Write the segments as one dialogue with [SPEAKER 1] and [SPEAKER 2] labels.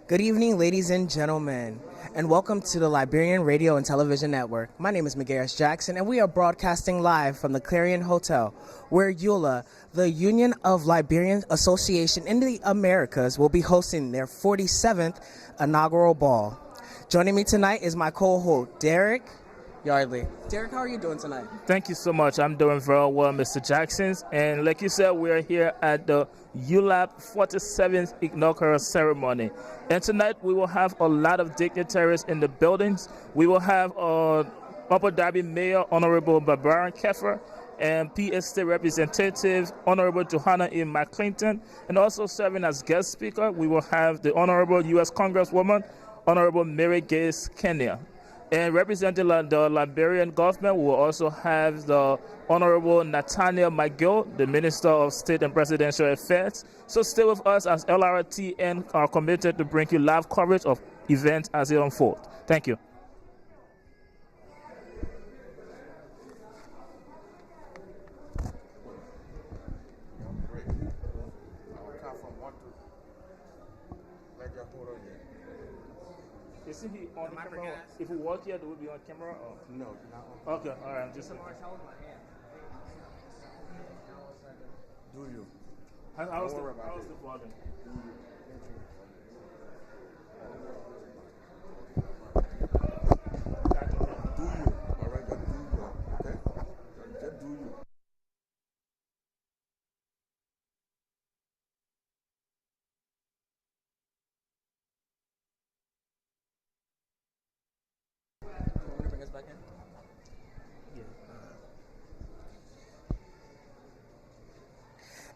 [SPEAKER 1] Good evening, ladies and gentlemen, and welcome to the Liberian Radio and Television Network. My name is McGarris Jackson, and we are broadcasting live from the Clarion Hotel, where ULAA, the Union of Liberian Association in the Americas, will be hosting their 47th inaugural ball. Joining me tonight is my co-host, Derek Yardley. Derek, how are you doing tonight?
[SPEAKER 2] Thank you so much. I'm doing very well, Mr. Jackson. And like you said, we're here at the ULAA 47th inaugural ceremony. And tonight we will have a lot of dignitaries in the buildings. We will have Upper Darby Mayor Honorable Barbara Keffer and PA State Representative Honorable Johanna E. McClinton. And also serving as guest speaker, we will have the Honorable U.S. Congresswoman Honorable Mary Gates Kenya. And representing the Liberian government, we will also have the Honorable Nathaniel McGill, the Minister of State and Presidential Affairs. So stay with us as LRTN are committed to bring you live coverage of events as they unfold. Thank you. Isn't he on the camera? If we walk here, do we be on camera? Or?
[SPEAKER 3] No, not on.
[SPEAKER 2] Okay, all right. Just
[SPEAKER 3] Do you?
[SPEAKER 2] how's the volume?
[SPEAKER 3] Do you? All right, just do you. Okay? Just do you.
[SPEAKER 1] Want to bring us back in?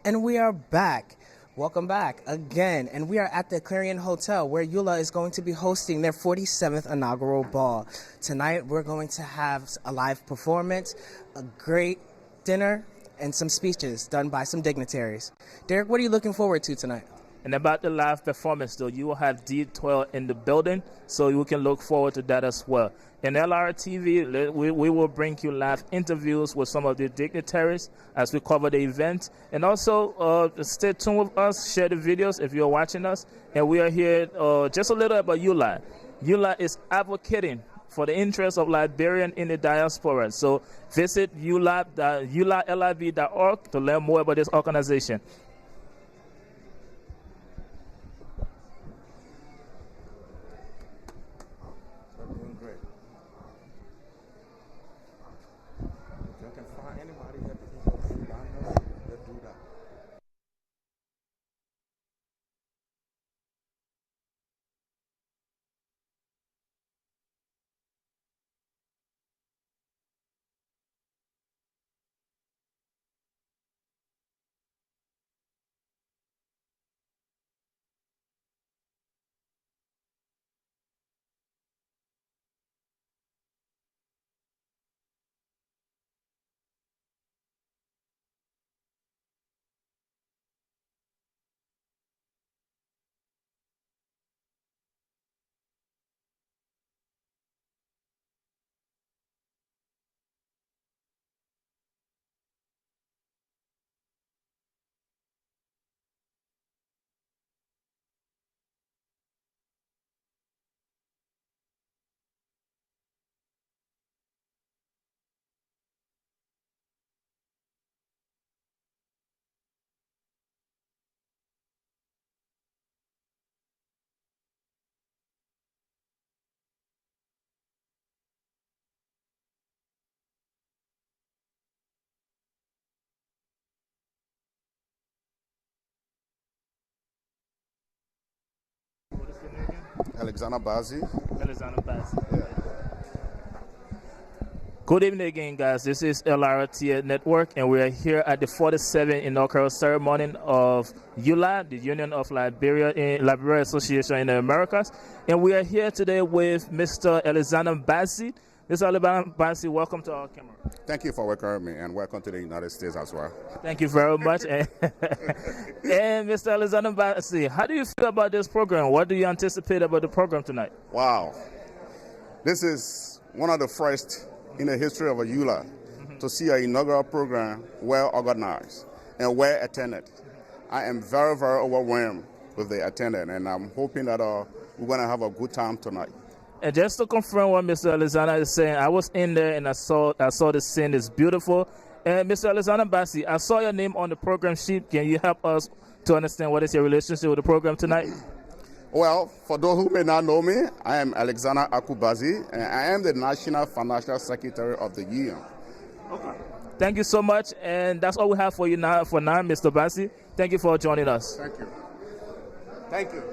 [SPEAKER 1] And we are back. Welcome back again. And we are at the Clarion Hotel, where ULAA is going to be hosting their 47th inaugural ball. Tonight, we're going to have a live performance, a great dinner, and some speeches done by some dignitaries. Derek, what are you looking forward to tonight?
[SPEAKER 2] And about the live performance, though, you will have D12 in the building, so you can look forward to that as well. In LRTV, we will bring you live interviews with some of the dignitaries as we cover the event. And also, stay tuned with us, share the videos if you're watching us. And we are here just a little about ULAA. ULAA is advocating for the interests of Liberian in the diaspora. So visit ULAA.org to learn more about this organization.
[SPEAKER 3] Alexander Bazzi.
[SPEAKER 2] Alexander Bass.
[SPEAKER 3] Yeah.
[SPEAKER 2] Good evening again, guys. This is LRT Network, and we are here at the 47th inaugural ceremony of ULAA, the Union of Liberian Association in the Americas. And we are here today with Mr. Alexander Bazzi. Mr. Alexander Bazzi, welcome to our camera.
[SPEAKER 3] Thank you for welcoming me, and welcome to the United States as well.
[SPEAKER 2] Thank you very much. And Mr. Alexander Bazzi, how do you feel about this program? What do you anticipate about the program tonight?
[SPEAKER 3] Wow. This is one of the first in the history of a ULAA to see an inaugural program well organized and well attended. I am very, very overwhelmed with the attendant, and I'm hoping that we're going to have a good time tonight.
[SPEAKER 2] And just to confirm what Mr. Alexander is saying, I was in there and I saw the scene. It's beautiful. And Mr. Alexander Bassi, I saw your name on the program sheet. Can you help us to understand what is your relationship with the program tonight?
[SPEAKER 3] Well, for those who may not know me, I am Alexander Akubazi, and I am the National Financial Secretary of the Union.
[SPEAKER 2] Okay. Thank you so much, and that's all we have for you now. For now, Mr. Bassi, thank you for joining us.
[SPEAKER 3] Thank you. Thank you.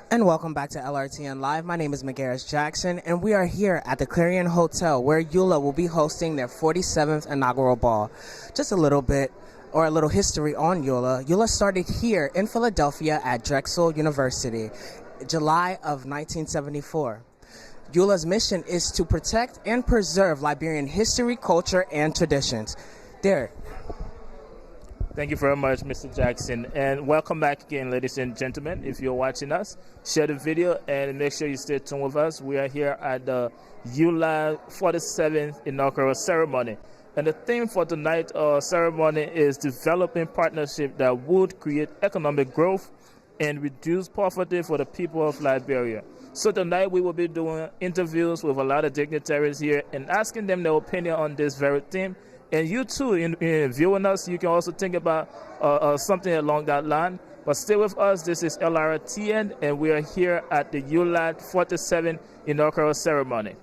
[SPEAKER 1] And welcome back to LRTN Live. My name is Megaris Jackson, and we are here at the Clarion Hotel where ULA will be hosting their 47th inaugural ball. Just a little bit, or a little history on ULA. ULA started here in Philadelphia at Drexel University, July of 1974. ULA's mission is to protect and preserve Liberian history, culture, and traditions. Derek.
[SPEAKER 2] Thank you very much, Mr. Jackson. And welcome back again, ladies and gentlemen. If you're watching us, share the video and make sure you stay tuned with us. We are here at the ULAA 47th inaugural ceremony. And the theme for tonight's ceremony is developing partnership that would create economic growth and reduce poverty for the people of Liberia. So tonight we will be doing interviews with a lot of dignitaries here and asking them their opinion on this very theme. And you too, in viewing us, you can also think about something along that line. But stay with us. This is LRTN, and we are here at the ULAA 47 inaugural ceremony.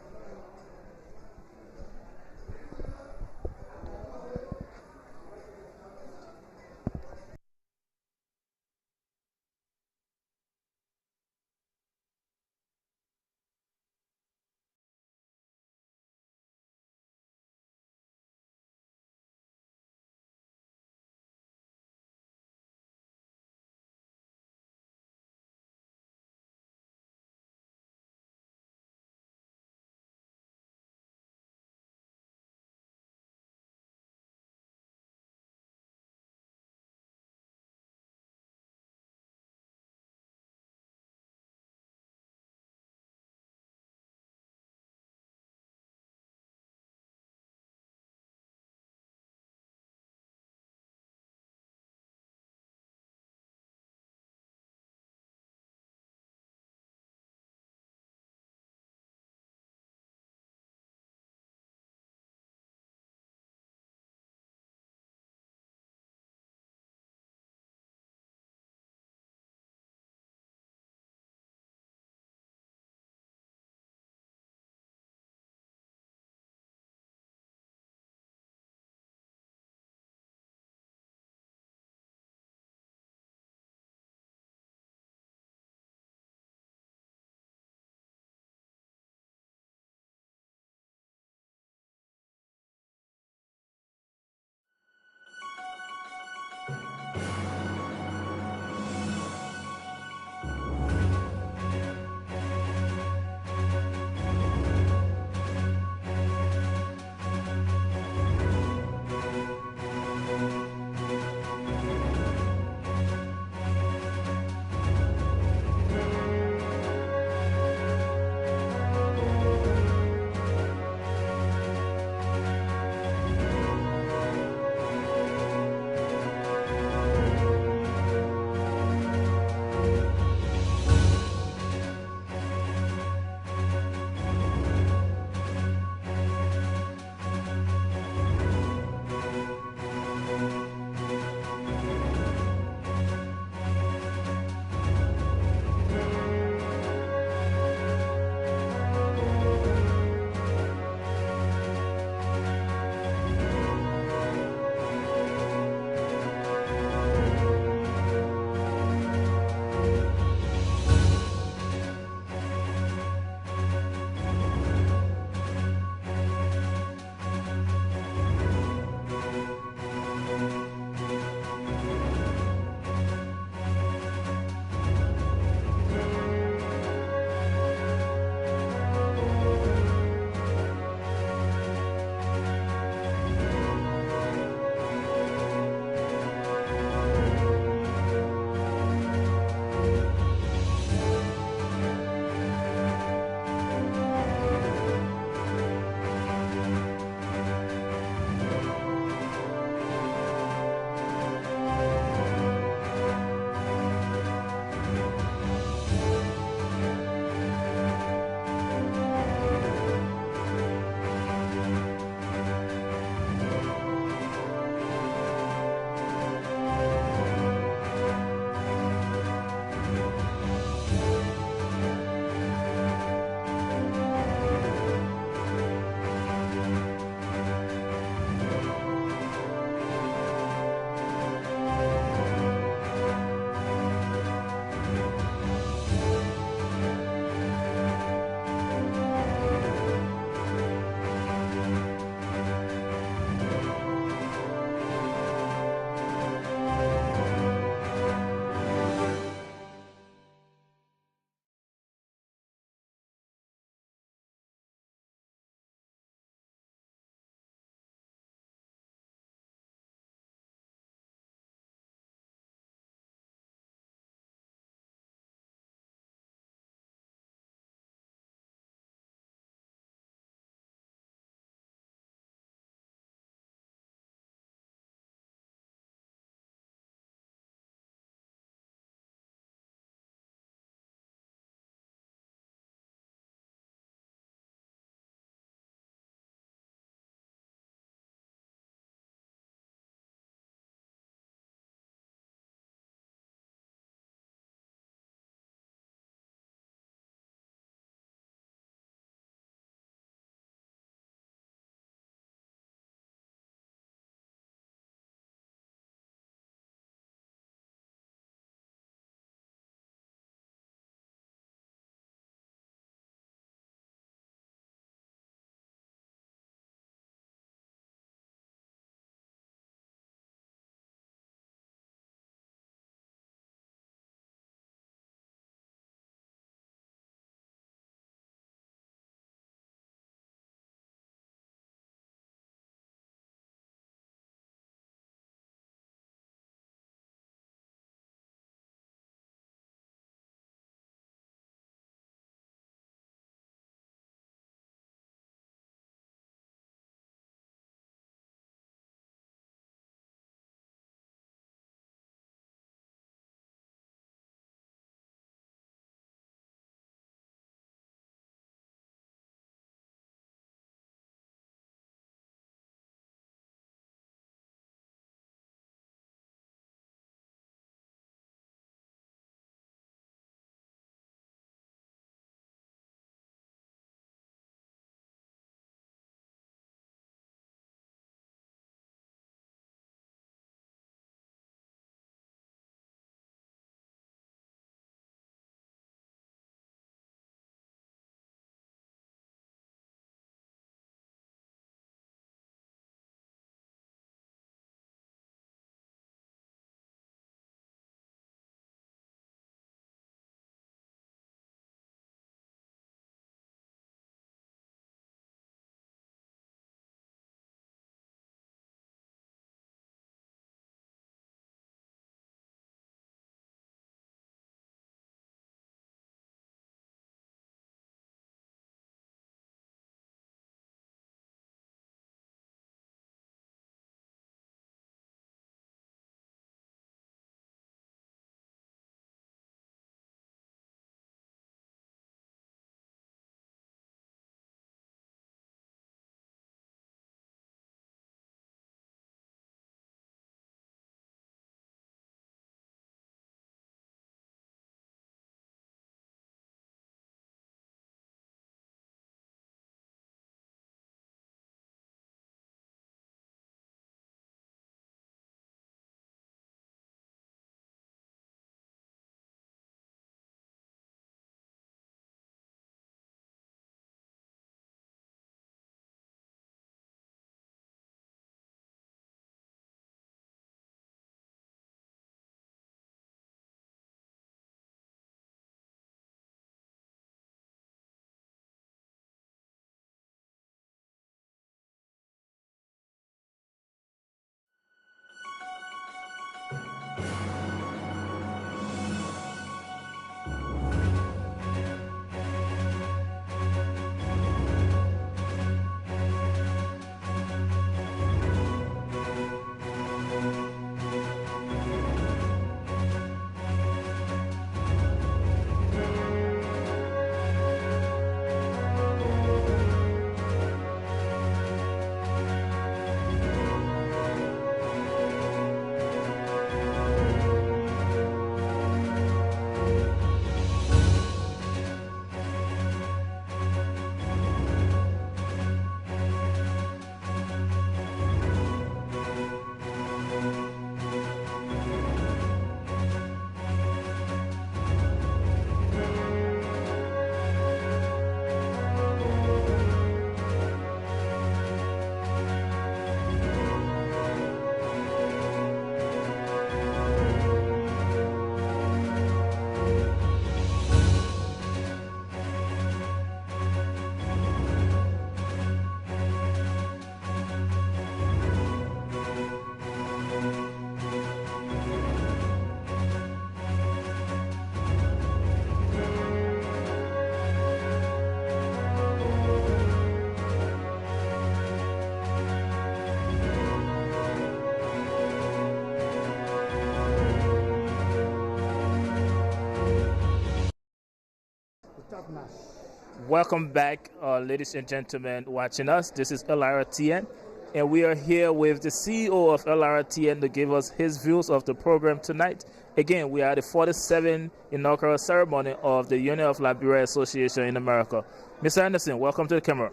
[SPEAKER 2] Welcome back, ladies and gentlemen watching us. This is LRTN, and we are here with the CEO of LRTN to give us his views of the program tonight. Again, we are at the 47th inaugural ceremony of the Union of Liberian Association in America. Mr. Anderson, welcome to the camera.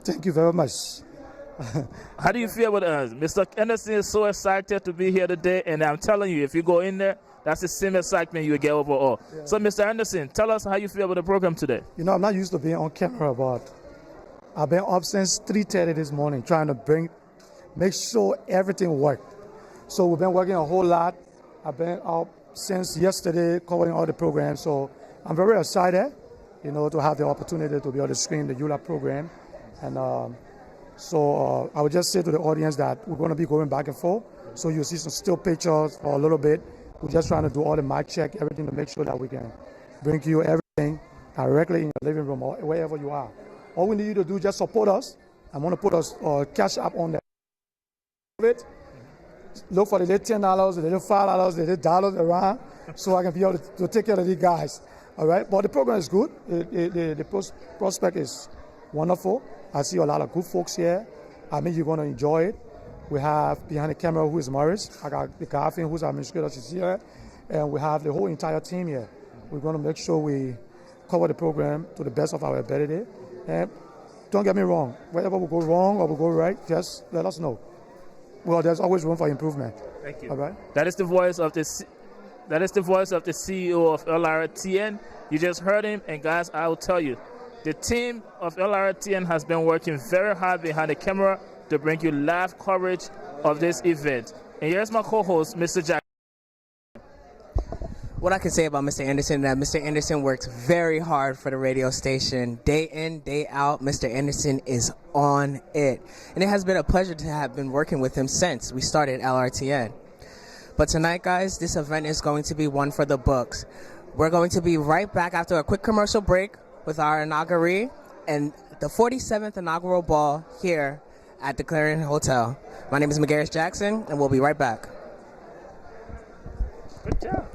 [SPEAKER 4] Thank you very much.
[SPEAKER 2] How do you feel with us? Mr. Anderson is so excited to be here today, and I'm telling you, if you go in there, that's the same excitement you will get overall. Yeah. So, Mr. Anderson, tell us how you feel about the program today.
[SPEAKER 4] You know, I'm not used to being on camera, but I've been up since 3:30 this morning trying to make sure everything worked. So we've been working a whole lot. I've been up since yesterday covering all the programs. So I'm very excited, you know, to have the opportunity to be able to screen the ULAA program. And so I would just say to the audience that we're going to be going back and forth. So you'll see some still pictures for a little bit. We're just trying to do all the mic check, everything to make sure that we can bring you everything directly in your living room or wherever you are. All we need you to do is just support us. I'm going to put us cash app on there. Look for the little $10, the little $5, the little dollars around so I can be able to take care of these guys. All right? But the program is good. The prospect is wonderful. I see a lot of good folks here. I mean, you're going to enjoy it. We have behind the camera who is Morris. I got the Garfield who's our administrator, she's here. And we have the whole entire team here. We're going to make sure we cover the program to the best of our ability. And don't get me wrong, wherever we go wrong or we go right, just let us know. Well, there's always room for improvement.
[SPEAKER 2] Thank you.
[SPEAKER 4] All right?
[SPEAKER 2] That is the voice of the CEO of LRTN. You just heard him, and guys, I will tell you, the team of LRTN has been working very hard behind the camera to bring you live coverage of this event. And here's my co-host, Mr. Jack.
[SPEAKER 1] What I can say about Mr. Anderson is that Mr. Anderson works very hard for the radio station. Day in, day out, Mr. Anderson is on it. And it has been a pleasure to have been working with him since we started LRTN. But tonight, guys, this event is going to be one for the books. We're going to be right back after a quick commercial break with our inauguree and the 47th inaugural ball here at the Clarion Hotel. My name is McGarris Jackson, and we'll be right back.
[SPEAKER 2] Good job.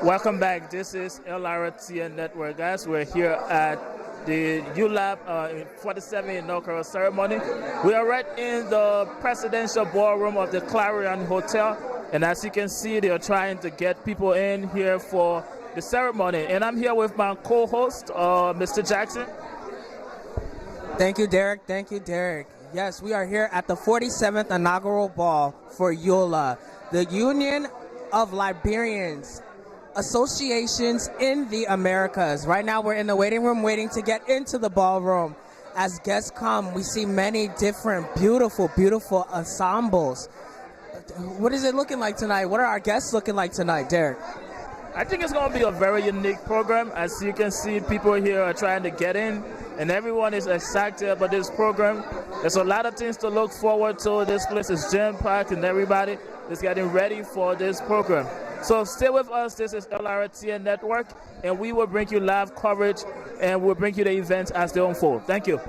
[SPEAKER 2] Welcome back. This is LRTN Network, guys. We're here at the ULAB 47 inaugural ceremony. We are right in the presidential ballroom of the Clarion Hotel, and as you can see, they are trying to get people in here for the ceremony. And I'm here with my co-host, Mr. Jackson.
[SPEAKER 1] Thank you, Derek. Thank you, Derek. Yes, we are here at the 47th inaugural ball for ULAA, the Union of Liberians Associations in the Americas. Right now we're in the waiting room waiting to get into the ballroom. As guests come, we see many different beautiful, beautiful ensembles. What is it looking like tonight? What are our guests looking like tonight, Derek?
[SPEAKER 2] I think it's going to be a very unique program. As you can see, people here are trying to get in, and everyone is excited about this program. There's a lot of things to look forward to. This place is jam-packed, and everybody is getting ready for this program. So stay with us. This is LRTN Network, and we will bring you live coverage, and we'll bring you the events as they unfold. Thank you.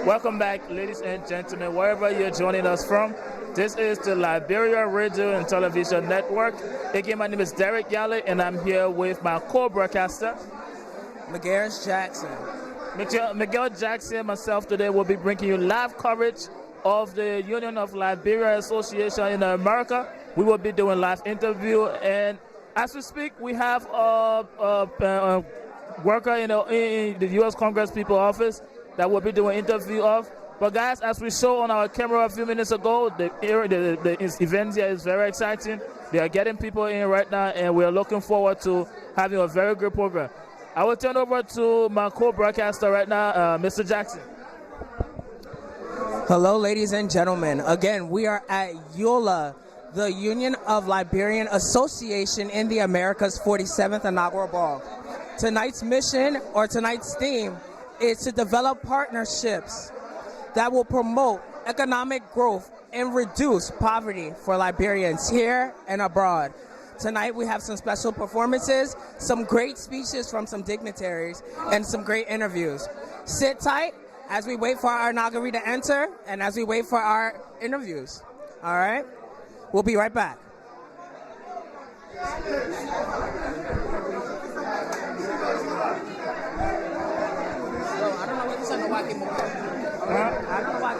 [SPEAKER 2] Welcome back, ladies and gentlemen, wherever you're joining us from. This is the Liberian Radio and Television Network. Again, my name is Derek Yale, and I'm here with my co-broadcaster,
[SPEAKER 1] Miguel Jackson.
[SPEAKER 2] Miguel Jackson, myself today will be bringing you live coverage of the Union of Liberian Association in America. We will be doing live interview, and as we speak, we have a worker in the U.S. Congress People Office that will be doing interview of. But guys, as we showed on our camera a few minutes ago, the event here is very exciting. They are getting people in right now, and we are looking forward to having a very good program. I will turn over to my co-broadcaster right now, Mr. Jackson.
[SPEAKER 1] Hello, ladies and gentlemen. Again, we are at ULAA, the Union of Liberian Association in the Americas 47th inaugural ball. Tonight's mission or tonight's theme is to develop partnerships that will promote economic growth and reduce poverty for Liberians here and abroad. Tonight we have some special performances, some great speeches from some dignitaries, and some great interviews. Sit tight as we wait for our inauguree to enter and as we wait for our interviews. All right? We'll be right back. I don't know what this is. I don't know why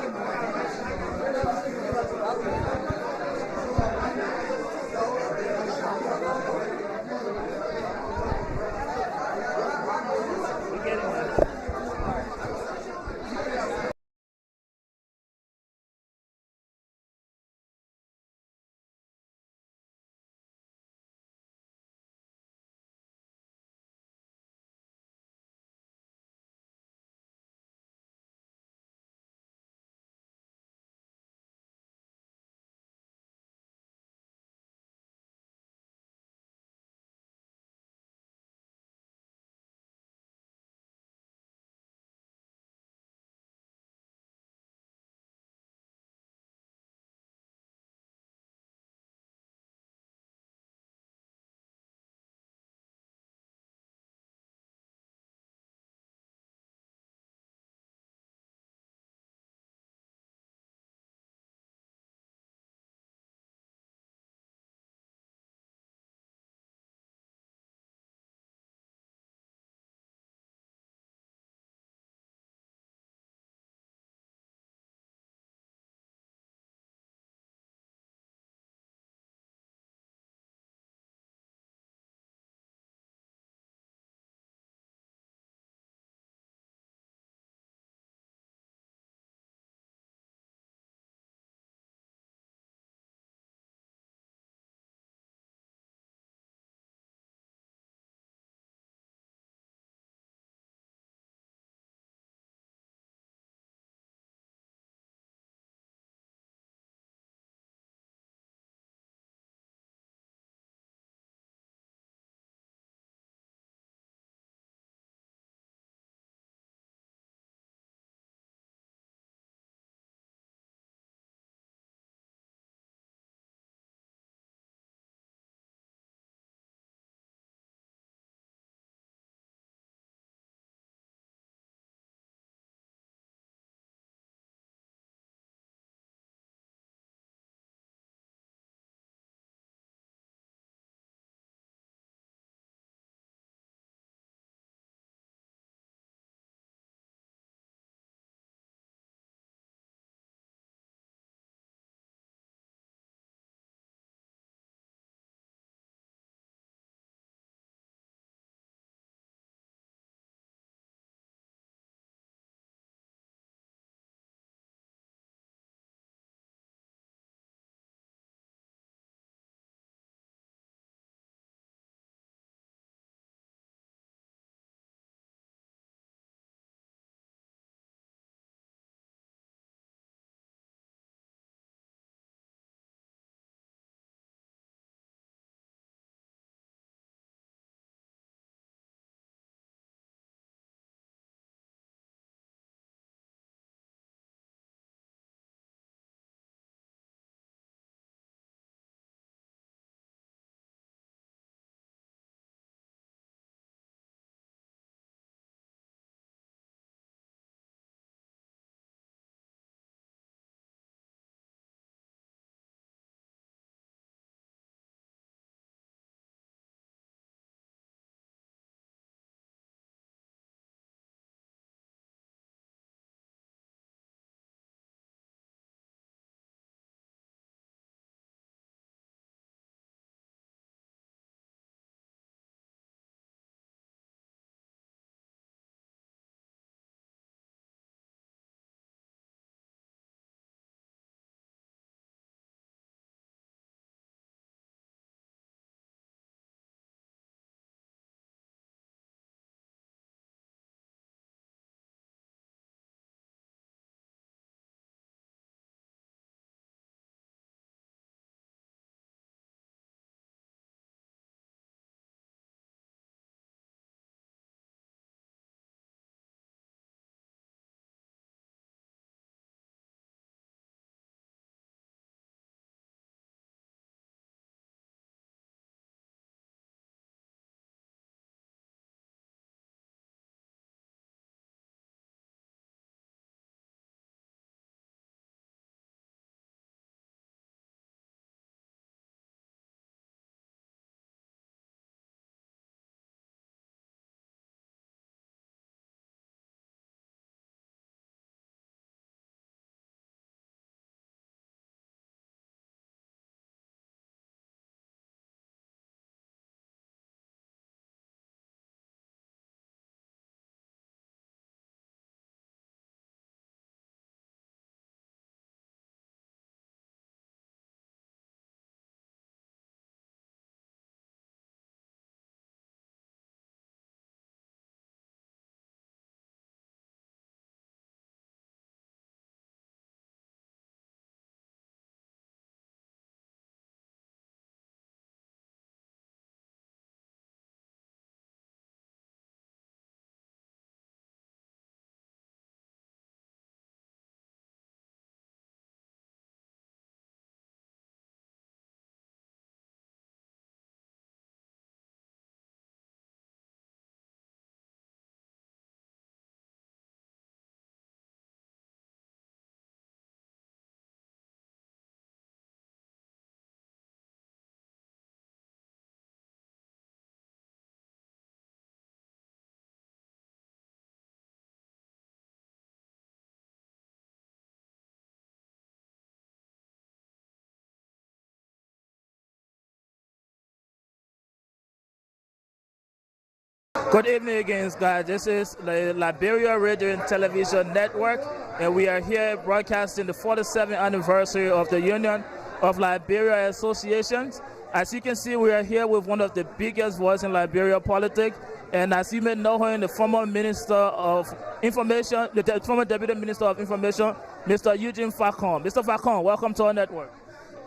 [SPEAKER 2] Good evening again, guys. This is the Liberia Radio and Television Network, and we are here broadcasting the 47th anniversary of the Union of Liberia Associations. As you can see, we are here with one of the biggest voices in Liberia politics, and as you may know him, the former Minister of Information, the former Deputy Minister of Information, Mr. Eugene Facon. Mr. Facon, welcome to our network.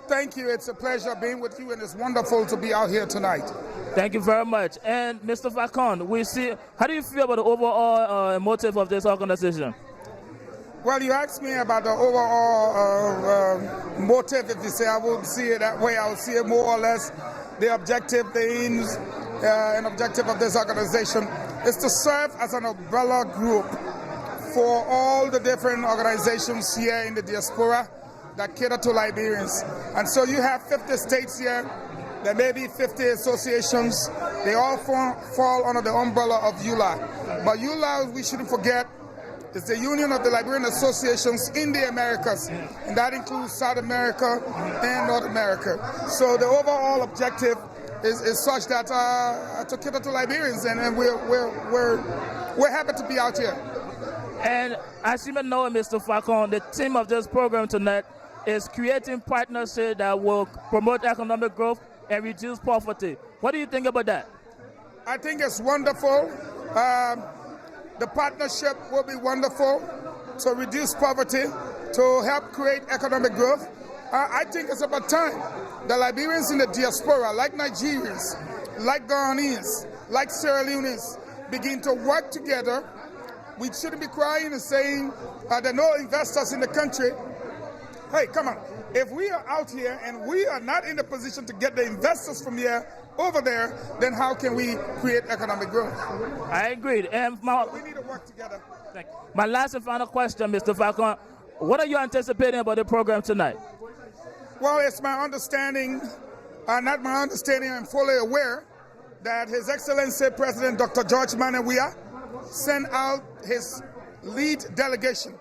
[SPEAKER 5] Thank you. It's a pleasure being with you, and it's wonderful to be out here tonight.
[SPEAKER 2] Thank you very much. And Mr. Facon, we see, how do you feel about the overall motive of this organization?
[SPEAKER 5] Well, you asked me about the overall motive. If you say I would see it that way, I would see it more or less the objective, the aims and objective of this organization is to serve as an umbrella group for all the different organizations here in the diaspora that cater to Liberians. And so you have 50 states here. There may be 50 associations. They all fall under the umbrella of ULAA. But ULAA, we shouldn't forget, is the Union of the Liberian Associations in the Americas, and that includes South America and North America. So the overall objective is such that to cater to Liberians, and we're happy to be out here.
[SPEAKER 2] And as you may know, Mr. Facon, the theme of this program tonight is creating partnerships that will promote economic growth and reduce poverty. What do you think about that?
[SPEAKER 5] I think it's wonderful. The partnership will be wonderful to reduce poverty, to help create economic growth. I think it's about time the Liberians in the diaspora, like Nigerians, like Ghanaians, like Sierra Leoneans, begin to work together. We shouldn't be crying and saying there are no investors in the country. Hey, come on. If we are out here and we are not in the position to get the investors from here over there, then how can we create economic growth?
[SPEAKER 2] I agree. And
[SPEAKER 5] we need to work together.
[SPEAKER 2] Thank you. My last and final question, Mr. Facon, what are you anticipating about the program tonight?
[SPEAKER 5] Well, it's my understanding, not my understanding, I'm fully aware that His Excellency President Dr. George Manawia sent out his lead delegation.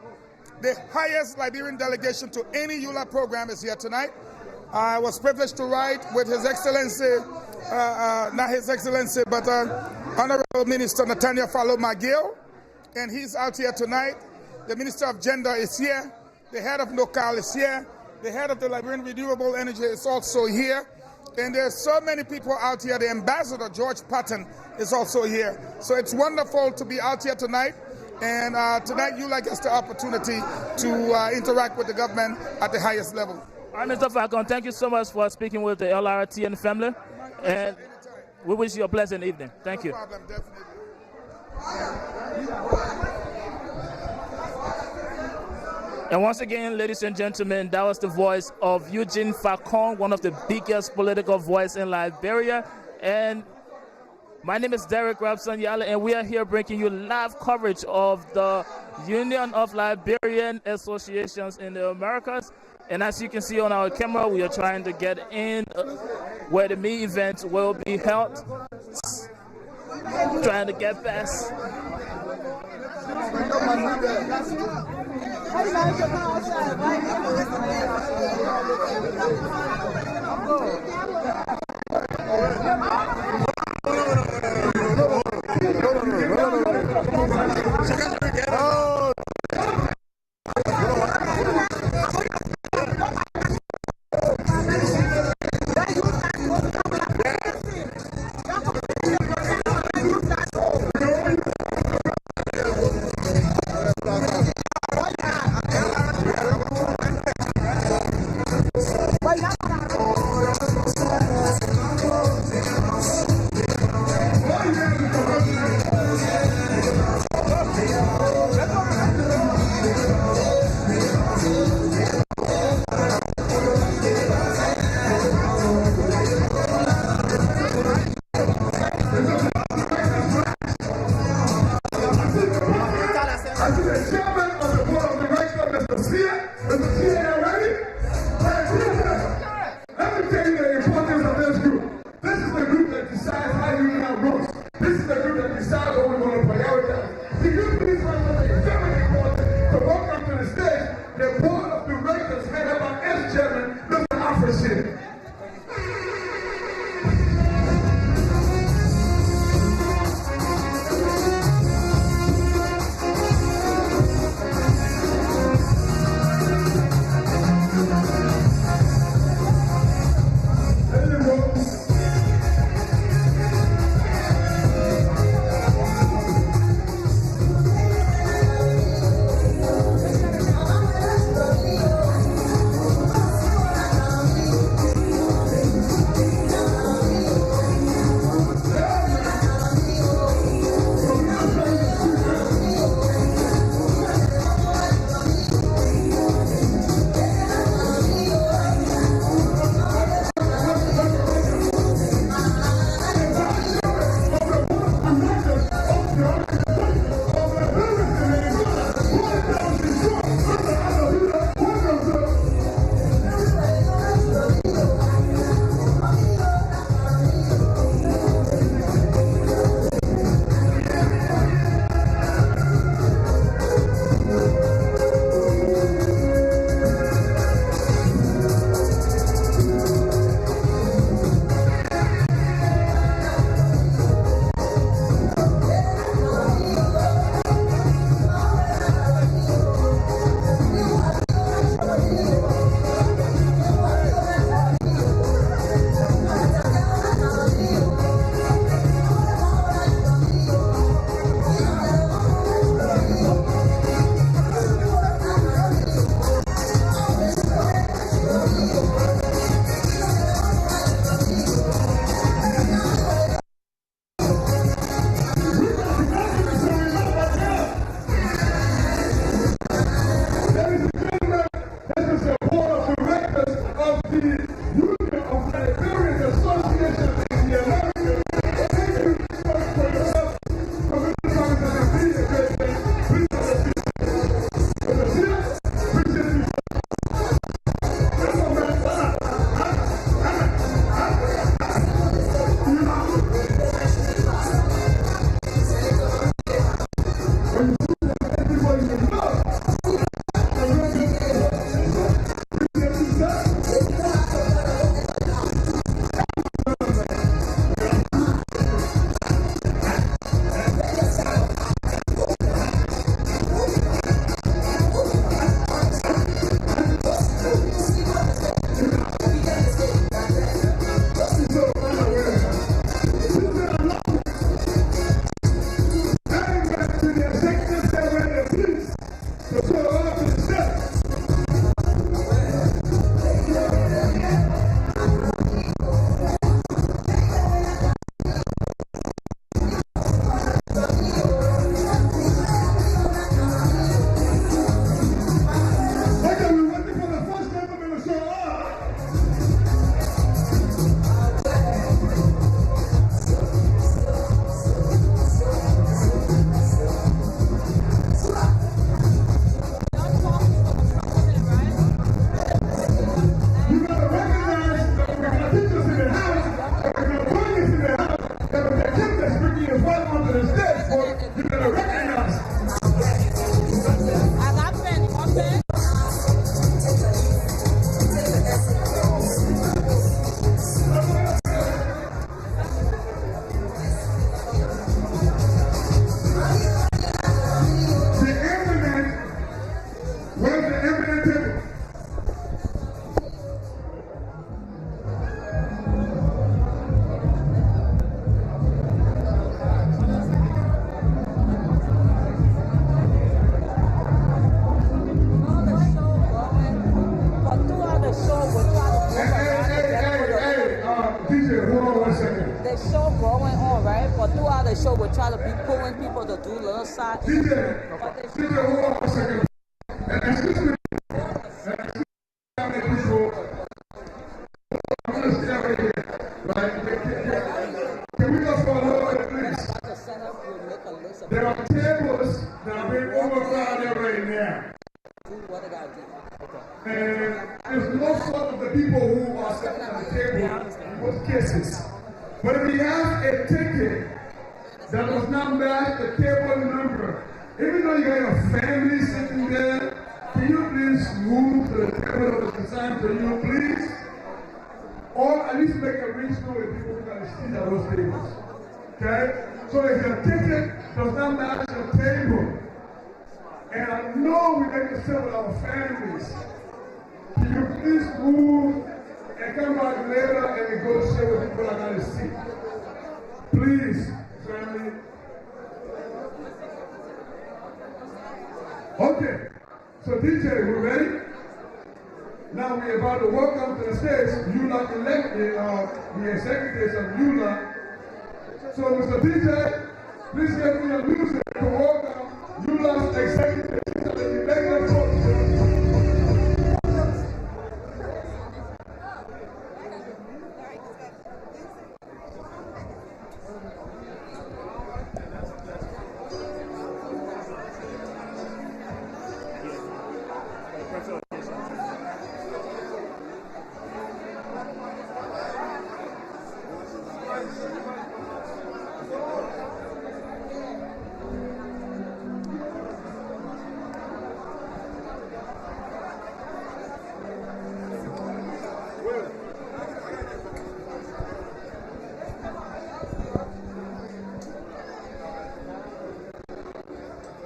[SPEAKER 5] The highest Liberian delegation to any ULAA program is here tonight. I was privileged to ride with His Excellency, not His Excellency, but Honorable Minister Nathaniel Fallow McGill, and he's out here tonight. The Minister of Gender is here. The head of NOCAL is here. The head of the Liberian Renewable Energy is also here. And there's so many people out here. The Ambassador, George Patton, is also here. So it's wonderful to be out here tonight. And tonight, ULAA gets the opportunity to interact with the government at the highest level.
[SPEAKER 2] All right, Mr. Facon, thank you so much for speaking with the LRT and family. And we wish you a pleasant evening. Thank you.
[SPEAKER 5] No problem, definitely.
[SPEAKER 2] And once again, ladies and gentlemen, that was the voice of Eugene Facon, one of the biggest political voices in Liberia. And my name is Derek Robson Yala, and we are here bringing you live coverage of the Union of Liberian Associations in the Americas. And as you can see on our camera, we are trying to get in where the main event will be held. Trying to get past.
[SPEAKER 6] the show going on, right? But throughout the show, we try to be pulling people to do little side.
[SPEAKER 7] DJ, hold on a second. Excuse me. How many people? I'm going to stay right here. Right? Can we just follow up, please? There are tables that are being overcrowded right now. And most of the people who are sitting at the table in most cases. But if you have a ticket that does not match the table number, even though you got your family sitting there, can you please move to the table that is assigned to you, please? Or at least make arrangement with people who can sit at those tables. Okay? So if your ticket does not match your table, and I know we make a sit with our families, can you please move and come back later and negotiate with people that are going to see? Please, family. Okay, so DJ, we ready? Now we're about to welcome to the stage ULAA elected, the executives of ULAA. So Mr. DJ, please give me a music to welcome ULAA's executives to the elected folks.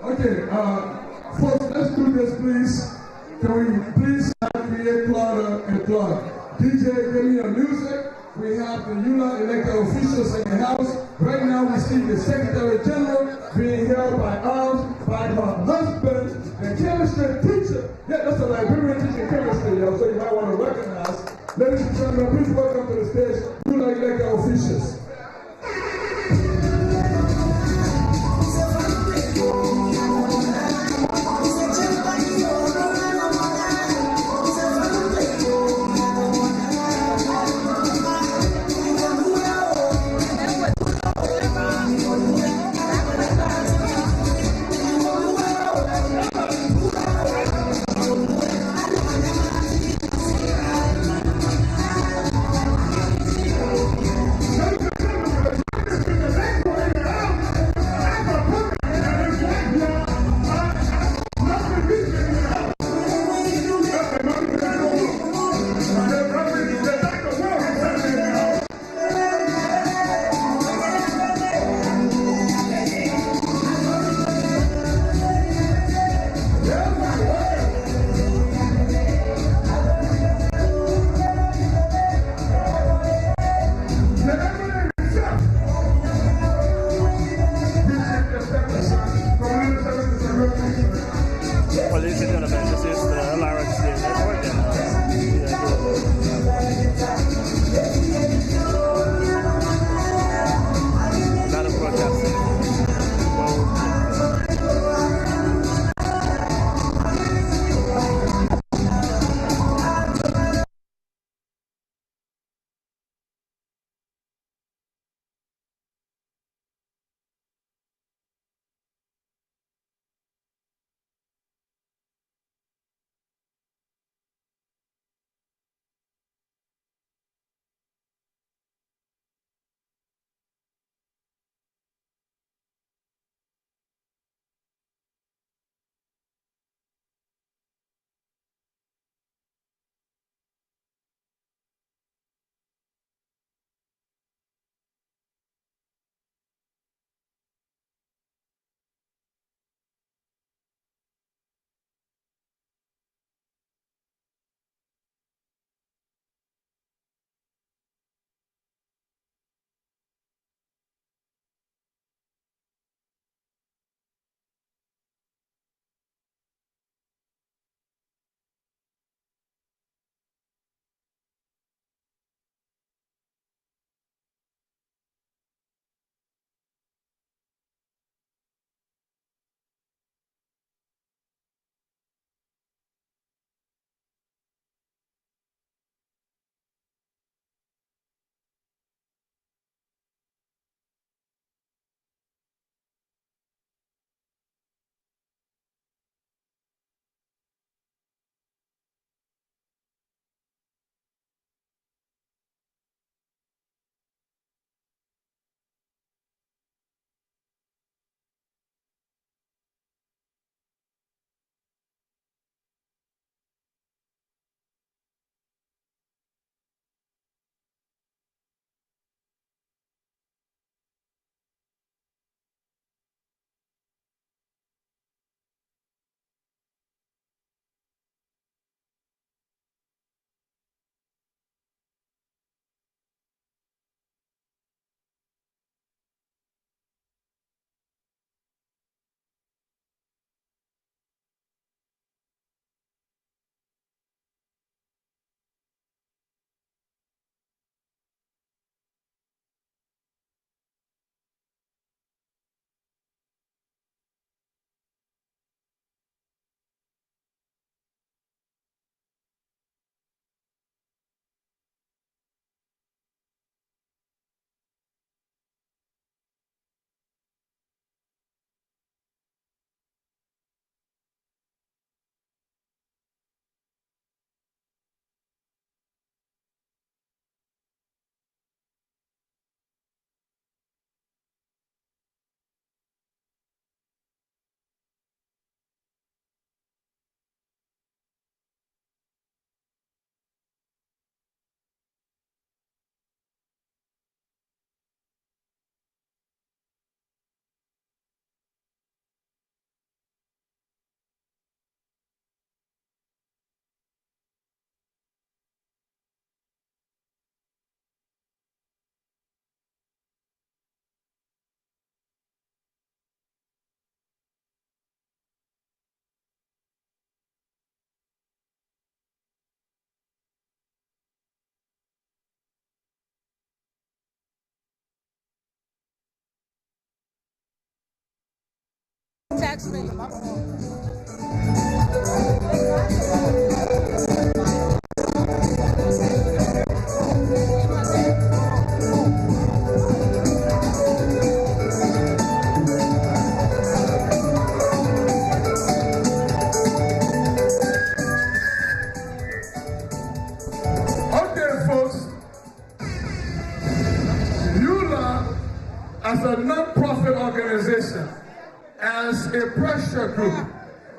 [SPEAKER 7] Okay, folks, let's do this, please. Can we please create clutter and plug? DJ, give me your music. We have the ULAA elected officials in the house. Right now, we see the Secretary General being held by arms by her husband, the chemistry teacher. Yeah, that's a Liberian teaching chemistry, yo, so you might want to recognize. Ladies and gentlemen, please welcome to the stage ULAA elected officials. Okay, folks. ULAA, as a non-profit organization, as a pressure group,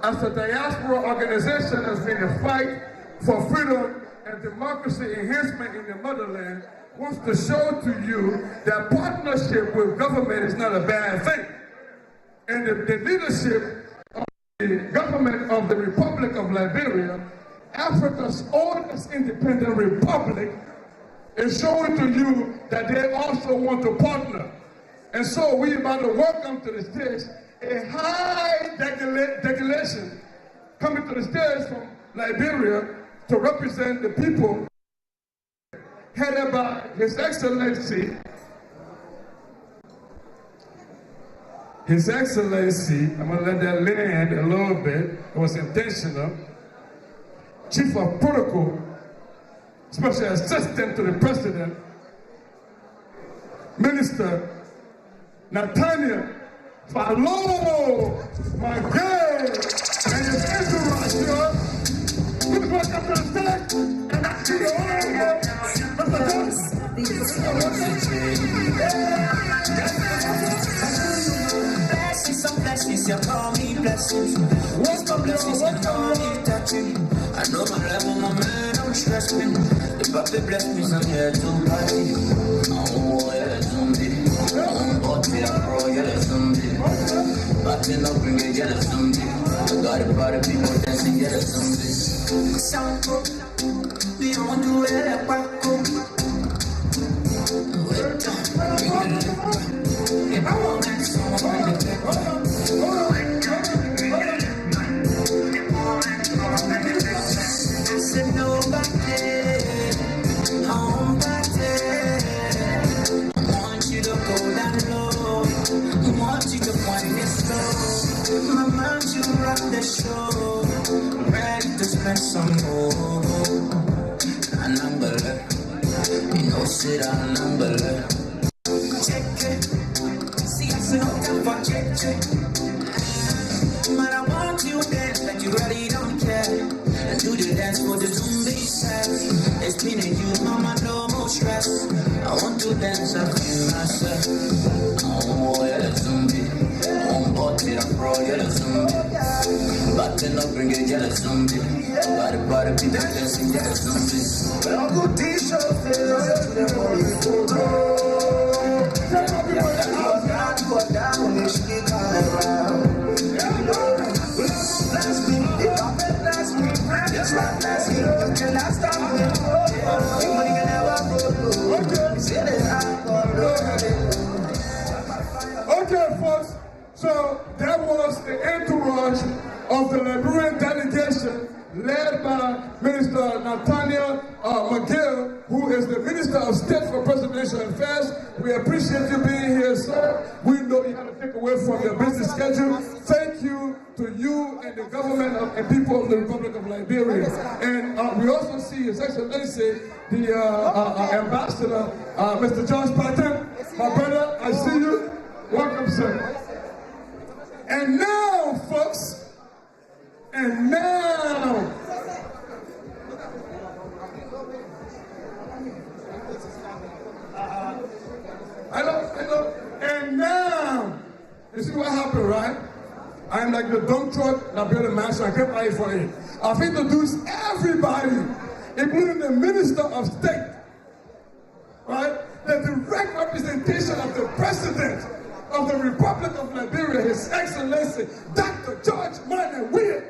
[SPEAKER 7] as a diaspora organization that's been a fight for freedom and democracy enhancement in the motherland, wants to show to you that partnership with government is not a bad thing. And the leadership of the government of the Republic of Liberia, Africa's oldest independent republic, is showing to you that they also want to partner. And so we about to welcome to the stage a high delegation coming to the stage from Liberia to represent the people, headed by His Excellency, I'm gonna let that land a little bit, it was intentional, Chief of Protocol, Special Assistant to the President, Minister Nathaniel Follow, my girl, and his entourage, please welcome to the stage, and I see the Honorable
[SPEAKER 8] Blessings, some blessings, you call me blessings. What's my blessings, you call me touching. I know my level, my man, don't stress me. If I be blessed me, I'm here to party. Oh, yeah, zombie. Oh, yeah, bro, yeah, zombie. But then I'll bring it, yeah, zombie. I got a party, people dancing, yeah, zombie. Sound pro, we don't do it like Paco. If I want that song, I said nobody, I want you to go down low, I want you to wind it slow. My mind, you rock the show, ready to spend some more. And I'm gonna, you know, sit down and I'm gonna check it. See, I said, okay, for check. But I want you to dance like you really don't care. And do the dance for the zombie set. It's me and you, mama, no more stress. I want to dance, I feel myself. Oh, yeah, the zombie. Oh, body, I'm pro, yeah, the zombie. But then I'll bring it, yeah, the zombie. Body, people dancing, yeah, the zombie. Well, good t-shirts, they're down, they should get around. Bless me, if I bet bless me, just like bless me, you cannot stop me. You money can never go. Say that I'm gonna
[SPEAKER 7] Okay, folks, so that was the entourage of the Liberian delegation led by Minister Nathaniel McGill, who is the Minister of State for Presidential Affairs. We appreciate you being here, sir. We know you had to take away from your busy schedule. Thank you to you and the government and people of the Republic of Liberia. And we also see His Excellency, the Ambassador, Mr. George Patton. My brother, I see you. Welcome, sir. And now, folks, and now, I know, and now, you see what happened, right? I'm like the dump truck that built a mansion, I can't pay for it. I've introduced everybody, including the Minister of State, right? The direct representation of the President of the Republic of Liberia, His Excellency, Dr. George Weah,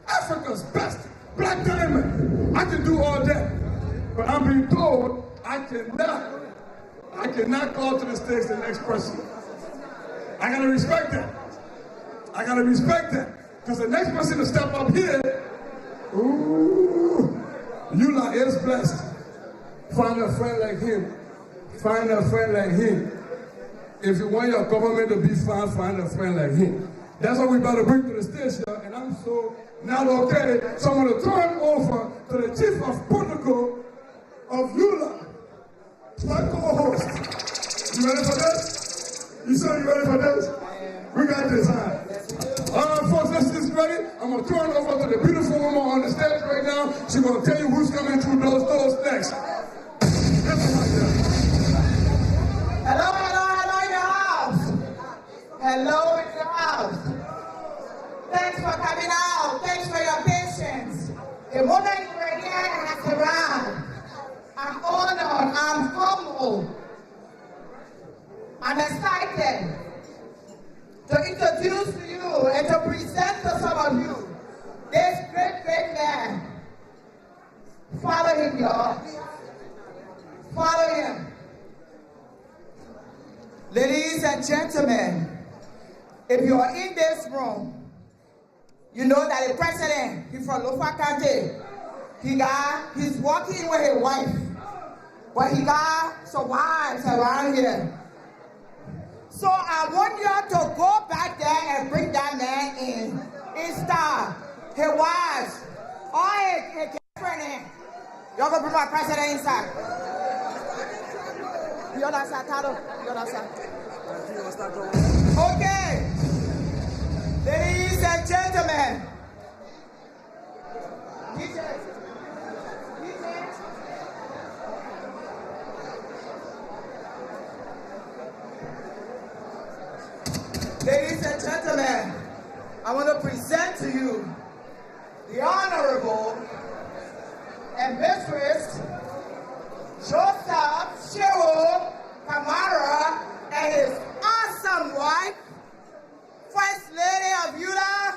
[SPEAKER 7] Africa's best black diamond. I can do all that, but I'm being told I cannot call to the stage the next person. I gotta respect that. Because the next person to step up here, ooh, ULAA is blessed. Find a friend like him. If you want your government to be fine, find a friend like him. That's what we better bring to the station, and I'm so not okay. So I'm going to turn over to the Chief of Protocol of ULAA, my co-host. You ready for this? You said you ready for this? We got this, huh? All right, folks, let's get ready. I'm going to turn over to the beautiful woman on the stage right now. She's going to tell you who's coming through those doors next.
[SPEAKER 9] Hello, hello, hello in your house. Hello in your house. Thanks for coming out. Thanks for your patience. The moment you were here has arrived. I'm honored. I'm humble. I'm excited to introduce to you and to present to some of you this great, great man. Follow him, y'all. Follow him. Ladies and gentlemen, if you are in this room, you know that the president, he's from Lofa County. He's working with his wife, but he got some wives around here. So I want you to go back there and bring that man in style. His wives, all his girlfriend in. Y'all go bring my president inside. You understand, Tado? You understand? Okay. Ladies and gentlemen. Ladies and gentlemen, I want to present to you the Honorable Ambassador Joseph Cheryl Kamara and his awesome wife, First Lady of ULAA,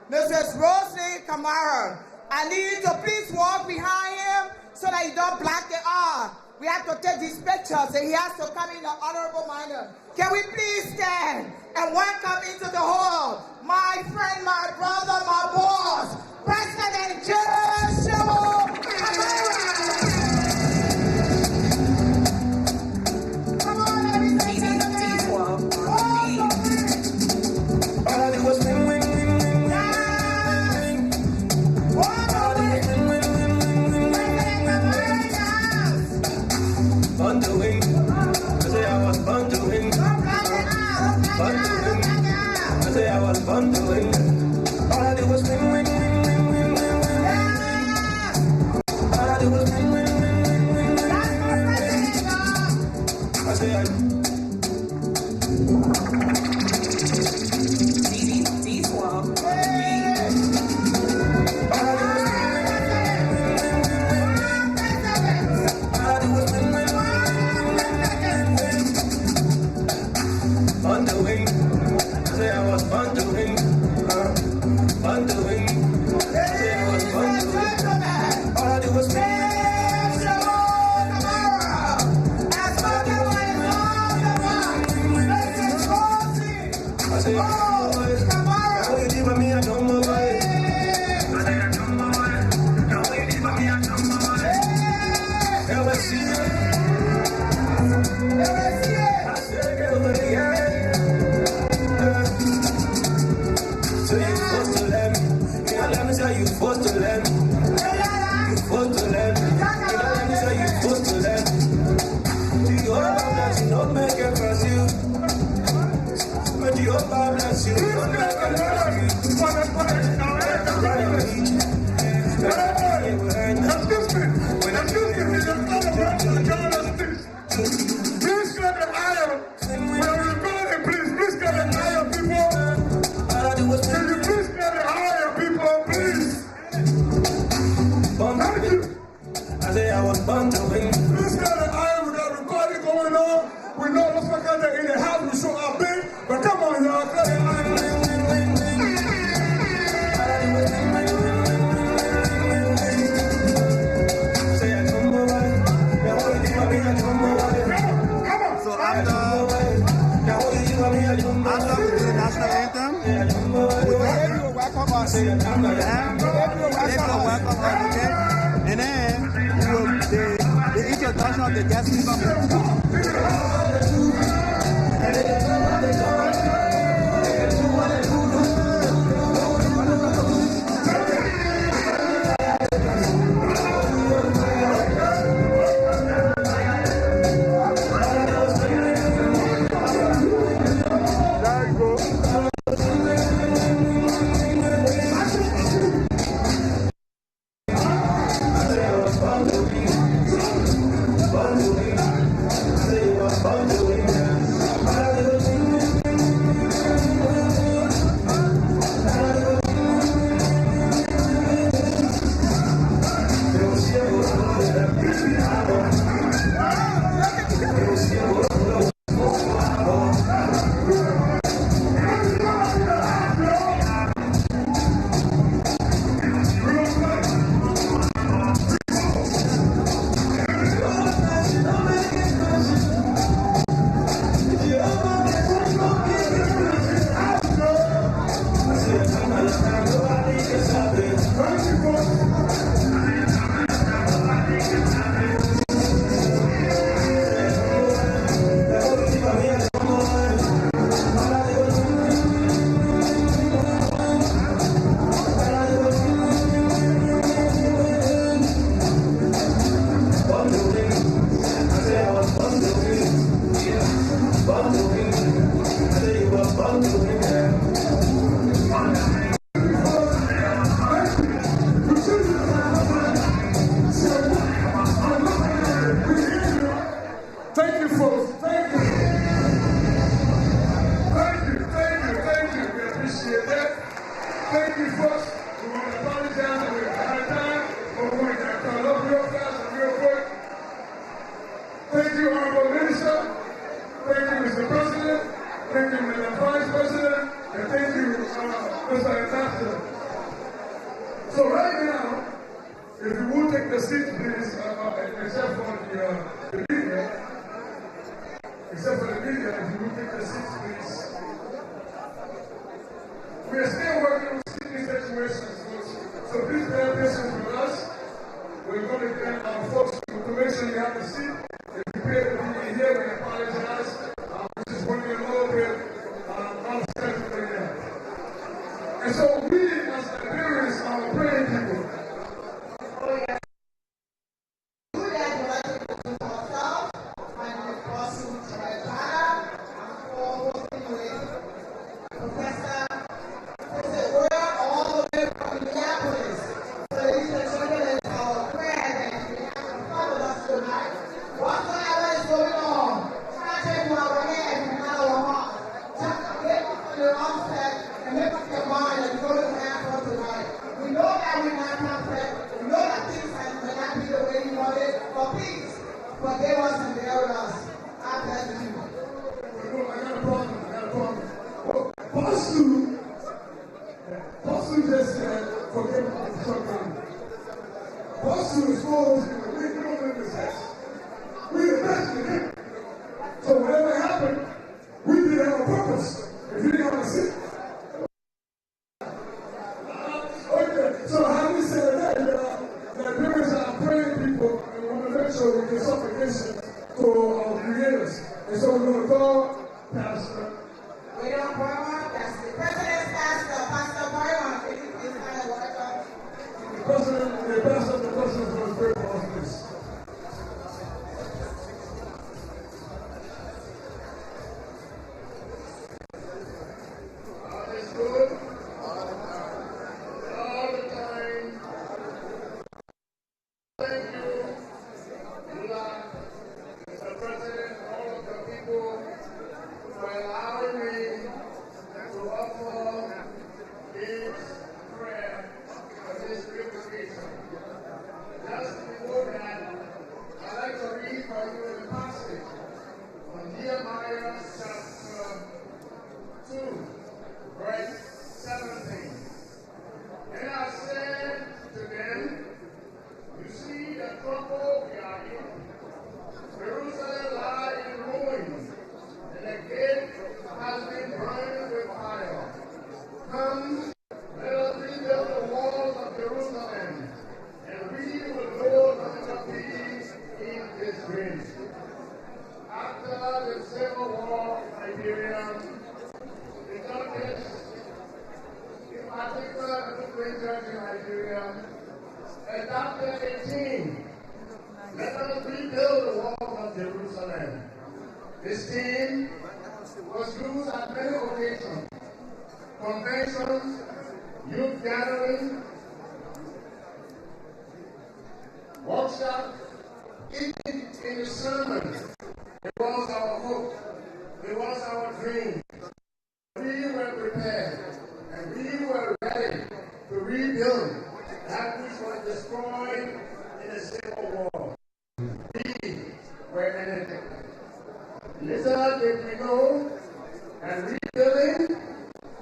[SPEAKER 9] Mrs. Rosie Kamara. I need you to please walk behind him so that you don't block the R. We have to take these pictures and he has to come in the honorable manner. Can we please stand and welcome into the hall my friend, my brother, my boss, President Joshua Kamara. Come on, everybody.
[SPEAKER 8] All I did was win, win, win, win, win. Born to win. I say I was born to win. Born to win. I say I was born to win. All I did was win, win, win, win, win, win, win. All I did was win, win, win, win, win, win. I say I.
[SPEAKER 10] And then the introduction of the guest speaker.
[SPEAKER 7] take the seats, please. We are still working on sticky situations, so please bear patience with us. We're going to get our folks to make sure you have a seat. If you pay to be here, we apologize. This is running a little bit out of schedule right now. And so we, as Liberians, are praying people.
[SPEAKER 9] Forgive us and bear us. I bless you.
[SPEAKER 7] I got a problem. Apostle just said, forgive us and shortcoming. Apostle is always going to make no mistakes. We invested him. So whatever happened, we did it on purpose. If you didn't have a seat. Okay, so how we say that? Liberians are praying people and we want to make sure we get supplication to our creators. And so we're going to call Pastor.
[SPEAKER 9] We don't Burma, that's the president's pastor, Pastor Burma. Can you please kind of welcome?
[SPEAKER 7] The president is going to pray for us, please. God is good. All the time. Thank you, ULAA, Mr. President, all of the people for allowing me to offer this prayer for this revocation. Just before that, I'd like to read for you the passage from Nehemiah chapter 2, verse 17. And I said to them, you see the trouble we are in. Jerusalem lies in ruins, and the gate has been burned with fire. Come, let us rebuild the walls of Jerusalem, and we will no longer be in disgrace. After the Civil War in Liberia, the judges, in particular the Supreme Judge in Nigeria, adopted a team. Let us rebuild the walls of Jerusalem. This team was used at many occasions. Conventions, youth gathering, workshops, even in the sermon. It was our hope. It was our dream. We were prepared and we were ready to rebuild that which was destroyed in the Civil War. We were anything. Little did we know, and rebuilding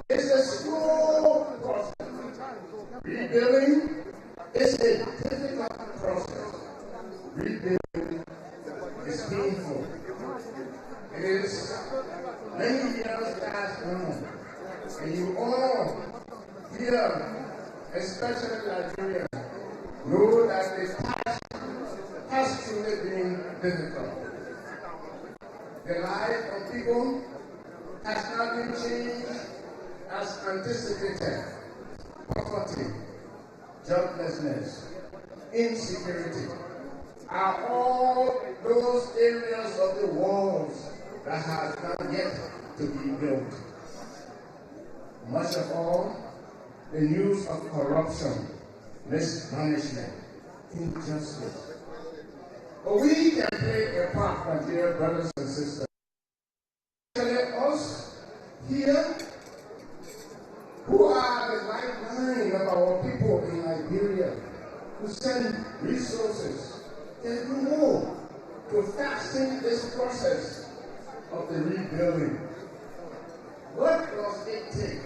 [SPEAKER 7] is a slow process. Rebuilding is a difficult process. Rebuilding is painful. It is many years past now, and you all here, especially Nigeria, know that the past has truly been difficult. The life of people has not been changed as anticipated. Poverty, joblessness, insecurity are all those areas of the walls that have not yet to be built. Much of all, the news of corruption, mismanagement, injustice. But we can play a part, my dear brothers and sisters. Let us here, who are the lifeline of our people in Liberia, who send resources and do more to fasten this process of the rebuilding. What does it take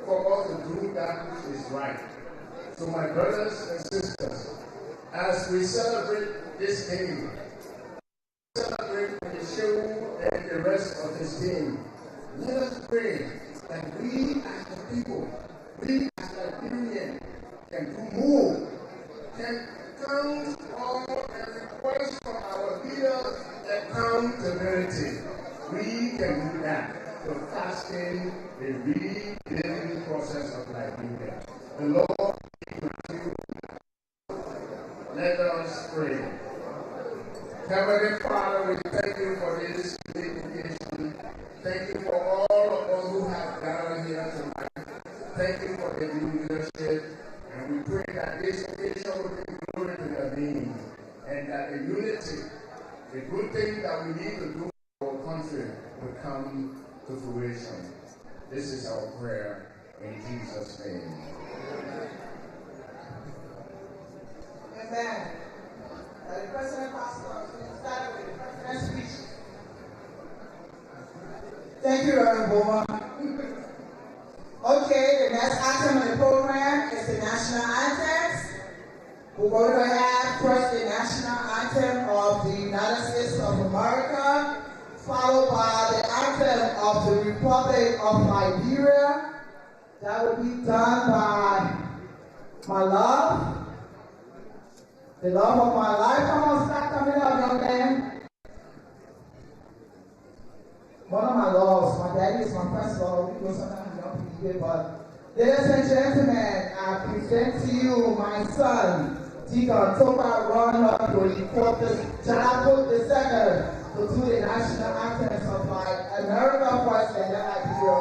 [SPEAKER 7] for us to do that which is right? So my brothers and sisters, as we celebrate this day, celebrate the show and the rest of this day. Let us pray that we as the people, we as Liberians, can do more, can count all and request from our leaders accountability. We can do that. The fasting, the rebuilding process of Liberia. The Lord be with you. Let us pray. Heavenly Father, we thank you for this occasion. Thank you for all of us who have gathered here tonight. Thank you for the new leadership. And we pray that this occasion will bring glory to your name. And that the unity, the good thing that we need to do for our country will come to fruition. This is our prayer in Jesus' name.
[SPEAKER 9] Amen. The President Pastor started with the President's speech. Thank you, Reverend Bowman. Okay, the next item on the program is the national anthems. We're going to have first the national anthem of the United States of America, followed by the anthem of the Republic of Liberia. That will be done by my love. The love of my life. Come on, start coming up, young man. One of my loves, my daddy is my first love. We know sometimes you don't believe it, but ladies and gentlemen, I present to you my son, Deacon Topa Ronald Jalaput II, to do the national anthems of America First and then Liberia.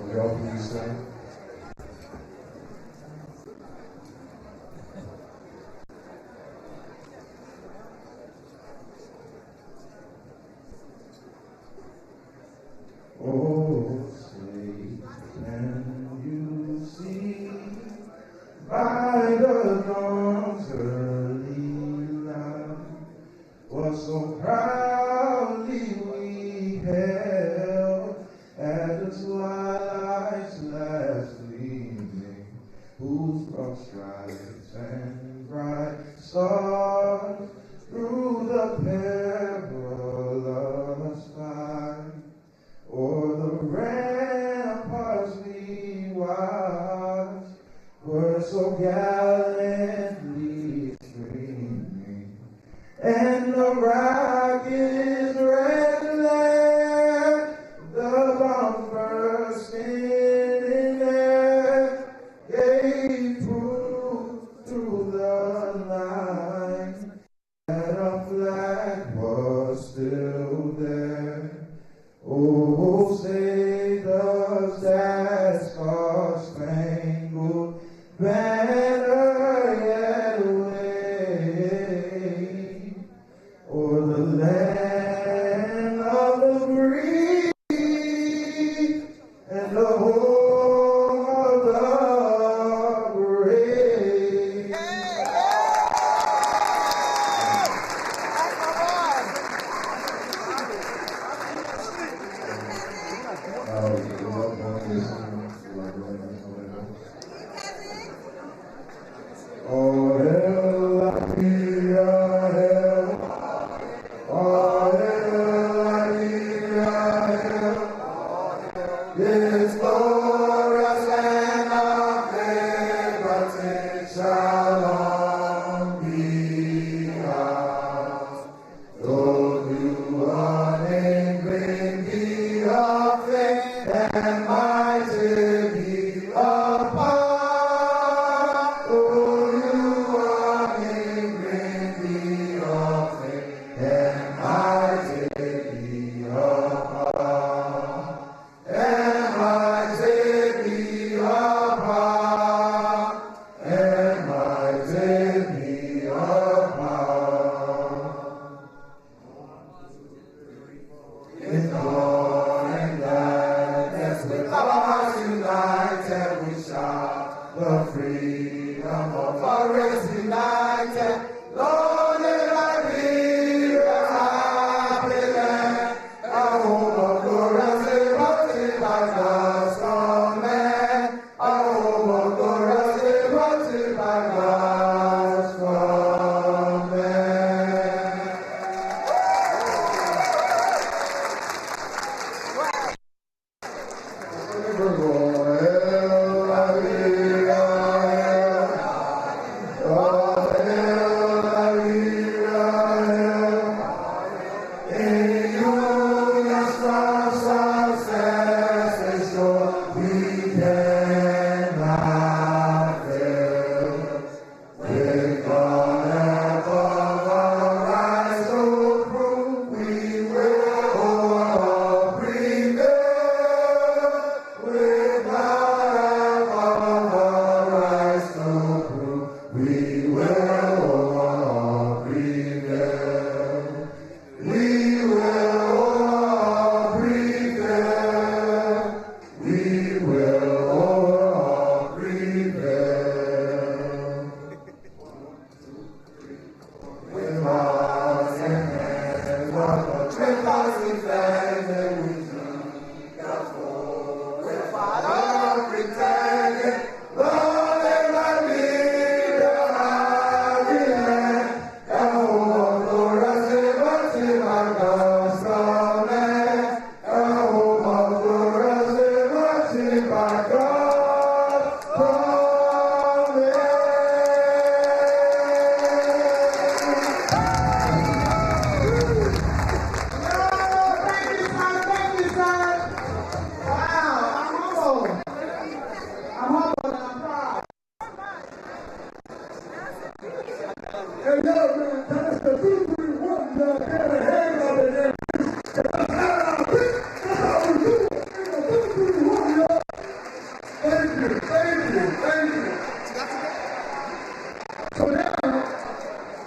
[SPEAKER 7] We all please stand. Oh, say, can you see by the dawn's early light what so proudly we held at the twilight's last gleaming, whose broad stripes and bright stars through the perilous fight o'er the ramparts we watched were so gallantly streaming, and the rocket's red glare, the bombs bursting in air, gave proof through the night that our flag was still there. Oh, say does that star-spangled banner yet wave o'er the land of the free and the home of the brave? Oh, hell, Liberia, hell. Oh, hell, Liberia, hell. This glorious land of liberty shall long be ours. Though New England be of faith and mighty be apart. The freedom of our race united, Lord, in Liberia, happy land, a home of glorious liberty by God's command, a home of glorious liberty by God's command.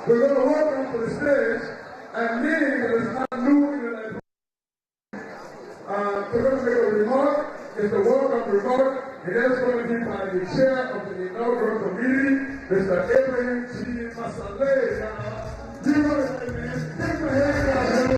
[SPEAKER 7] we're going to welcome to the stage a name that is not new in the Liberian. We're going to make a remark. It's a welcome remark. It is going to be by the chair of the inaugural committee, Mr. Liberian G. Masaleh. You know his name is. Take my hand down.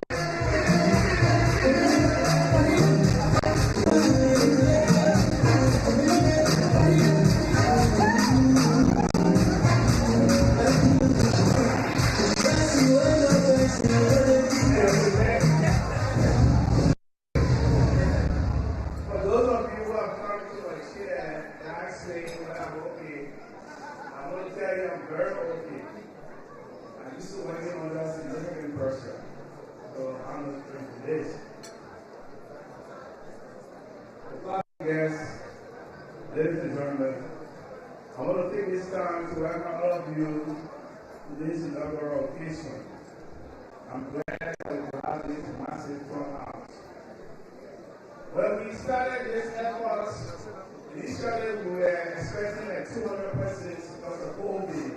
[SPEAKER 10] Ladies and gentlemen, I want to take this time to welcome all of you to this inaugural occasion. I'm glad that we have this massive turnout. When we started this effort, initially we were expecting like 200 persons because of COVID.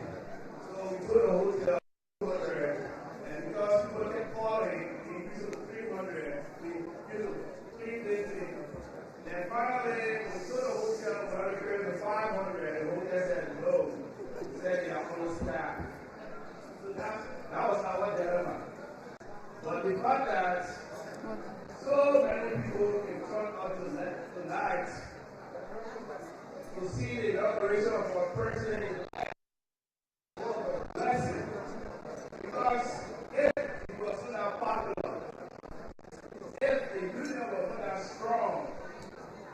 [SPEAKER 10] So we put a hotel 200, and because people kept calling, we increased to 300. We did 3 days in. And finally, we took a hotel for to 500, and the hotel said no. They said they are full staff. So that was our dilemma. But the fact that so many people can turn up tonight to see the inauguration of our president is a blessing. Because if it was not popular, if the union was not that strong,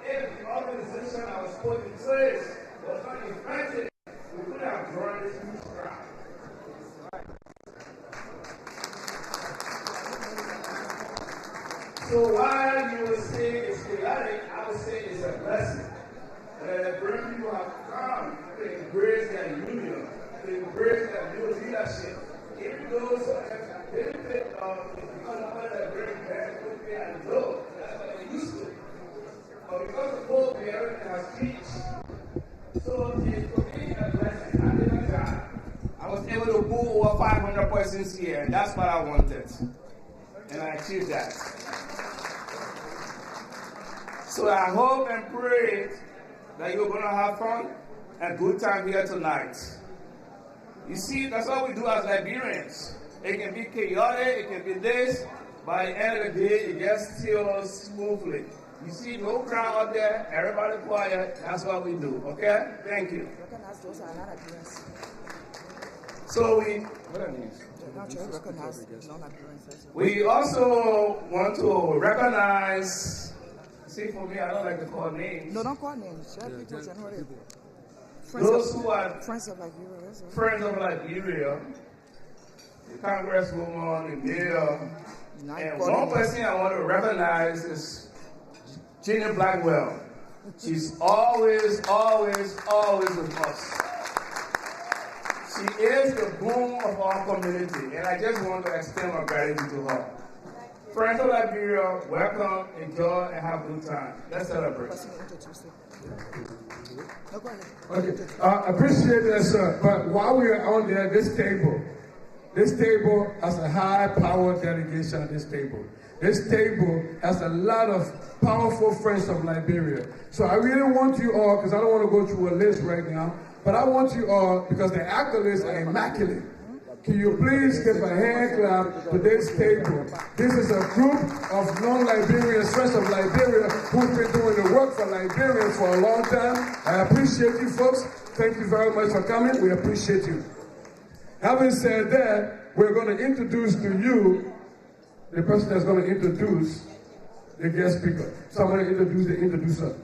[SPEAKER 10] if the organization I was put in place was not effective, we could have drawn this huge crowd. So while you will say it's chaotic, I would say it's a blessing. The Liberian people have come to embrace their union, to embrace their new leadership. Even though some have the benefit of because of the Liberian band could be and low, that's what they used to. But because of COVID, everything has changed. So it's for me a blessing. I didn't die. I was able to move over 500 persons here, and that's what I wanted. And I achieved that. So I hope and pray that you're going to have fun and good time here tonight. You see, that's what we do as Liberians. It can be chaotic, it can be this, but at the end of the day, it just feels smoothly. You see no crowd out there, everybody quiet, that's what we do, okay? Thank you. So we also want to recognize, see for me, I don't like to call names.
[SPEAKER 6] No, don't call names.
[SPEAKER 10] Those who are
[SPEAKER 6] Friends of Liberia.
[SPEAKER 10] Friends of Liberia, the Congresswoman, the mayor, and one person I want to recognize is Jenny Blackwell. She's always with us. She is the boom of our community, and I just want to extend my gratitude to her. Friends of Liberia, welcome, enjoy, and have a good time. Let's celebrate.
[SPEAKER 7] Okay, I appreciate that, sir. But while we are on there, this table has a high power delegation at this table. This table has a lot of powerful friends of Liberia. So I really want you all, because I don't want to go through a list right now, but I want you all, because the accolades are immaculate. Can you please give a hand clap to this table? This is a group of non-Liberians, friends of Liberia, who've been doing the work for Liberians for a long time. I appreciate you folks. Thank you very much for coming. We appreciate you. Having said that, we're going to introduce to you the person that's going to introduce the guest speaker. So I'm going to introduce the introducer.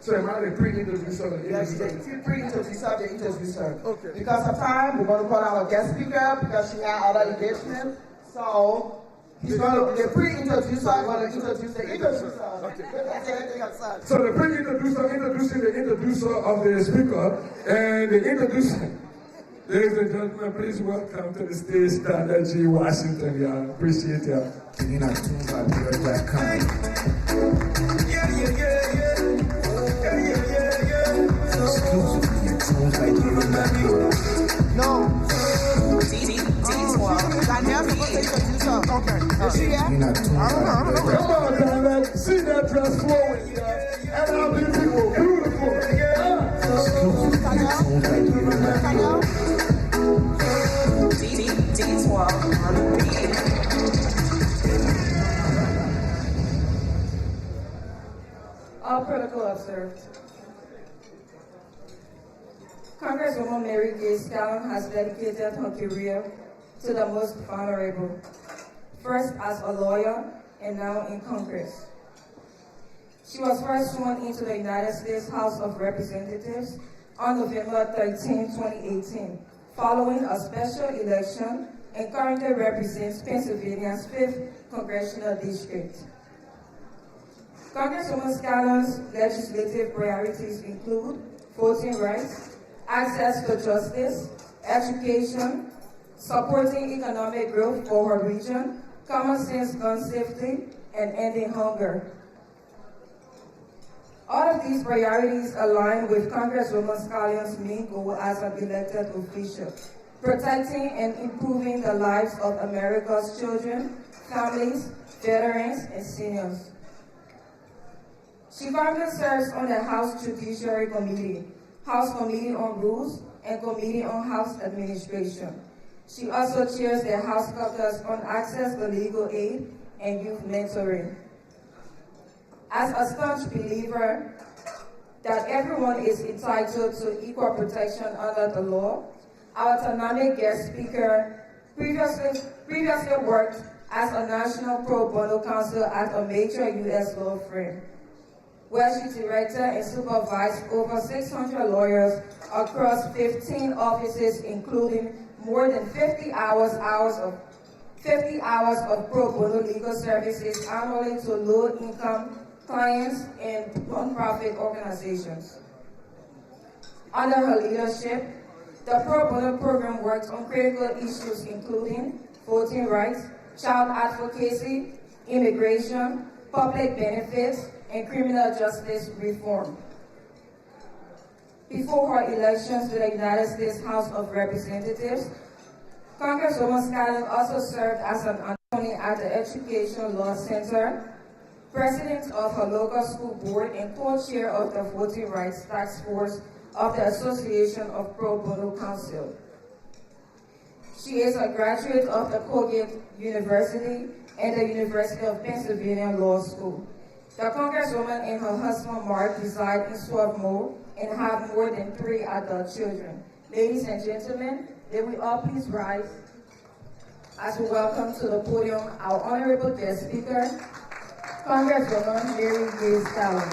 [SPEAKER 7] So am I the pre-introducer or the introducer?
[SPEAKER 9] Yes, the pre-introducer, the introducer. Okay. Because of time, we're going to call our guest speaker because she has other engagement. So he's going to, the pre-introducer, going to introduce the introducer. Okay.
[SPEAKER 7] So the pre-introducer introducing the introducer of the speaker, and the introducer. Ladies and gentlemen, please welcome to the stage Standard G. Washington. Yeah, appreciate you.
[SPEAKER 8] Exclusively at Tunes Like You. No.
[SPEAKER 9] Danielle supposed to introduce her. Okay. Is she here?
[SPEAKER 7] I don't know. Come on, Danielle. See that dress flowing, yeah. And our people, beautiful.
[SPEAKER 9] Danielle?
[SPEAKER 11] All protocol observed. Congresswoman Mary Gay Scallon has dedicated her career to the most vulnerable, first as a lawyer and now in Congress. She was first sworn into the United States House of Representatives on November 13, 2018, following a special election, and currently represents Pennsylvania's 5th Congressional District. Congresswoman Scallon's legislative priorities include voting rights, access to justice, education, supporting economic growth for her region, common sense gun safety, and ending hunger. All of these priorities align with Congresswoman Scallon's main goal as an elected official, protecting and improving the lives of America's children, families, veterans, and seniors. She currently serves on the House Judiciary Committee, House Committee on Rules, and Committee on House Administration. She also chairs the House Caucus on Access to Legal Aid and Youth Mentoring. As a staunch believer that everyone is entitled to equal protection under the law, our dynamic guest speaker previously worked as a national pro bono counsel at a major U.S. law firm, where she directed and supervised over 600 lawyers across 15 offices, including more than 50 hours of pro bono legal services annually to low-income clients and nonprofit organizations. Under her leadership, the pro bono program works on critical issues including voting rights, child advocacy, immigration, public benefits, and criminal justice reform. Before her elections to the United States House of Representatives, Congresswoman Scallon also served as an attorney at the Education Law Center, president of her local school board, and co-chair of the Voting Rights Task Force of the Association of Pro Bono Counsel. She is a graduate of the Colgate University and the University of Pennsylvania Law School. The Congresswoman and her husband Mark reside in Swarthmore and have more than 3 adult children. Ladies and gentlemen, may we all please rise as we welcome to the podium our honorable guest speaker, Congresswoman Mary Gay Scallon.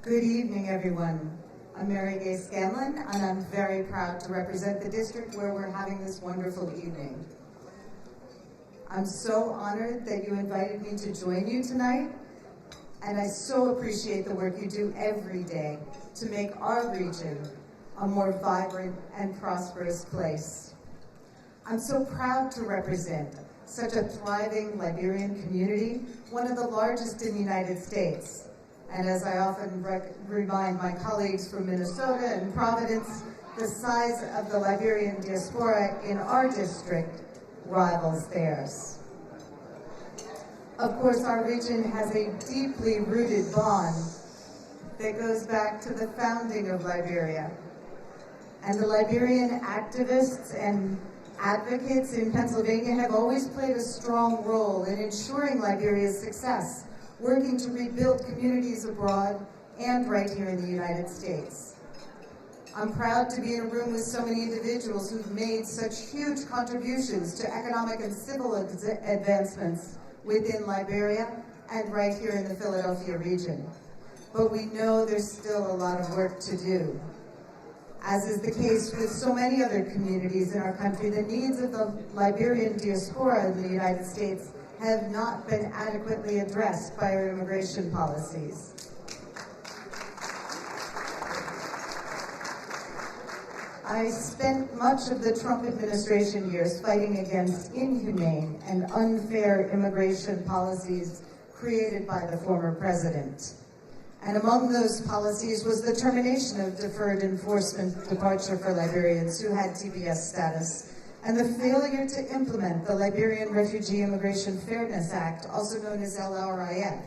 [SPEAKER 12] Good evening, everyone. I'm Mary Gay Scanlon, and I'm very proud to represent the district where we're having this wonderful evening. I'm so honored that you invited me to join you tonight, and I so appreciate the work you do every day to make our region a more vibrant and prosperous place. I'm so proud to represent such a thriving Liberian community, one of the largest in the United States. And as I often remind my colleagues from Minnesota and Providence, the size of the Liberian diaspora in our district rivals theirs. Of course, our region has a deeply rooted bond that goes back to the founding of Liberia. And the Liberian activists and advocates in Pennsylvania have always played a strong role in ensuring Liberia's success, working to rebuild communities abroad and right here in the United States. I'm proud to be in a room with so many individuals who've made such huge contributions to economic and civil advancements within Liberia and right here in the Philadelphia region. But we know there's still a lot of work to do. As is the case with so many other communities in our country, the needs of the Liberian diaspora in the United States have not been adequately addressed by our immigration policies. I spent much of the Trump administration years fighting against inhumane and unfair immigration policies created by the former president. And among those policies was the termination of deferred enforcement departure for Liberians who had TPS status, and the failure to implement the Liberian Refugee Immigration Fairness Act, also known as LRIF,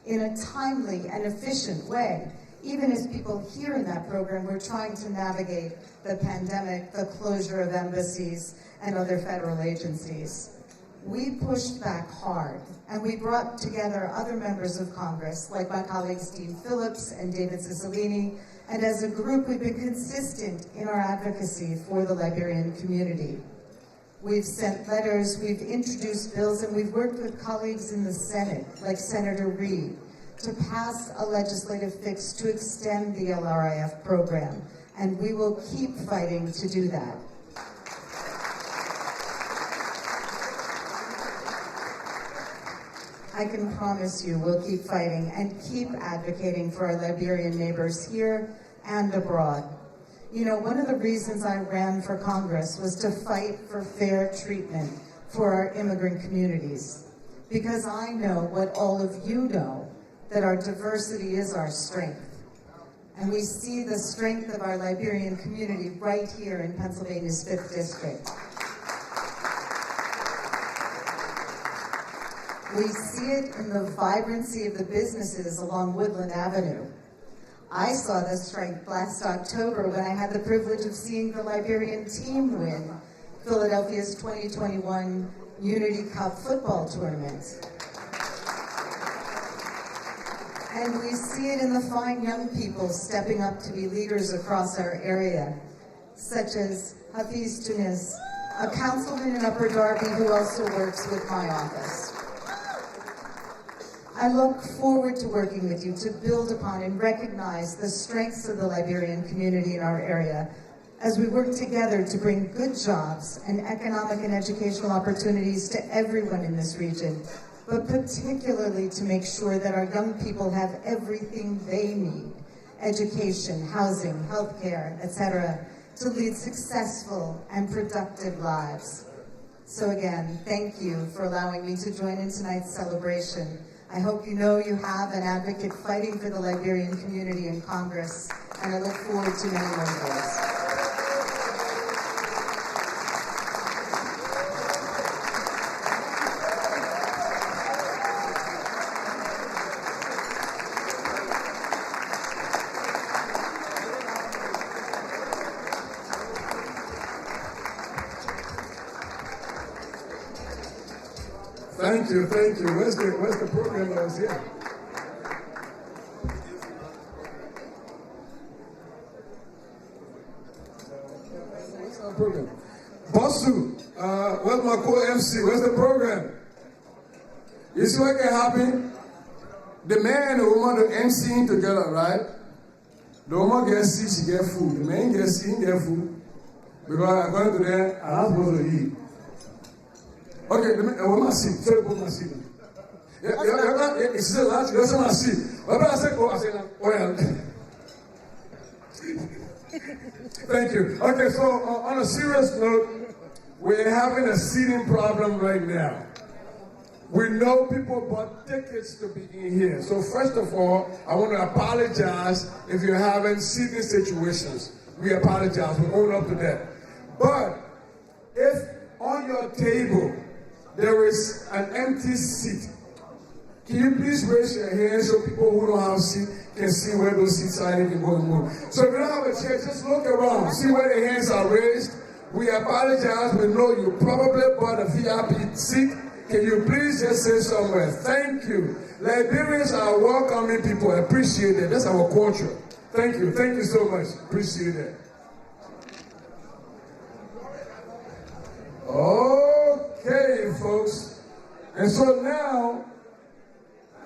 [SPEAKER 12] in a timely and efficient way, even as people here in that program were trying to navigate the pandemic, the closure of embassies, and other federal agencies. We pushed back hard, and we brought together other members of Congress, like my colleagues Dean Phillips and David Cicilline, and as a group, we've been consistent in our advocacy for the Liberian community. We've sent letters, we've introduced bills, and we've worked with colleagues in the Senate, like Senator Reid, to pass a legislative fix to extend the LRIF program, and we will keep fighting to do that. I can promise you we'll keep fighting and keep advocating for our Liberian neighbors here and abroad. You know, one of the reasons I ran for Congress was to fight for fair treatment for our immigrant communities, because I know what all of you know, that our diversity is our strength. And we see the strength of our Liberian community right here in Pennsylvania's 5th District. We see it in the vibrancy of the businesses along Woodland Avenue. I saw this strength last October when I had the privilege of seeing the Liberian team win Philadelphia's 2021 Unity Cup football tournament. And we see it in the fine young people stepping up to be leaders across our area, such as Hafiz Tunis, a councilman in Upper Darby who also works with my office. I look forward to working with you to build upon and recognize the strengths of the Liberian community in our area as we work together to bring good jobs and economic and educational opportunities to everyone in this region, but particularly to make sure that our young people have everything they need, education, housing, healthcare, etc., to lead successful and productive lives. So again, thank you for allowing me to join in tonight's celebration. I hope you know you have an advocate fighting for the Liberian community in Congress, and I look forward to many more days.
[SPEAKER 7] Thank you, thank you. Where's the program that was here? Where's our program? Bosu, where's my co-MC? Where's the program? You see what can happen? The man and the woman are MCing together, right? The woman gets sick, she gets food. The man gets sick, he gets food. Because according to them, I'm not supposed to eat. Okay, the woman see. Tell the woman see. It's still large. That's what I see. But I said, oh, well. Thank you. Okay, so on a serious note, we're having a seating problem right now. We know people bought tickets to be in here. So first of all, I want to apologize if you're having seating situations. We apologize. We own up to that. But if on your table there is an empty seat, can you please raise your hand so people who don't have a seat can see where those seats are and can go and move? So if you don't have a chair, just look around, see where the hands are raised. We apologize. We know you probably bought a VIP seat. Can you please just say somewhere? Thank you. Liberians are welcoming people. I appreciate it. That's our culture. Thank you. Thank you so much. Appreciate it. Okay, folks. And so now,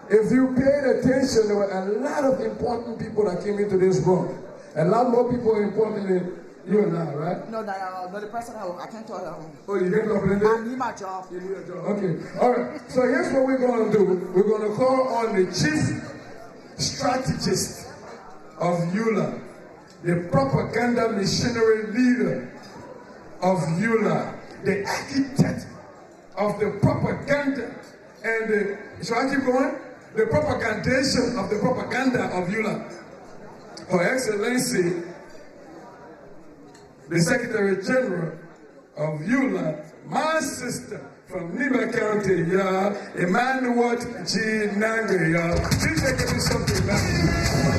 [SPEAKER 7] if you paid attention, there were a lot of important people that came into this room. A lot more people important than you and I, right?
[SPEAKER 9] No, the person I can't talk at home.
[SPEAKER 7] Oh, you can't talk at
[SPEAKER 9] I need my job.
[SPEAKER 7] You need a job. Okay. All right. So here's what we're going to do. We're going to call on the chief strategist of ULAA. the propaganda missionary leader of ULAA, the architect of the propaganda and shall I keep going? The propagandation of the propaganda of ULAA. Her Excellency, the Secretary General of ULAA, my sister from Niba County, Emmanuel G. Nange, Please take me something back.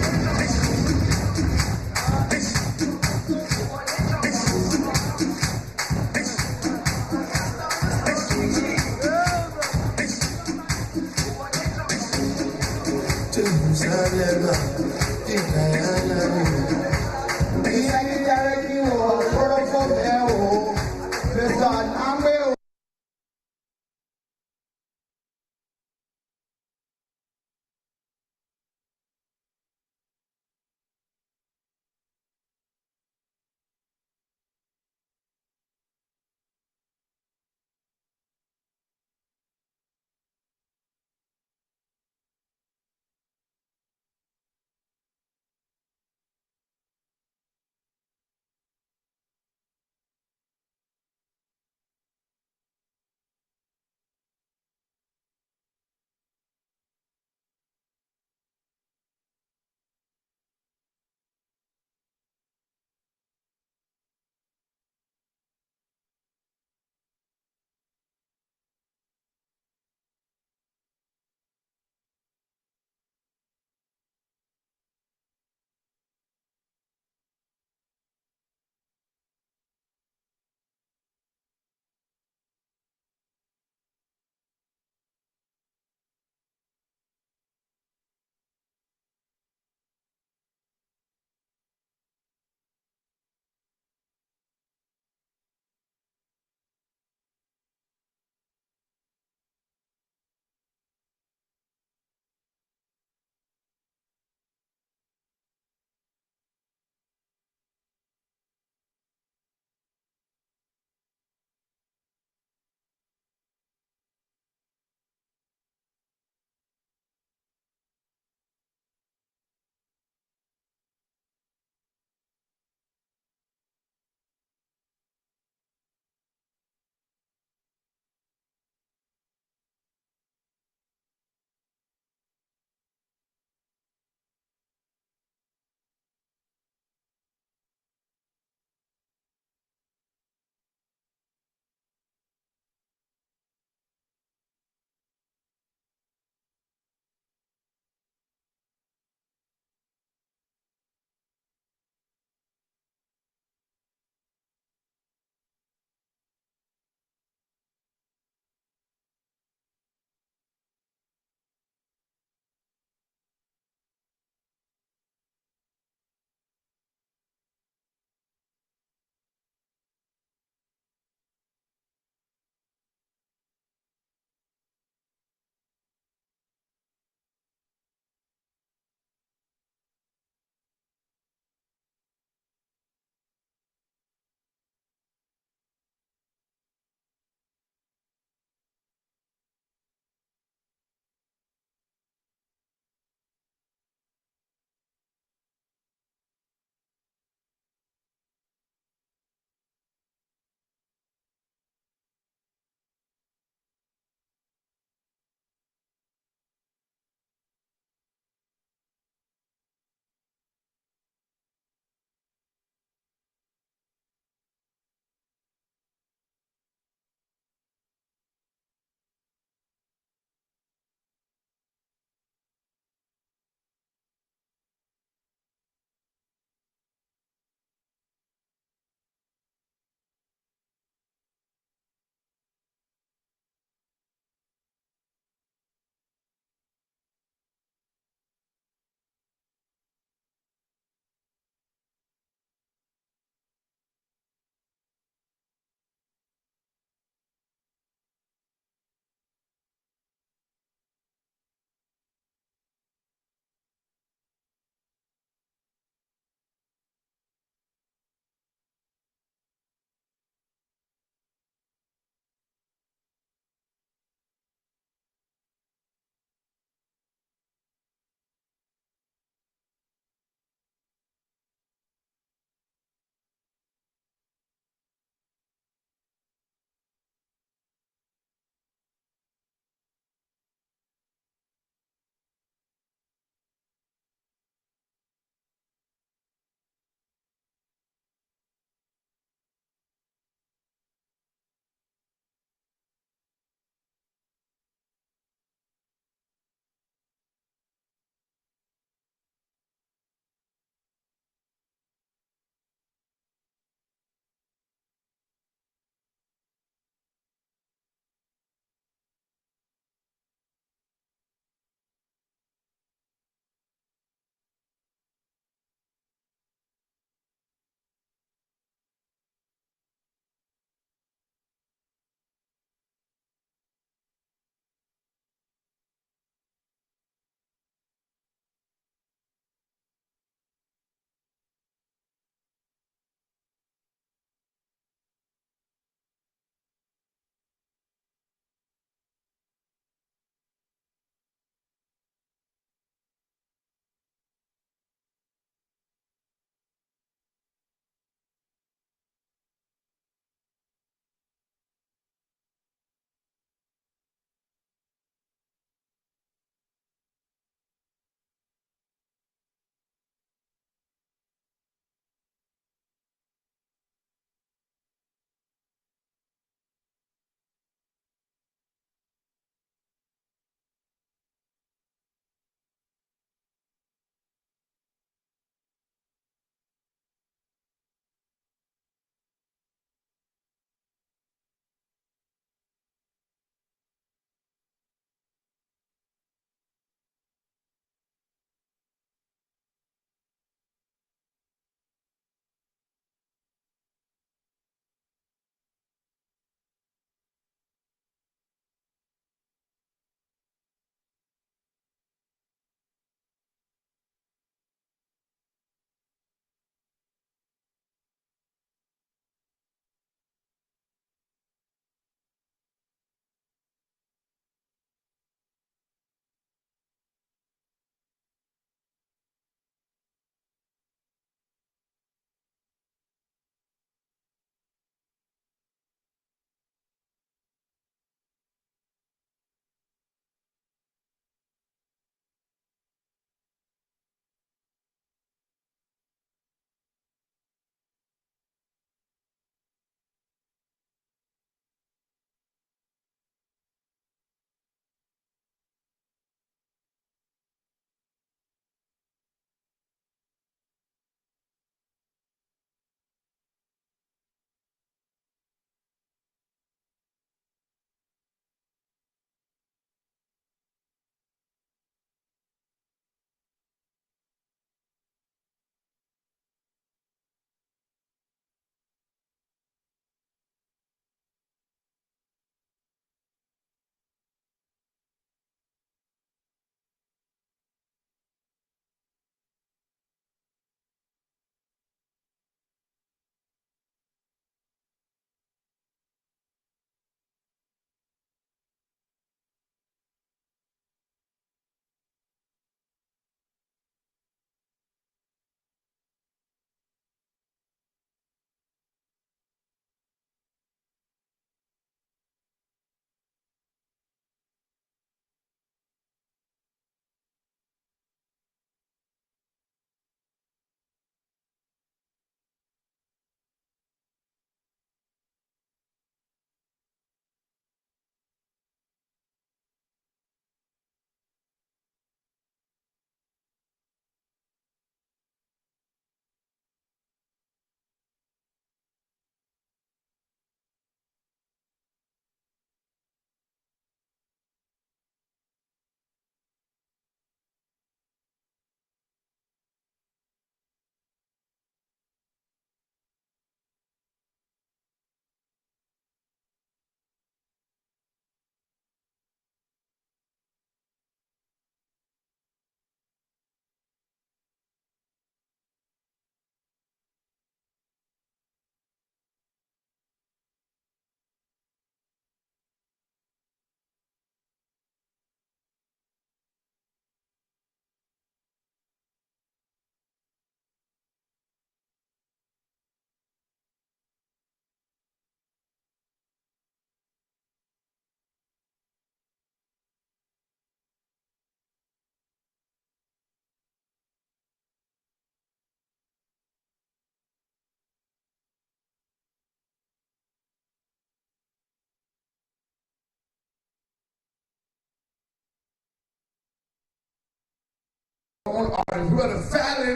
[SPEAKER 7] own artists. We got to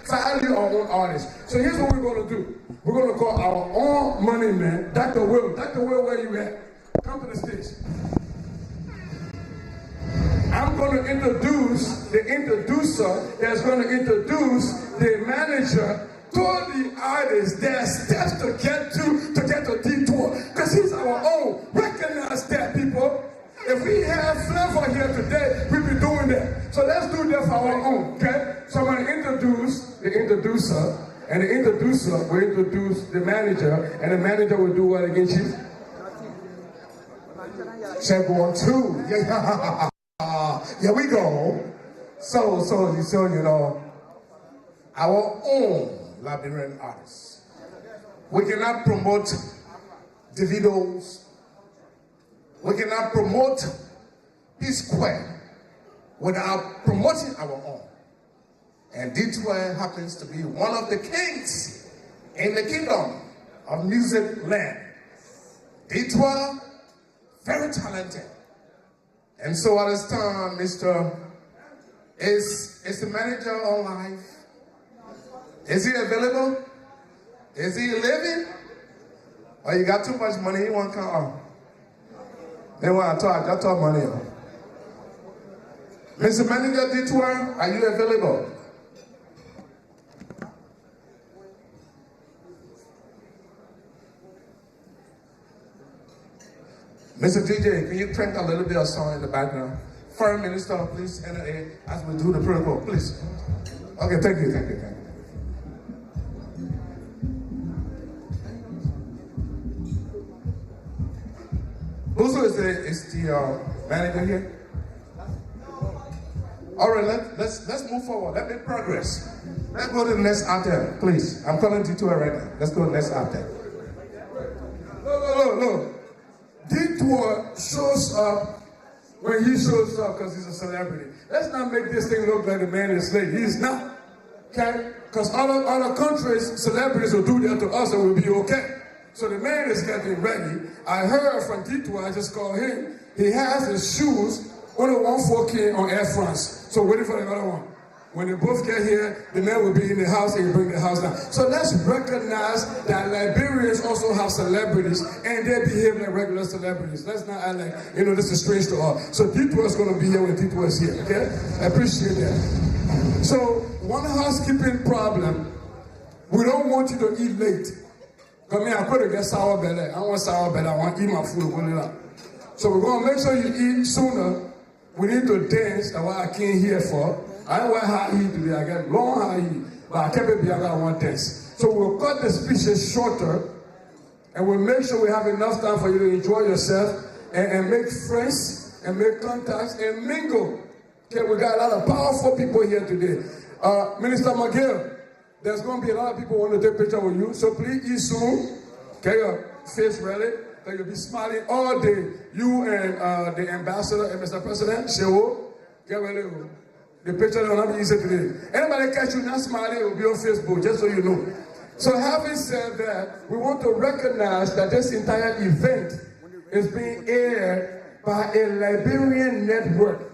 [SPEAKER 7] value our own artists. So here's what we're going to do. We're going to call our own money man, Dr. Will. Dr. Will, where you at? Come to the stage. I'm going to introduce the introducer that's going to introduce the manager to the artist their steps to get to Detour. Because he's our own. Recognize that, people. If we have flavor here today, we'll be doing that. So let's do that for our own, okay? So I'm going to introduce the introducer, and the introducer will introduce the manager, and the manager will do what again, Chief? Check 1, 2. Yeah. Here we go. So you know, our own Liberian artists. We cannot promote Davidos. We cannot promote P-Square without promoting our own. And Detour happens to be one of the kings in the kingdom of music land. Detour, very talented. And so at this time, is the manager on live? Is he available? Is he living? Or you got too much money, you want to come on? They want to talk money. Mr. Manager Detour, are you available? Mr. DJ, can you crank a little bit of song in the background? Foreign Minister, please enter in as we do the protocol, please. Okay, thank you. Who is the manager here? All right, let's move forward. Let me progress. Let's go to the next item, please. I'm calling Detour right now. Let's go to the next item. No. Detour shows up when he shows up because he's a celebrity. Let's not make this thing look like the man is late. He's not. Okay? Because other countries, celebrities will do that to us and we'll be okay. So the man is getting ready. I heard from Detour, I just called him. He has his shoes on the 1-4K on Air France. So waiting for the other one. When they both get here, the man will be in the house and he'll bring the house down. So let's recognize that Liberians also have celebrities and they behave like regular celebrities. Let's not act like, this is strange to us. So Detour is going to be here when Detour is here, okay? I appreciate that. So one housekeeping problem, we don't want you to eat late. Come here, I could get sour belly. I don't want sour belly, I want to eat my food. So we're going to make sure you eat sooner. We need to dance, that's what I came here for. I don't wear high heel today, I got long high heel, but I kept it behind, I want dance. So we'll cut the speeches shorter, and we'll make sure we have enough time for you to enjoy yourself, and make friends, and make contacts, and mingle. Okay, we got a lot of powerful people here today. Minister McGill, there's going to be a lot of people who want to take a picture with you, so please eat soon. Okay, your face ready, that you'll be smiling all day. You and the ambassador and Mr. President, Shewo, get ready. The picture will not be easy today. Anybody catch you not smiling, it will be on Facebook, just so you know. So having said that, we want to recognize that this entire event is being aired by a Liberian network,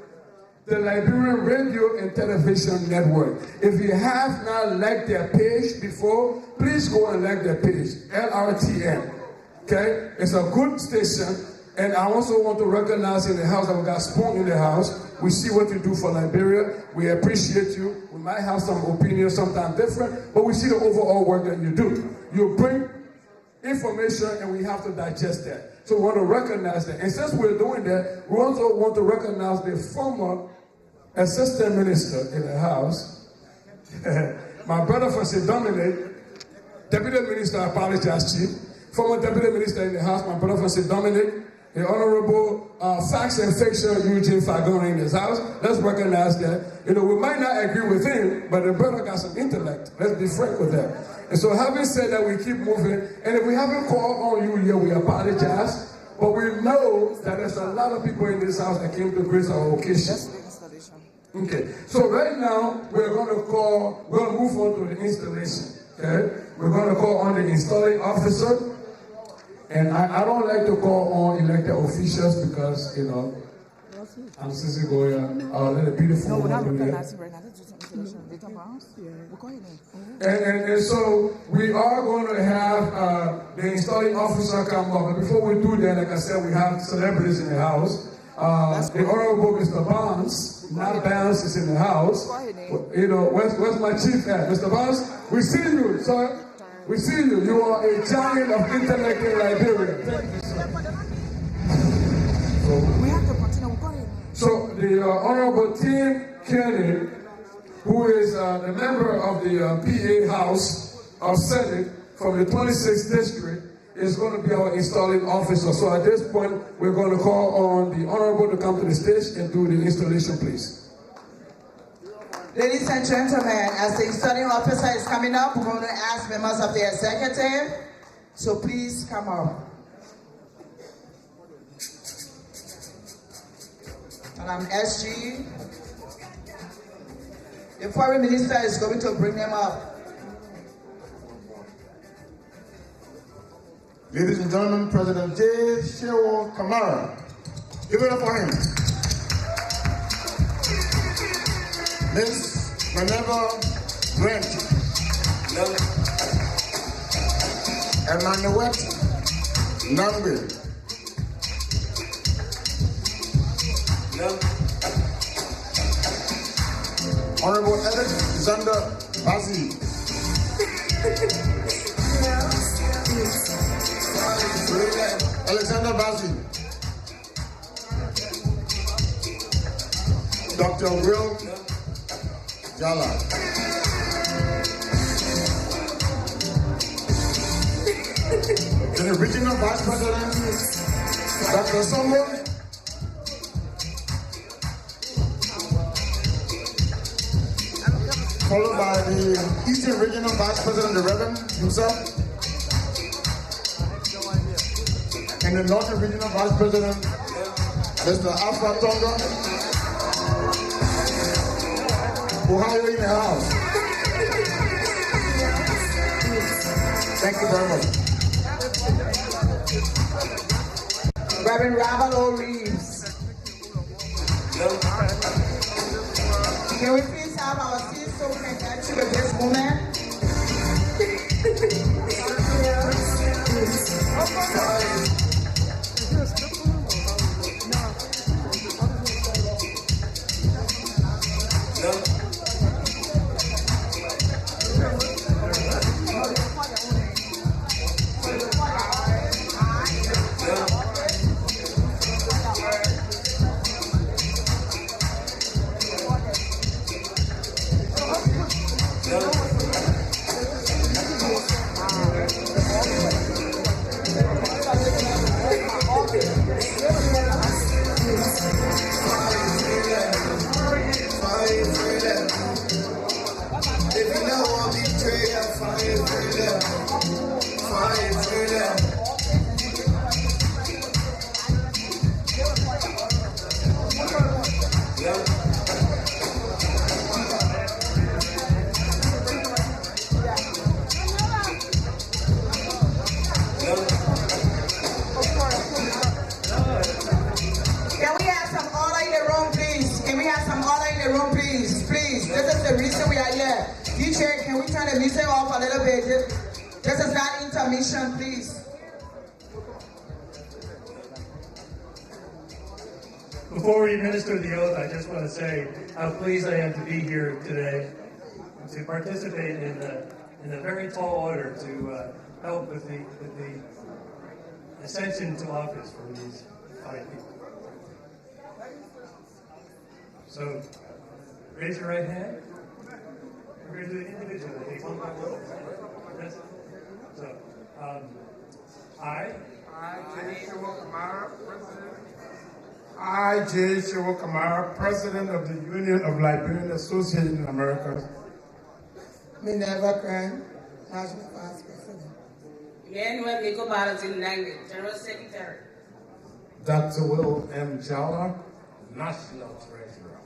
[SPEAKER 7] the Liberian Radio and Television Network. If you have not liked their page before, please go and like their page, LRTN. Okay? It's a good station. And I also want to recognize in the house that we got Spoon in the house. We see what you do for Liberia. We appreciate you. We might have some opinions, sometimes different, but we see the overall work that you do. You bring information and we have to digest that. So we want to recognize that. And since we're doing that, we also want to recognize the former assistant minister in the house. My brother from St. Dominic, deputy minister, I apologize, Chief. Former deputy minister in the house, my brother from St. Dominic. The Honorable Facts and Fiction Eugene Fagona in his house. Let's recognize that. We might not agree with him, but the brother got some intellect. Let's be frank with that. And so having said that, we keep moving. And if we haven't called on you yet, we apologize. But we know that there's a lot of people in this house that came to grace our occasion. Okay. So right now, we're going to move on to the installation. Okay? We're going to call on the installing officer. And I don't like to call on elected officials because, I'm Sissy Goya. Let a beautiful woman do that. And so we are going to have the installing officer come up. But before we do that, like I said, we have celebrities in the house. The Honorable Mr. Barnes, not Barnes, is in the house. You know, where's my chief at? Mr. Barnes, we see you, sir. We see you. You are a giant of intellect in Liberia. Thank you, sir. So the Honorable Tim Kenny, who is a member of the PA House of Senate from the 26th District, is going to be our installing officer. So at this point, we're going to call on the Honorable to come to the stage and do the installation, please.
[SPEAKER 9] Ladies and gentlemen, as the installing officer is coming up, we're going to ask members of the executive, so please come up. And I'm SG. The foreign minister is going to bring them up.
[SPEAKER 13] Ladies and gentlemen, President J. Shewo Kamara. Give it up for him. Miss Minerva Brent. Emmanuel Nangwe. Honorable Alexander Bazi. Alexander Bazi. Dr. Will Jala. The Regional Vice President, Dr. Songo. Followed by the Eastern Regional Vice President, the Reverend himself. And the Northern Regional Vice President, Mr. Alpha Tonga. Ohio in the house. Thank you very much.
[SPEAKER 9] Reverend Robert O. Reeves. Can we please have our seats so we can get you at this moment?
[SPEAKER 14] Before we administer the oath, I just want to say how pleased I am to be here today to participate in a very tall order to help with the ascension to office for these 5 people. So, raise your right hand. We're going to do it individually. Take one by one. So, I,
[SPEAKER 7] J. Shewo Kamara, President of the Union of Liberian Associated in America.
[SPEAKER 9] Minerva Grant, National Vice President.
[SPEAKER 6] Emmanuel Nico General Secretary.
[SPEAKER 7] Dr. Will M. Jala, National Treasurer.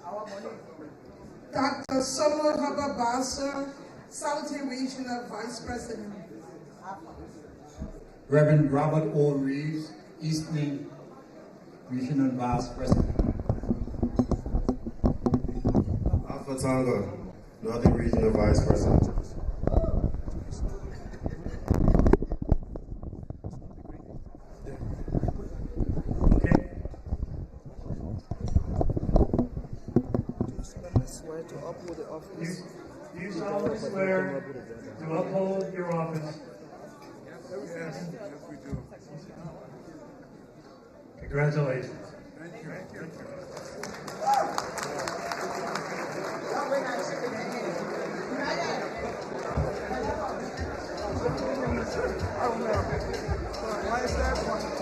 [SPEAKER 15] Dr. Solo Hababasa, Southern Regional Vice President.
[SPEAKER 16] Reverend Robert O. Reeves, Eastern Regional Vice President.
[SPEAKER 13] Katanga, Northern Regional Vice President.
[SPEAKER 14] Do you solemnly swear to uphold your office?
[SPEAKER 7] Yes, we do.
[SPEAKER 14] Congratulations.
[SPEAKER 7] Thank you.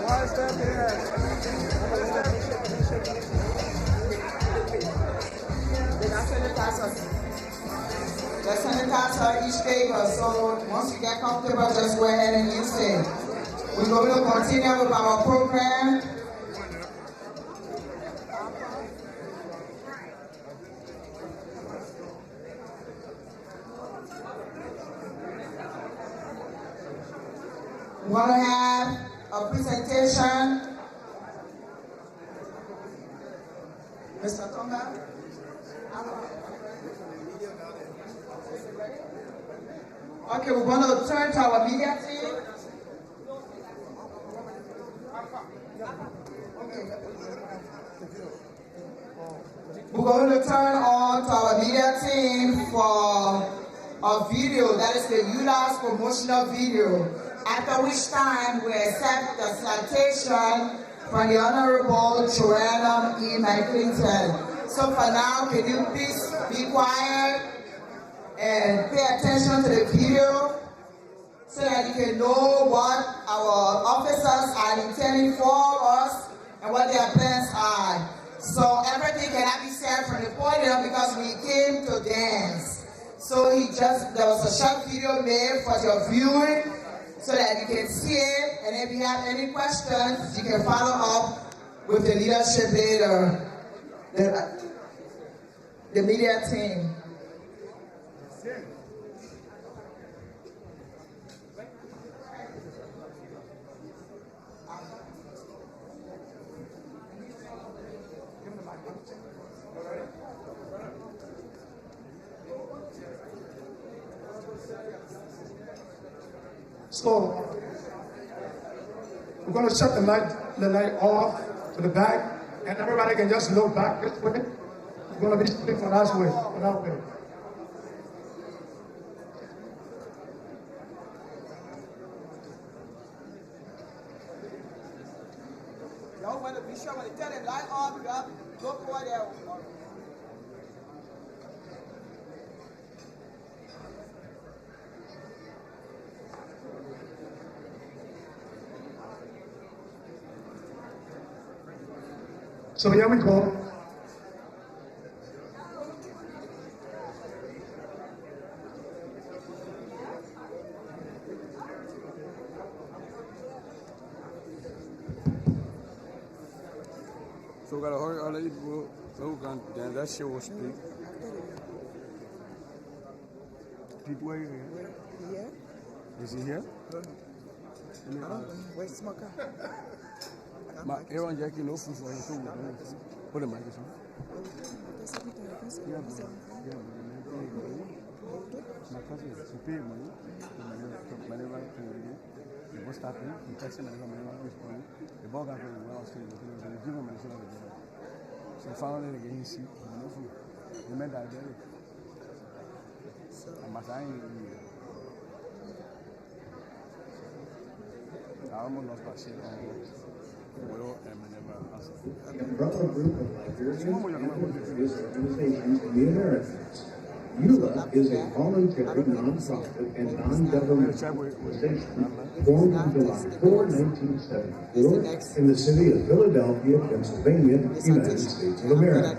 [SPEAKER 7] Why is that
[SPEAKER 9] The senators are each paper, so once you get comfortable, just go ahead and use it. We're going to continue with our program. We want to have a presentation. Mr. Tonga? Okay, we're going to turn to our media team. We're going to turn on to our media team for a video, that is the ULAA's promotional video, after which time we accept the citation from the Honorable Joanna E. McClinton. So for now, can you please be quiet and pay attention to the video so that you can know what our officers are intending for us and what their plans are. So everything cannot be said from the podium because we came to dance. So there was a short video made for your viewing so that you can see it, and if you have any questions, you can follow up with the leadership later, the media team.
[SPEAKER 4] So we're going to shut the light off to the back, and everybody can just look back this way. It's going to be split for that way, for that way.
[SPEAKER 9] Y'all want to be sure when they tell them light off, you have to look over there.
[SPEAKER 4] So here we go.
[SPEAKER 16] So we got to hurry all these people so we can, then that shit will speak. People, where you here?
[SPEAKER 17] Here?
[SPEAKER 16] Is he here?
[SPEAKER 17] No. Where's my car?
[SPEAKER 16] My Aaron Jackie, no food for him. So put the mic on. My cousin, she paid money. Money right to you. The bus stop him. The taxi man money right to him. The ball got him when I was still looking. The gym man is not there. So finally again he see no food. He made that day. I'm saying I almost lost my shit on.
[SPEAKER 18] An umbrella group of Liberians and various organizations in the Americas. ULAA is a voluntary, non-profit, and non-governmental organization formed on July 4, 1974 in the city of Philadelphia, Pennsylvania, United States of America.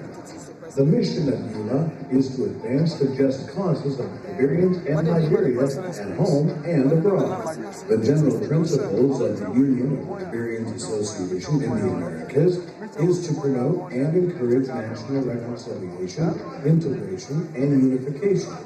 [SPEAKER 18] The mission of ULAA is to advance the just causes of Liberians and Liberia at home and abroad. The general principles of the Union of Liberians Association in the Americas is to promote and encourage national reconciliation, integration, and unification,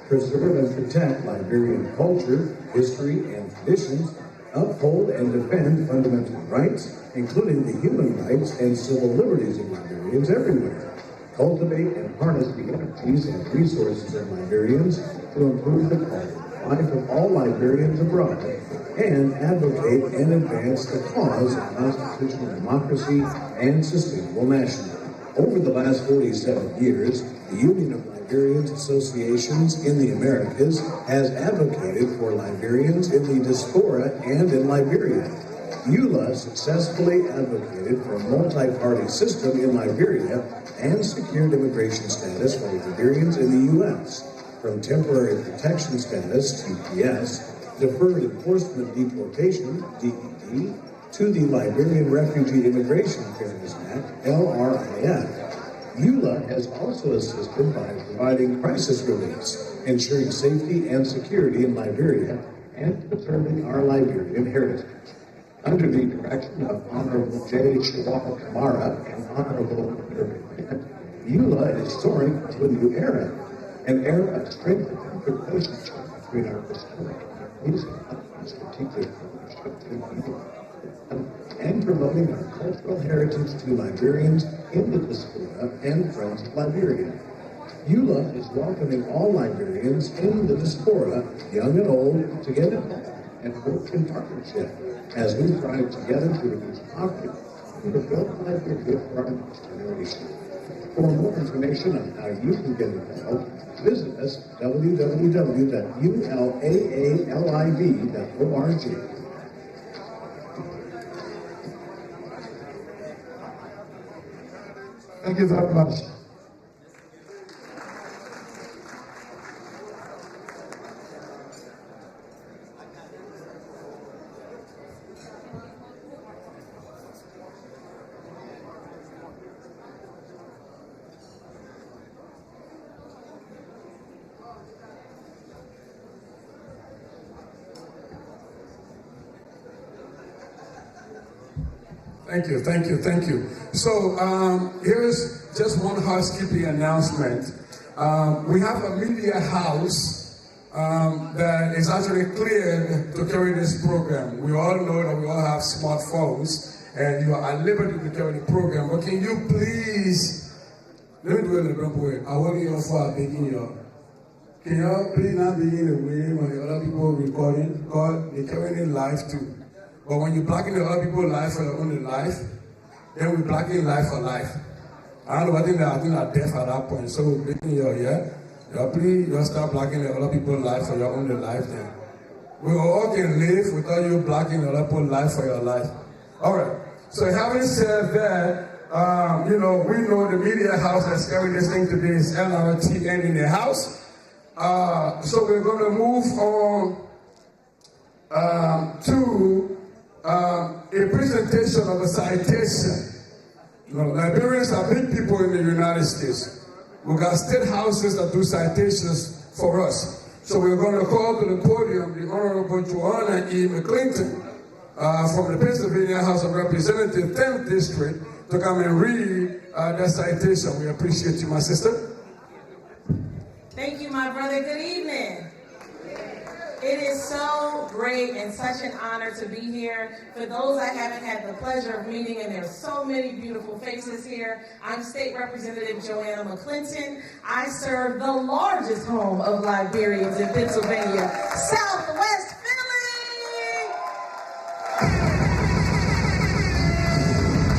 [SPEAKER 18] preserve and protect Liberian culture, history, and traditions, uphold and defend fundamental rights, including the human rights and civil liberties of Liberians everywhere, cultivate and harness the energies and resources of Liberians to improve the quality of life of all Liberians abroad, and advocate and advance the cause of constitutional democracy and sustainable nationalism. Over the last 47 years, the Union of Liberians Associations in the Americas has advocated for Liberians in the diaspora and in Liberia. ULAA successfully advocated for a multi-party system in Liberia and secured immigration status for Liberians in the U.S. From temporary protection status, TPS, deferred enforcement deportation, DED, to the Liberian Refugee Immigration Fairness Act, LRIF. ULAA has also assisted by providing crisis release, ensuring safety and security in Liberia, and preserving our Liberian heritage. Under the direction of Honorable J. Chihuahua Kamara and Honorable ULAA is soaring into a new era, an era of strengthened relationship between our historic communities and strategic partnership and promoting our cultural heritage to Liberians in the diaspora and friends of Liberia. ULAA is welcoming all Liberians in the diaspora, young and old, to get involved and work in partnership as we thrive together to reduce poverty and to build Liberia for our next generation. For more information on how you can get involved, visit us at www.ulaaliv.org.
[SPEAKER 13] Thank you very much. Thank you. So here's just one housekeeping announcement. We have a media house that is actually cleared to carry this program. We all know that we all have smartphones and you are at liberty to carry the program, but can you please, let me do it in a different way. I want you for begging you. Can you please not be in the way when the other people recording? God, they're carrying it live too. But when you're blocking the other people's life for your own life, then we're blocking life for life. I don't know, I think they're deaf at that point. So, please just start blocking the other people's life for your own life then. We all can live without you blocking the other people's life for your life. All right. So having said that, we know the media house that's carrying this thing today is LRTN in the house. So we're going to move on to a presentation of a citation. Liberians are big people in the United States. We've got state houses that do citations for us. So we're going to call to the podium the Honorable Joanna E. McClinton from the Pennsylvania House of Representatives, 10th District, to come and read that citation. We appreciate you, my sister.
[SPEAKER 19] Thank you, my brother. Good evening. It is so great and such an honor to be here. For those I haven't had the pleasure of meeting, and there's so many beautiful faces here, I'm State Representative Joanna McClinton. I serve the largest home of Liberians in Pennsylvania, Southwest Philly!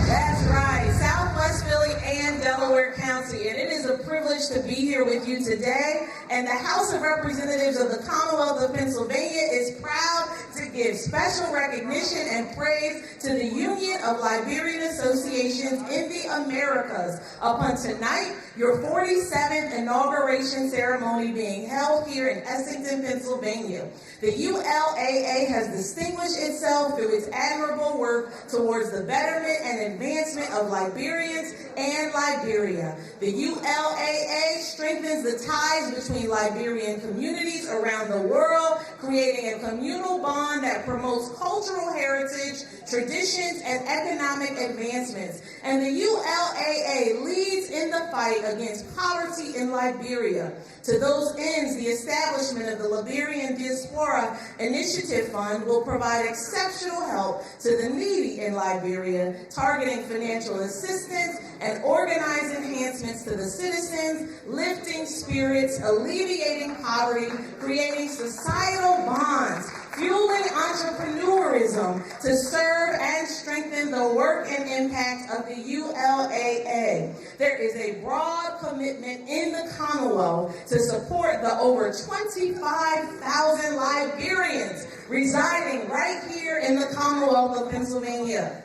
[SPEAKER 19] That's right, Southwest Philly and Delaware County. And it is a privilege to be here with you today. And the House of Representatives of the Commonwealth of Pennsylvania is proud to give special recognition and praise to the Union of Liberian Associations in the Americas upon tonight, your 47th inauguration ceremony being held here in Essington, Pennsylvania. The ULAA has distinguished itself through its admirable work towards the betterment and advancement of Liberians and Liberia. The ULAA strengthens the ties between Liberian communities around the world, creating a communal bond that promotes cultural heritage, traditions, and economic advancements. And the ULAA leads in the fight against poverty in Liberia. To those ends, the establishment of the Liberian Diaspora Initiative Fund will provide exceptional help to the needy in Liberia, targeting financial assistance and organized enhancements to the citizens, lifting spirits, alleviating poverty, creating societal bonds, fueling entrepreneurism to serve and strengthen the work and impact of the ULAA. There is a broad commitment in the Commonwealth to support the over 25,000 Liberians residing right here in the Commonwealth of Pennsylvania.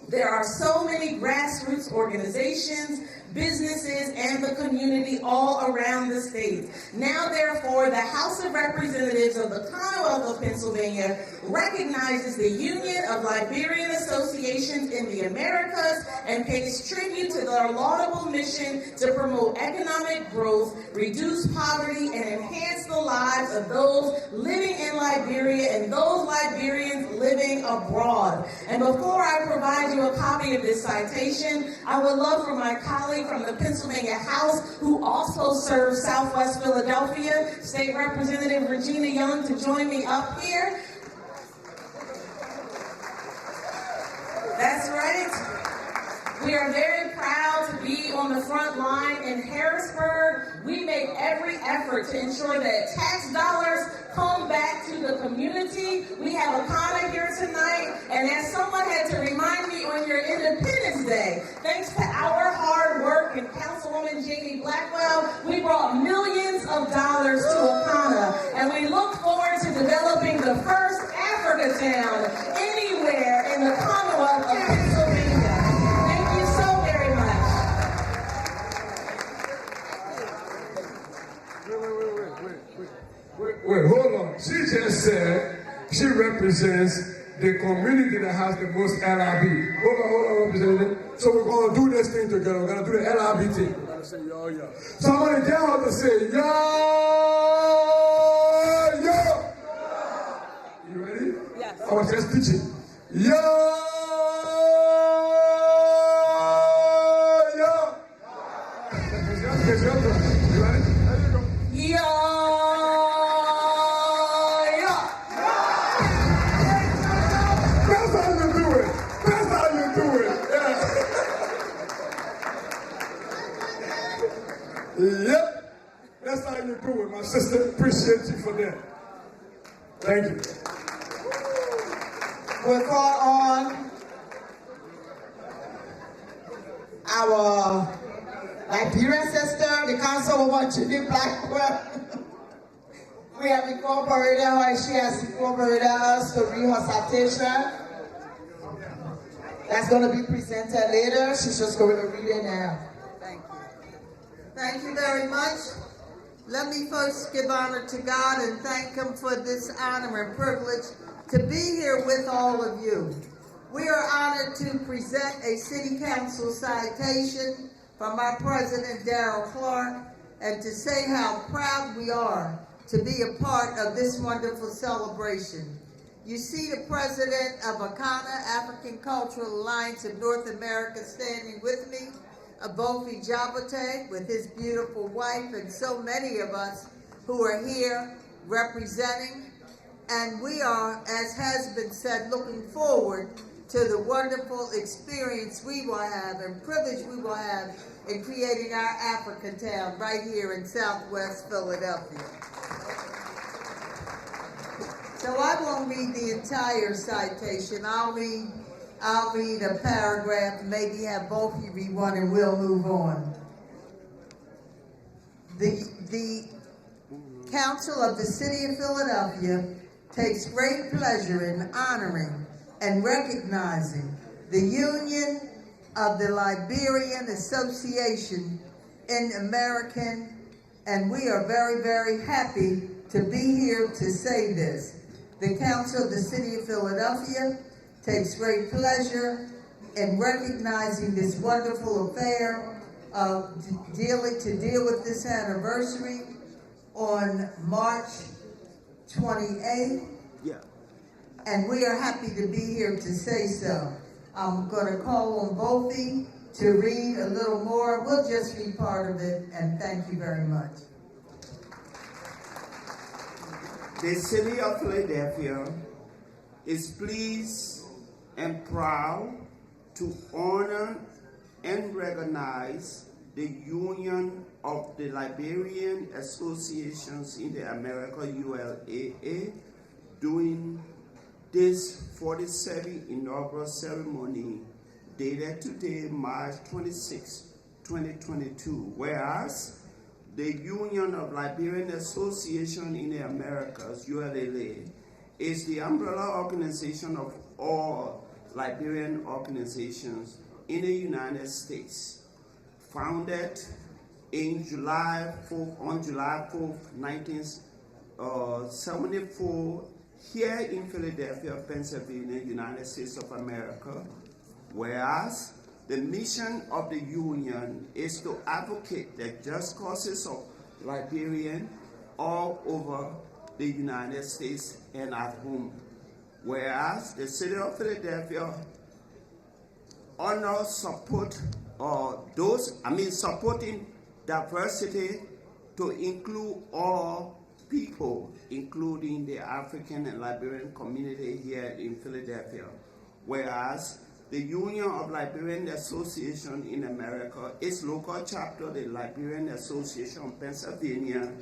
[SPEAKER 19] There are so many grassroots organizations, businesses, and the community all around the state. Now, therefore, the House of Representatives of the Commonwealth of Pennsylvania recognizes the Union of Liberian Associations in the Americas and pays tribute to their laudable mission to promote economic growth, reduce poverty, and enhance the lives of those living in Liberia and those Liberians living abroad. And before I provide you a copy of this citation, I would love for my colleague from the Pennsylvania House, who also serves Southwest Philadelphia, State Representative Regina Young, to join me up here. That's right. We are very proud to be on the front line in Harrisburg. We make every effort to ensure that tax dollars come back to the community. We have a Akana here tonight, and as someone had to remind me on your Independence Day, thanks to our hard work and Councilwoman Jamie Blackwell, we brought millions of dollars to Akana, and we look forward to developing the first Africa town anywhere in the Commonwealth of Pennsylvania.
[SPEAKER 13] Wait, hold on. She just said she represents the community that has the most LIB. Hold on, Representative. So we're going to do this thing together. We're going to do the LIB thing. We're going to say, yo, yo. So I'm going to get her to say, yo, yo. You ready? Yes. I was just teaching. Yo, yo. It's your turn. You ready? There you go.
[SPEAKER 19] Yo.
[SPEAKER 13] Yep, that's how you do it, my sister. Appreciate you for that. Thank you.
[SPEAKER 9] We'll call on our Liberian sister, the Councilwoman Judy Blackwell. We have incorporated her, and she has incorporated us to read her citation. That's going to be presented later. She's just going to read it now.
[SPEAKER 20] Thank you very much. Let me first give honor to God and thank Him for this honor and privilege to be here with all of you. We are honored to present a City Council citation from our President, Darrell Clark, and to say how proud we are to be a part of this wonderful celebration. You see the President of Akana, African Cultural Alliance of North America, standing with me. Abofi Jabate with his beautiful wife, and so many of us who are here representing. And we are, as has been said, looking forward to the wonderful experience we will have and privilege we will have in creating our Africa town right here in Southwest Philadelphia. So I won't read the entire citation. I'll read a paragraph, maybe have both of you read one, and we'll move on. The Council of the City of Philadelphia takes great pleasure in honoring and recognizing the Union of the Liberian Association in American, and we are very, very happy to be here to say this. The Council of the City of Philadelphia takes great pleasure in recognizing this wonderful affair of deal with this anniversary on March 28th. and we are happy to be here to say so. I'm going to call on Bolfi to read a little more. We'll just read part of it, and thank you very much.
[SPEAKER 21] The city of Philadelphia is pleased and proud to honor and recognize the Union of the Liberian Associations in the America, ULAA, during this 47th inaugural ceremony dated today, March 26, 2022, whereas the Union of Liberian Association in the Americas, ULAA, is the umbrella organization of all Liberian organizations in the United States. Founded in July 4th, on July 4th, 1974, here in Philadelphia, Pennsylvania, United States of America, whereas the mission of the union is to advocate the just causes of Liberians all over the United States and at home. Whereas the city of Philadelphia honors supporting diversity to include all people, including the African and Liberian community here in Philadelphia. Whereas the Union of Liberian Association in America, its local chapter, the Liberian Association of Pennsylvania,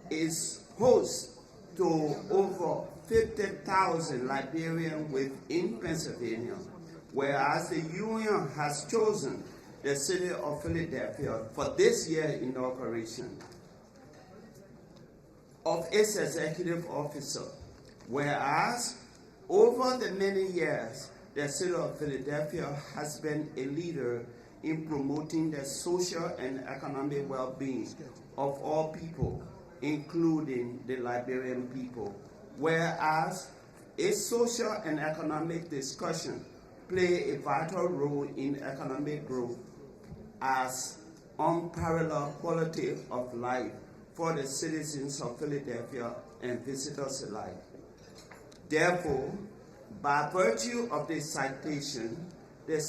[SPEAKER 21] is host to over 50,000 Liberians within Pennsylvania, whereas the union has chosen the city of Philadelphia for this year's inauguration of its executive officer, whereas over the many years, the city of Philadelphia has been a leader in promoting the social and economic well-being of all people, including the Liberian people, whereas its social and economic discussion play a vital role in economic growth as unparalleled quality of life for the citizens of Philadelphia and visitors alike. Therefore, by virtue of this citation, the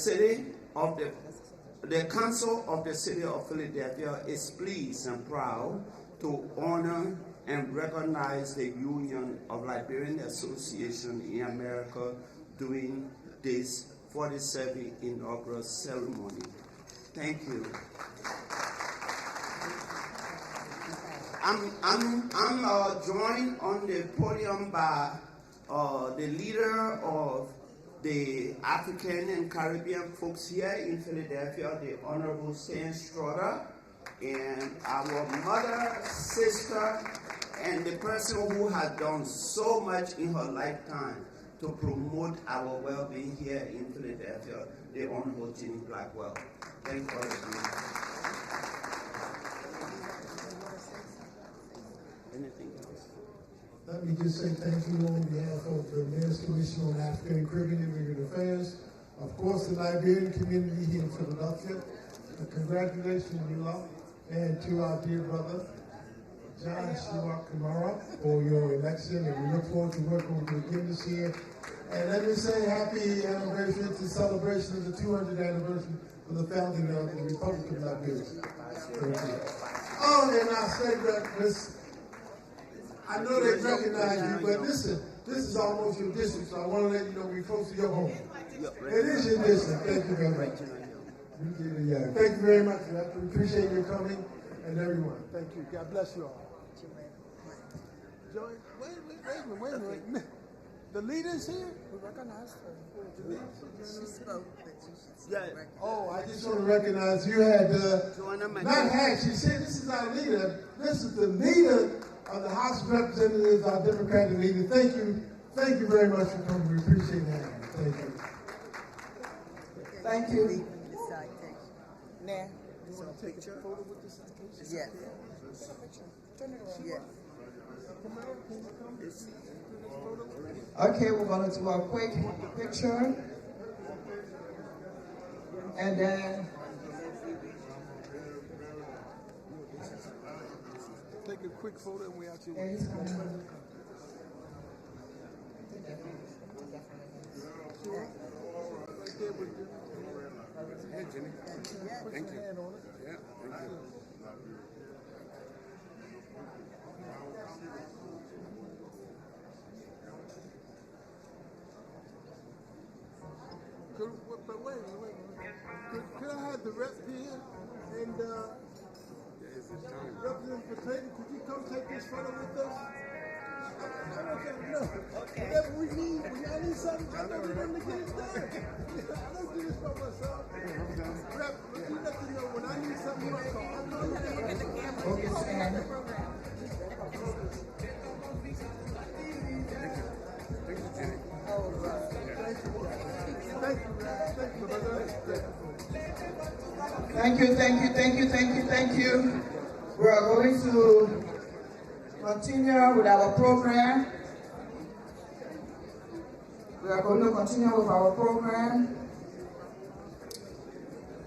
[SPEAKER 21] Council of the City of Philadelphia is pleased and proud to honor and recognize the Union of Liberian Association in America during this 47th inaugural ceremony. Thank you. I'm joined on the podium by the leader of the African and Caribbean folks here in Philadelphia, the Honorable Stan Strutter, and our mother, sister, and the person who has done so much in her lifetime to promote our well-being here in Philadelphia, the Honorable Ginny Blackwell. Thank all of you. Anything else?
[SPEAKER 22] Let me just say thank you on behalf of the Mayor's Commission on African and Caribbean Immigrant Affairs, of course the Liberian community here in Philadelphia. Congratulations, ULAA, and to our dear brother, John Stewart Kamara, for your election, and we look forward to working with you again this year. And let me say happy anniversary to the celebration of the 200th anniversary of the founding of the Republic of Liberia. Oh, and I say that this, I know they recognize you, but listen, this is almost your district, so I want to let you know we're close to your home. It is your district. Thank you very much. Thank you very much. We appreciate your coming and everyone. Thank you. God bless you all. Joy, wait a minute. The leaders here? We recognize her. She spoke, but you should recognize. Oh, I just want to recognize you had, not had, she said this is our leader. This is the leader of the House of Representatives, our Democratic leader. Thank you. Thank you very much for coming. We appreciate that. Thank you.
[SPEAKER 9] Thank you.
[SPEAKER 17] Nah. You want to take a photo with this citation? Yes. Turn it around. Yes.
[SPEAKER 9] Okay, we're going to do a quick picture. And then
[SPEAKER 17] take a quick photo and we actually
[SPEAKER 16] Hey, Jenny. Thank you. Yeah, thank you.
[SPEAKER 1] But wait. Could I have the rep here and Representative Potato? Could you come take this photo with us? I want y'all to know. Whatever we need, when y'all need something, I know we're going to get it done. I don't do this by myself. Rep, you let me know when I need something, you call. I know you get the camera.
[SPEAKER 9] Thank you. We are going to continue with our program.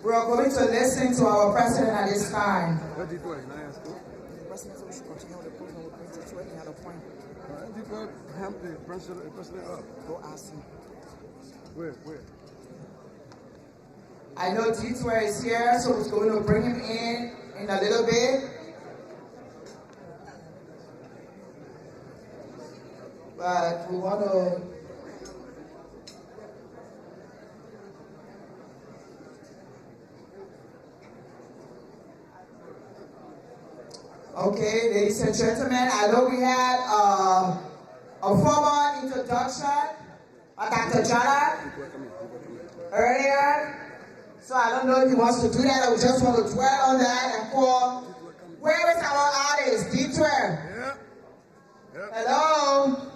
[SPEAKER 9] We are going to listen to our president at this time.
[SPEAKER 16] The president said we should continue with the program with Prince Detroit. He had a point. The president up. Go ask him. Where?
[SPEAKER 9] I know D2 is here, so we're going to bring him in a little bit. But we want to okay, ladies and gentlemen, I know we had a formal introduction by Dr. Jana earlier. So I don't know if he wants to do that or we just want to dwell on that and call. Where is our artist, D12?
[SPEAKER 16] Yeah.
[SPEAKER 9] Hello?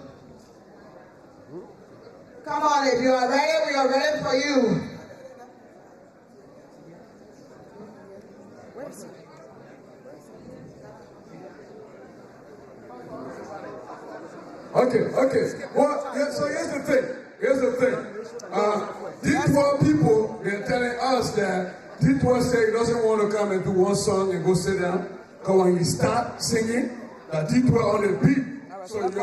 [SPEAKER 9] Come on, if you are ready, we are ready for you.
[SPEAKER 16] Where is he? Okay. Well, yeah, so here's the thing. These 12 people, they're telling us that D12 said he doesn't want to come and do one song and go sit down. Because when he start singing, that D12 on the beat. So you ain't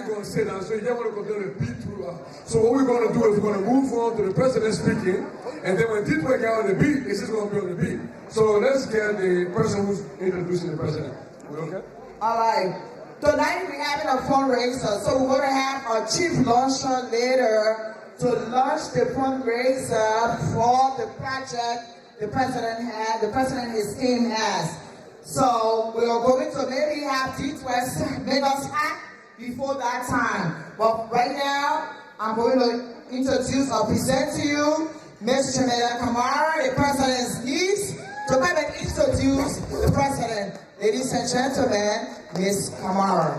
[SPEAKER 16] going to sit down. So you just want to go to the beat through. So what we're going to do is we're going to move on to the president speaking. And then when D12 get on the beat, it's just going to be on the beat. So let's get the person who's introducing the president. We okay?
[SPEAKER 9] All right. Tonight we're having a fundraiser, so we're going to have our chief launcher later to launch the fundraiser for the project the president and his team has. So we are going to maybe have D12 make us act before that time. But right now, I'm going to introduce or present to you Ms. Jamila Kamara, the president's niece, to come and introduce the president. Ladies and gentlemen, Ms. Kamara.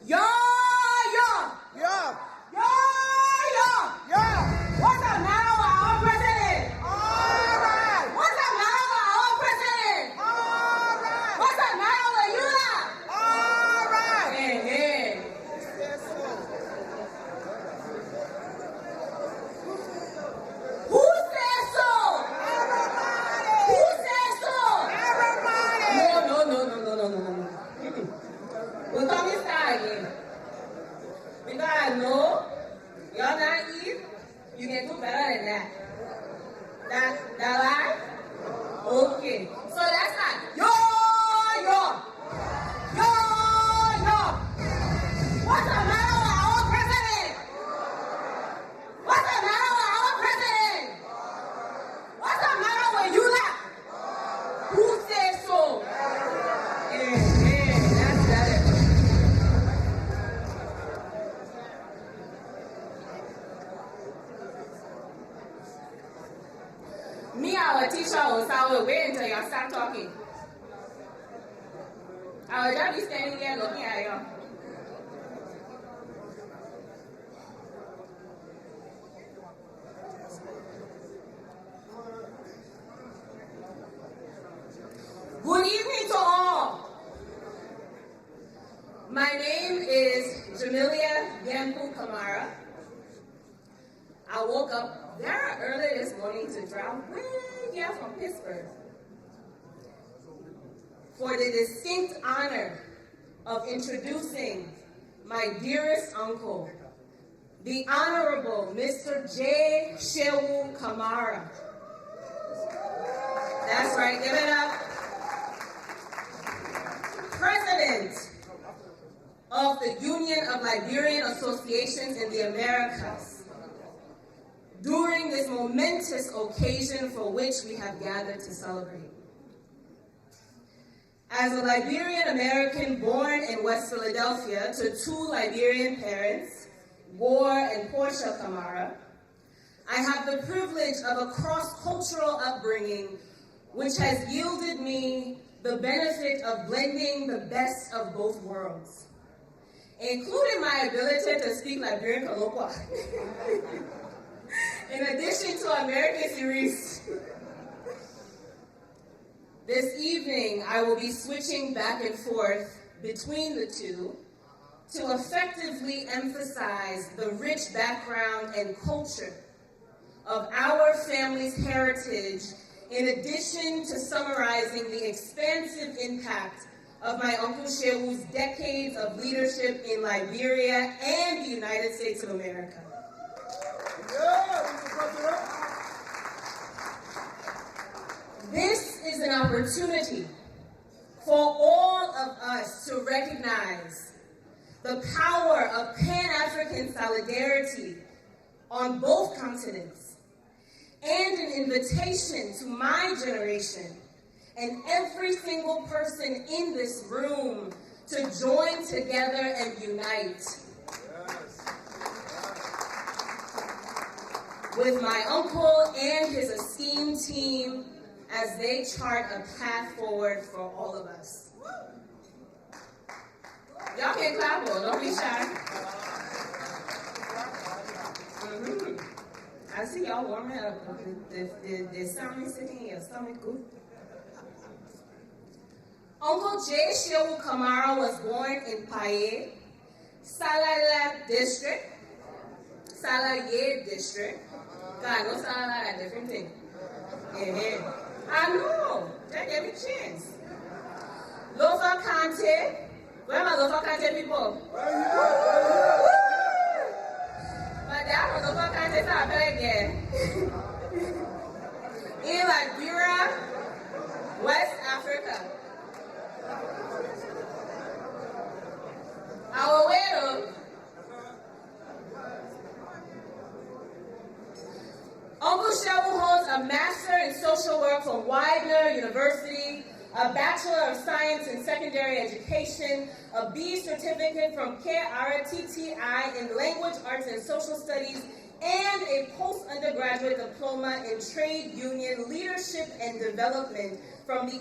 [SPEAKER 19] Yo! What's the matter with our president? All right. What's the matter with our president? All right. What's the matter with you now? All right. Hey. Who says so? Everybody. Who says so? Everybody. No. We're coming start again. Because I know you're naive. You can do better than that. That right? Okay. So that's not yo. What's the matter with our president? What's the matter with our president? What's the matter with you now? Who says so? That's better. Me, our teacher, will wait until y'all start talking. I will just be standing there looking at y'all. Good evening to all. My name is Jamila Kamara. I woke up very early this morning to drive way here from Pittsburgh for the distinct honor of introducing
[SPEAKER 3] my dearest uncle, the Honorable Mr. J. Shehu Kamara. That's right, give it up. President of the Union of Liberian Associations in the Americas, during this momentous occasion for which we have gathered to celebrate. As a Liberian American born in West Philadelphia to two Liberian parents, Gore and Portia Kamara, I have the privilege of a cross-cultural upbringing which has yielded me the benefit of blending the best of both worlds, including my ability to speak Liberian colloquial, in addition to American series. This evening, I will be switching back and forth between the two to effectively emphasize the rich background and culture of our family's heritage, in addition to summarizing the expansive impact of my Uncle Shehu's decades of leadership in Liberia and the United States of America. This is an opportunity for all of us to recognize the power of Pan-African solidarity on both continents, and an invitation to my generation and every single person in this room to join together and unite. With my uncle and his esteemed team as they chart a path forward for all of us. Y'all can clap, or don't be shy. I see y'all warming up. The sound is sitting in your stomach good. Uncle J. Shehu Kamara was born in Paye, Salala District. Salaye District. God, no Salala, a different thing. Yeah. I know. Take every chance. Lofa Kante. Where are my Lofa Kante people? But that was Lofa Kante Sabe again. In Liberia, West Africa. Our widow. Uncle Shehu holds a Master in Social Work from Widener University, a Bachelor of Science in Secondary Education, a B certificate from KRTTI in Language, Arts, and Social Studies, and a post-undergraduate diploma in Trade Union Leadership and Development from the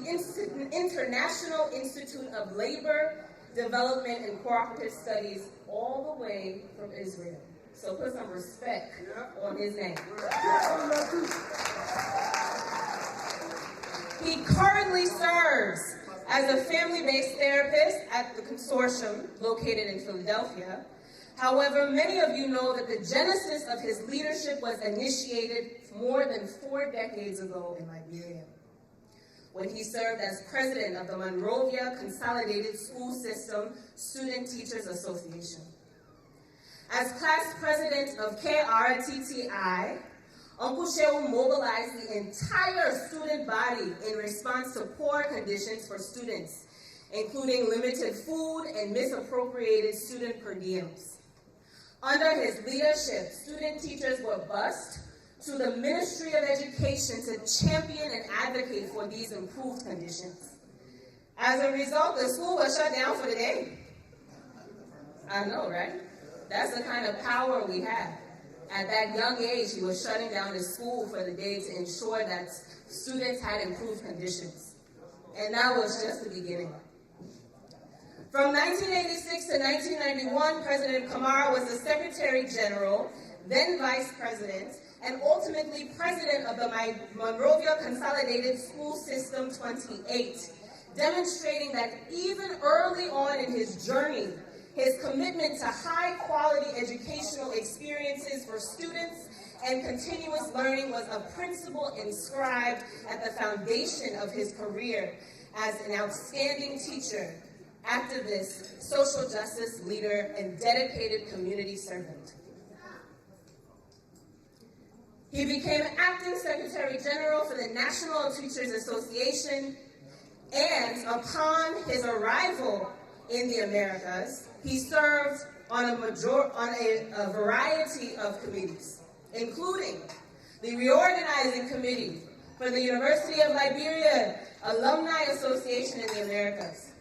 [SPEAKER 3] International Institute of Labor, Development, and Cooperative Studies, all the way from Israel. So put some respect on his name. He currently serves as a family-based therapist at the consortium located in Philadelphia. However, many of you know that the genesis of his leadership was initiated more than 4 decades ago in Liberia, when he served as president of the Monrovia Consolidated School System Student Teachers Association. As class president of KRTTI, Uncle Shehu mobilized the entire student body in response to poor conditions for students, including limited food and misappropriated student per diems. Under his leadership, student teachers were bused to the Ministry of Education to champion and advocate for these improved conditions. As a result, the school was shut down for the day. I know, right? That's the kind of power we have. At that young age, he was shutting down his school for the day to ensure that students had improved conditions. And that was just the beginning. From 1986 to 1991, President Kamara was the Secretary General, then Vice President, and ultimately President of the Monrovia Consolidated School System 28, demonstrating that even early on in his journey, his commitment to high-quality educational experiences for students and continuous learning was a principle inscribed at the foundation of his career as an outstanding teacher, activist, social justice leader, and dedicated community servant. He became acting Secretary General for the National Teachers Association, and upon his arrival in the Americas, he served on a variety of committees, including the Reorganizing Committee for the University of Liberia Alumni Association in the Americas.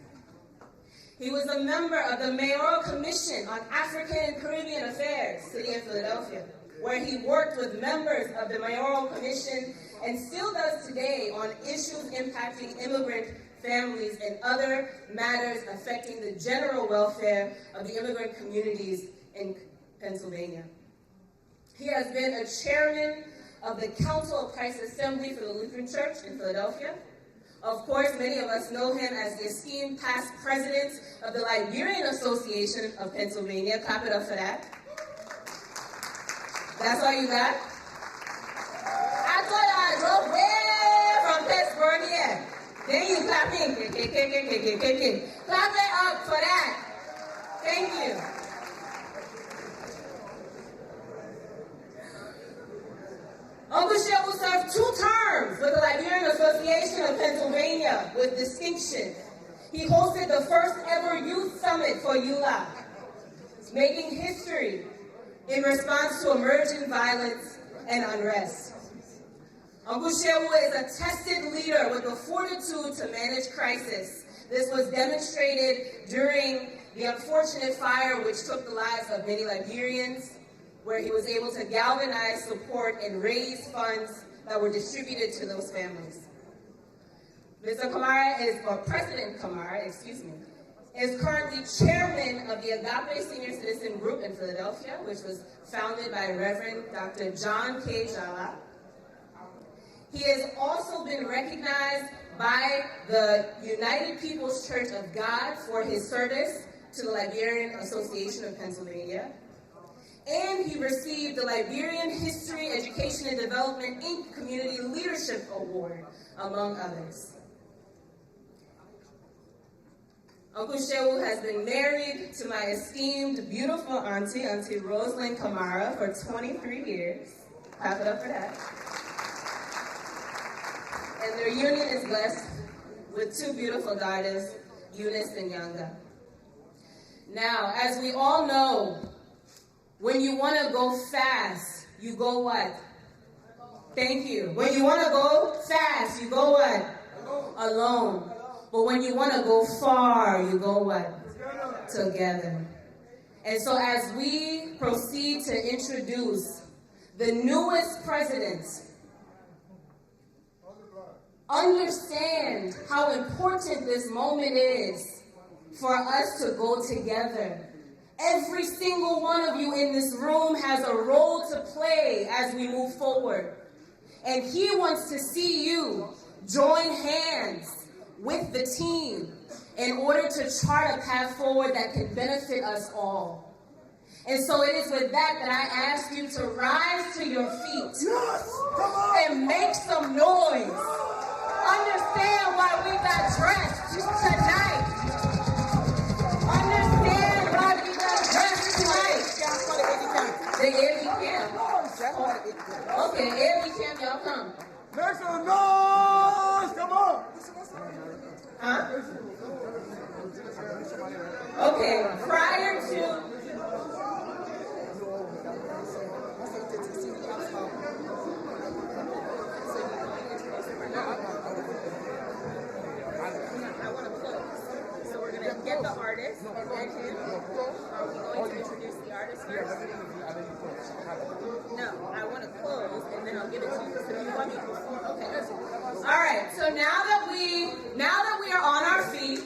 [SPEAKER 3] He was a member of the Mayoral Commission on African and Caribbean Affairs, City of Philadelphia, where he worked with members of the Mayoral Commission and still does today on issues impacting immigrant families and other matters affecting the general welfare of the immigrant communities in Pennsylvania. He has been a chairman of the Council of Christ Assembly for the Lutheran Church in Philadelphia. Of course, many of us know him as the esteemed past president of the Liberian Association of Pennsylvania. Clap it up for that. That's all you got? I thought I drove way from Pittsburgh, yeah. Then you clap in. Clap it up for that. Thank you. Uncle Shehu served 2 terms with the Liberian Association of Pennsylvania with distinction. He hosted the first ever youth summit for ULAA, making history in response to emerging violence and unrest. Uncle Shehu is a tested leader with the fortitude to manage crisis. This was demonstrated during the unfortunate fire which took the lives of many Liberians, where he was able to galvanize support and raise funds that were distributed to those families. Mr. Kamara is, or President Kamara, is currently chairman of the Agape Senior Citizen Group in Philadelphia, which was founded by Reverend Dr. John K. Jala. He has also been recognized by the United People's Church of God for his service to the Liberian Association of Pennsylvania. And he received the Liberian History, Education, and Development, Inc. Community Leadership Award, among others. Uncle Shehu has been married to my esteemed, beautiful auntie, Auntie Rosalind Kamara, for 23 years. Clap it up for that. And their union is blessed with 2 beautiful daughters, Eunice and Yanga. Now, as we all know, when you want to go fast, you go what? Thank you. When you want to go fast, you go what? Alone. But when you want to go far, you go what? Together. And so as we proceed to introduce the newest president, understand how important this moment is for us to go together. Every single one of you in this room has a role to play as we move forward. And he wants to see you join hands with the team in order to chart a path forward that can benefit us all. And so it is with that I ask you to rise to your feet and make some noise. Understand why we got dressed tonight. Understand why we got dressed tonight. The Air Camp. Okay, Air Camp, y'all come.
[SPEAKER 1] Make some noise! Come on!
[SPEAKER 3] Huh? Okay, prior to... Get the artist, and him. Are we going to introduce the artist first? No, I want to close, and then I'll give it to you. So you want me before? Okay. All right. So now that we are on our feet,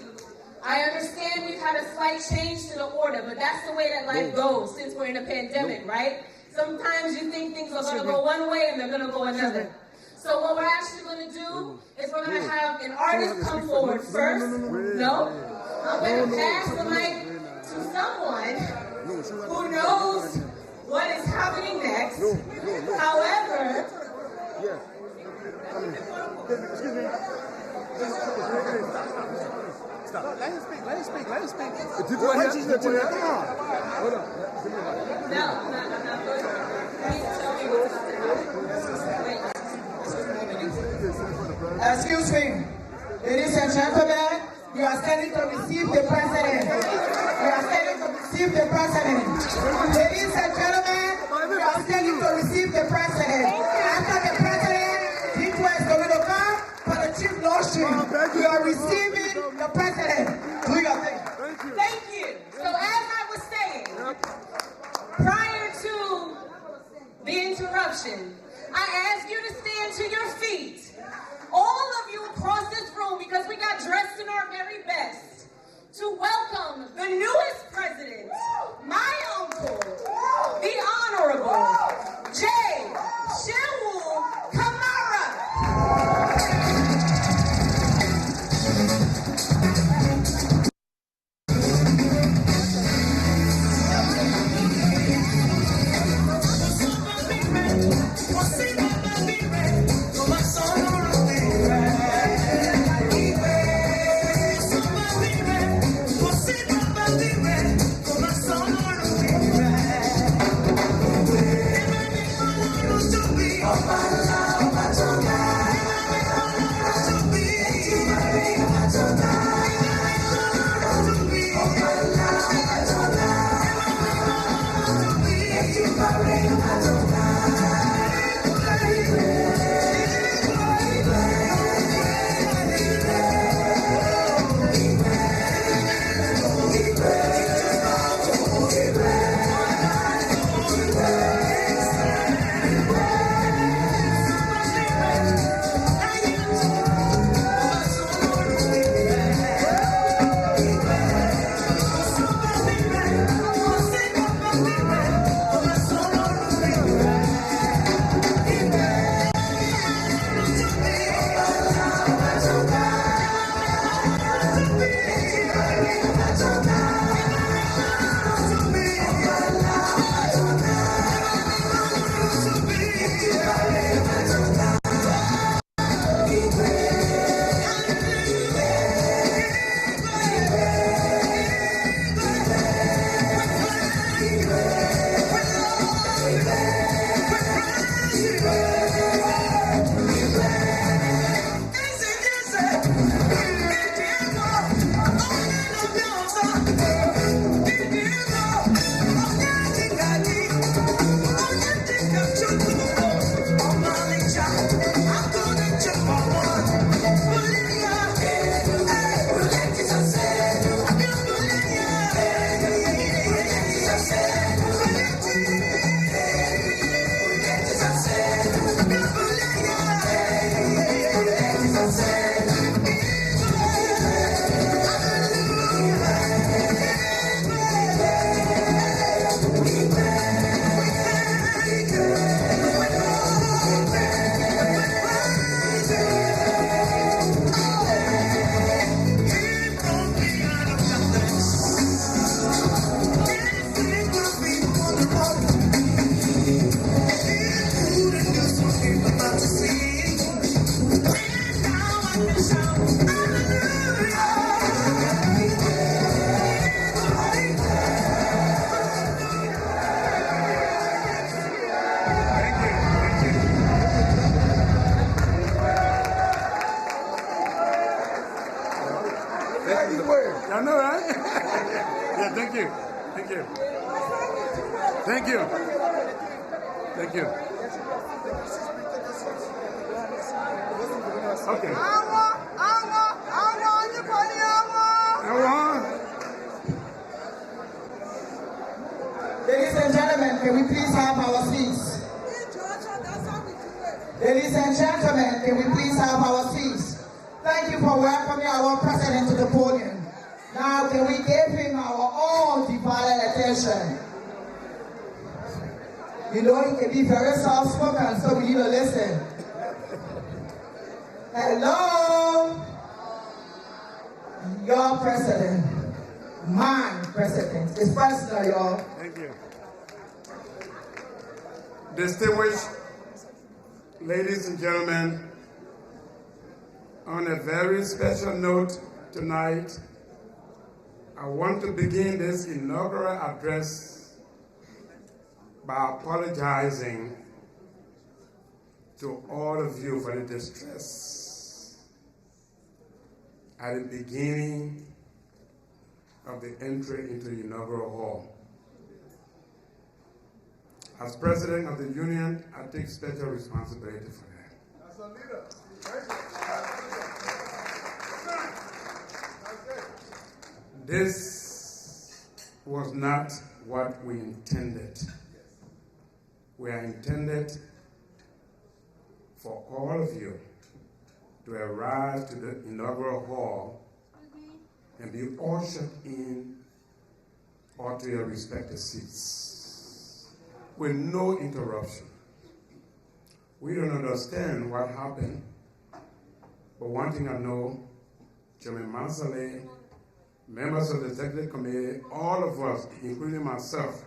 [SPEAKER 3] I understand we've had a slight change to the order, but that's the way that life goes since we're in a pandemic, right? Sometimes you think things are going to go one way, and they're going to go another. So what we're actually going to do is we're going to have an artist come forward first. No? I'm going to pass the mic to someone who knows what is happening next. However,
[SPEAKER 1] Stop. Let him speak. Let him speak. Let him speak.
[SPEAKER 16] Come on.
[SPEAKER 1] Hold on.
[SPEAKER 9] Excuse me. Ladies and gentlemen, you are standing to receive the president. You are standing to receive the president. Ladies and gentlemen, you are standing to receive the president. After the president, Dito is going to come for the chief notion. You are receiving the president. Do your thing.
[SPEAKER 3] Thank you. So as I was saying, prior to the interruption, I asked you to stand to your feet. All of you across this room, because we got dressed in our very best, to welcome the newest president, my uncle, the Honorable J. Shehu Kamara.
[SPEAKER 13] I know, right? Yeah, thank you. Thank you. Thank you. Thank you. Okay.
[SPEAKER 9] Ladies and gentlemen, can we please have our seats? Ladies and gentlemen, can we please have our seats? Thank you for welcoming our president to the podium. Now, can we give him our all divided attention? You know, he can be very soft-spoken, so we need to listen. Hello, your president, my president. It's personal, y'all.
[SPEAKER 13] Thank you. Distinguished ladies and gentlemen, on a very special note tonight, I want to begin this inaugural address by apologizing to all of you for the distress at the beginning of the entry into the inaugural hall. As president of the union, I take special responsibility for that.
[SPEAKER 1] That's a leader.
[SPEAKER 13] This was not what we intended. We are intended for all of you to arrive to the inaugural hall and be ushered in or to your respective seats with no interruption. We don't understand what happened, but one thing I know, Chairman Mansale, members of the executive committee, all of us, including myself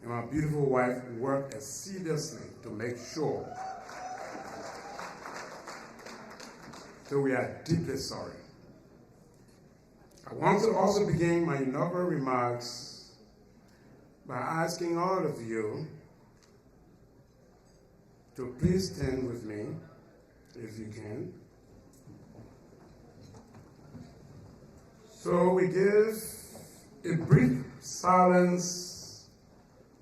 [SPEAKER 13] and my beautiful wife, worked assiduously to make sure that we are deeply sorry. I want to also begin my inaugural remarks by asking all of you to please stand with me, if you can. So we give a brief silence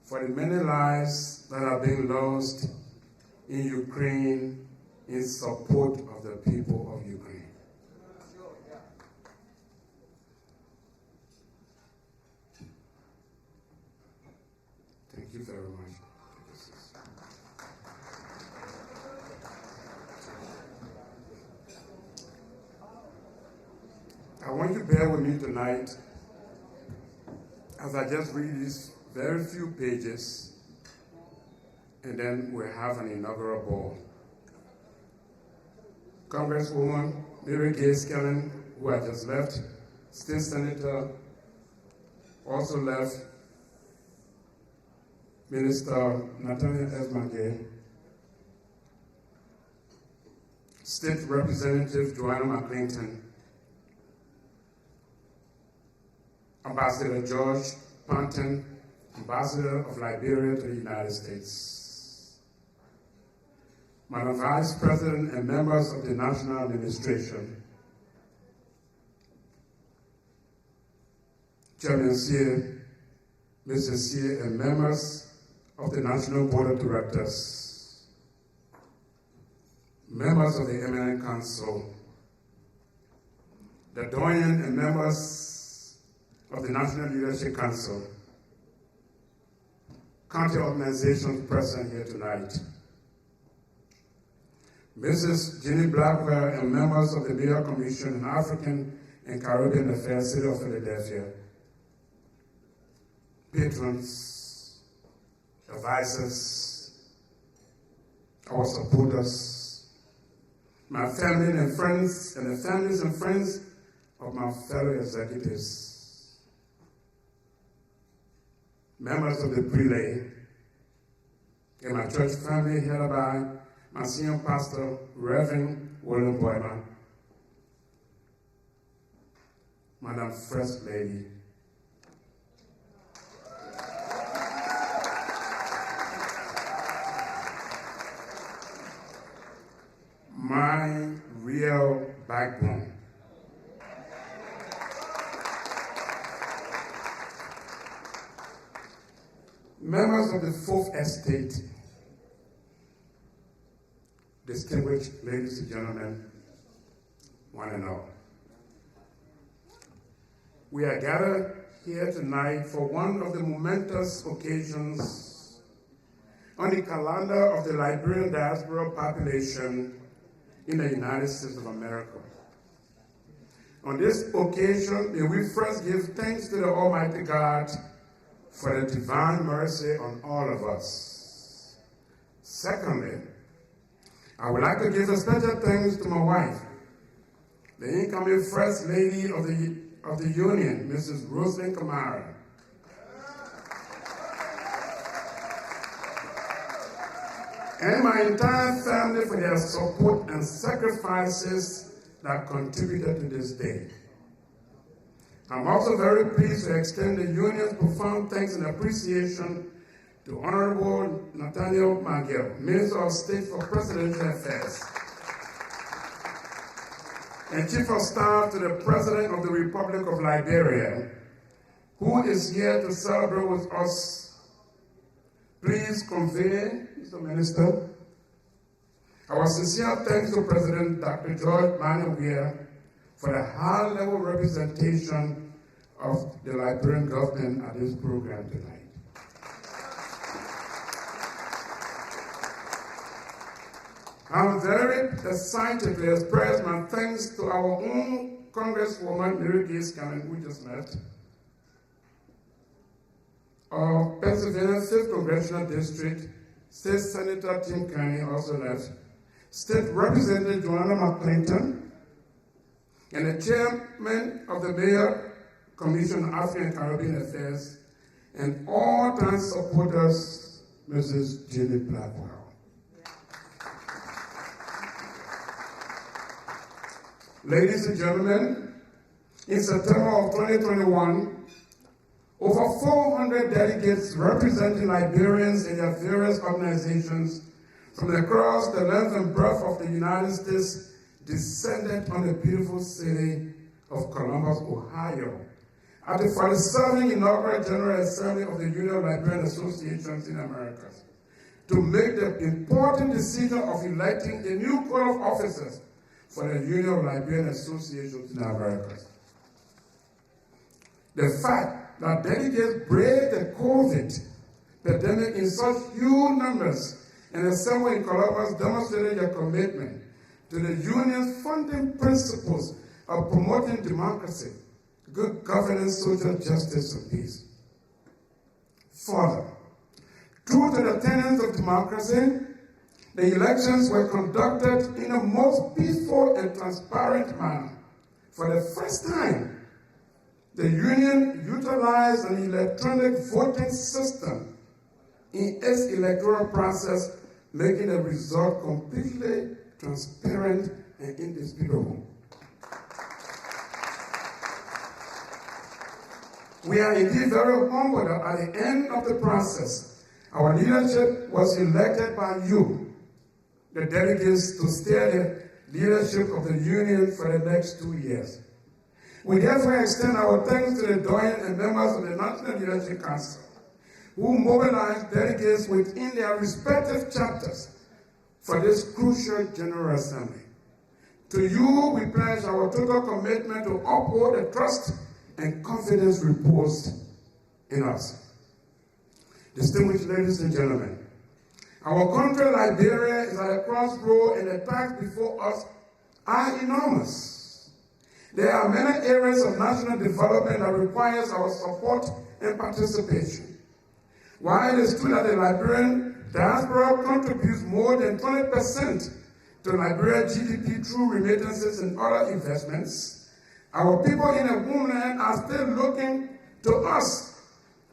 [SPEAKER 13] for the many lives that are being lost in Ukraine in support of the people of Ukraine. Thank you very much. I want you to bear with me tonight as I just read these very few pages, and then we'll have an inaugural ball. Congresswoman Mary Gay Skellen, who I just left, State Senator, also left, Minister Nathaniel Esmage, State Representative Joanna McClinton, Ambassador George Panton, Ambassador of Liberia to the United States, Madam Vice President and members of the National Administration, Chairman Sear, Mr. Sear, and members of the National Board of Directors, members of the Eminent Council, the doyen and members of the National Leadership Council, county organizations present here tonight, Mrs. Jenny Blackwell and members of the Mayor Commission on African and Caribbean Affairs, City of Philadelphia, patrons, advisors, our supporters, my family and friends, and the families and friends of my fellow executives, members of the prelate, and my church family headed by my senior pastor, Reverend William Boyman, Madam First Lady, my real backbone, members of the Fourth Estate, distinguished ladies and gentlemen, one and all. We are gathered here tonight for one of the momentous occasions on the calendar of the Liberian diaspora population in the United States of America. On this occasion, may we first give thanks to the Almighty God for the divine mercy on all of us. Secondly, I would like to give a special thanks to my wife, the incoming First Lady of the Union, Mrs. Rosalynn Kamara. And my entire family for their support and sacrifices that contributed to this day. I'm also very pleased to extend the Union's profound thanks and appreciation to Honorable Nathaniel Magill, Minister of State for Presidential Affairs, and Chief of Staff to the President of the Republic of Liberia, who is here to celebrate with us. Please convey, Mr. Minister, our sincere thanks to President Dr. George Manuel for the high-level representation of the Liberian government at this program tonight. I'm very excited to express my thanks to our own Congresswoman Mary Gay Scanlon, who just left, our Pennsylvania 5th Congressional District, State Senator Tim Kearney also left, State Representative Joanna McClinton, and the Chairman of the Mayor Commission on African and Caribbean Affairs, and all-time supporters, Mrs. Jenny Blackwell. Ladies and gentlemen, in September of 2021, over 400 delegates representing Liberians in their various organizations from across the length and breadth of the United States descended on the beautiful city of Columbus, Ohio, at the 47th Inaugural General Assembly of the Union of Liberian Associations in America to make the important decision of electing a new code of officers for the Union of Liberian Associations in America. The fact that delegates braved the COVID pandemic in such huge numbers and assembled in Columbus demonstrated their commitment to the Union's funding principles of promoting democracy, good governance, social justice, and peace. Further, true to the tenets of democracy, the elections were conducted in a most peaceful and transparent manner. For the first time, the Union utilized an electronic voting system in its electoral process, making the result completely transparent and indisputable. We are indeed very humbled that at the end of the process, our leadership was elected by you, the delegates, to steer the leadership of the Union for the next 2 years. We therefore extend our thanks to the Doyen and members of the National Leadership Council, who mobilized delegates within their respective chapters for this crucial General Assembly. To you, we pledge our total commitment to uphold the trust and confidence reposed in us. Distinguished ladies and gentlemen, our country, Liberia, is at a crossroad, and the tasks before us are enormous. There are many areas of national development that requires our support and participation. While it is true that the Liberian diaspora contributes more than 20% to Liberia's GDP through remittances and other investments, our people in the homeland are still looking to us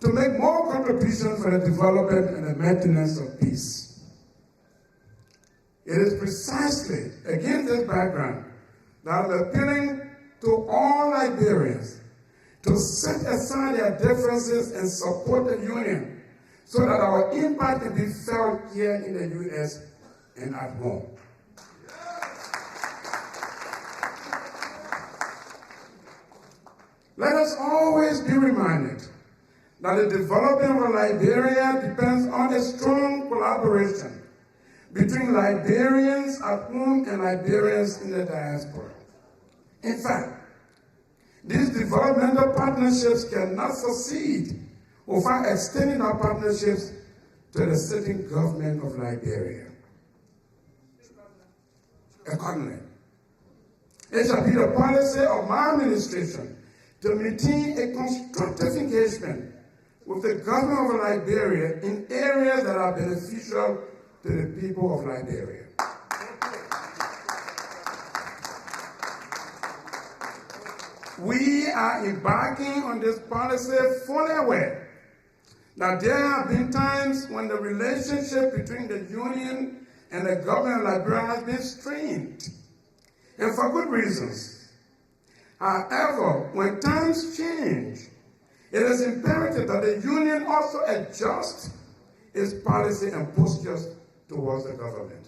[SPEAKER 13] to make more contributions for the development and the maintenance of peace. It is precisely against this background that I'm appealing to all Liberians to set aside their differences and support the Union so that our impact can be felt here in the U.S. and at home. Let us always be reminded that the development of Liberia depends on a strong collaboration between Liberians at home and Liberians in the diaspora. In fact, these developmental partnerships cannot succeed without extending our partnerships to the sitting government of Liberia. Accordingly, it shall be the policy of my administration to maintain a constructive engagement with the government of Liberia in areas that are beneficial to the people of Liberia. We are embarking on this policy fully aware that there have been times when the relationship between the Union and the government of Liberia has been strained, and for good reasons. However, when times change, it is imperative that the union also adjust its policy and postures towards the government.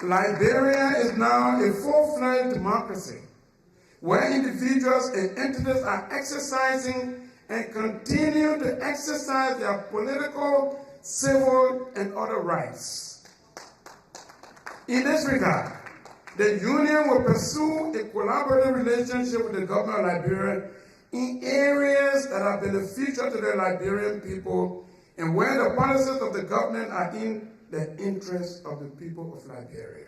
[SPEAKER 13] Liberia is now a full-fledged democracy where individuals and entities are exercising and continue to exercise their political, civil, and other rights. In this regard, the union will pursue a collaborative relationship with the government of Liberia in areas that are beneficial to the Liberian people and where the policies of the government are in the interest of the people of Liberia.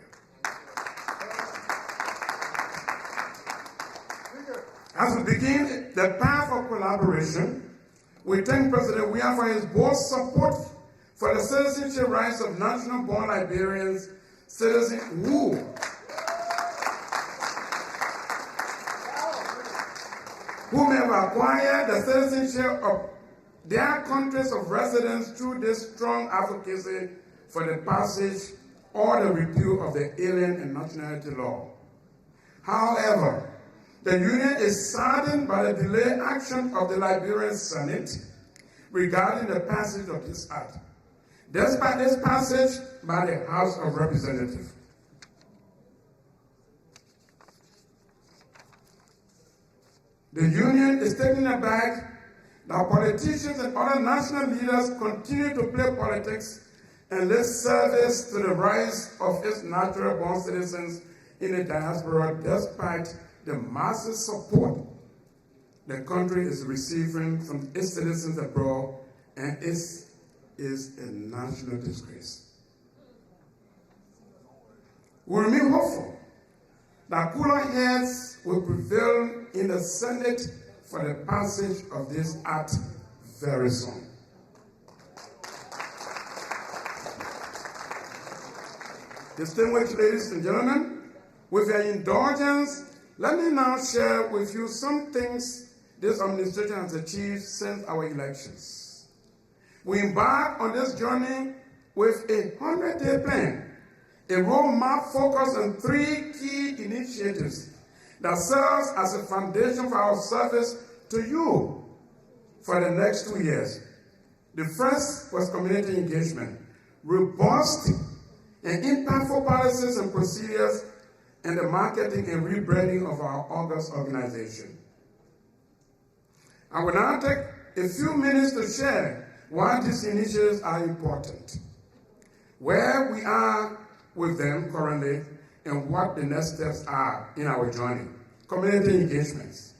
[SPEAKER 13] As we begin the path of collaboration, we thank President Weah for his bold support for the citizenship rights of national-born Liberians, citizens who may have acquired the citizenship of their countries of residence through this strong advocacy for the passage or the repeal of the Alien and Nationality Law. However, the Union is saddened by the delayed action of the Liberian Senate regarding the passage of this act, despite its passage by the House of Representatives. The Union is taken aback that politicians and other national leaders continue to play politics and lip service to the rights of its natural-born citizens in the diaspora, despite the massive support the country is receiving from its citizens abroad, and it is a national disgrace. We remain hopeful that cooler heads will prevail in the Senate for the passage of this act very soon. Distinguished ladies and gentlemen, with your indulgence, let me now share with you some things this administration has achieved since our elections. We embarked on this journey with a 100-day plan, a roadmap focused on 3 key initiatives that serves as a foundation for our service to you for the next 2 years. The first was community engagement, robust and impactful policies and procedures, and the marketing and rebranding of our August organization. I will now take a few minutes to share why these initiatives are important, where we are with them currently, and what the next steps are in our journey. Community engagements.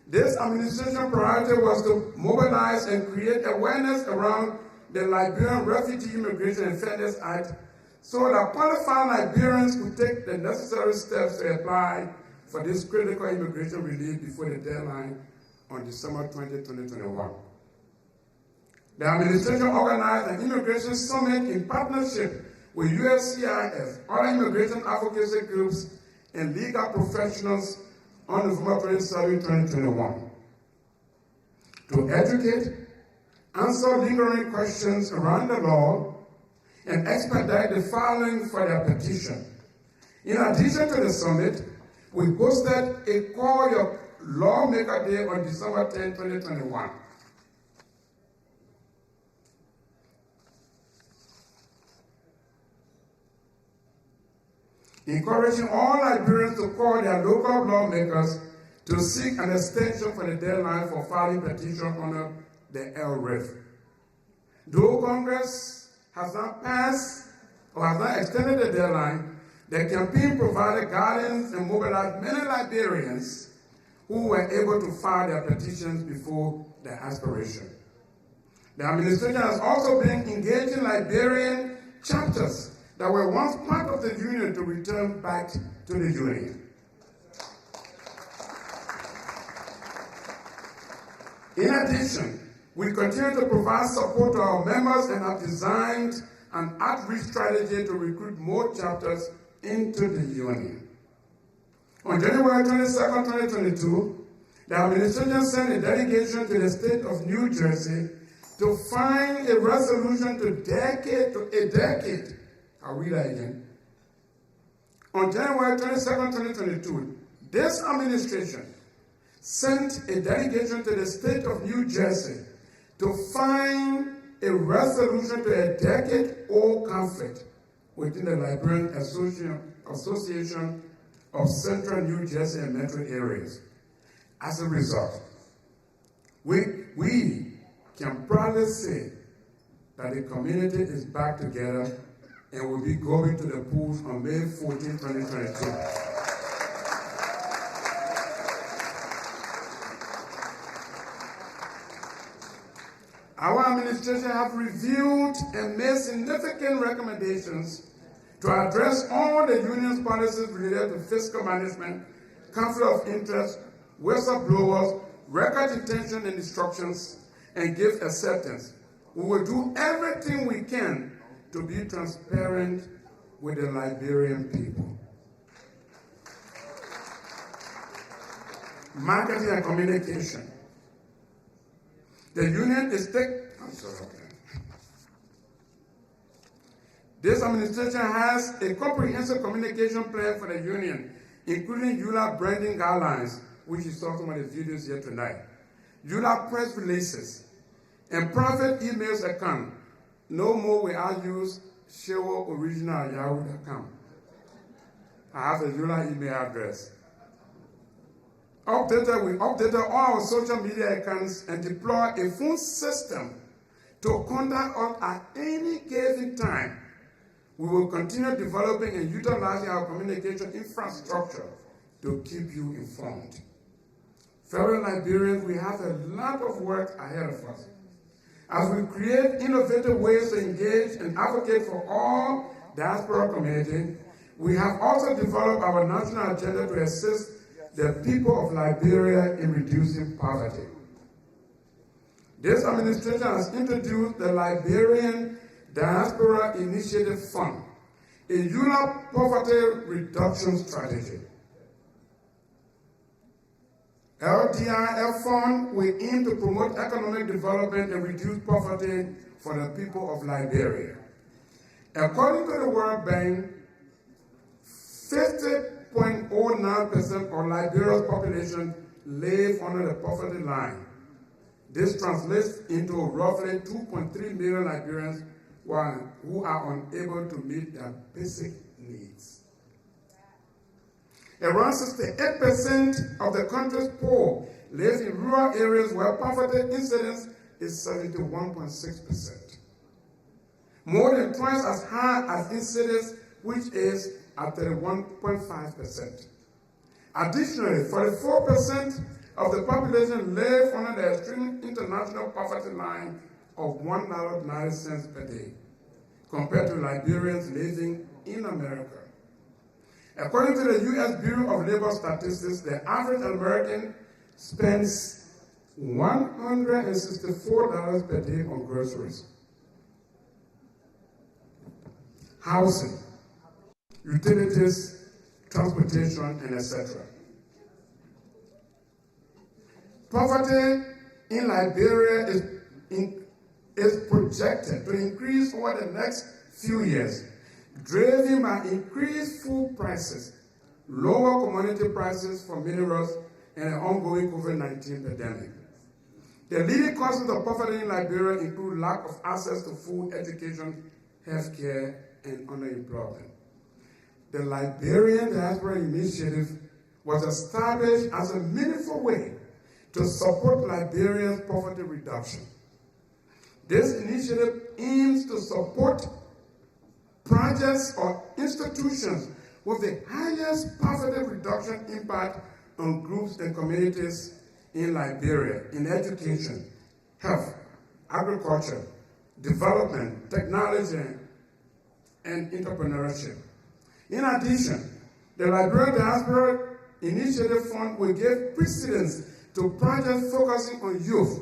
[SPEAKER 13] This administration priority was to mobilize and create awareness around the Liberian Refugee Immigration and Fairness Act so that qualified Liberians could take the necessary steps to apply for this critical immigration relief before the deadline on December 20, 2021. The administration organized an immigration summit in partnership with USCIS, other immigration advocacy groups, and legal professionals on November 27, 2021. To educate, answer lingering questions around the law, and expedite the filing for their petition. In addition to the summit, we hosted a Call Your Lawmaker Day on December 10, 2021. Encouraging all Liberians to call their local lawmakers to seek an extension for the deadline for filing petition under the LRIF. Though Congress has not passed or has not extended the deadline, the campaign provided guidance and mobilized many Liberians who were able to file their petitions before the expiration. The administration has also been engaging Liberian chapters that were once part of the union to return back to the union. In addition, we continue to provide support to our members and have designed an outreach strategy to recruit more chapters into the union. On January 22, 2022, the administration sent a delegation to the state of New Jersey to find a resolution to a decade, I'll read that again, on January 22, 2022, this administration sent a delegation to the state of New Jersey to find a resolution to a decade-old conflict within the Liberian Association of Central New Jersey and metro areas. As a result, we can proudly say that the community is back together and will be going to the polls on May 14, 2022. Our administration has reviewed and made significant recommendations to address all the union's policies related to fiscal management, conflict of interest, whistleblowers, record detention and instructions, and gift acceptance. We will do everything we can to be transparent with the Liberian people. Marketing and communication. The union is This administration has a comprehensive communication plan for the union, including ULAA branding guidelines, which you saw some of the videos here tonight, ULAA press releases, and private emails account. No more will I use shewo@yahoo.com. I have a ULAA email address. We updated all our social media accounts and deploy a phone system to contact us at any given time. We will continue developing and utilizing our communication infrastructure to keep you informed. Fellow Liberians, we have a lot of work ahead of us as we create innovative ways to engage and advocate for all diaspora community. We have also developed our national agenda to assist the people of Liberia in reducing poverty. This administration has introduced the Liberian Diaspora Initiative Fund, a ULAA poverty reduction strategy. LDIF Fund will aim to promote economic development and reduce poverty for the people of Liberia. According to the World Bank, 50.09% of Liberia's population live under the poverty line. This translates into roughly 2.3 million Liberians who are unable to meet their basic needs. Around 68% of the country's poor live in rural areas where poverty incidence is 71.6%. More than twice as high as incidence, which is at 31.5%. Additionally, 44% of the population live under the extreme international poverty line of $1.90 per day, compared to Liberians living in America. According to the U.S. Bureau of Labor Statistics, the average American spends $164 per day on groceries, housing, utilities, transportation, and etc. Poverty in Liberia is projected to increase over the next few years, driven by increased food prices, lower commodity prices for minerals, and the ongoing COVID-19 pandemic. The leading causes of poverty in Liberia include lack of access to food, education, healthcare, and unemployment. The Liberian Diaspora Initiative was established as a meaningful way to support Liberia's poverty reduction. This initiative aims to support projects or institutions with the highest poverty reduction impact on groups and communities in Liberia in education, health, agriculture, development, technology, and entrepreneurship. In addition, the Liberian Diaspora Initiative Fund will give precedence to projects focusing on youth,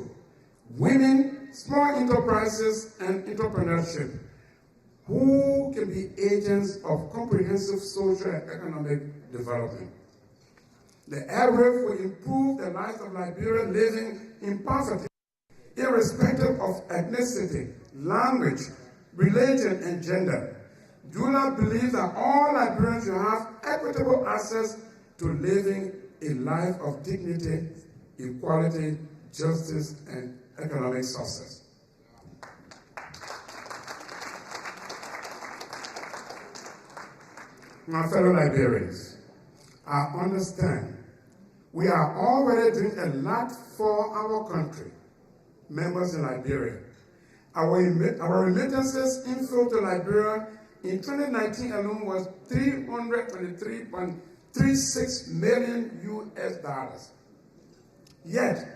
[SPEAKER 13] women, small enterprises, and entrepreneurship, who can be agents of comprehensive social and economic development. The average will improve the lives of Liberians living in poverty, irrespective of ethnicity, language, religion, and gender. ULAA believes that all Liberians should have equitable access to living a life of dignity, equality, justice, and economic success. My fellow Liberians, I understand we are already doing a lot for our country, members in Liberia. Our remittances inflow to Liberia in 2019 alone was $323.36 million US. Yet,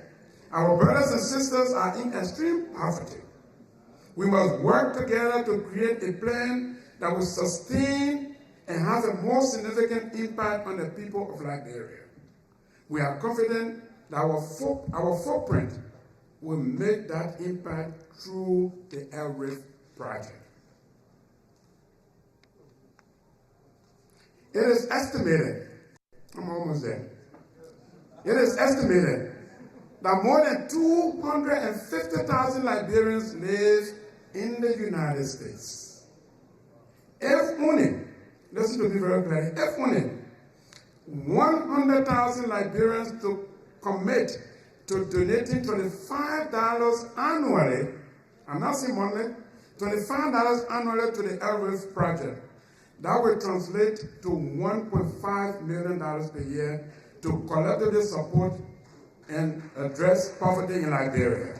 [SPEAKER 13] our brothers and sisters are in extreme poverty. We must work together to create a plan that will sustain and have a more significant impact on the people of Liberia. We are confident that our footprint will make that impact through the LRIF project. It is estimated, I'm almost there. It is estimated that more than 250,000 Liberians live in the United States. If only, listen to me very clearly, if only 100,000 Liberians to commit to donating $25 annually, I'm not saying monthly, $25 annually to the LRIF project, that will translate to $1.5 million per year to collectively support and address poverty in Liberia.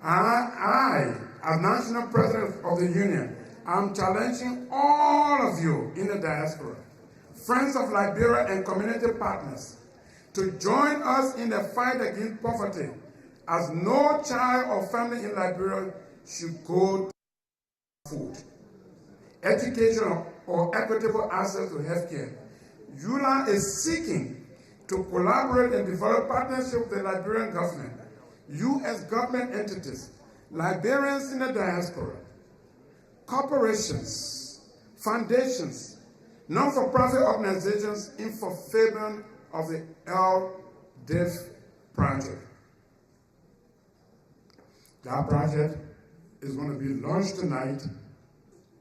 [SPEAKER 13] I, as National President of the Union, I'm challenging all of you in the diaspora, friends of Liberia and community partners, to join us in the fight against poverty, as no child or family in Liberia should go to food, education, or equitable access to health care. ULAA is seeking to collaborate and develop partnerships with the Liberian government, U.S. government entities, Liberians in the diaspora, corporations, foundations, non-for-profit organizations in fulfillment of the LDIF project. That project is going to be launched tonight,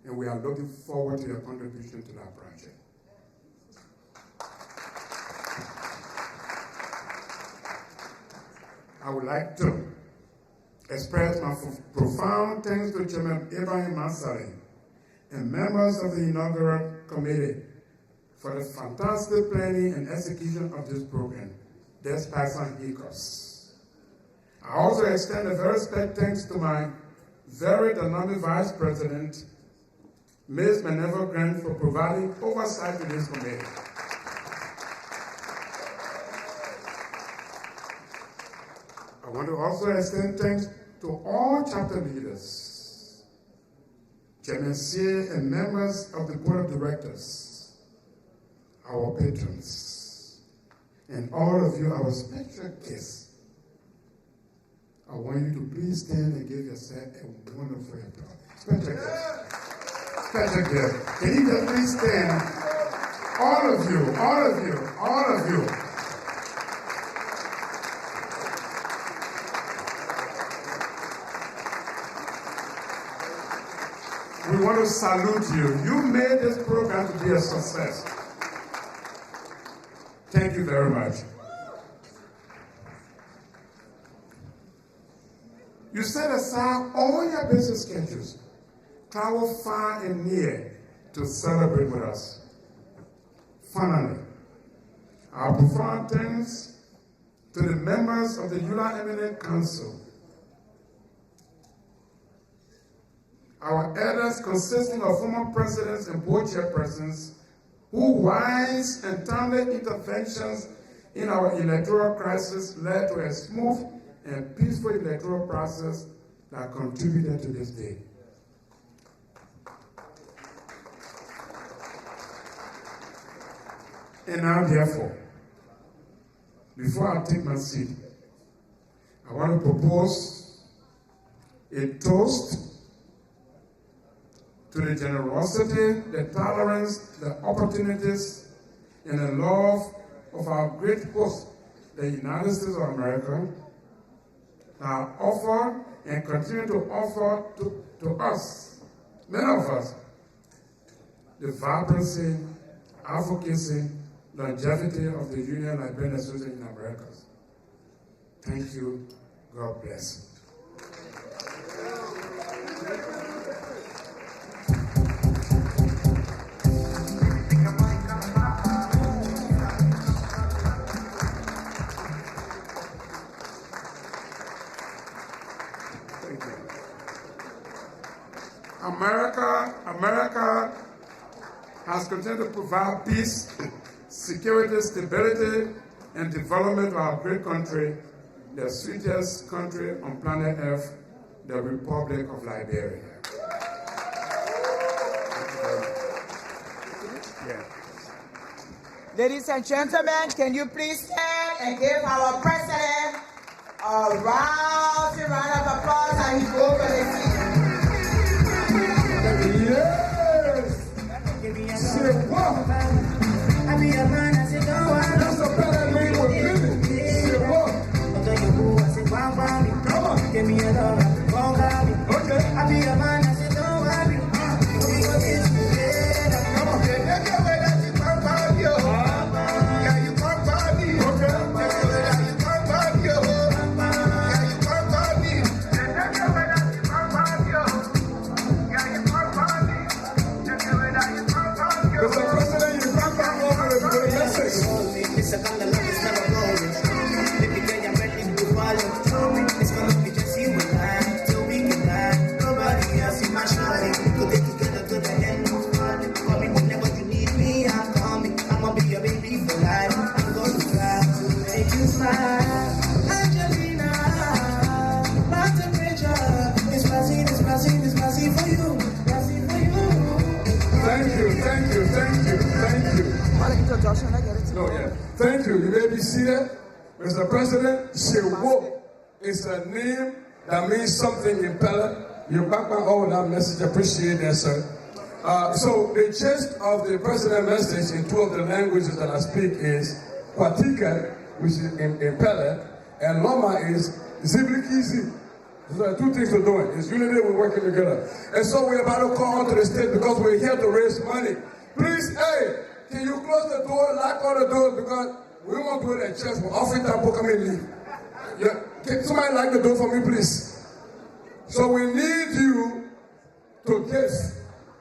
[SPEAKER 13] and we are looking forward to your contribution to that project. I would like to express my profound thanks to Chairman Ibrahim Mansari and members of the Inaugural Committee for the fantastic planning and execution of this program, despite some hiccups. I also extend a very special thanks to my very dynamic Vice President, Ms. Minerva Grant, for providing oversight to this committee. I want to also extend thanks to all chapter leaders, Chairman Sear, and members of the Board of Directors, our patrons, and all of you, our special guests. I want you to please stand and give yourself a wonderful applause. Special gift. Special gift. Can you just please stand? All of you, all of you, all of you. We want to salute you. You made this program to be a success. Thank you very much. You set aside all your busy schedules, travel far and near to celebrate with us. Finally, our profound thanks to the members of the ULAA Eminent Council, our elders consisting of former presidents and board chairpersons, whose wise and timely interventions in our electoral crisis led to a smooth and peaceful electoral process that contributed to this day. And now, therefore, before I take my seat, I want to propose a toast to the generosity, the tolerance, the opportunities, and the love of our great host, the United States of America, that offer and continue to offer to us, many of us, the vibrancy, advocacy, longevity of the Union Liberian Association in Americas. Thank you. God bless. America has continued to provide peace, security, stability, and development to our great country, the sweetest country on planet Earth, the Republic of Liberia.
[SPEAKER 9] Ladies and gentlemen, can you please stand and give our president a rousing round of applause as he goes for the seat.
[SPEAKER 8] Yes! Say what? I be a man, I say, no, that's a better name for me. Say what? I say, come on. Give me a dollar, okay. I be a man, I say, no, I be. Come on, get that way that you come by you. Yeah, you come by me. Okay. Yeah, you come by you. Yeah, you come by me. Get that way that you come by you. Yeah, you come by me. Get that way that you come by you. Mr. President, you come by over the message. Mr. Kanda, love is never going. Baby girl, I'm ready to follow. It's gonna be just you and I. Till we can die. Nobody else in my shawty. Put it together to the end. Call me whenever you need me. I'm coming. I'ma be your baby for life. I'm gonna try to make you smile. Angelina, my temperature is passing for you. Passing for you.
[SPEAKER 13] Thank you. No, yeah. Thank you. You may be seated. Mr. President, Shewo is a name that means something in Pella. You back my all that message. Appreciate that, sir. So the gist of the president message in two of the languages that I speak is Kwatika, which is in Pella, and Loma is Ziblikizi. Those are two things we're doing. It's unity, we're working together. And so we're about to call on to the state because we're here to raise money. Please, hey, can you close the door, lock all the doors, because we won't do it at church. We're offering time to come and leave. Yeah. Can somebody lock the door for me, please? So we need you to kiss,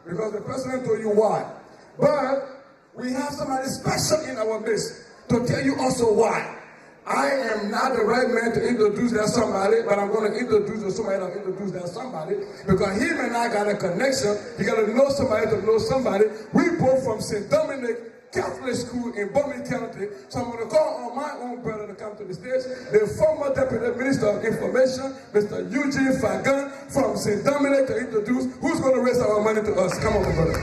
[SPEAKER 13] because the president told you why. But we have somebody special in our midst to tell you also why. I am not the right man to introduce that somebody, but I'm going to introduce somebody to introduce that somebody, because him and I got a connection. You got to know somebody to know somebody. We both from St. Dominic Catholic School in Bowman County, so I'm going to call on my own brother to come to the stage, the former Deputy Minister of Information, Mr. Eugene Fagan from St. Dominic, to introduce who's going to raise our money to us. Come on, brother.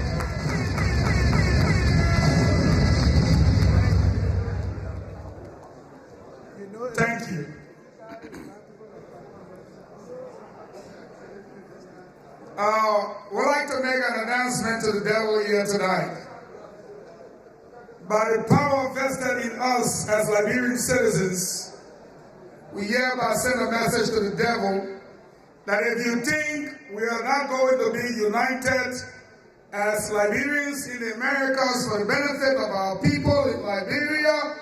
[SPEAKER 7] Thank you. We'd like to make an announcement to the devil here tonight. By the power vested in us as Liberian citizens, we hereby send a message to the devil that if you think we are not going to be united as Liberians in the Americas for the benefit of our people in Liberia,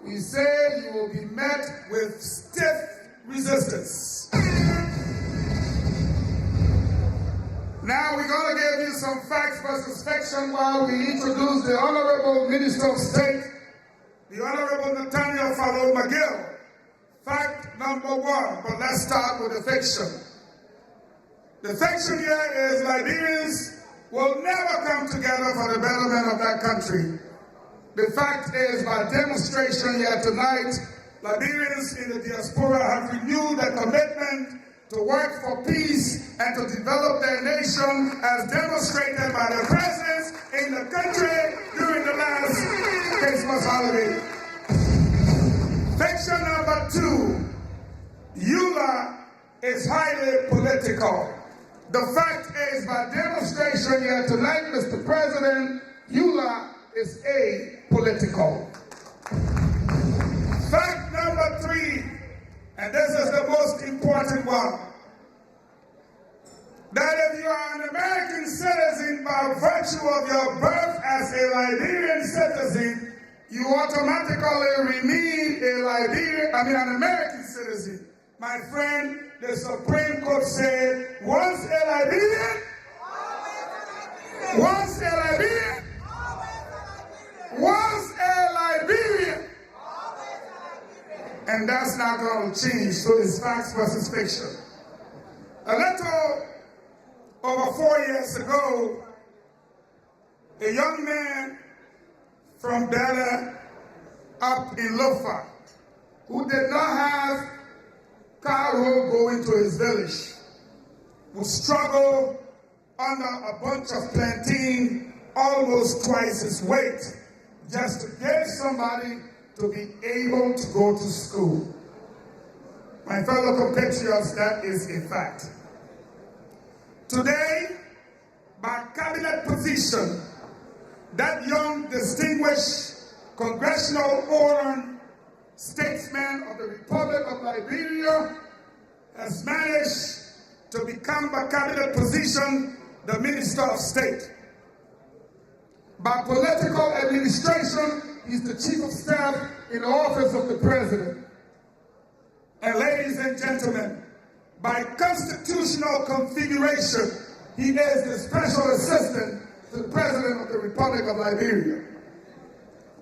[SPEAKER 7] we say you will be met with stiff resistance. Now we're going to give you some facts versus fiction while we introduce the Honorable Minister of State, the Honorable Nathaniel Fallow McGill. Fact number one, but let's start with the fiction. The fiction here is Liberians will never come together for the betterment of that country. The fact is, by demonstration here tonight, Liberians in the diaspora have renewed their commitment to work for peace and to develop their nation as demonstrated by their presence in the country during the last Christmas holiday. Fiction number two, ULAA is highly political. The fact is, by demonstration here tonight, Mr. President, ULAA is apolitical. Fact number three, and this is the most important one. you are an American citizen by virtue of your birth as a Liberian citizen, you automatically remain an American citizen. My friend, the Supreme Court said, once a Liberian, once a Liberian, once a Liberian. And that's not going to change. So it's facts versus fiction. A little over 4 years ago, a young man from Bella up in Lofa, who did not have car road going to his village, would struggle under a bunch of plantain almost twice his weight just to get somebody to be able to go to school. My fellow compatriots, that is a fact. Today, by cabinet position, that young, distinguished, congressional-born statesman of the Republic of Liberia has managed to become, by cabinet position, the Minister of State. By political administration, he's the Chief of Staff in the office of the President. And ladies and gentlemen, by constitutional configuration, he is the Special Assistant to the President of the Republic of Liberia.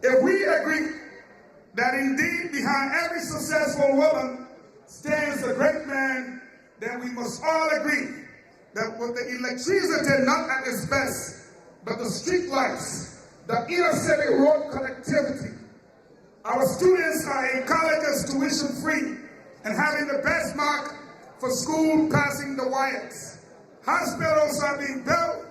[SPEAKER 7] If we agree that indeed behind every successful woman stands a great man, then we must all agree that with the electricity not at its best, but the street lights, the inner city road connectivity, our students are in colleges tuition free and having the best mark for school passing the WIATs. Hospitals are being built,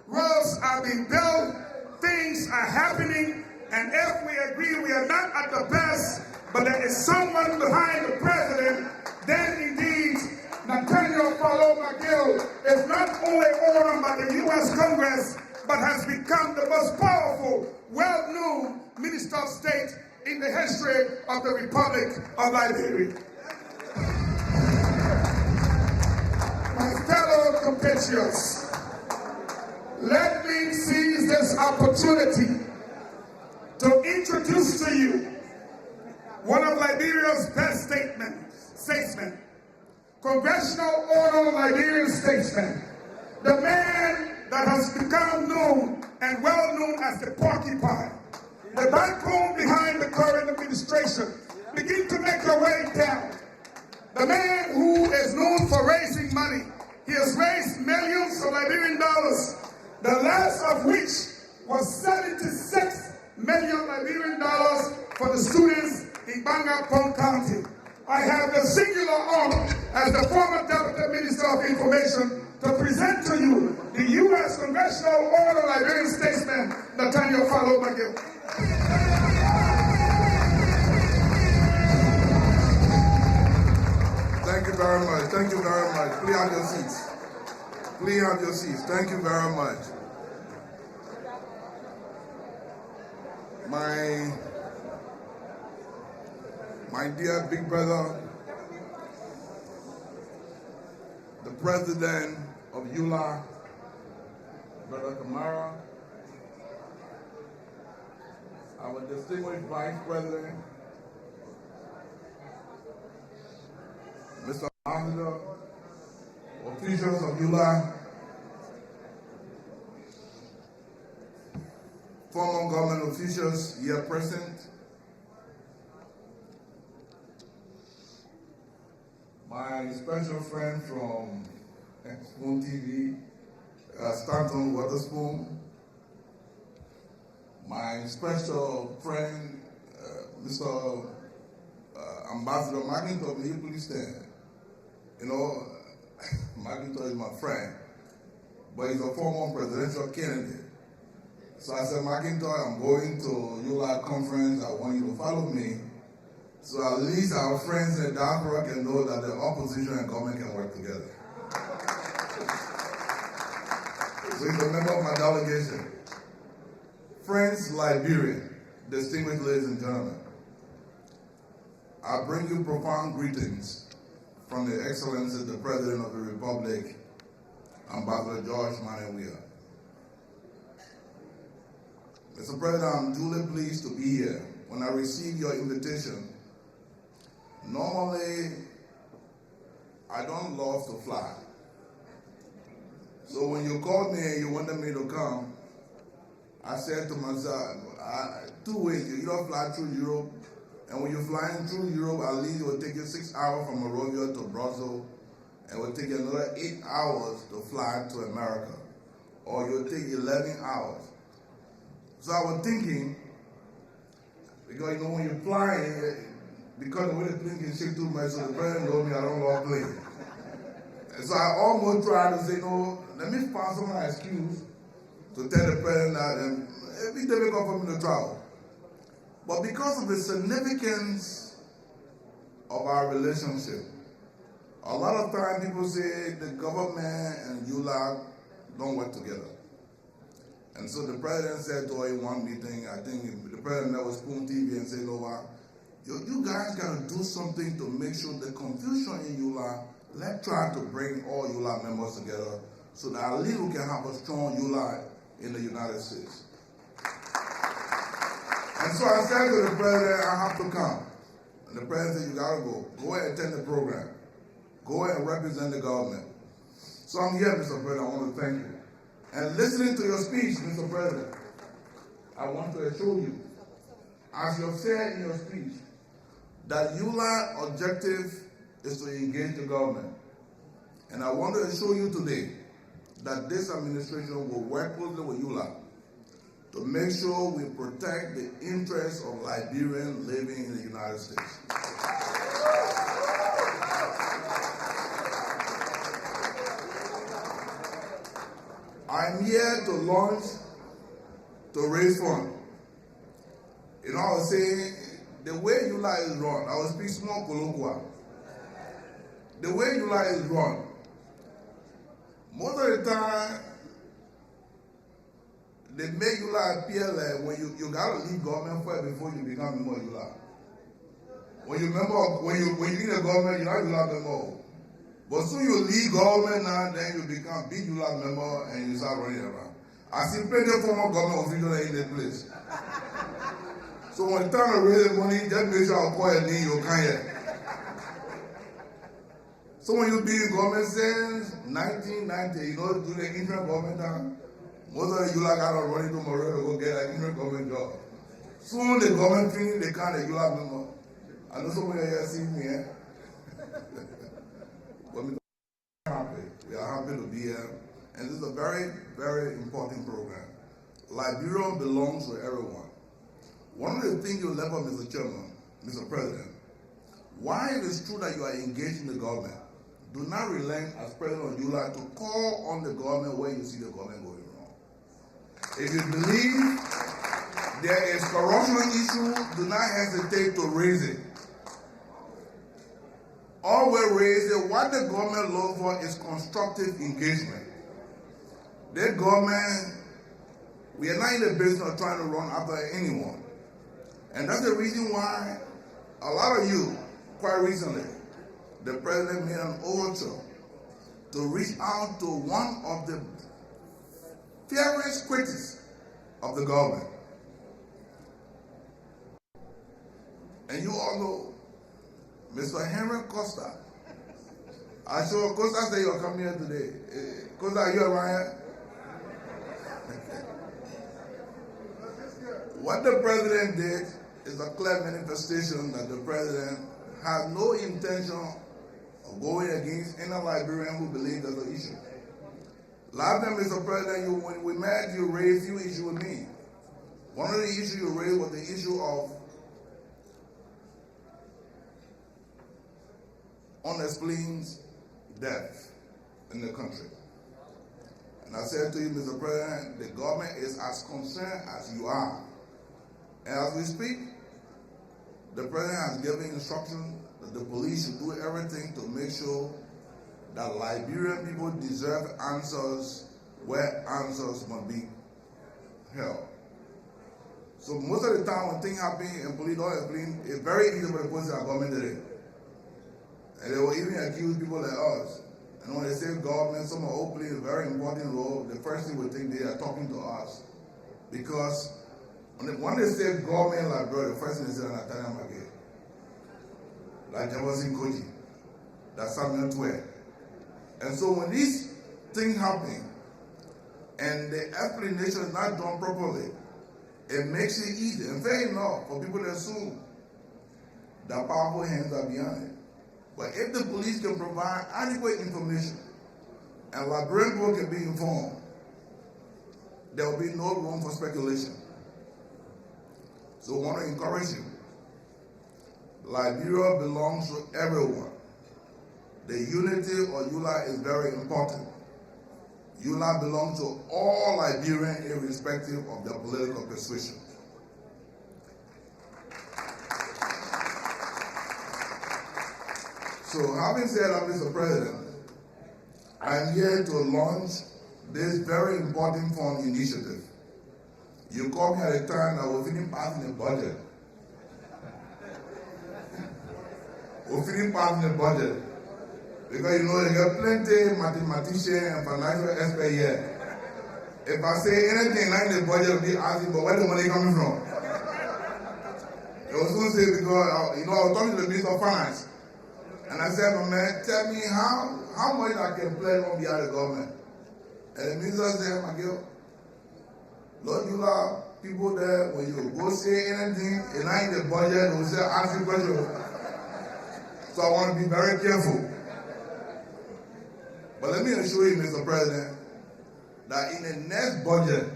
[SPEAKER 7] roads are being built, things are happening, and if we agree we are not at the best, but there is someone behind the president, then indeed Nathaniel Follow McGill is not only honored by the U.S. Congress, but has become the most powerful, well-known Minister of State in the history of the Republic of Liberia. My fellow compatriots, let me seize this opportunity to introduce to you one of Liberia's best statesmen, congressional order Liberian statesman, the man that has become known and well known as the porcupine, the backbone behind the current administration. Begin to make your way down. The man who is known for raising money. He has raised millions of Liberian dollars, the last of which was 76 million Liberian dollars for the students in Bangapong County. I have the singular honor as the former Deputy Minister of Information to present to you the U.S. Congressional Order Liberian statesman, Nathaniel Follow McGill.
[SPEAKER 2] Thank you very much. Thank you very much. Please have your seats. Please have your seats. Thank you very much. My dear big brother, the president of ULAA, Brother Kamara, our distinguished vice president, Mr. Ambassador, officials of ULAA, former government officials here present, my special friend from Spoon TV, Stanton Waterspoon, my special friend, Mr. Ambassador McIntyre, may you please stand? You know, McIntyre is my friend, but he's a former presidential candidate. So I said, McIntyre, I'm going to ULAA conference. I want you to follow me. So at least our friends in the diaspora can know that the opposition and government can work together. So he's a member of my delegation. Friends, Liberian, distinguished ladies and gentlemen, I bring you profound greetings from the Excellency, the President of the Republic, Ambassador George Manewia. Mr. President, I'm duly pleased to be here. When I received your invitation, normally I don't love to fly. So when you called me and you wanted me to come, I said to myself, two ways. You either fly through Europe, and when you're flying through Europe, at least it will take you 6 hours from Monrovia to Brussels, and it will take you another 8 hours to fly to America, or you'll take 11 hours. So I was thinking, because when you're flying, because the way the plane can shake too much, so the president told me I don't love planes. And so I almost tried to say, no, let me find some excuse to tell the president that it'd be difficult for me to travel. But because of the significance of our relationship, a lot of times people say the government and ULAA don't work together. And so the president said to her in one meeting, I think the president met with Spoon TV and said, you guys got to do something to make sure the confusion in ULAA, let's try to bring all ULAA members together so that at least we can have a strong ULAA in the United States. And so I said to the president, I have to come. And the president said, you got to go. Go and attend the program. Go and represent the government. So I'm here, Mr. President. I want to thank you. And listening to your speech, Mr. President, I want to assure you, as you have said in your speech, that ULAA objective is to engage the government. And I want to assure you today that this administration will work closely with ULAA to make sure we protect the interests of Liberians living in the United States. I'm here to launch, to raise funds. You know, I was saying, the way ULAA is run, I will speak small colloquial. The way ULAA is run, most of the time, they make ULAA appear like when you got to leave government first before you become a member of ULAA. When you in the government, you're not ULAA member. But soon you leave government now, then you become big ULAA member and you start running around. I see plenty of former government officials in that place. So when it's time to raise money, just make sure I'll call your name, you can't hear. So when you be in government since 1990, you know, do the interim government time, most of the ULAA got to run into Monrovia to go get an interim government job. Soon the government finish, they can't a ULAA member. I know some of you here see me here. But we are happy to be here. And this is a very, very important program. Liberia belongs to everyone. One of the things you left out, Mr. Chairman, Mr. President, while it is true that you are engaged in the government, do not relent as President of ULAA to call on the government when you see the government going wrong. If you believe there is corruption issue, do not hesitate to raise it. Always raise it. What the government looks for is constructive engagement. The government, we are not in the business of trying to run after anyone. And that's the reason why a lot of you, quite recently, the president made an overture to reach out to one of the fiercest critics of the government. And you all know Mr. Henry Costa. I saw Costa say you're coming here today. Costa, are you around here? What the president did is a clear manifestation that the president has no intention of going against any Liberian who believes there's an issue. Last time, Mr. President, when we met, you raised a few issues with me. One of the issues you raised was the issue of unexplained death in the country. And I said to you, Mr. President, the government is as concerned as you are. And as we speak, the president has given instruction that the police should do everything to make sure that Liberian people deserve answers where answers must be held. So most of the time when things happen and police don't explain, it's very easy for the police and government today. And they will even accuse people like us. And when they say government, some are playing a very important role. The first thing we think they are talking to us. Because when they say government like Liberia, the first thing they say is Natalia Magay. Like Jefferson Koji. That's Samuel Twe. And so when these things happen, and the explanation is not done properly, it makes it easy and fair enough for people to assume that powerful hands are behind it. But if the police can provide adequate information and Liberian people can be informed, there will be no room for speculation. So I want to encourage you. Liberia belongs to everyone. The unity of ULAA is very important. ULAA belongs to all Liberians irrespective of their political persuasion. So having said that, Mr. President, I am here to launch this very important fund initiative. You called me at a time that we're finishing passing the budget. We're finishing passing the budget. Because you know, you got plenty mathematicians and financial experts here. If I say anything like the budget, will be asking, but where the money coming from? They will soon say, because, you know, I was talking to the Minister of Finance. And I said, my man, tell me how much I can pledge on behalf of the government. And the minister said, my girl, Lord, you got people there, when you go say anything, and not in the budget, they will say, ask you questions. So I want to be very careful. But let me assure you, Mr. President, that in the next budget,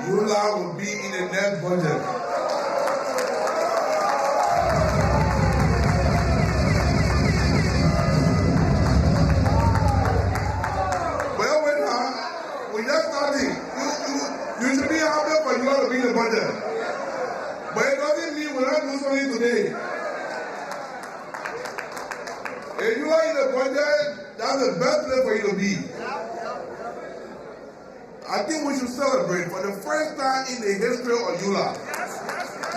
[SPEAKER 2] ULAA will be in the next budget. You should be happy for you to be in the budget. But it doesn't mean we're not doing something today. If you are in the budget, that's the best place for you to be. I think we should celebrate for the first time in the history of ULAA.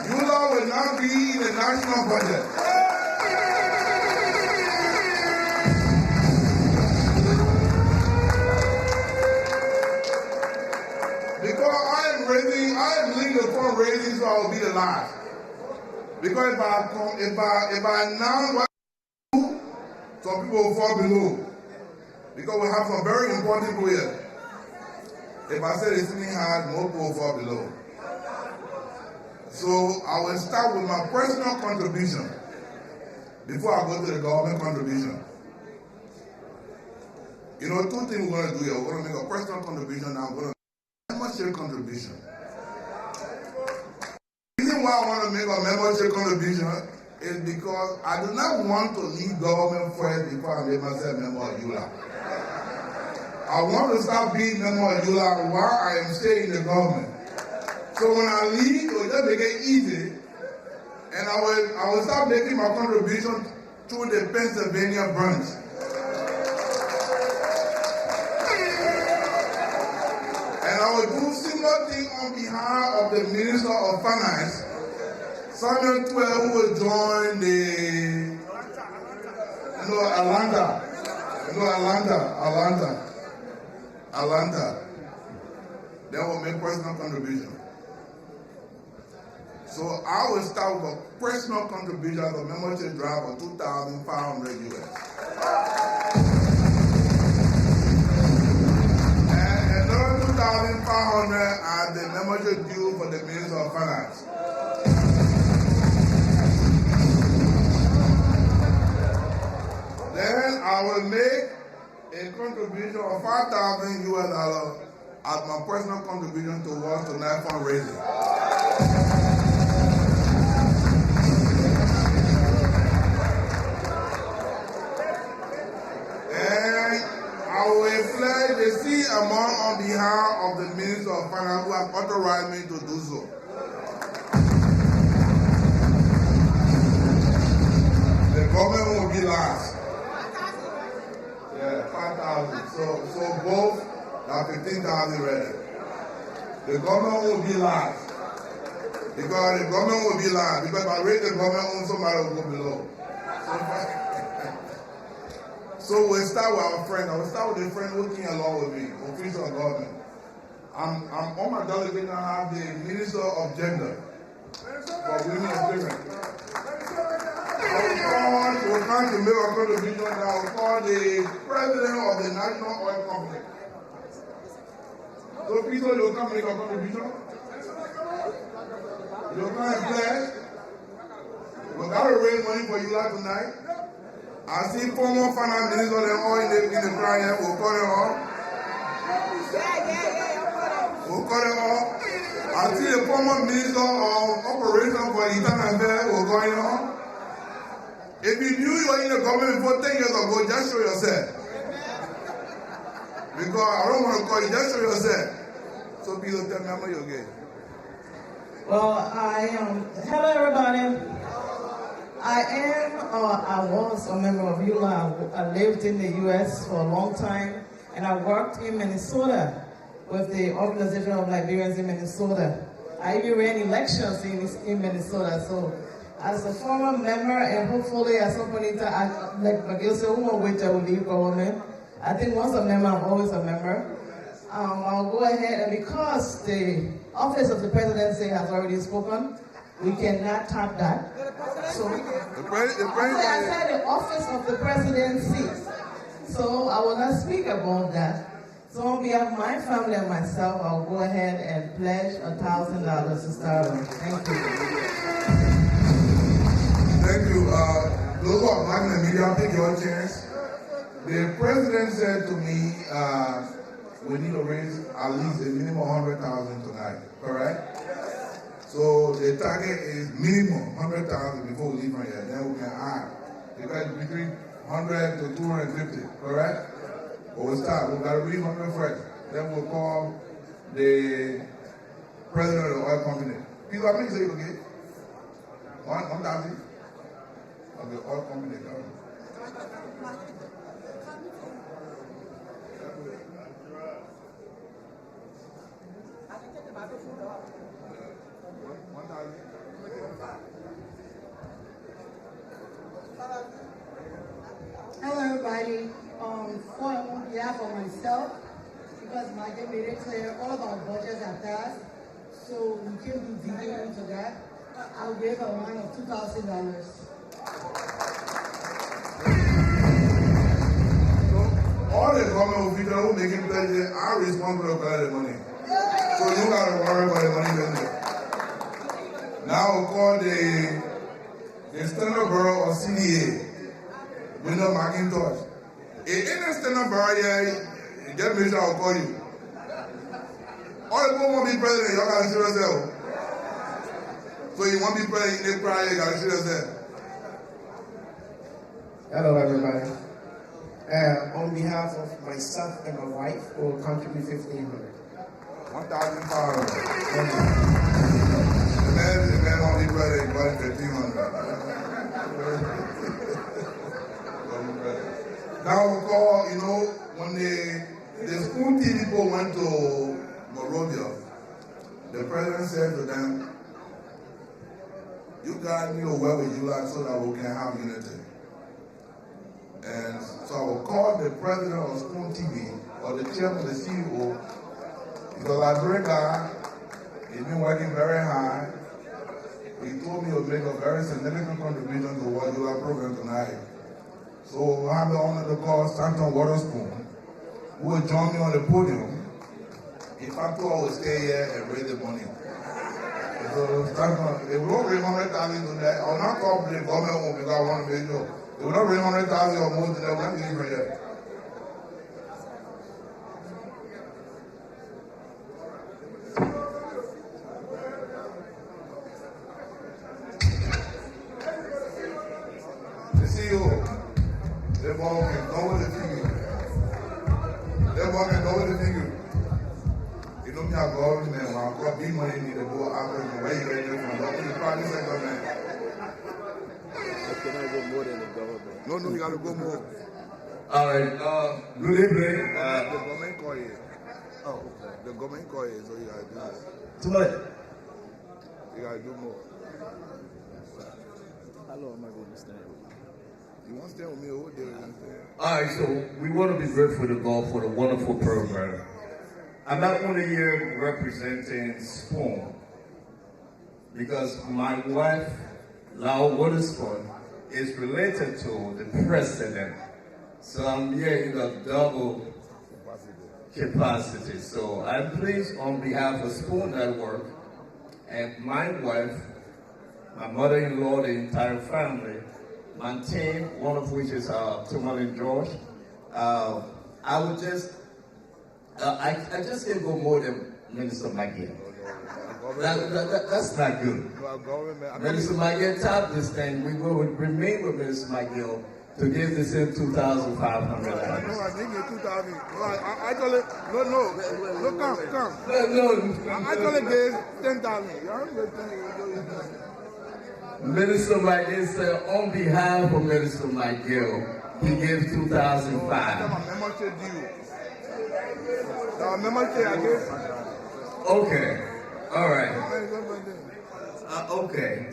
[SPEAKER 2] ULAA will now be in the national budget. I am leading the fundraising, so I will be the last. Because if I announce what I do, some people will fall below. Because we have some very important people here. If I say it's really hard, more people will fall below. So I will start with my personal contribution before I go to the government contribution. You know, two things we're going to do here. We're going to make a personal contribution, and I'm going to membership contribution. The reason why I want to make a membership contribution is because I do not want to leave government first before I make myself a member of ULAA. I want to start being a member of ULAA while I am staying in the government. So when I leave, it will just make it easy, and I will start making my contribution through the Pennsylvania branch. And I will do similar thing on behalf of the Minister of Finance, Samuel Twe, who will join the, Atlanta. Then we'll make personal contribution. So I will start with a personal contribution as a membership drive of $2,500 US. $2,500 as the membership due for the Minister of Finance. Then I will make a contribution of $5,000 US as my personal contribution towards tonight fundraising. I will pledge the seed amount on behalf of the Minister of Finance who has authorized me to do so. The government will be last. Yeah, 5,000. So both are 15,000 ready. The government will be last. Because the government will be last. Because if I raise the government, somebody will go below. So we'll start with our friend. I will start with a friend who came along with me, official government. I'm on my delegation. I have the Minister of Gender for Women Affairs. We're trying to make a contribution. I will call the President of the National Oil Company. So people, you'll come make a contribution. You'll come and pledge. We got to raise money for you like tonight. I see former finance minister and all in the crowd here. We'll call them all. We'll call them all. I see the former minister of operation for internal affairs. We'll call them all. If you knew you were in the government before 10 years ago, just show yourself. Because I don't want to call you, just show yourself. So people tell me how much you get.
[SPEAKER 5] Well, hello everybody. I was a member of ULAA. I lived in the U.S. for a long time, and I worked in Minnesota with the Organization of Liberians in Minnesota. I even ran elections in Minnesota. So as a former member, and hopefully at some point in time, like Miguel said, who won't wait till we leave government? I think once a member, I'm always a member. I'll go ahead, and because the office of the presidency has already spoken, we cannot top that. So I said the office of the presidency. So I will not speak about that. So on behalf of my family and myself, I'll go ahead and pledge $1,000 to start on. Thank you.
[SPEAKER 2] Thank you. Those who are back in the media, take your chance. The president said to me, we need to raise at least a minimum 100,000 tonight, correct? So the target is minimum 100,000 before we leave from here. Then we can add. Because between 100 to 250, correct? But we'll start. We've got to read 100 first. Then we'll call the president of the oil company. People, how many say you get? 1,000? Of the oil company.
[SPEAKER 10] Hello, everybody. On behalf of myself, because Maggie made it clear, all of our budgets are passed, so we can't do digging into that. I'll give a line of $2,000.
[SPEAKER 2] All the government officials who make it president are responsible for the money. So you got to worry about the money going there. Now we'll call the Standard Bureau of CDA, Window McIntosh. If any Standard Bureau here, just make sure I'll call you. All the people want to be president, y'all got to see yourself. So you want to be president, you cry, you got to see yourself.
[SPEAKER 23] Hello, everybody. On behalf of myself and my wife, we'll contribute $1,500.
[SPEAKER 2] 1,500. The man only brother got $1,500. Now we'll call, when the school TV people went to Monrovia, the president said to them, you guys need to work with ULAA so that we can have unity. And so I will call the president of school TV or the chairman, the CEO. He's a Liberian guy. He's been working very hard. He told me he would make a very significant contribution to what ULAA program tonight. So I have the honor to call Stanton Waterspoon, who will join me on the podium. If I thought I would stay here and raise the money. So Stanton, if we don't raise 100,000 tonight, I will not call the government home because I want to make sure. If we don't raise 100,000 or more tonight, we're not getting from here. The CEO. That ball can go with the figure. That ball can go with the figure. You know me, I go over man. When I got big money, need to go out and where you get it from. Don't be the private sector, man.
[SPEAKER 1] Can I go more than the government?
[SPEAKER 2] No, you got to go more.
[SPEAKER 24] All right. Good evening.
[SPEAKER 2] The government call you. Oh, okay. The government call you, so you got to do that.
[SPEAKER 24] Too much.
[SPEAKER 2] You got to do more.
[SPEAKER 1] How long am I going to stand?
[SPEAKER 2] You want to stand with me over there?
[SPEAKER 24] All right, so we want to be grateful to God for the wonderful program. I'm not only here representing Spoon, because my wife, Lau Witherspoon, is related to the president. So I'm here in a double capacity. So I'm pleased on behalf of Spoon Network and my wife, my mother-in-law, the entire family, my team, one of which is Thomas and George. I would just, I just can't go more than Minister McGill. That's not good. Minister McGill topped this thing. We will remain with Minister McGill to give this in $2,500.
[SPEAKER 2] No, I think it's 2,000. I told it, no, come.
[SPEAKER 24] No.
[SPEAKER 2] I told it gave 10,000.
[SPEAKER 24] Minister McGill said, on behalf of Minister McGill, he gives $2,500. Okay. All right. Okay.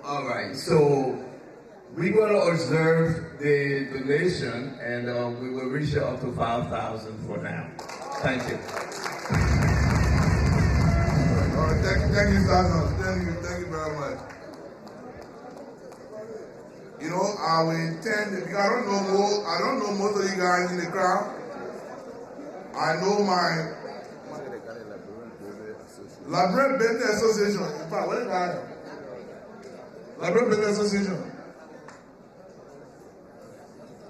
[SPEAKER 24] All right. So we're going to observe the donation, and we will reach it up to 5,000 for now. Thank you.
[SPEAKER 2] All right, thank you, Sasha. Thank you very much. You know, I will intend, because I don't know most of you guys in the crowd. I know my Liberian Business Association. In fact, what is that? Liberian Business Association.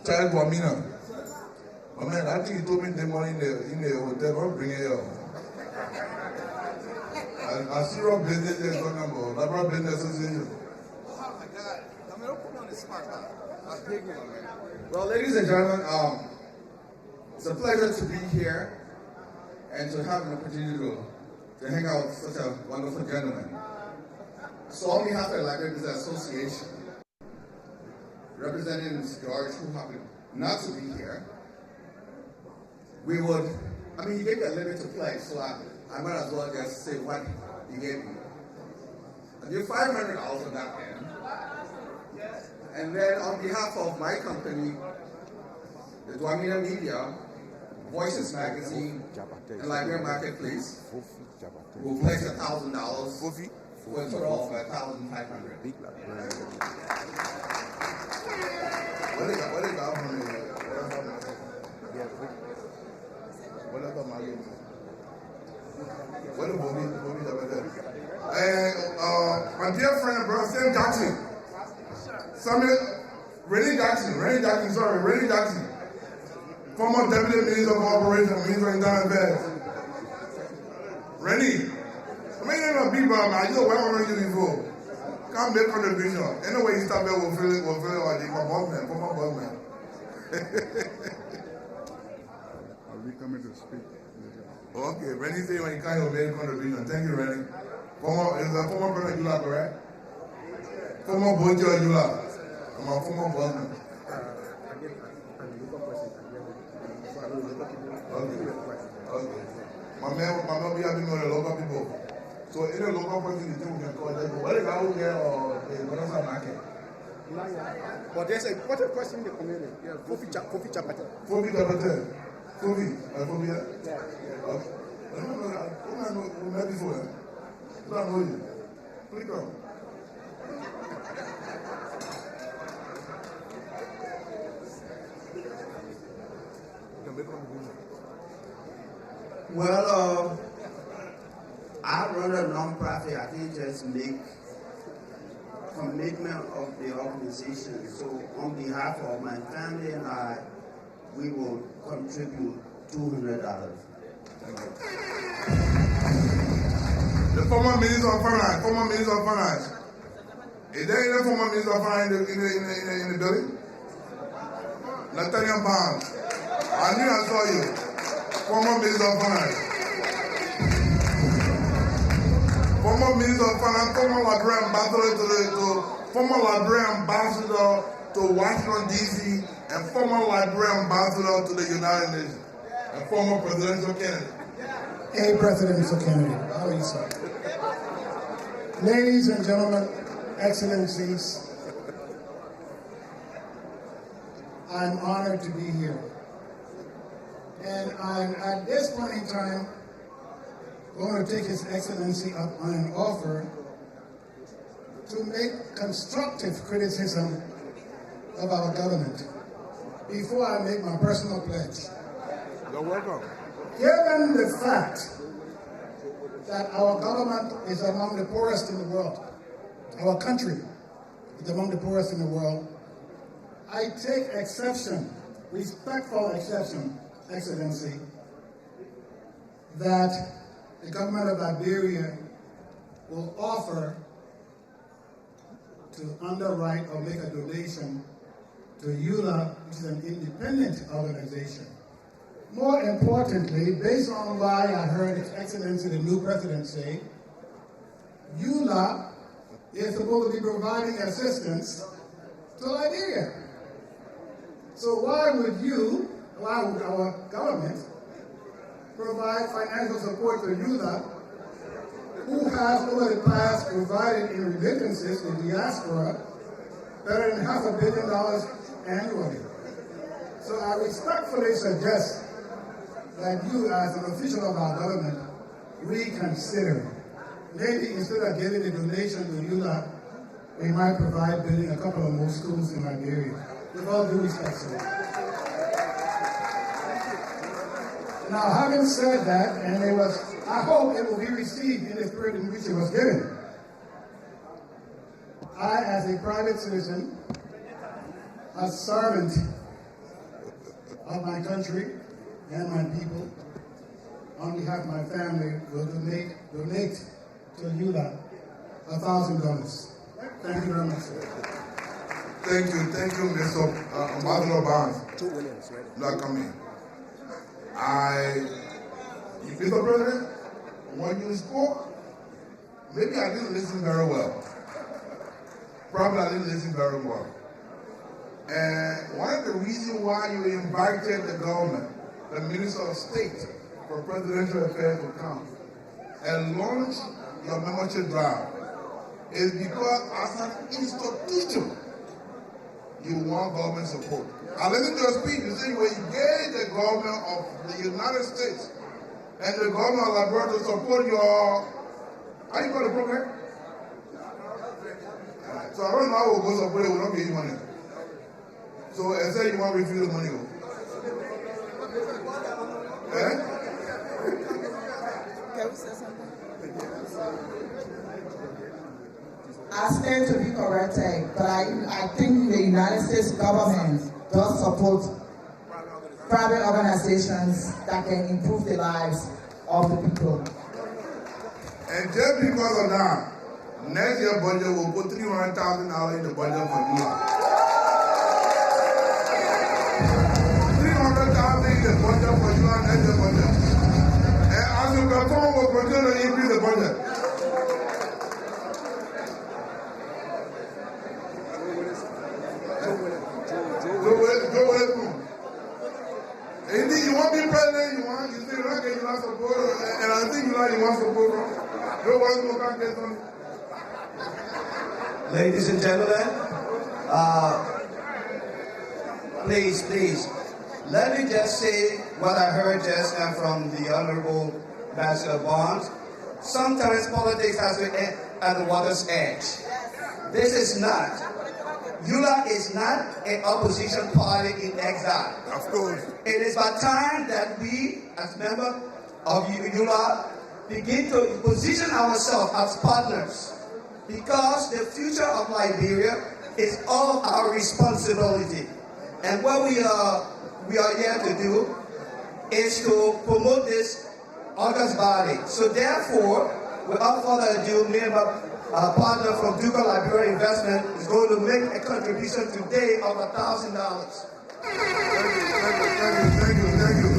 [SPEAKER 2] Child Wamina. Oh man, I think he told me the money in the hotel. I'll bring it up. I see your business is talking about Liberian Business Association.
[SPEAKER 6] Oh my God! I mean, don't put me on the spot, man. Well, ladies and gentlemen, it's a pleasure to be here and to have an opportunity to hang out with such a wonderful gentleman. So on behalf of the Liberian Business Association, representing Mr. George, who happened not to be here, we would, he gave me a limit to play, so I might as well just say what he gave me. I give $500 on that end. And then on behalf of my company, the Dwamina Media, Voices Magazine, and Liberian Marketplace, will pledge $1,000 for a total of $1,500.
[SPEAKER 2] What is that from me? What is Bobby over there? My dear friend, brother Sam Jackson. Rennie Jackson. Former Deputy Minister of Operations, Minister of Internal Affairs. Rennie, I mean, you're a big brother, man. You know where I'm you before. Can't make contribution. Anyway, you start there, we'll feel it like former boss man.
[SPEAKER 11] I'll be coming to speak.
[SPEAKER 2] Okay, Rennie say when you can't make contribution. Thank you, Rennie. Is the former President Yula correct? Former Bojo Yula. I'm a former boss man. Okay. My man be having the local people. So any local person you think we can call them, what is out here or the Bonanza market?
[SPEAKER 6] But there's a important person in the community. Yeah, Fofi Chapate.
[SPEAKER 2] Fofi Chapate. Fofi? Yeah. Okay. We met before. I don't know you. Click on.
[SPEAKER 21] Well, I run a non-profit. I can just make commitment of the organization. So on behalf of my family and I, we will contribute $200.
[SPEAKER 2] Thank you. The former Minister of Finance. Is there any former Minister of Finance in the building? Nathaniel Barnes. I knew I saw you. Former Minister of Finance. Former Minister of Finance, former Liberian ambassador to Washington, D.C., and former Liberian ambassador to the United Nations, and former presidential candidate.
[SPEAKER 12] Hey, Presidential candidate. How are you, sir? Ladies and gentlemen, excellencies, I'm honored to be here. And I'm, at this point in time, going to take His Excellency up on an offer to make constructive criticism of our government before I make my personal pledge.
[SPEAKER 11] You're welcome.
[SPEAKER 12] Given the fact that our government is among the poorest in the world, our country is among the poorest in the world, I take exception, respectful exception, Excellency, that the government of Liberia will offer to underwrite or make a donation to ULAA, which is an independent organization. More importantly, based on what I heard His Excellency, the new president, say, ULAA is supposed to be providing assistance to Liberia. So why would our government provide financial support to ULAA, who has over the past provided in remittances to diaspora better than $500 million annually? So I respectfully suggest that you, as an official of our government, reconsider. Maybe instead of giving a donation to ULAA, we might provide building a couple of more schools in Liberia. With all due respect, sir. Now, having said that, and I hope it will be received in the spirit in which it was given. I, as a private citizen, a servant of my country and my people, on behalf of my family, will donate to ULAA $1,000. Thank you very much, sir.
[SPEAKER 2] Thank you, Mr. Ambassador Barnes. Not coming. Mr. President, when you spoke, maybe I didn't listen very well. Probably I didn't listen very well. And one of the reasons why you invited the government, the Minister of State for Presidential Affairs to come and launch your membership drive is because as an institution, you want government support. I listened to your speech, you said you were engaged the government of the United States and the government of Liberia to support your, how you call the program? So I don't know how we'll go support it, we'll not give you money. So I said you want to refuse the money. Eh?
[SPEAKER 9] Can we say something? I stand to be corrected, but I think the United States government does support private organizations that can improve the lives of the people.
[SPEAKER 2] And just because of that, next year budget will put $300,000 in the budget for ULAA. $300,000 in the budget for ULAA next year budget. And as you perform, we'll continue to increase the budget. Anything you want to be president, you say, okay, you want support, and I think you want support. Nobody will come get on.
[SPEAKER 4] Ladies and gentlemen, please, let me just say what I heard just now from the Honorable Ambassador Barnes. Sometimes politics has to end at the water's edge. This is not. ULAA is not an opposition party in exile.
[SPEAKER 2] Of course.
[SPEAKER 4] It is by time that we, as members of ULAA, begin to position ourselves as partners, because the future of Liberia is all our responsibility. And what we are here to do is to promote this august body. So therefore, without further ado, me and my partner from Ducal Liberian Investment is going to make a contribution today of $1,000.
[SPEAKER 2] Thank you.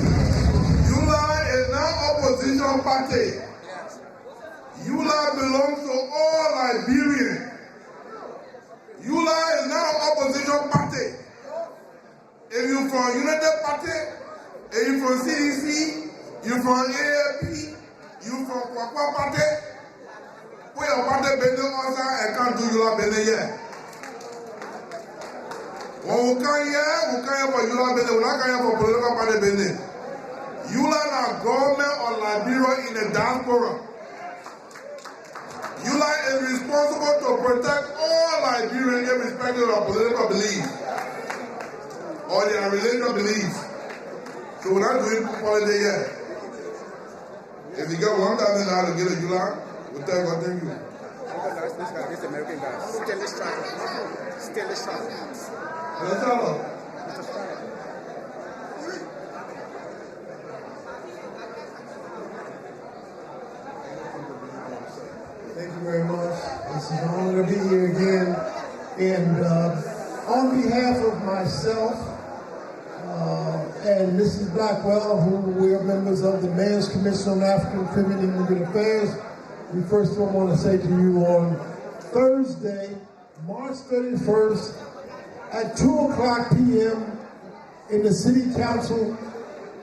[SPEAKER 2] ULAA is not opposition party. ULAA belongs to all Liberians. ULAA is not opposition party. If you're from United Party, if you're from CDC, you're from AAP, you're from Kwakwa Party, put your party business outside and can't do ULAA business here. When we come here for ULAA business, we're not coming here for political party business. ULAA is government of Liberia in the diaspora. ULAA is responsible to protect all Liberians irrespective of political beliefs or their religious beliefs. So we're not doing politics yet. If you get $1,000 to get a ULAA, we'll tell you what thank you.
[SPEAKER 6] This American guy. Still is trying. Still is trying.
[SPEAKER 2] Let's tell them.
[SPEAKER 22] Thank you very much. It's an honor to be here again. And on behalf of myself and Mrs. Blackwell, who we are members of the Mayor's Commission on African Caribbean and Immigrant Affairs, we first of all want to say to you on Thursday, March 31st at 2:00 p.m. in the City Council,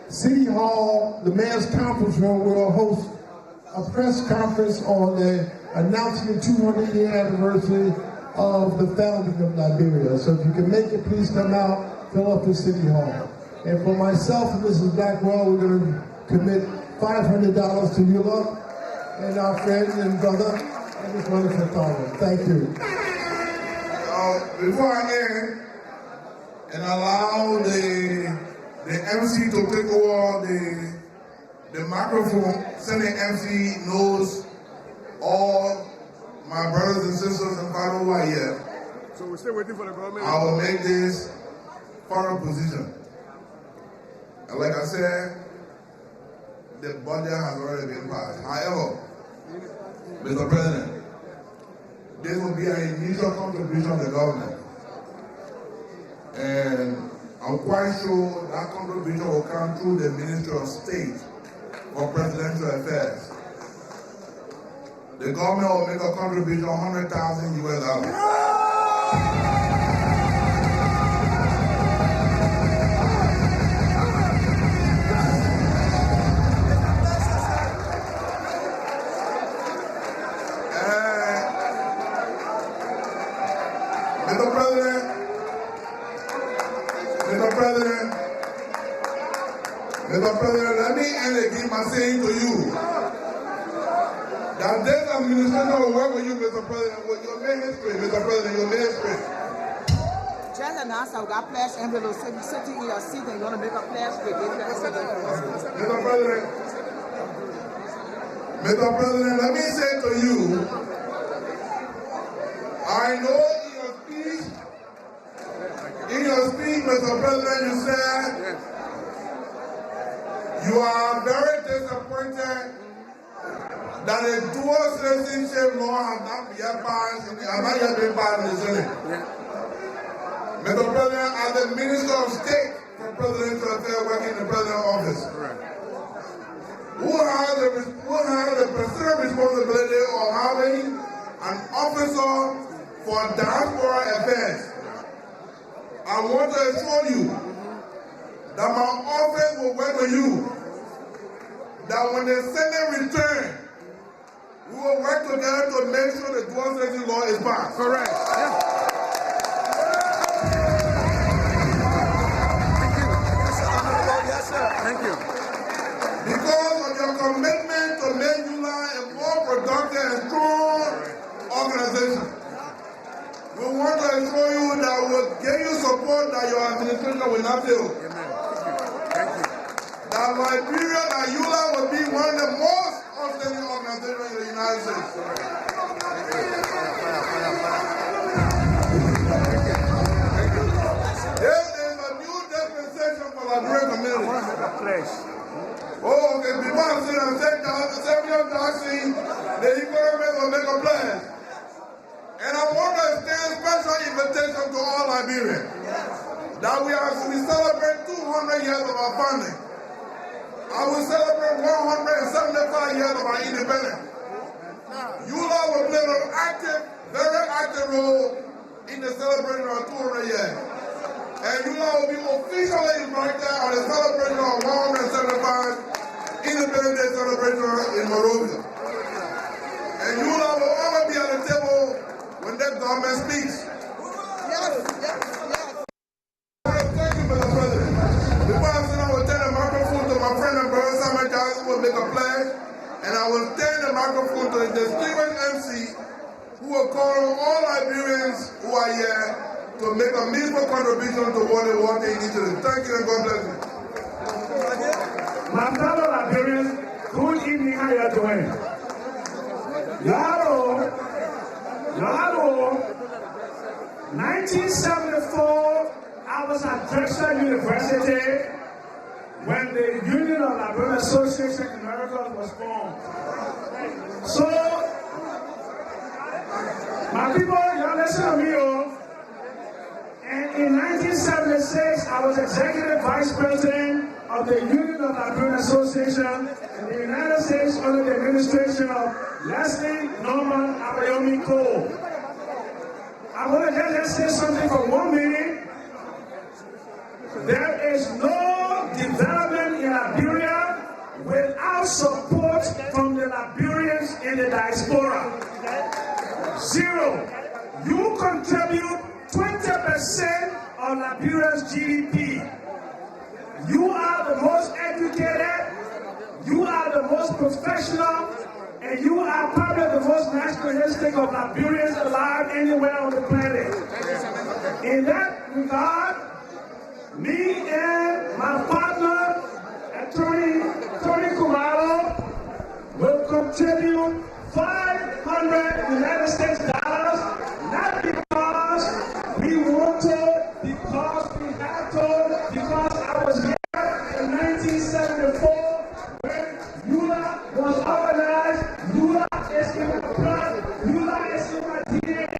[SPEAKER 22] City Hall, the Mayor's Conference Room, we'll host a press conference on the announcing the 200-year anniversary of the founding of Liberia. So if you can make it, please come out, fill up the City Hall. And for myself and Mrs. Blackwell, we're going to commit $500 to ULAA and our friend and brother and his wonderful father. Thank you.
[SPEAKER 2] Before I end and allow the MC to take over the microphone, sending MC knows all my brothers and sisters and fathers who are here.
[SPEAKER 7] So we're still waiting for the government?
[SPEAKER 2] I will make this final position. And like I said, the budget has already been passed. However, Mr. President, this will be an initial contribution of the government. And I'm quite sure that contribution will come through the Ministry of State for Presidential Affairs. The government will make a contribution of $100,000 US. Mr. President, let me end again by saying to you that this administration will work with you, Mr. President, with your ministry, Mr. President, your ministry.
[SPEAKER 9] Just announce that we got pledge envelopes sitting in your seat and you want to make a pledge with it.
[SPEAKER 2] Mr. President, let me say to you, I know in your speech, Mr. President, you said you are very disappointed that a dual citizenship law has not yet been passed in the Senate. Mr. President, as the Minister of State for Presidential Affairs working in the President's office, who has the specific responsibility of having an officer for diaspora affairs, I want to assure you that my office will work with you, that when the Senate returns, we will work together to make sure the dual citizenship law is passed.
[SPEAKER 7] Correct. Yeah. Yes, sir. Thank you.
[SPEAKER 2] Because of your commitment to make ULAA a more productive and strong organization, we want to assure you that we will give you support that your administration will not fail. That Liberia, that ULAA will be one of the most outstanding organizations in the United States. This is a new dispensation for the Liberian community. Oh, okay, before I say that, Samuel Jackson, the economist will make a plan. And I want to extend special invitation to all Liberians that we celebrate 200 years of our founding. I will celebrate 175 years of our independence. ULAA will play an active, very active role in the celebration of 200 years. And ULAA will be officially invited on the celebration of 175 Independence Day celebration in Monrovia. And ULAA will always be at the table when that government speaks. who will call on all Liberians who are here to make a meaningful contribution to what the water initiative. Thank you and God bless you.
[SPEAKER 7] My fellow Liberians, good evening, how you doing? Yaro, 1974, I was at Drexel University when the Union of Liberian Association in America was formed. So, my people, y'all listen to me, and in 1976, I was executive vice president of the Union of Liberian Association in the United States under the administration of Leslie Norman Abayomi Cole. I want to just say something for 1 minute. There is no development in Liberia without support from the Liberians in the diaspora. Zero. You contribute 20% of Liberia's GDP. You are the most educated, you are the most professional, and you are probably the most nationalistic of Liberians alive anywhere on the planet. In that regard, me and my partner, Attorney Kumalo, will contribute $500 United States dollars, not because we want to, because we have to, because I was here in 1974 when ULAA was organized. ULAA is in my blood, ULAA is in my DNA.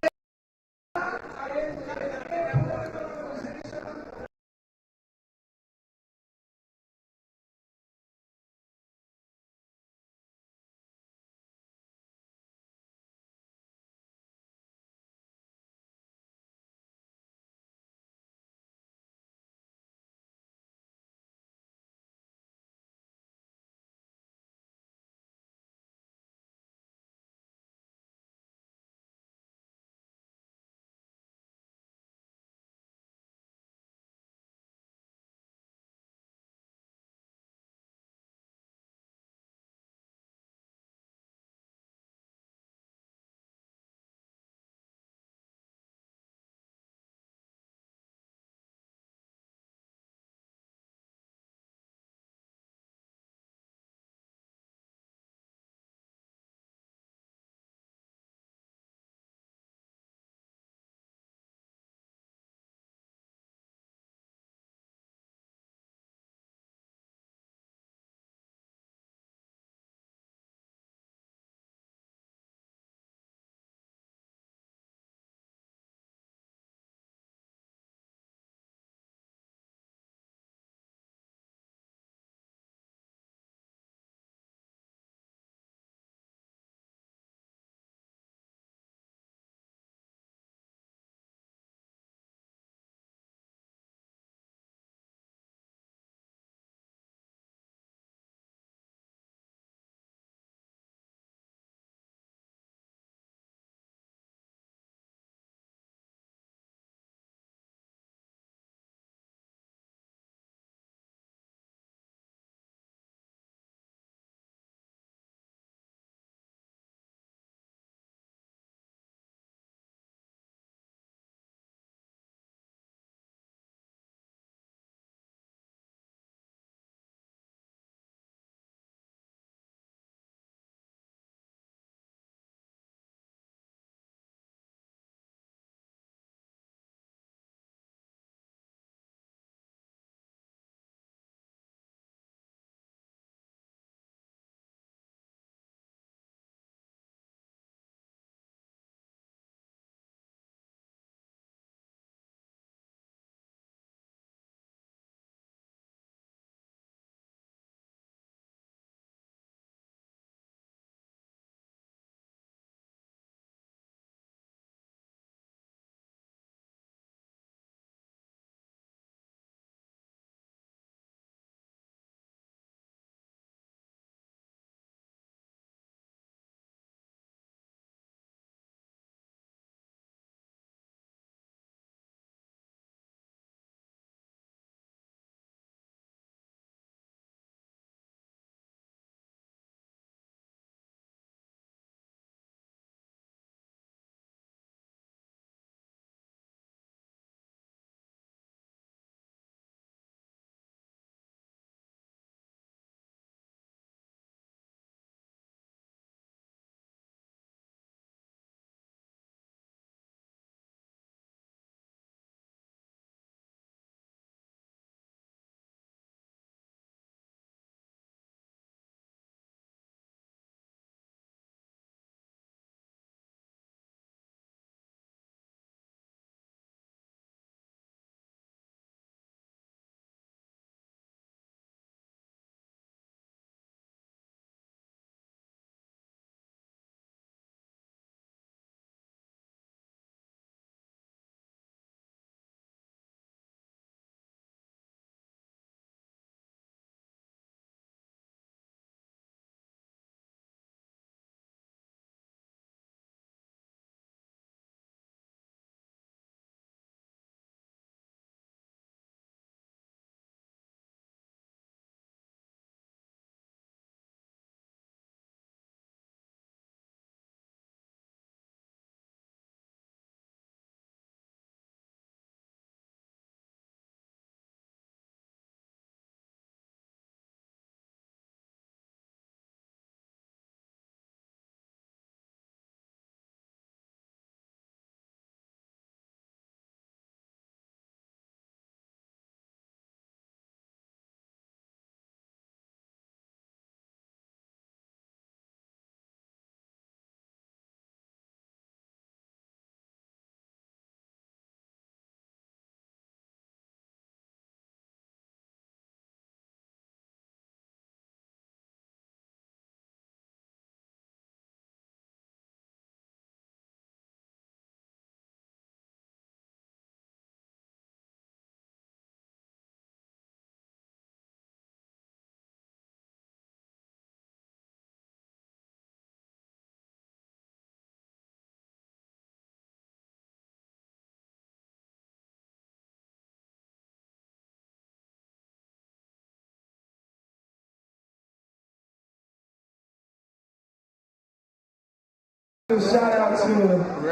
[SPEAKER 14] Shout out to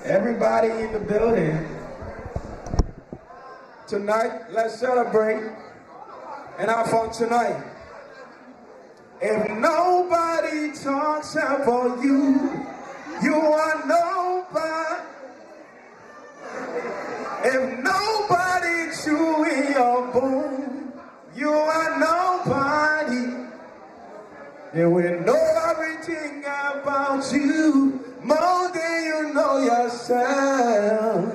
[SPEAKER 14] everybody in the building. Tonight, let's celebrate and have fun tonight. If nobody talks about you, you are nobody. If nobody chewing your bone, you are nobody. They will know everything about you more than you know yourself.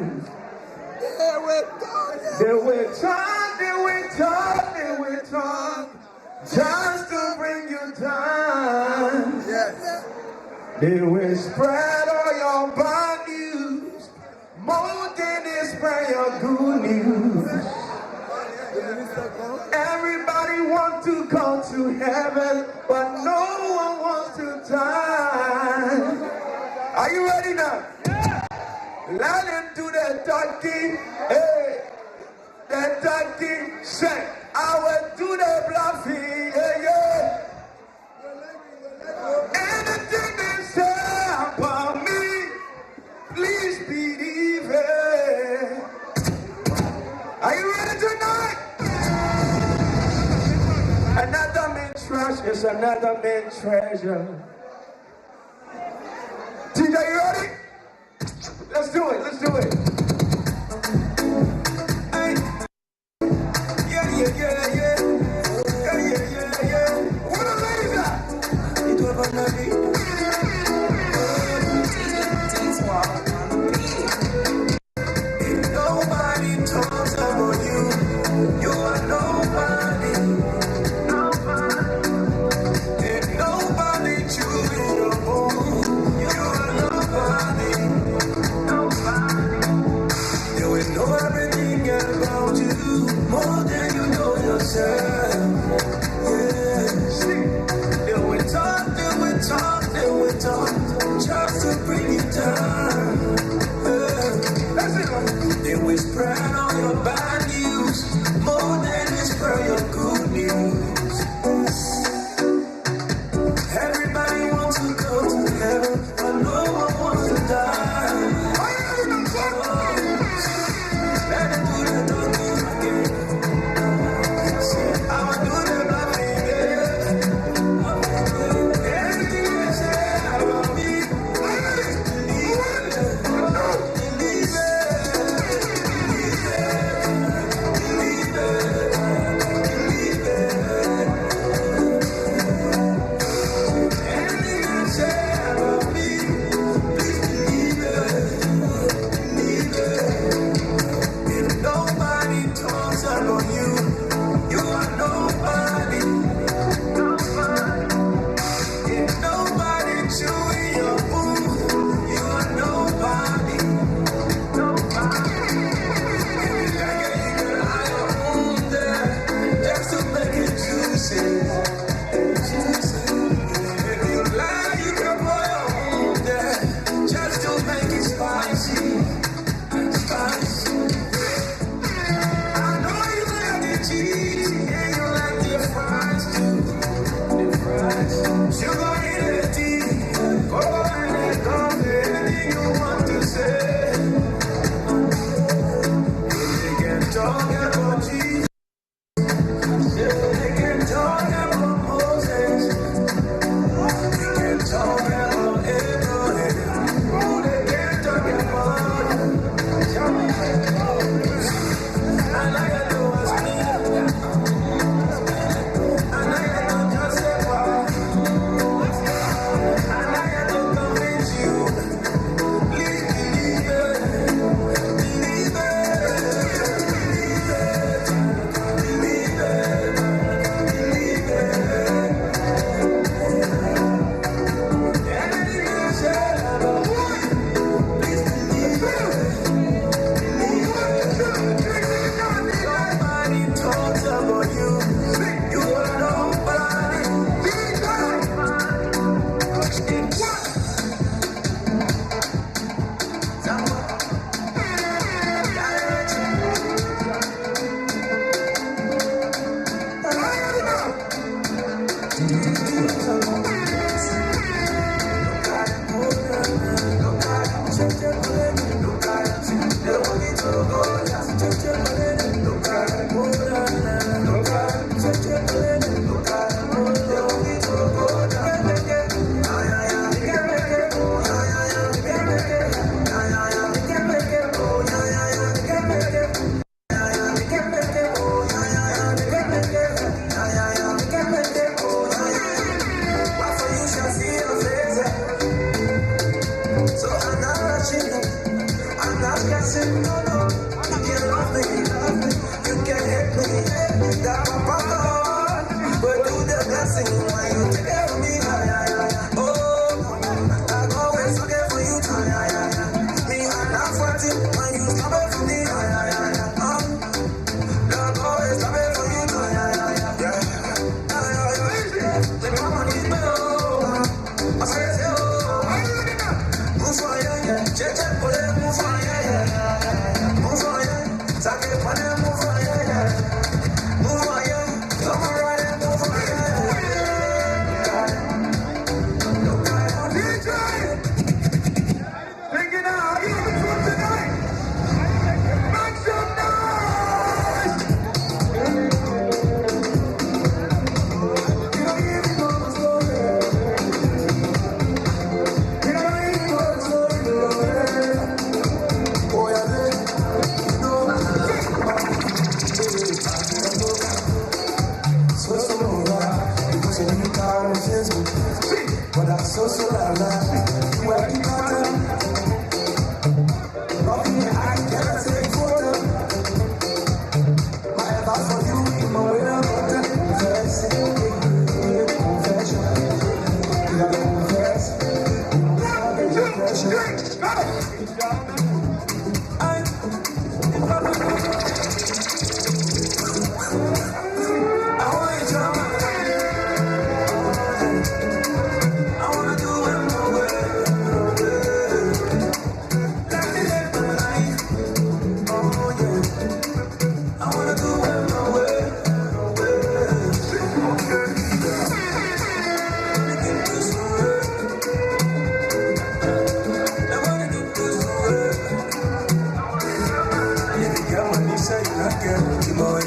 [SPEAKER 14] They will talk, just to bring you down. They will spread all your bad news more than they spread your good news. Everybody wants to go to heaven, but no one wants to die. Are you ready now? Let him do the talking. Hey, the talking. Say, I will do the bluffing. Yeah, yeah. Anything they say about me, please believe it. Are you ready tonight? Another man's trash is another man's treasure. TJ, you ready? Let's do it, let's do it. Hey. Yeah. Where the ladies at? If nobody talks about you, you are nobody. If nobody chooses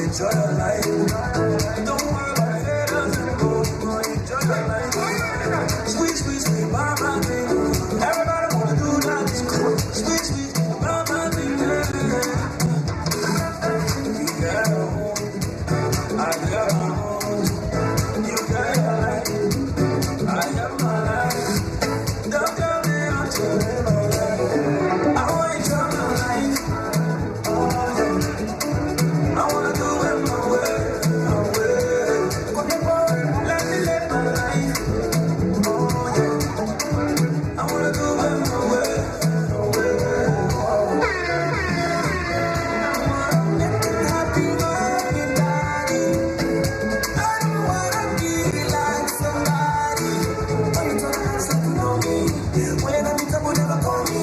[SPEAKER 8] Enjoy your life. Don't worry about haters anymore. Enjoy your life. Sweet, sweet, sweet, mama thing. Everybody wanna do that. Sweet, sweet, mama thing. You got a home. I got a home. You got your life. I got my life. Don't tell me how to live my life. I wanna enjoy my life. I wanna do it my way, my way. Let me live my life. Oh yeah. I wanna do it my way, my way. Happy morning, daddy. I don't wanna be like somebody. When you try to have something on me, when I meet someone never call me.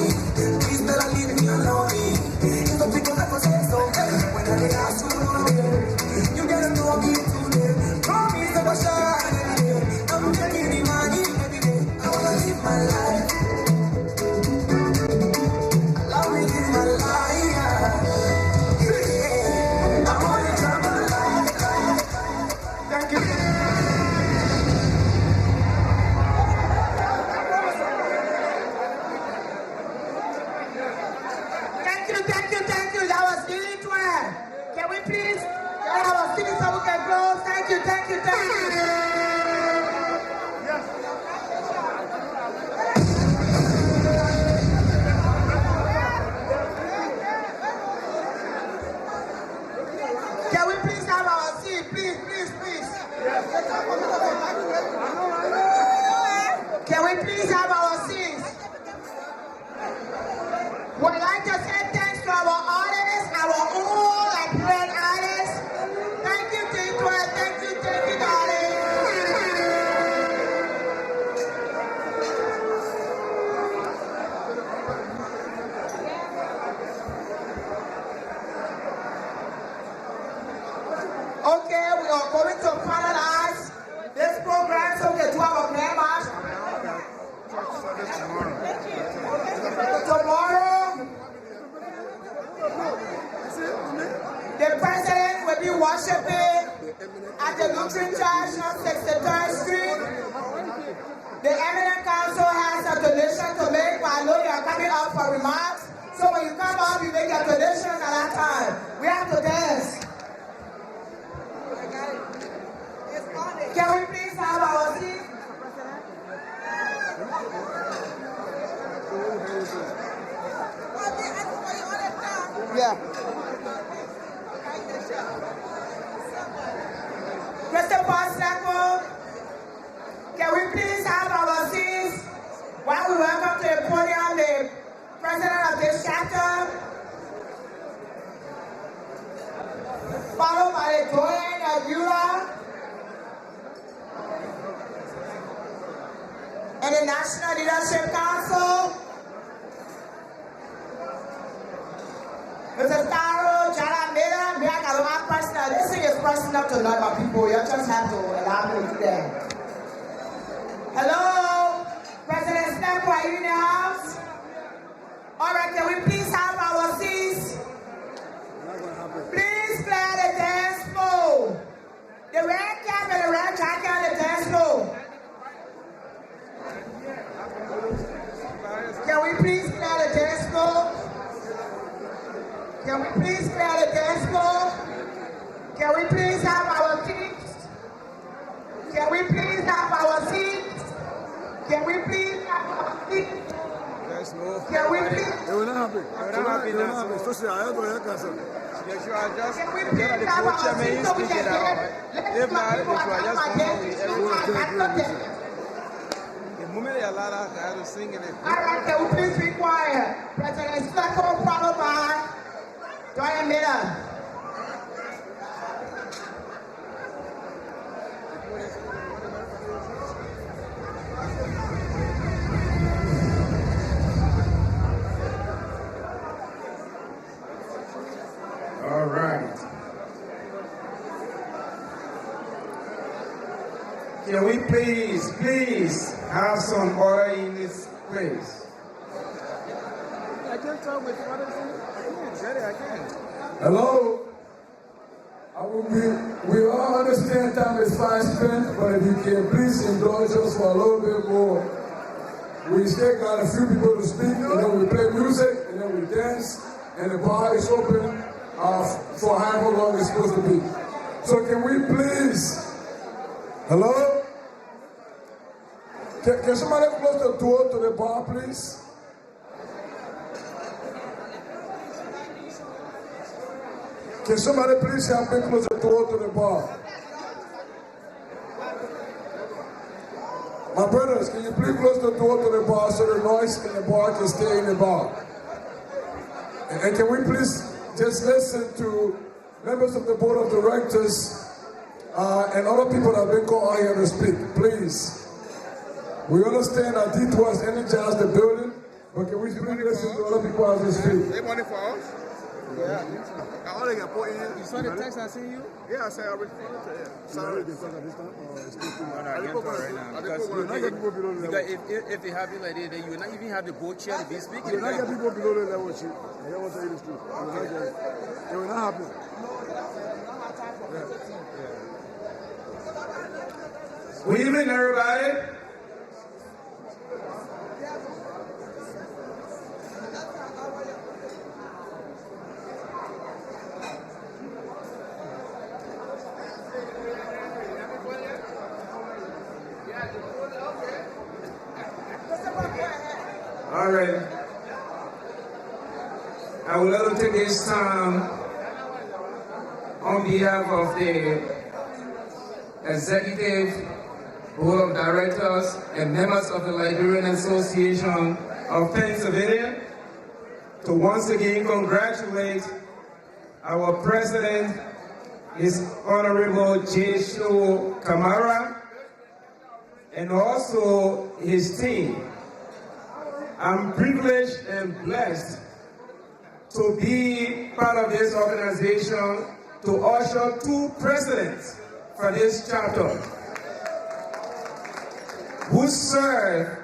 [SPEAKER 8] Please better leave me alone. It's the people that was so when I ask you. You gotta know me today. Promise that I shine. I'm taking the money every day. I wanna live my life. Allow me to live my life. Yeah. I wanna live my life. Thank you.
[SPEAKER 9] Thank you. That was really twin. Can we please? I was singing so we can close. Thank you. Can we please have our seat? Please. Can we please have our seats? Would like to say thanks to our artists, our own Liberian artists. Thank you, Titwa. Thank you, darling. Okay, we are going to finalize this program so we can do our grand march. Tomorrow, the president will be worshiping at the Lutheran Church on 63rd Street. The Eminent Council has a donation to make, but I know you are coming up for remarks. So when you come up, you make your donation at that time. We have to dance. Can we please have our seat? Yeah. Mr. Pastor, can we please have our seats while we welcome to the podium the president of this chapter, followed by the doyen of ULAA and the National Leadership Council. Mr. Taro, Jara Miller, personal. This thing is personal to none of people. You just have to allow me to do that. Hello, President Snap, are you in the house? All right, can we please have our seats? Please clear the dance floor. The red cap and the red jacket on the dance floor. Can we please clear the dance floor? Can we please clear the dance floor? Can we please have our seats? Can we please have our seats? Can we please have our seats? Can we please?
[SPEAKER 11] It will not happen. It will not happen. Especially I have to help us.
[SPEAKER 9] Can we please have our seats so we can get it? Let's go.
[SPEAKER 1] play a lot of I was singing it.
[SPEAKER 9] All right, can we please be quiet? President Spector, followed by Joanne Miller.
[SPEAKER 14] All right. Can we please have some order in this place?
[SPEAKER 1] I can't talk with what is it? I can't.
[SPEAKER 13] Hello? We all understand time is fast spent, but if you can please indulge us for a little bit more. We still got a few people to speak, and then we play music, and then we dance, and the bar is open for however long it's supposed to be. So can we please, hello? Can somebody close the door to the bar, please? Can somebody please help me close the door to the bar? My brothers, can you please close the door to the bar so the noise in the bar can stay in the bar? And can we please just listen to members of the board of directors and other people that have been called out here to speak, please. We understand that D2 has energized the building, but can we please listen to other people as they speak?
[SPEAKER 1] They want it for us? Yeah. All they got put in. You saw the text I sent you? Yeah, I said I responded to it. Sorry. I didn't put one right now. Because if they have it like that, then you will not even have the boat chair to be speaking. You will not get people below the level with you. I don't want to tell you the truth. It will not happen.
[SPEAKER 14] Good evening, everybody. All right. I would like to take this time on behalf of the Executive Board of Directors and members of the Liberian Association of Pennsylvania to once again congratulate our President, His Honorable J.Sho Kamara, and also his team. I'm privileged and blessed to be part of this organization to usher 2 presidents for this chapter who serve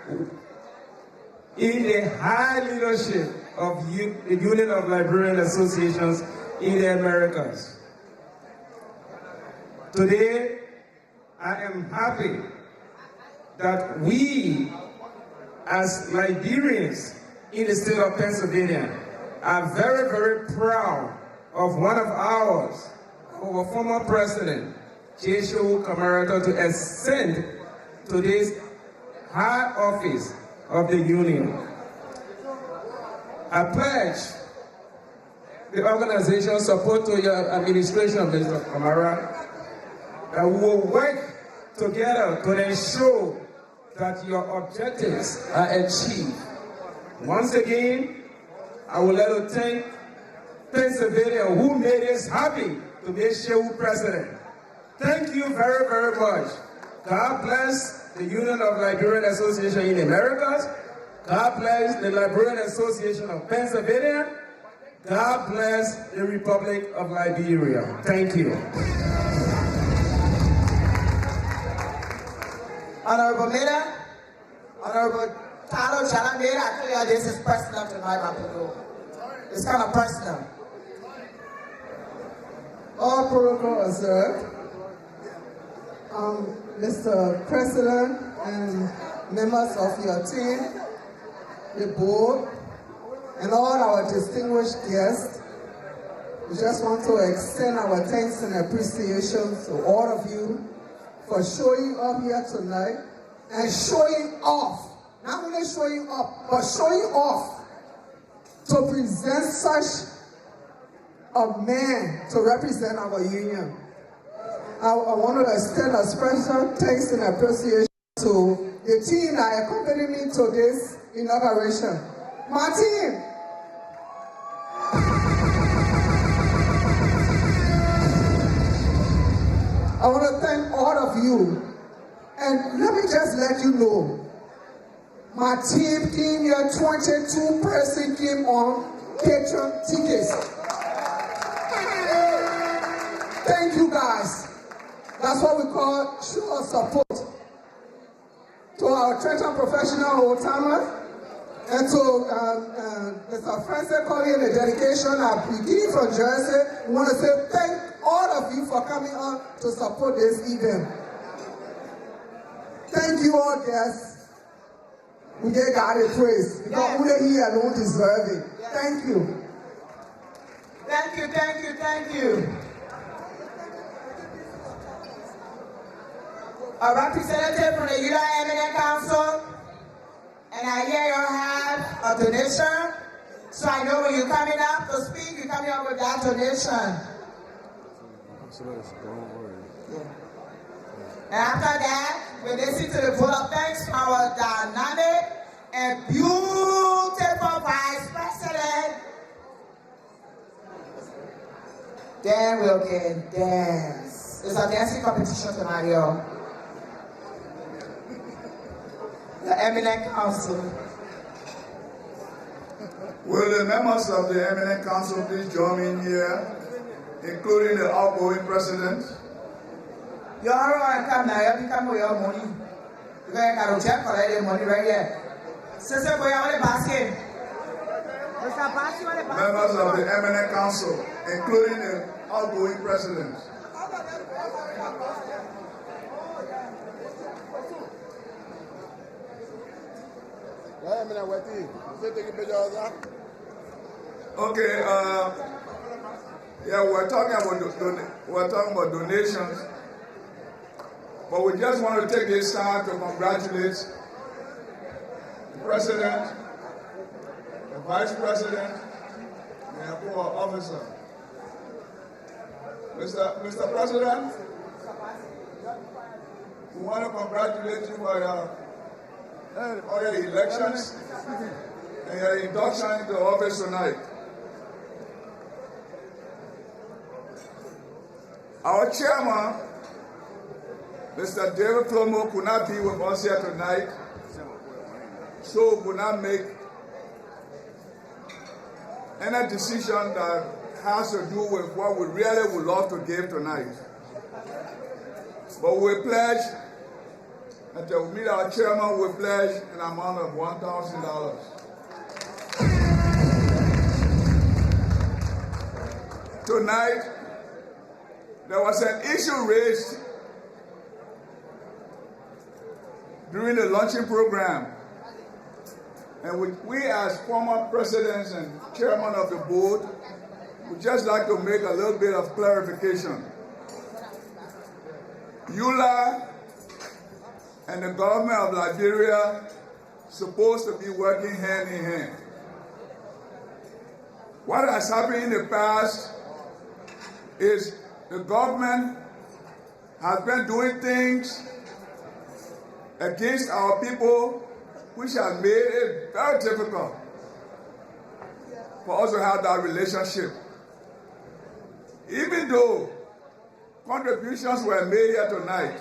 [SPEAKER 14] in the high leadership of the Union of Liberian Associations in the Americas. Today, I am happy that we, as Liberians in the state of Pennsylvania, are very, very proud of one of ours, our former president, J.Sho Kamara, to ascend to this high office of the Union. I pledge the organization's support to your administration, Mr. Kamara, that we will work together to ensure that your objectives are achieved. Once again, I would like to thank Pennsylvania, who made us happy to make Shehu president. Thank you very, very much. God bless the Union of Liberian Association in the Americas. God bless the Liberian Association of Pennsylvania. God bless the Republic of Liberia. Thank you.
[SPEAKER 9] Honorable Miller, Honorable Talo Chalamira, I tell you this is personal tonight, my people. It's kind of personal.
[SPEAKER 15] All protocol observed. Mr. President and members of your team, the board, and all our distinguished guests, we just want to extend our thanks and appreciation to all of you for showing up here tonight and showing off, not only showing up, but showing off to present such a man to represent our union. I want to extend a special thanks and appreciation to the team that accompanied me to this inauguration. My team. I want to thank all of you. And let me just let you know, my team came here, 22-person came on patron tickets. Thank you guys. That's what we call show of support. To our Trenton professional old-timers, and to Mr. Francis calling the dedication at beginning from Jersey, we want to say thank all of you for coming on to support this event. Thank you all guests. We give God a praise because only He alone deserve it. Thank you.
[SPEAKER 9] Thank you, thank you, thank you. A representative from the ULAA Eminent Council, and I hear you have a donation. So I know when you're coming up to speak, you're coming up with that donation. And after that, we listen to the vote of thanks from our dynamic and beautiful Vice President. Then we'll get dance. It's a dancing competition tonight, y'all. The Eminent Council.
[SPEAKER 17] Will the members of the Eminent Council please join me here, including the outgoing president?
[SPEAKER 9] You all right, come now, you come with your money. You can check for the money right here. Sister, boy, I want to basket.
[SPEAKER 17] Members of the Eminent Council, including the outgoing president. Okay, yeah, we're talking about donations, but we just want to take this time to congratulate the president, the vice president, and the poor officer. Mr. President, we want to congratulate you for your elections and your induction into office tonight. Our chairman, Mr. David Flomo, could not be with us here tonight, so could not make any decision that has to do with what we really would love to give tonight. But we pledge, until we meet our chairman, we pledge an amount of $1,000. Tonight, there was an issue raised during the luncheon program. And we as former presidents and chairman of the board, would just like to make a little bit of clarification. ULAA and the government of Liberia supposed to be working hand in hand. What has happened in the past is the government has been doing things against our people, which has made it very difficult for us to have that relationship. Even though contributions were made here tonight,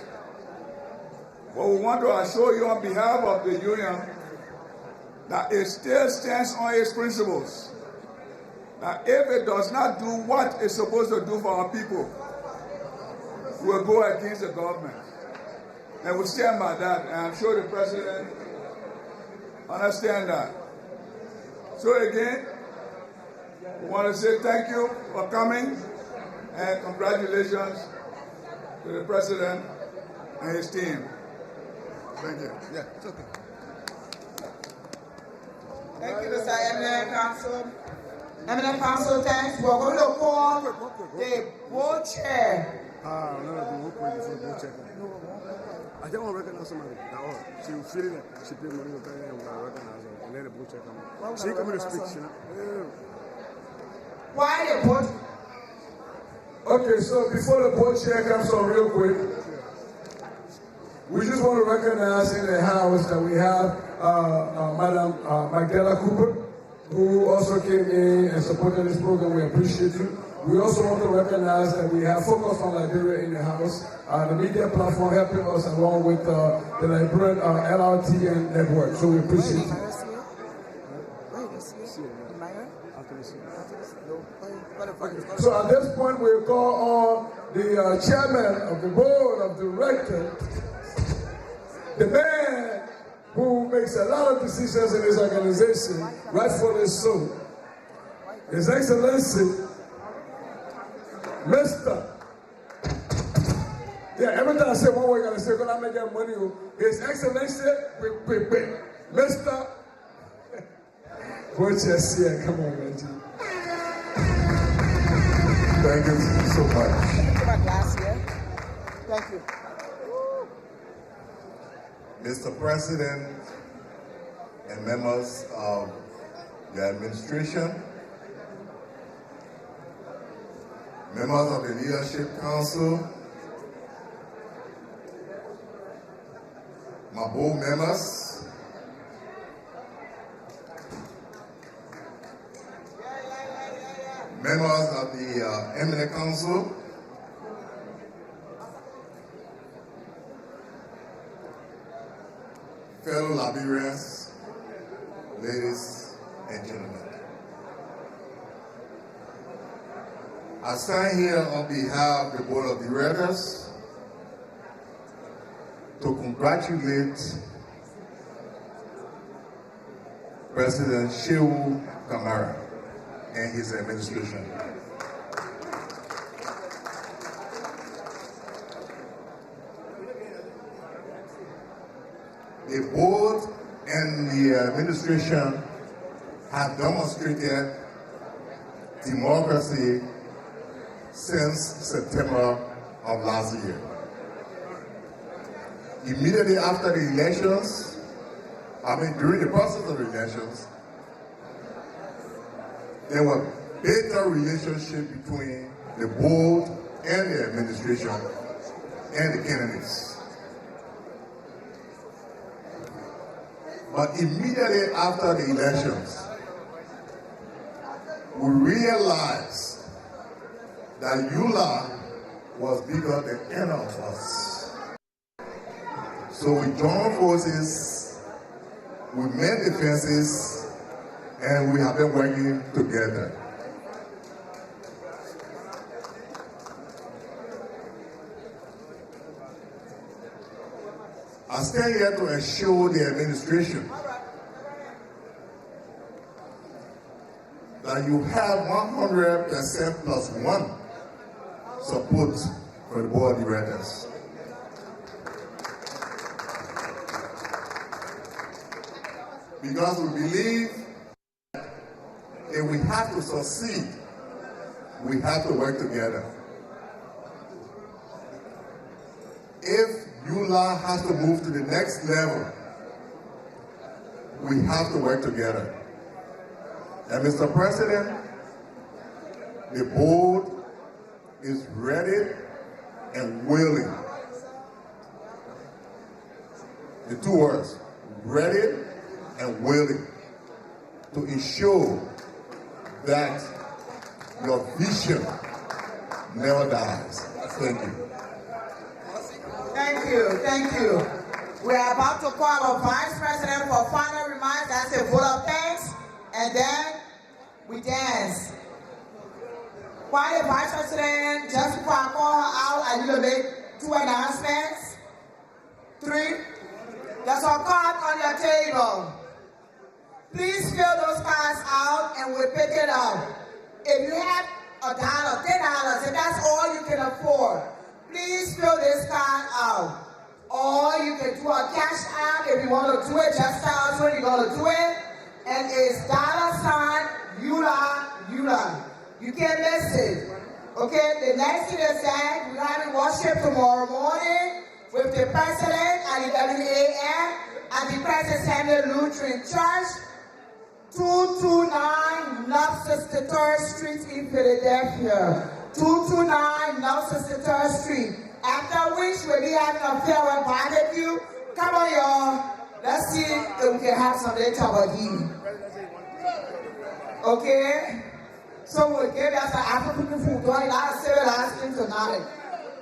[SPEAKER 17] but we want to assure you on behalf of the union that it still stands on its principles. That if it does not do what it's supposed to do for our people, we'll go against the government. And we stand by that, and I'm sure the president understands that. So again, we want to say thank you for coming, and congratulations to the president and his team. Thank you. Yeah, it's okay.
[SPEAKER 9] Thank you, Mr. Eminent Council. Eminent Council, thanks. We're going to call the board chair.
[SPEAKER 11] I just want to recognize somebody. She was feeling that she paid money to pay and I recognize her. And then the board check come. She come to speak, you know.
[SPEAKER 9] Why the board?
[SPEAKER 13] Okay, so before the board chair comes on real quick, We just want to recognize in the house that we have Madam Magdala Cooper, who also came in and supported this program. We appreciate you. We also want to recognize that we have Focus on Liberia in the house, the media platform helping us along with the Liberian LRTN network. So we appreciate you. So at this point, we'll call on the chairman of the board of directors, the man who makes a lot of decisions in his organization, rightfully so, His Excellency, Mr. Yeah, every time I say one word, I gotta say, because I make that money. His Excellency, Mr. What's your say? Come on, Reggie.
[SPEAKER 2] Thank you so much.
[SPEAKER 9] Thank you.
[SPEAKER 2] Mr. President and members of the administration, members of the Leadership Council, my board members, members of the Eminent Council, fellow Liberians, ladies and gentlemen. I stand here on behalf of the Board of Directors to congratulate President Shehu Kamara and his administration. The board and the administration have demonstrated democracy since September of last year. Immediately after the elections, during the process of the elections, there was better relationship between the board and the administration and the candidates. But immediately after the elections, we realized that ULAA was bigger than any of us. So we joined forces, we made defenses, and we have been working together. I stand here to assure the administration that you have 100% plus one support for the board of directors. Because we believe if we have to succeed, we have to work together. If ULAA has to move to the next level, we have to work together. And Mr. President, the board is ready and willing. The two words, ready and willing, to ensure that your vision never dies. Thank you.
[SPEAKER 9] Thank you, thank you. We are about to call our Vice President for final remarks. That's a vote of thanks, and then we dance. While the Vice President, just before I call her out, I need to make two announcements. 3, there's a card on your table. Please fill those cards out and we'll pick it up. If you have $1, $10, if that's all you can afford, please fill this card out. Or you can do a cash app if you want to do it. Just tell us when you're going to do it. And it's $ULAA. You can't miss it. Okay, the next thing is that we're having worship tomorrow morning with the president at 11 a.m. at the Presence Samuel Lutheran Church, 229 North 63rd Street in Philadelphia. 229 North 63rd Street. After which we'll be having a farewell barbecue. Come on, y'all. Let's see if we can have some later again. Okay? So we'll give us an African food. Don't allow civilized things tonight.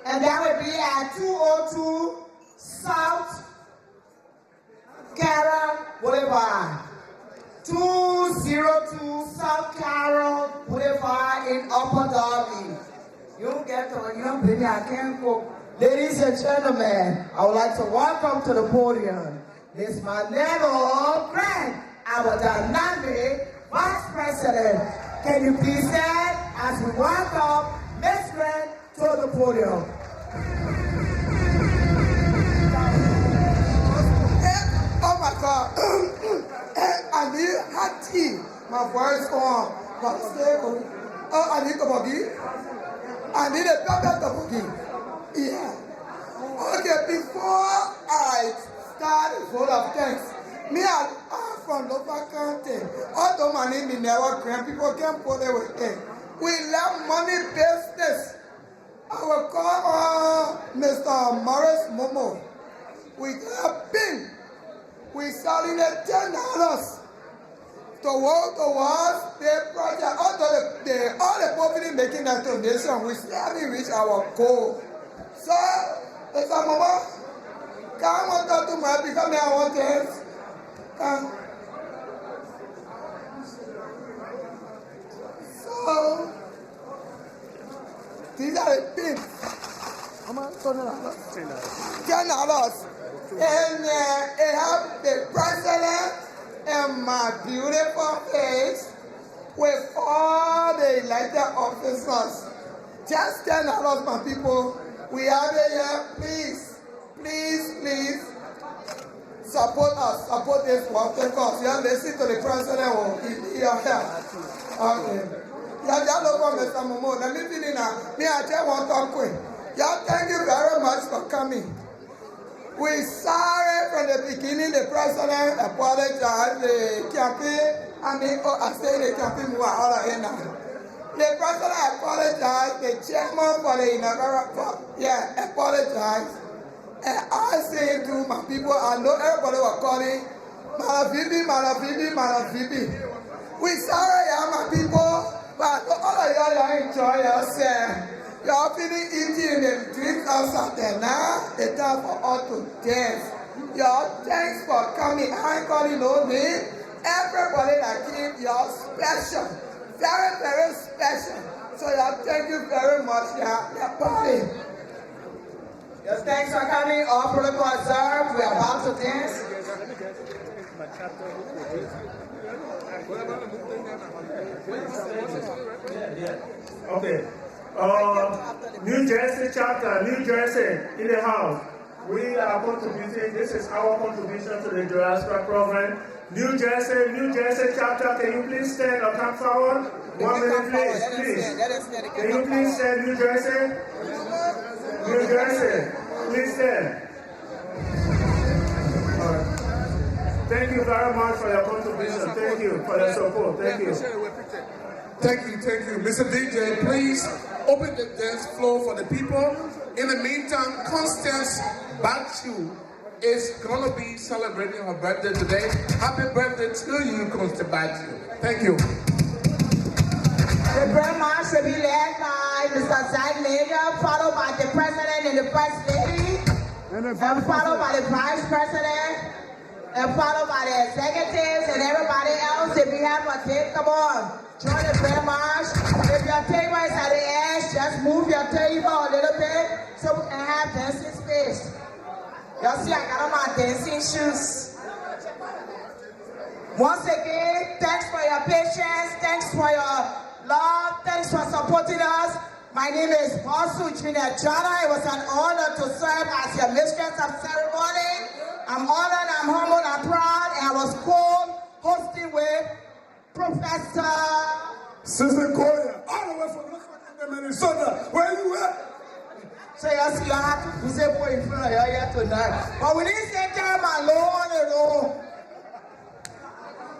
[SPEAKER 9] And that will be at 202 South Carroll Boulevard. 202 South Carroll Boulevard in Upper Darby. You get to a young baby, I can't cook. Ladies and gentlemen, I would like to welcome to the podium Miss Manelo Grant, our dynamic Vice President. Can you please stand as we welcome Miss Grant to the podium?
[SPEAKER 16] Oh my God. I need hot tea. My voice on. Oh, I need toboggy. I need a pepper toboggy. Yeah. Okay, before I start full of thanks, me I'm from local county. Although my name is never grand, people can't put it with it. We love money business. I will call Mr. Morris Momo. We got pin. We selling it $10 to work towards the project. Although all the poverty making that donation, we still haven't reached our goal. So, Mr. Momo, come on talk to my become I want this. So, these are the pins. How much? $10. And it have the president and my beautiful face with all the elected officers. Just $10, my people. We have it here. Please, please, please support us. Support this one because you listen to the president or he need your help. Okay. Yeah, just look for Mr. Momo. Let me finish now. Me, I just want to talk quick. Yeah, thank you very much for coming. We sorry from the beginning, the president apologized, the campaign, I say the campaign move all in now. The president apologized, the chairman for the inaugural, apologized. And I say to my people, I know everybody was calling, Malafibi. We sorry, my people, but all of y'all enjoy yourself. Y'all feeling eating and drink outside there now. The time for all to dance. Y'all, thanks for coming. I ain't calling no name. Everybody that came, y'all special. Very, very special. So y'all, thank you very much. Y'all, party.
[SPEAKER 9] Yes, thanks for coming. All protocol observed. We're about to dance.
[SPEAKER 18] Okay. New Jersey chapter, New Jersey in the house. We are contributing, this is our contribution to the diaspora program. New Jersey chapter, can you please stand or come forward? 1 minute, please. Can you please stand, New Jersey? New Jersey, please stand. All right. Thank you very much for your contribution. Thank you for your support. Thank you.
[SPEAKER 13] Thank you. Mr. DJ, please open the dance floor for the people. In the meantime, Constance Bachu is going to be celebrating her birthday today. Happy birthday to you, Constance Bachu. Thank you.
[SPEAKER 9] The Grand March will be led by Mr. Zach Major, followed by the President and the First Lady, and followed by the Vice President, and followed by the executives and everybody else. If you have a tape, come on. Join the Grand March. If your table is at the edge, just move your table a little bit so we can have dancing space. Y'all see, I got on my dancing shoes. Once again, thanks for your patience. Thanks for your love. Thanks for supporting us. My name is Bosu Junior Jana. It was an honor to serve as your mistress of ceremony. I'm honored, I'm humbled, I'm proud, and I was co-hosting with Professor
[SPEAKER 13] Sister Koya, all the way from Minnesota. Where you at?
[SPEAKER 9] So you see, I have to say for in front of you here tonight. But we didn't say time alone, you know.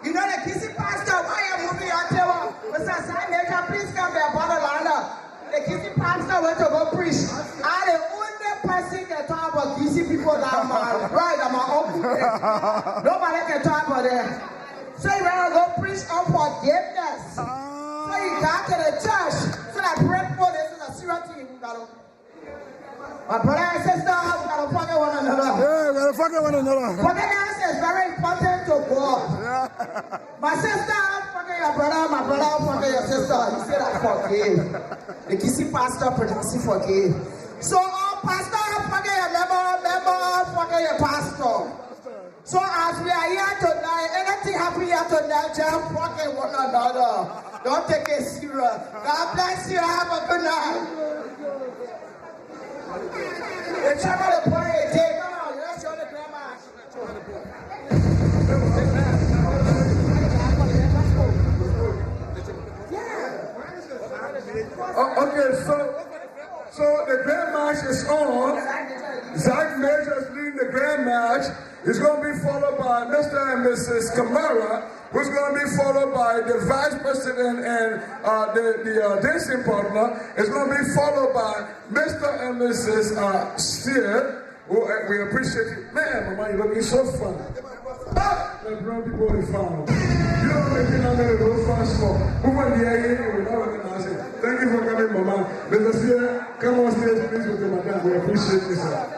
[SPEAKER 9] You know the kissy pastor, why are you moving your table? Mr. Samuel, please come to your bottle lander. The kissy pastor went to go preach. I the only people that are my right, I'm my uncle. Nobody can talk about that. So you better go preach unforgiveness. So you got to the church. So that break for this is a serious thing. My brother and sister, we gotta forgive one another.
[SPEAKER 11] Yeah, we gotta forgive one another.
[SPEAKER 9] Forgiveness is very important to God. My sister, forgive your brother. My brother, forgive your sister. You say that forgive. The kissy pastor pronouncing forgive. So, pastor, forgive your member, forgive your pastor. So as we are here tonight, anything happen here tonight, just forgive one another. Don't take it serious. God bless you. Have a good night. The chapel of prayer, take on. Let's show the grandma.
[SPEAKER 13] Okay, so the Grand March is on. Zach Major is leading the Grand March. It's going to be followed by Mr. and Mrs. Kamara, who's going to be followed by the Vice President and the dancing partner. It's going to be followed by Mr. and Mrs. Steer. We appreciate you. Man, Mama, you're looking so fun. The brown people are fun. You don't make it under the road fast for. Who went the area without recognize it? Thank you for coming, Mama. Mr. Steer, come on stage, please, with the madam. We appreciate you, sir.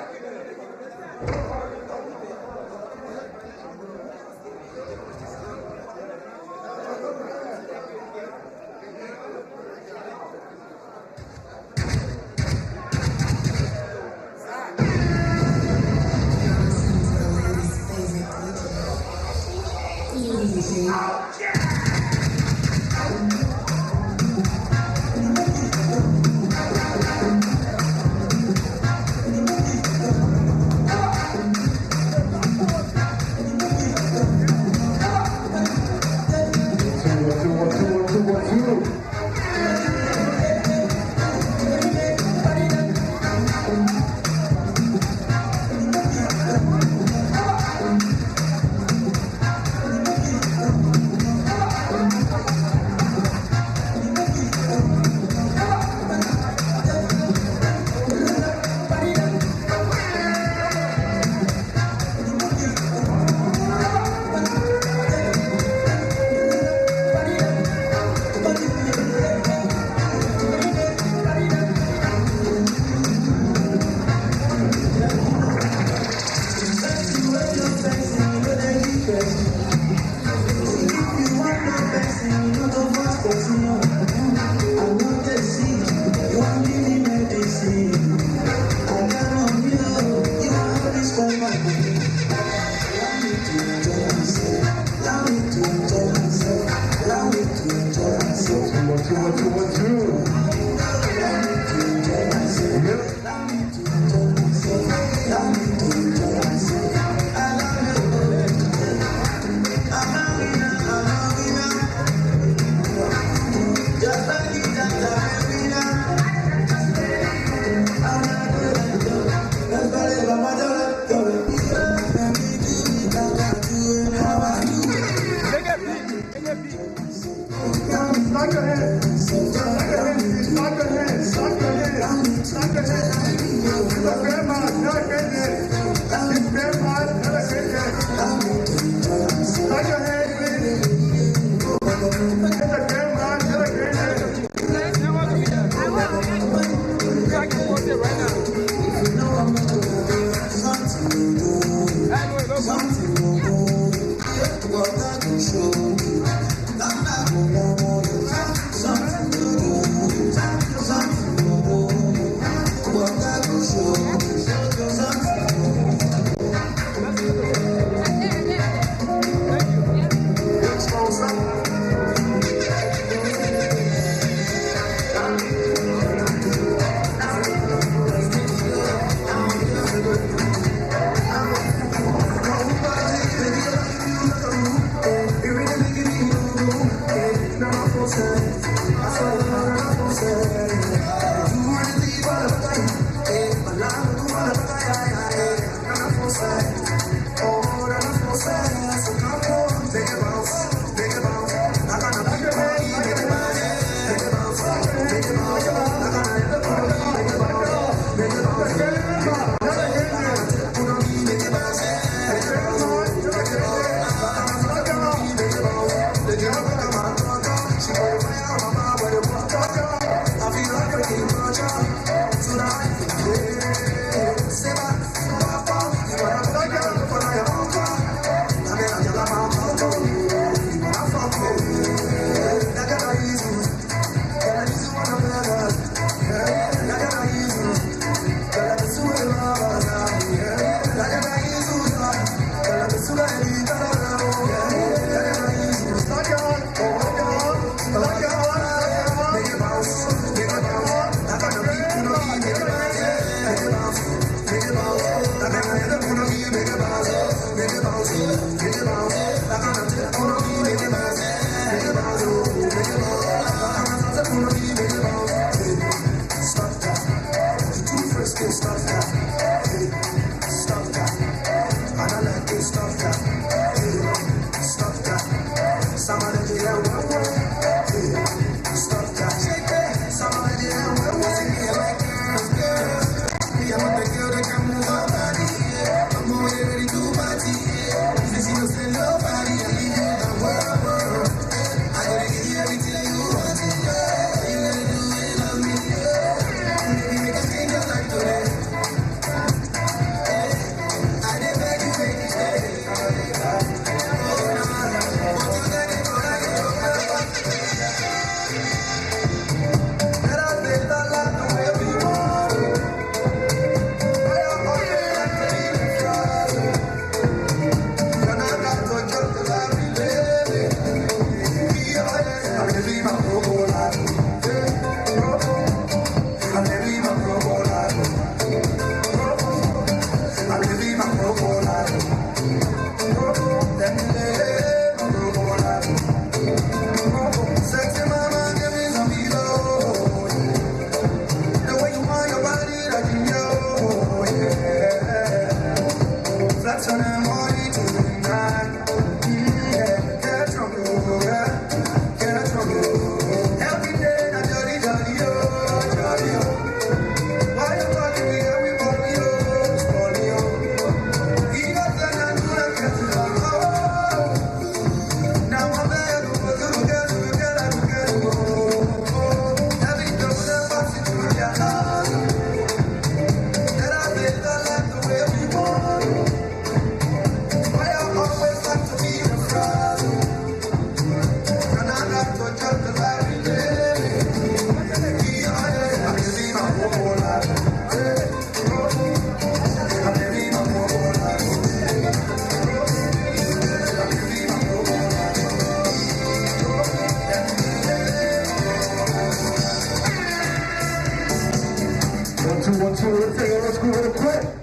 [SPEAKER 7] school to play.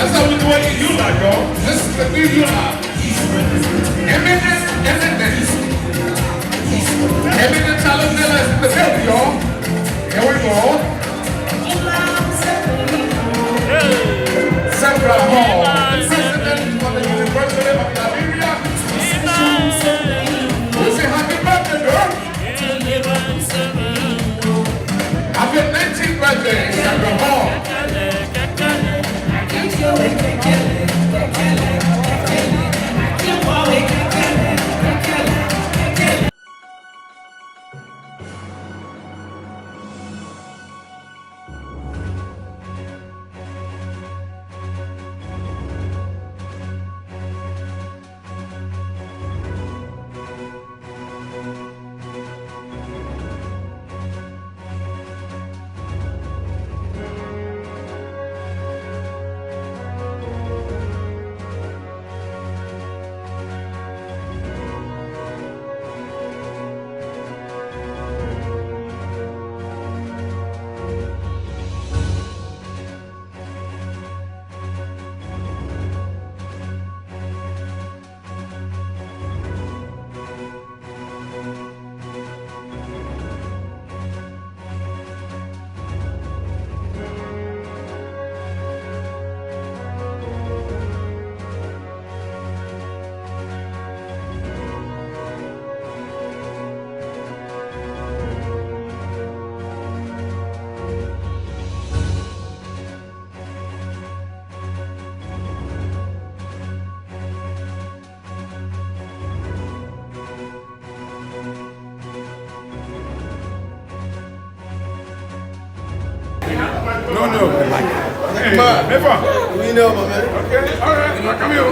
[SPEAKER 13] That's how we do it in ULAA, y'all. This is the new ULAA. Eminem Talavilla is in the building, y'all. Here we go. Central Hall, the president of the University of Liberia. We say happy birthday, girl. Happy 19th birthday, Central Hall.
[SPEAKER 3] No. Come on, never. We know, my man. Okay, all right. Now come here.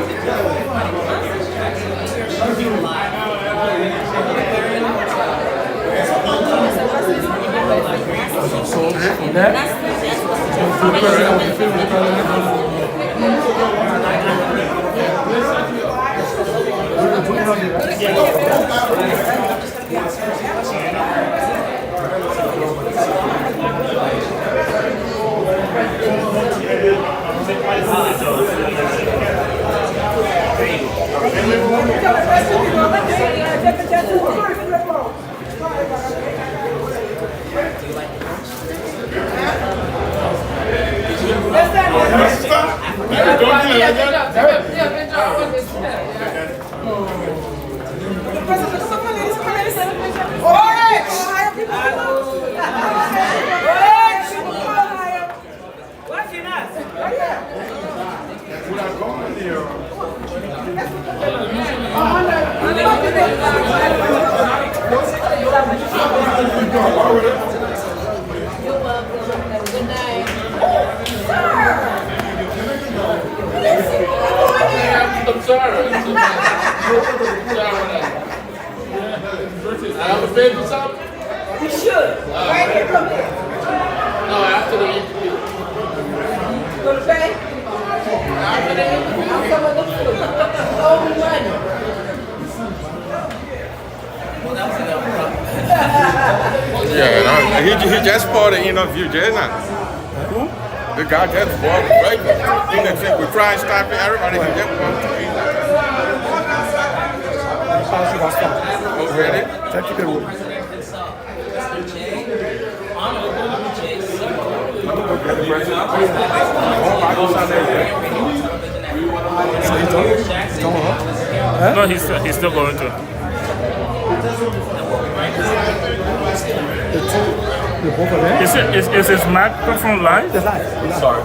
[SPEAKER 3] I have a favorite song?
[SPEAKER 9] You should. Right here, come here.
[SPEAKER 3] No, after the interview.
[SPEAKER 9] You gonna pay? After the interview, I'm coming to look for you. Owe me money.
[SPEAKER 3] Yeah, he just bought the interview, just now. Who? The guy just bought the break. He didn't think we try and stop it. Everybody can just bought the Oh, ready?
[SPEAKER 11] Thank you.
[SPEAKER 5] No, he's still going to. Is his microphone live?
[SPEAKER 11] It's live.
[SPEAKER 5] Sorry.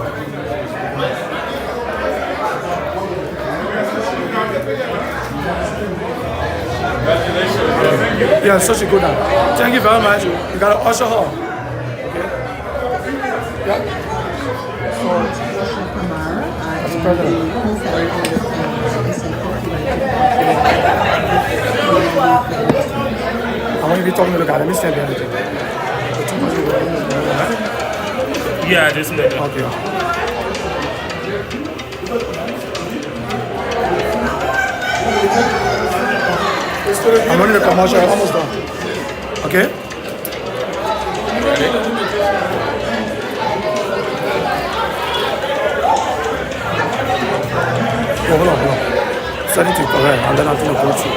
[SPEAKER 11] Yeah, such a good one. Thank you very much. You got to usher her. Yeah. That's president. I want you to be talking to the guy. Let me stand behind you.
[SPEAKER 5] Yeah, just a minute.
[SPEAKER 11] Okay. I'm running the commercial. I'm almost done. Okay? Oh, hold on. Set it to correct, and then I'm going to go through.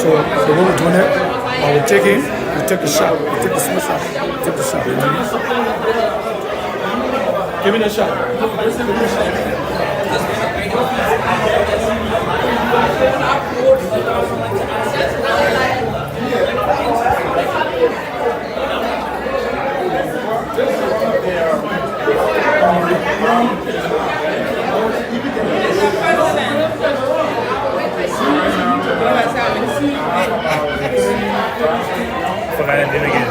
[SPEAKER 11] So when we're doing it, I will take him, you take the shot, you take the small shot, you take the shot. Give me the shot. Give me the shot.
[SPEAKER 5] Forgot I did again.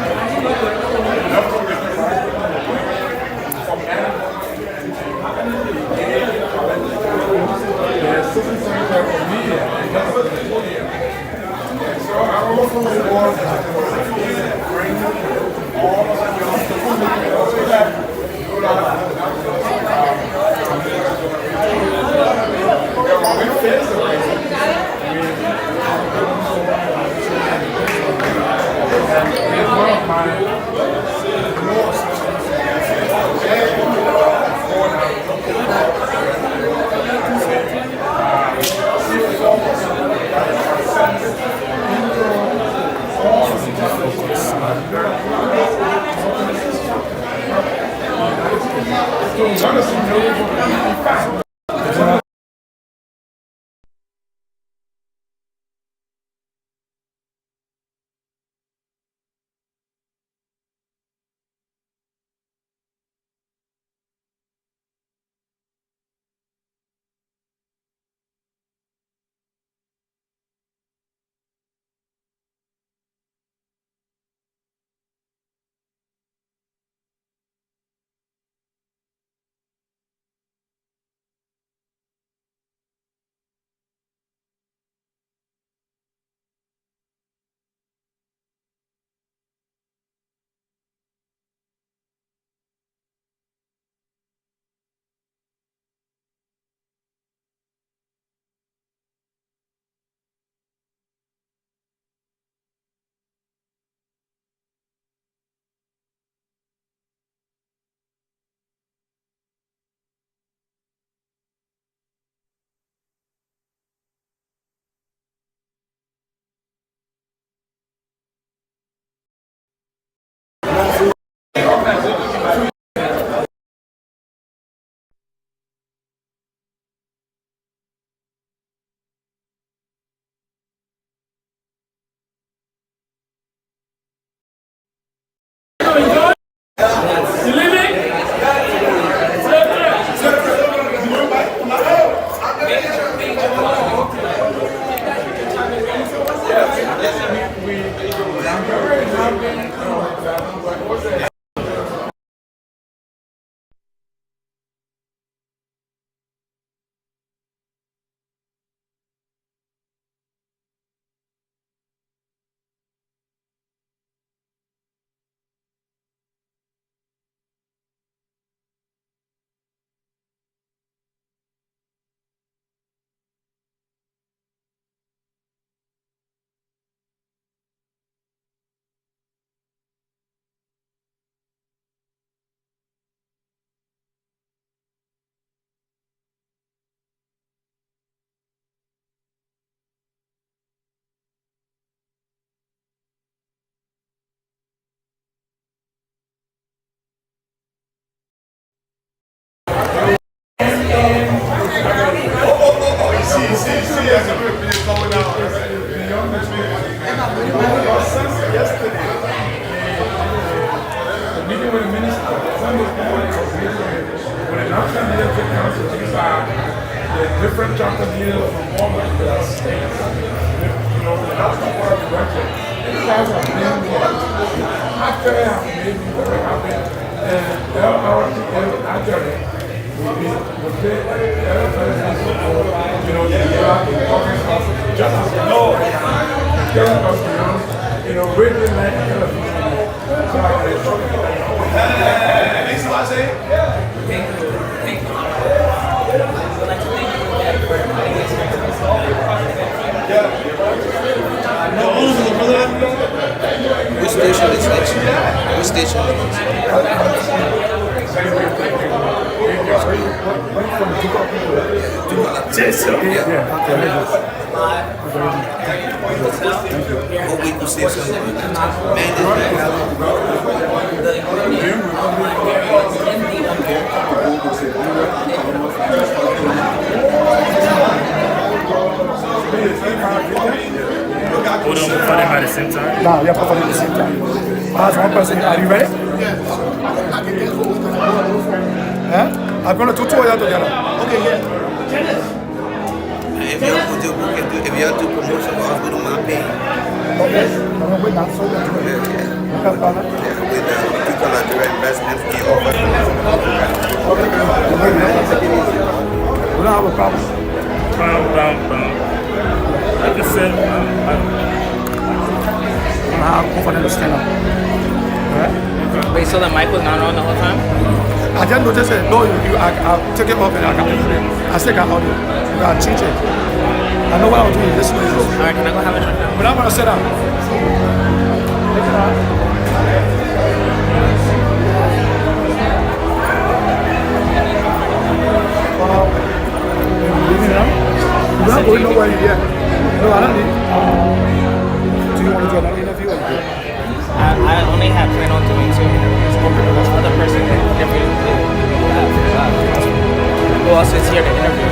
[SPEAKER 7] has a privilege going out. Beyond the yesterday, the meeting with the minister, Sunday morning, when the National Leadership Council takes out the different chapter leaders from all of the states, you know, the national board of directors, these guys have made me actually have made me very happy. And LRTL actually will pay you know, the just as you know, you know, really like television. Thanks a lot, Zay. Thank you.
[SPEAKER 10] Which station is next? Which station is next? What week was this?
[SPEAKER 5] Hold on, performing at the same time?
[SPEAKER 7] No, we are performing at the same time. As one person, are you ready? Huh? I'm going to do two of them together. Okay, yeah.
[SPEAKER 10] If y'all do promotion, I was with my pay.
[SPEAKER 7] Okay. We're not so good.
[SPEAKER 10] With the color direct investment fee offer.
[SPEAKER 7] We don't have a problem.
[SPEAKER 5] Like I said,
[SPEAKER 7] I'm over there to stand up. Alright?
[SPEAKER 19] Wait, so the mic was not on the whole time?
[SPEAKER 7] I just noticed it. No, I took it off and I got it. I still got audio. You gotta change it. I know what I was doing. Listen to this.
[SPEAKER 19] Alright, can I go have a drink now?
[SPEAKER 7] But I'm gonna sit down. Take it out. You're not going nowhere yet. No, I don't need. Do you want to do another interview or you good?
[SPEAKER 19] I only have planned on doing 2 interviews. The other person that interviewed who else is here to interview?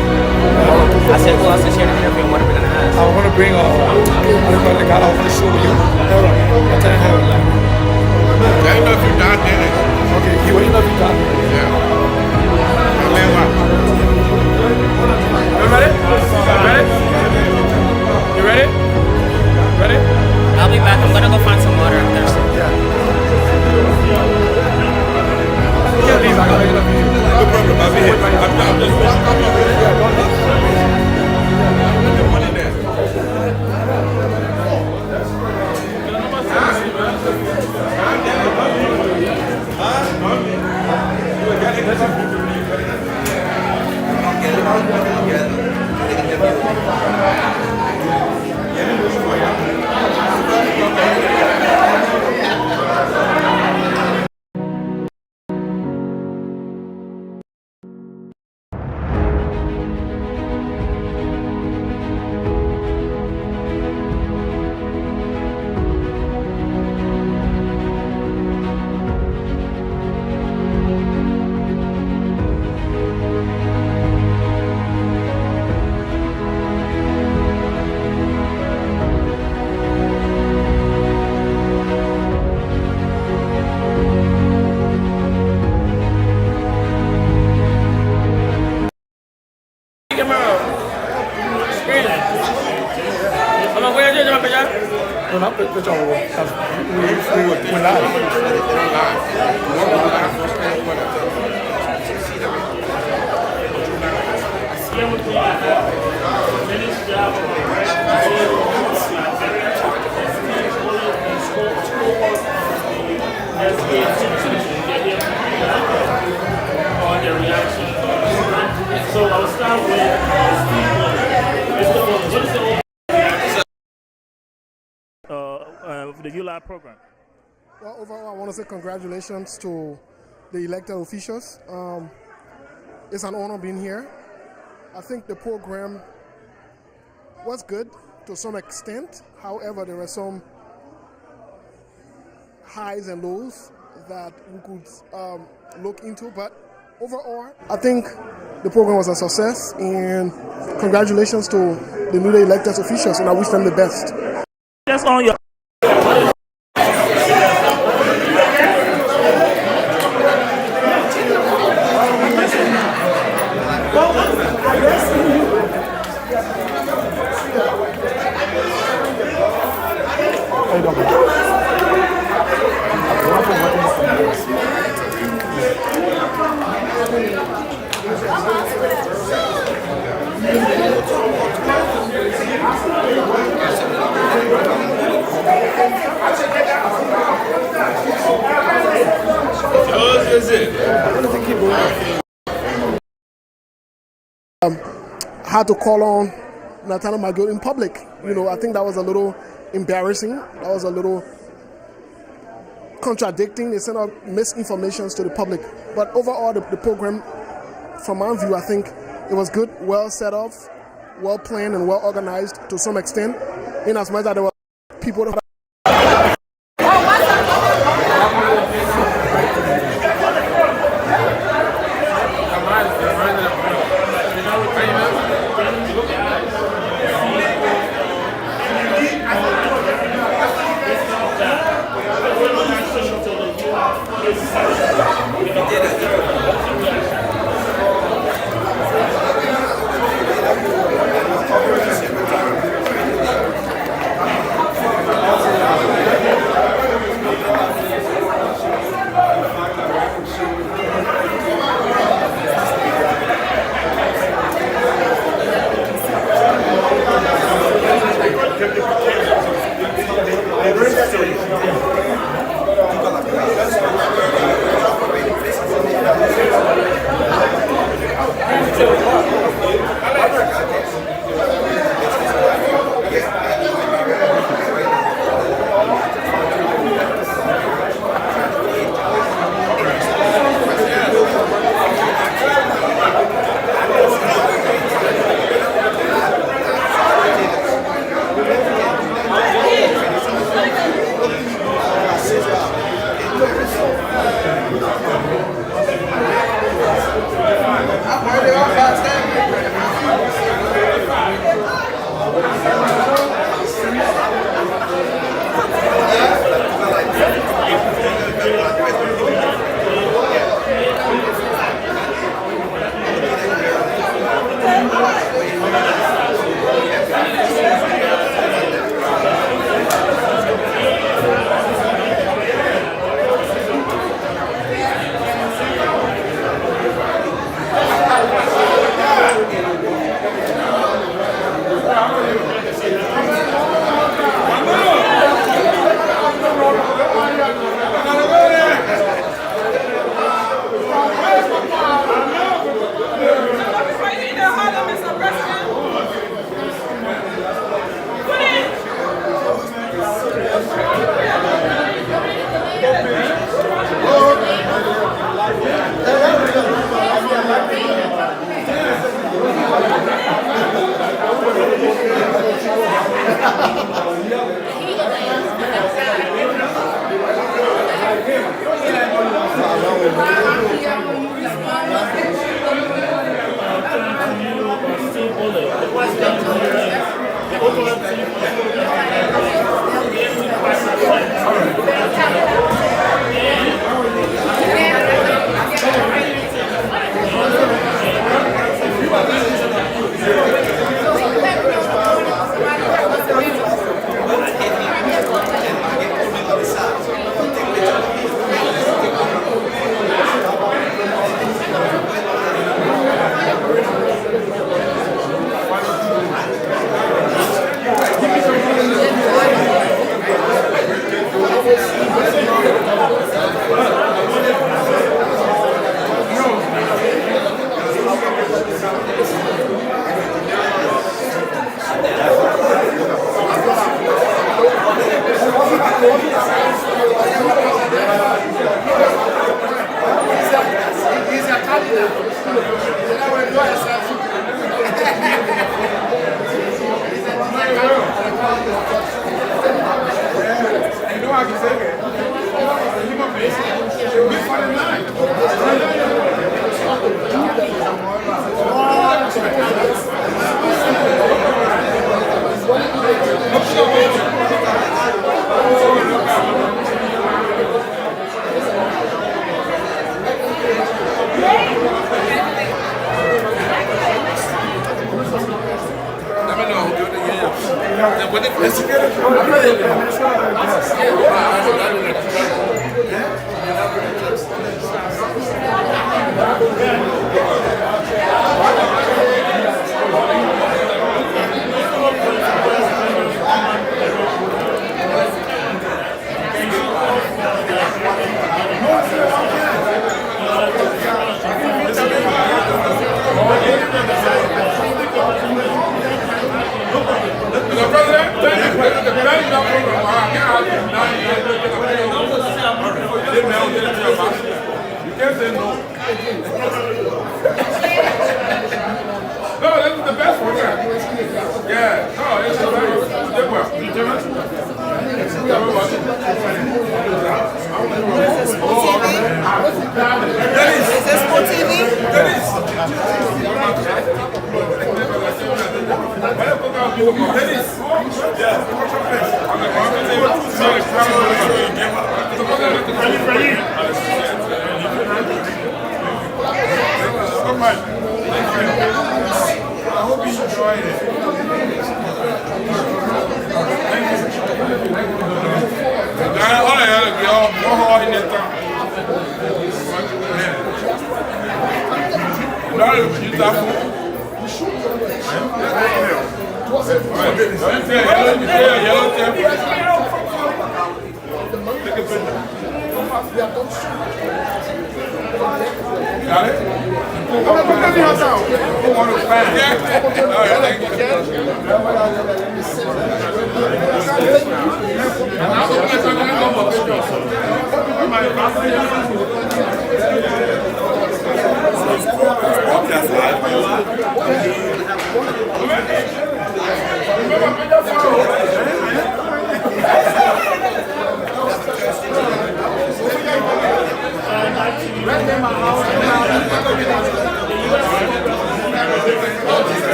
[SPEAKER 19] I said, who else is here to interview and what are we going to ask?
[SPEAKER 7] I want to bring the guy I want to show you. Harold. I tell you Harold.
[SPEAKER 3] I don't know if you're done, Dennis.
[SPEAKER 7] Okay, you want to know if you're done?
[SPEAKER 3] Yeah.
[SPEAKER 7] You ready? You ready? Ready?
[SPEAKER 19] I'll be back. I'm going to go find some water. I'm thirsty.
[SPEAKER 7] Yeah. Please, I got to get up here. No problem. I'll be here. I'm just walking up here. Yeah, don't leave. Put the money there.
[SPEAKER 5] So I'll start with the ULAA program.
[SPEAKER 20] Well, overall, I want to say congratulations to the elected officials. It's an honor being here. I think the program was good to some extent. However, there were some highs and lows that we could look into. But overall, I think the program was a success, and congratulations to the newly elected officials, and I wish them the best.
[SPEAKER 5] That's on your.
[SPEAKER 20] Had to call on Nathaniel Magil in public. I think that was a little embarrassing. That was a little contradicting. They sent out misinformation to the public. But overall, the program, from my view, I think it was good, well set up, well planned, and well organized to some extent. In as much as there were people that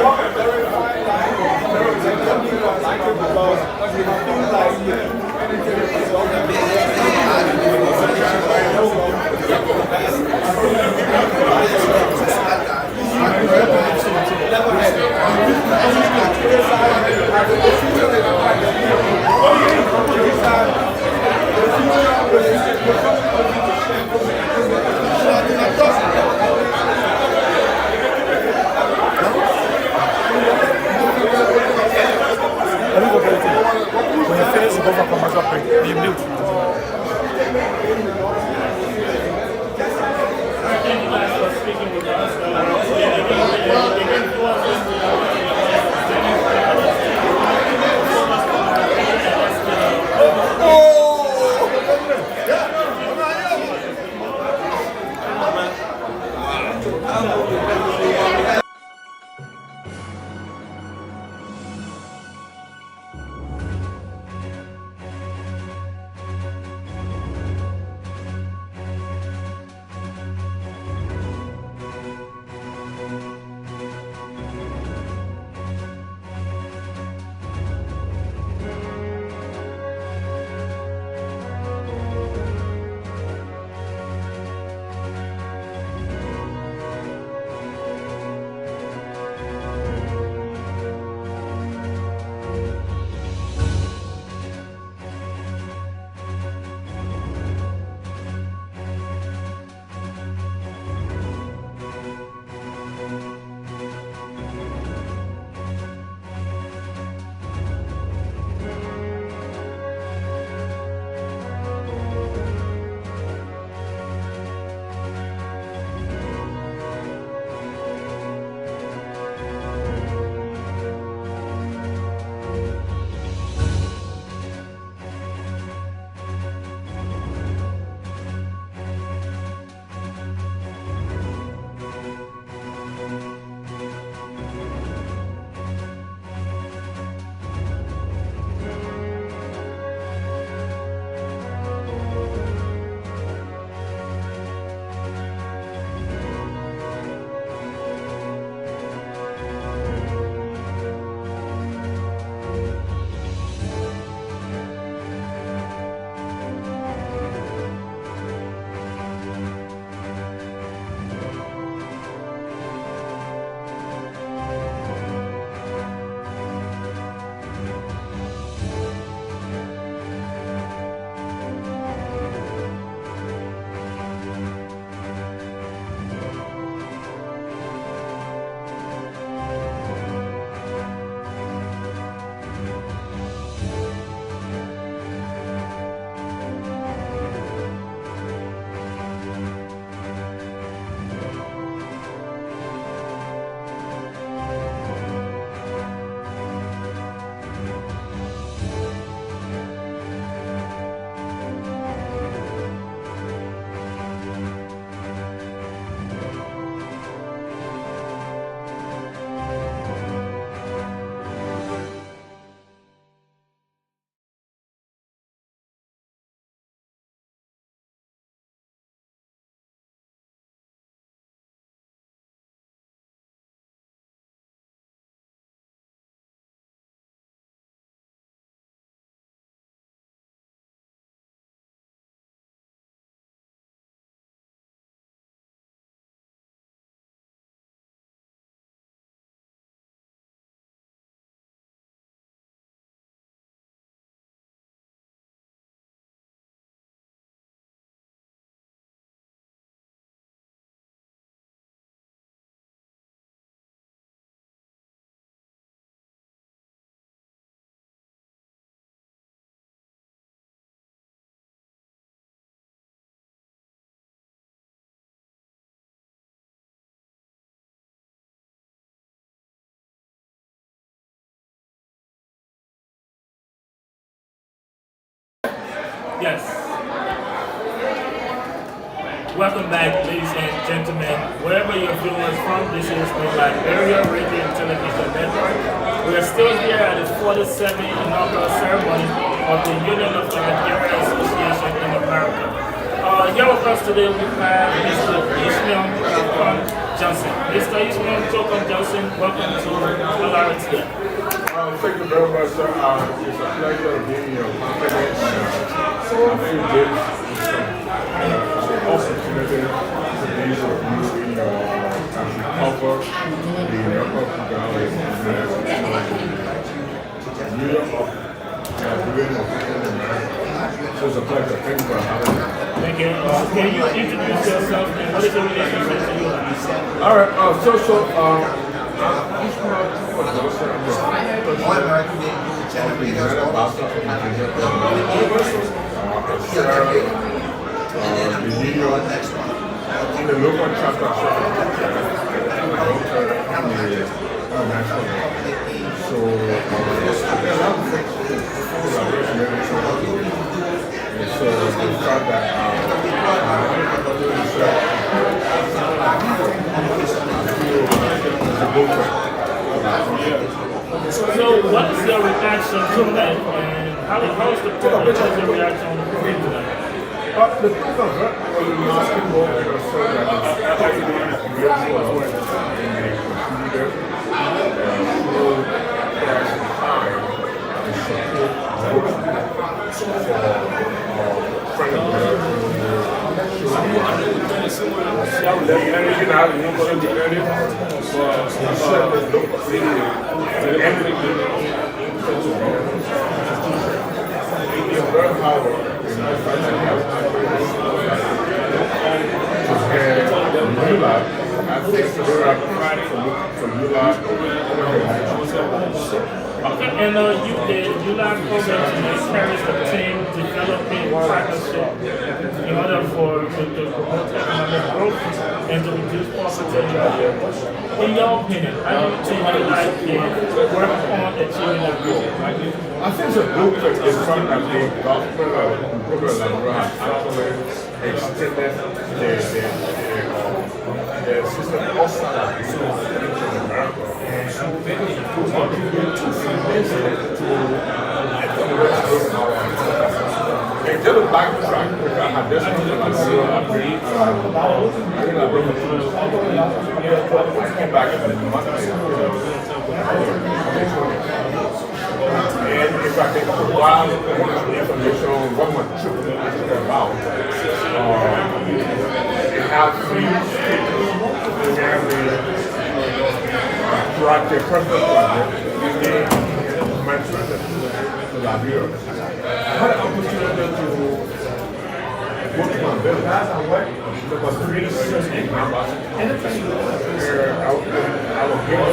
[SPEAKER 1] walk a very fine line. Some people are like it because you feel like anything is
[SPEAKER 5] When you finish, you go for commercial break. Be mute.
[SPEAKER 18] Thank you guys for speaking with us. Yes. Welcome back, ladies and gentlemen. Wherever you're viewing us from, this is the Liberian Radio and Television Network. We are still here at the 47th inaugural ceremony of the Union of the Liberian Association in America. Here with us today we have Mr. Ishmael
[SPEAKER 5] Johnson. Mr. Eastman Jacob Johnson, welcome to Alaric here.
[SPEAKER 3] Thank you very much, sir. It's a pleasure being in your confidence. I feel this is an opportunity to be with you in your cover the Inaugural program in New York doing official in America. So it's a pleasure. Thank you for having me.
[SPEAKER 5] Thank you. Can you introduce yourself and what is your relationship to you?
[SPEAKER 3] All right. I'm Johnson. I'm the local chapter so the fact that
[SPEAKER 5] So what is your reaction to that, and how is the program? What is your reaction on the program tonight?
[SPEAKER 3] The things are very basketball and also that
[SPEAKER 5] Okay, and you did ULAA program carries the team developing partnership in order to promote economic growth and to reduce poverty. In your opinion, how do you think ULAA can work on achieving that goal?
[SPEAKER 3] I think it's a good thing. It's something that the government has actually extended the system outside of America. To contribute to and just a backtrack, because I had this one in my zero, I came back in the Monday. And if I take a while information on what my trip is about, it has 3 stages. We have the project, personal project, and my trip to Liberia. I had an opportunity to go to my village. There was 3 sisters members. I was given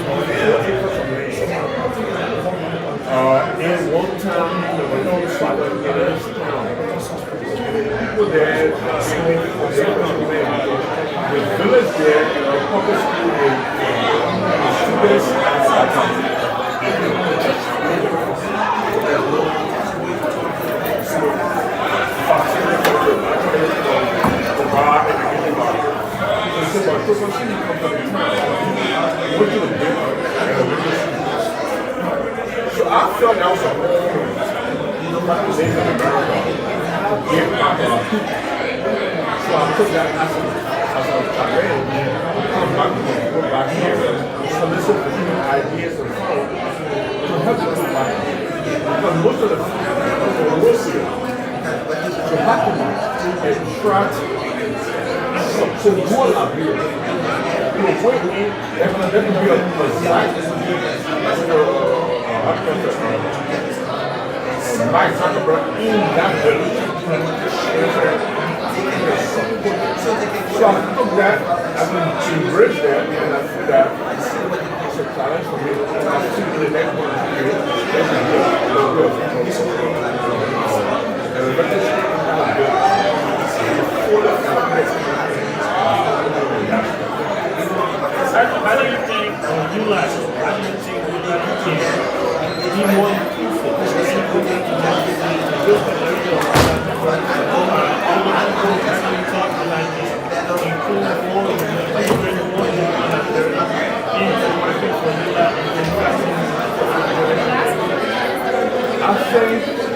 [SPEAKER 3] in one time, there was no father in this town. People there, the village there, public school, so I felt that was a whole organization in America to give back to our people. So I took that as a challenge to come back and go back here and solicit for new ideas and so to help people back here. Because most of the people in Russia, to happen and attract to go Liberia. To avoid me, there can be a site Mike Zuckerberg in that village. So I took that, I embraced that, and I feel that it's a challenge for me. I see the next one
[SPEAKER 5] How do you think ULAA can be more inclusive
[SPEAKER 3] I think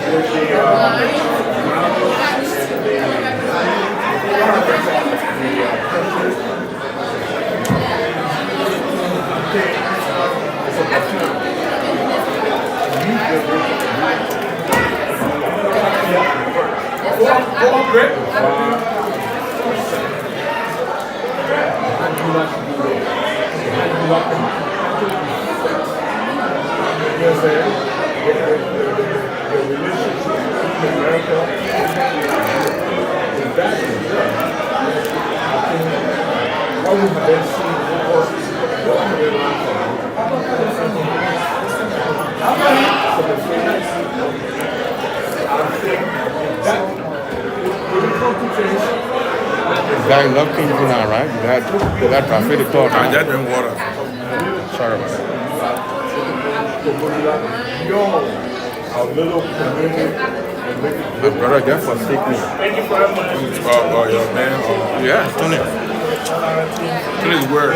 [SPEAKER 10] Guy, love King now, right? You got traffic to talk.
[SPEAKER 3] I just drink water.
[SPEAKER 10] Sorry about that. My brother just forsake me.
[SPEAKER 5] Thank you very much.
[SPEAKER 3] Your man.
[SPEAKER 10] Yeah, Tony.
[SPEAKER 3] Tony's word.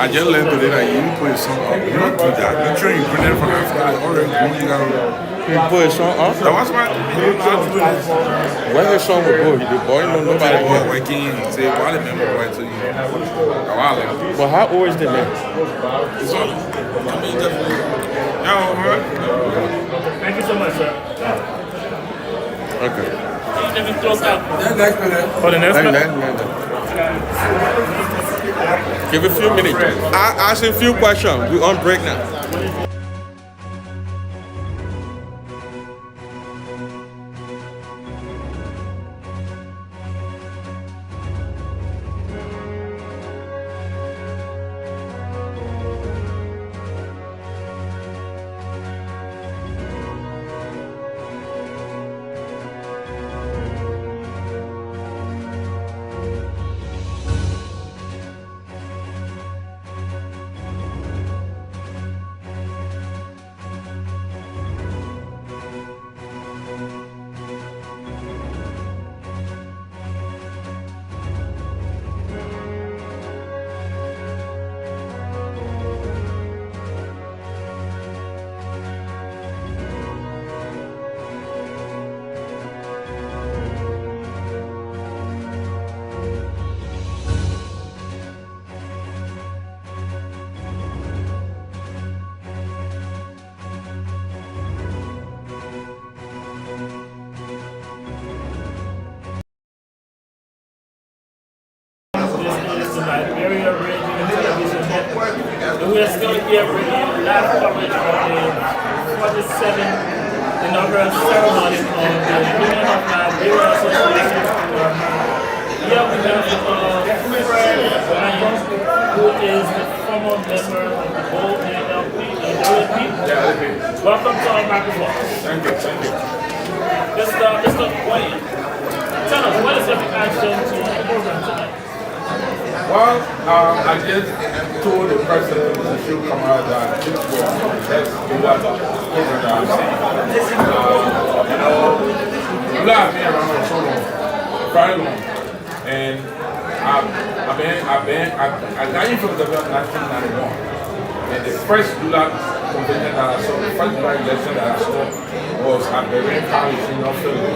[SPEAKER 3] I just learned today that you put a song up. You don't do that. You train, you bring it from Africa. Already, you gotta.
[SPEAKER 10] He put his song up?
[SPEAKER 3] That was my.
[SPEAKER 10] Where's the song with boy? The boy, no, nobody
[SPEAKER 3] here. Working, say, why the member went to you?
[SPEAKER 10] But how old is the man?
[SPEAKER 3] It's on. I mean, definitely.
[SPEAKER 5] Thank you so much, sir.
[SPEAKER 10] Okay.
[SPEAKER 5] Let me close out.
[SPEAKER 10] For the next one? Give a few minutes. Ask a few questions. We're on break now.
[SPEAKER 5] Liberian Radio and Television Network. And we are still here bringing live coverage of the 47th inaugural ceremony of the Union of Liberia Association. Here we have Fred Ryan, who is the former member of the board ALP and LP. Welcome to our microphone.
[SPEAKER 3] Thank you.
[SPEAKER 5] Mr. Wayne, tell us, what is your reaction to the program tonight?
[SPEAKER 3] Well, I just told the president that she should come out that this will let's do that program that I'm saying. You know, I've been around for so long, very long, and I got into the government in 1991, and the first Lula convention that I saw, the first Lula election that I saw was at Liberian College in Australia.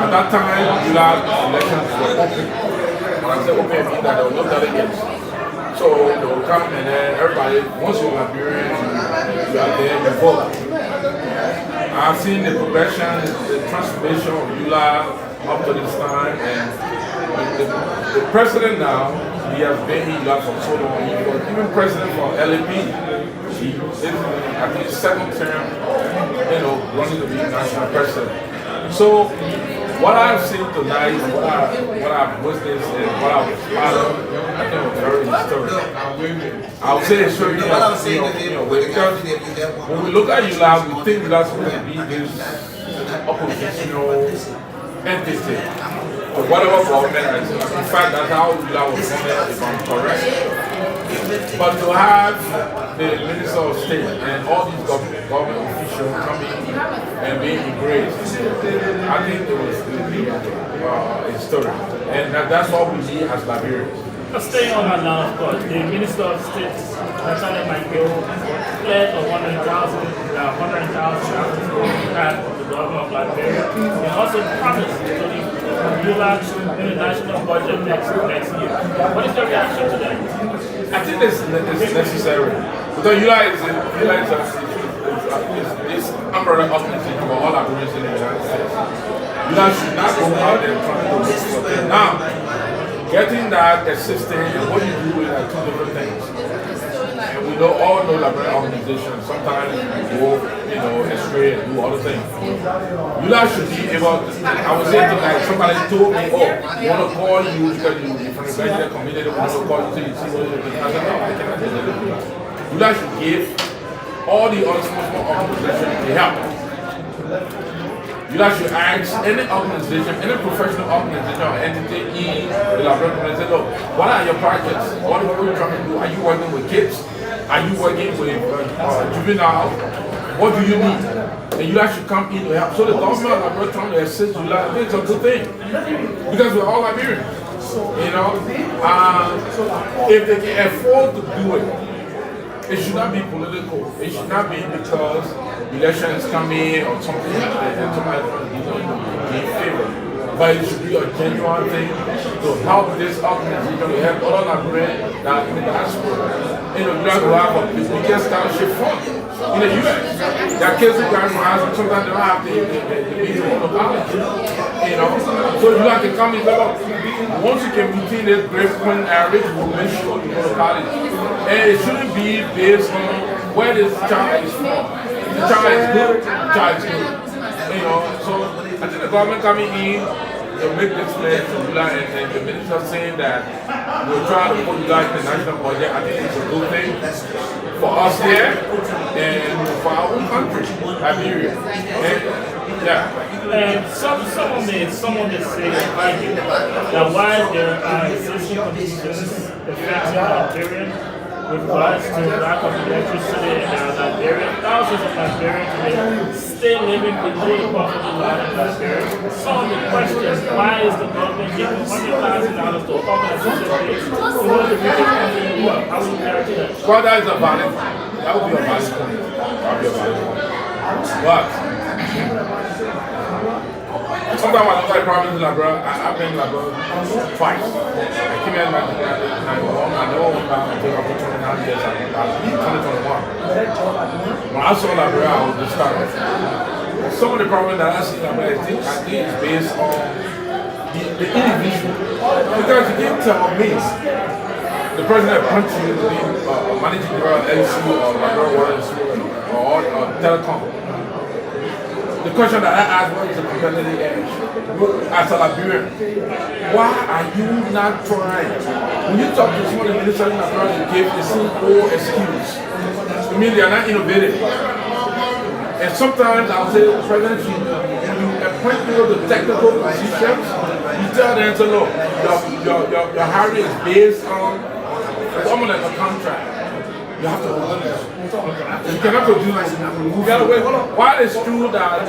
[SPEAKER 3] At that time, Lula elections were open. When I say open, I mean that there were no delegates. So they will come and then everybody, once you're Liberian, you are there, you vote. I've seen the progression, the transformation of ULAA up to this time, and the president now, he has been in ULAA for so long. He was even president for LAP. He is, I think, second term, running to be national president. So what I've seen tonight, what I've witnessed, and what I was part of, I think was very historic. I would say it's showing because when we look at ULAA, we think ULAA is supposed to be this oppositional entity or whatever government. In fact, that's how ULAA was funded, if I'm correct. But to have the Minister of State and all these government officials coming and being embraced, I think it was historic. And that's what we need as Liberians.
[SPEAKER 5] Staying on that now, of course, the Minister of State, Nathaniel Michael, pledged of 100,000 of the government of Liberia, and also promised to the ULAA in the national budget next year. What is your reaction to that?
[SPEAKER 3] I think it's necessary. Because ULAA is umbrella organization for all Liberians in the United States. You should not go out there trying to look for them. Now, getting that assistant and what you do is like two different things. And we all know Liberian organizations. Sometimes you go, astray and do other things. You should be able to, I was saying tonight, somebody told me, oh, I want to call you because you're from the graduate community, we want to call you so you see what you're doing. I said, no, I cannot do that. You should give all the other small organizations the help. You should ask any organization, any professional organization or entity in the Liberian and say, look, what are your projects? What are you trying to do? Are you working with kids? Are you working with juvenile? What do you need? And you should come in to help. So the government are not trying to assist you. It's a good thing. Because we're all Liberians. If they can afford to do it, it should not be political. It should not be because elections come in or something like that and somebody in favor. But it should be a genuine thing to help this organization, to help other Liberians that in the diaspora. You have to have a biggest scholarship fund in the U.S. There are kids who graduate from high school, sometimes they don't have the means to go to college. So you have to come in and look, once you can maintain this grade point average, we'll make sure you go to college. And it shouldn't be based on where this child is from. The child is good, the child is good. So I think the government coming in to make this pledge to ULAA and the minister saying that we'll try to put ULAA in the national budget. I think it's a good thing for us here and for our own country, Liberia.
[SPEAKER 5] And someone may say that while there are existing conditions affecting Liberian with regards to lack of electricity in Liberia, thousands of Liberians today still living below the poverty line in Liberia. So the question is, why is the government giving $100,000 to a organization in order to make it continue to work? How would you guarantee that?
[SPEAKER 3] Well, that would be a valid point. That would be a valid point. But sometimes I look at problems in Liberia. I've been in Liberia twice. I came here in 1991. I never went back until after 29 years. I was 2021. When I saw Liberia, I was discouraged. Some of the problems that I see in Liberia, I think is based on the individual. Because you can't tell me the person that punched you is being managing director of LC or Liberia Water or Telecom. The question that I asked, what is the competitive edge? As a Liberian, why are you not trying? When you talk to someone in the ministry in Liberia, you give the simple excuse. I mean, they are not innovative. And sometimes I'll say, President, when you appoint people to technical positions, you tell them to look, your hiring is based on someone like a contract. You have to hold it. You cannot produce. You gotta wait. While it's true that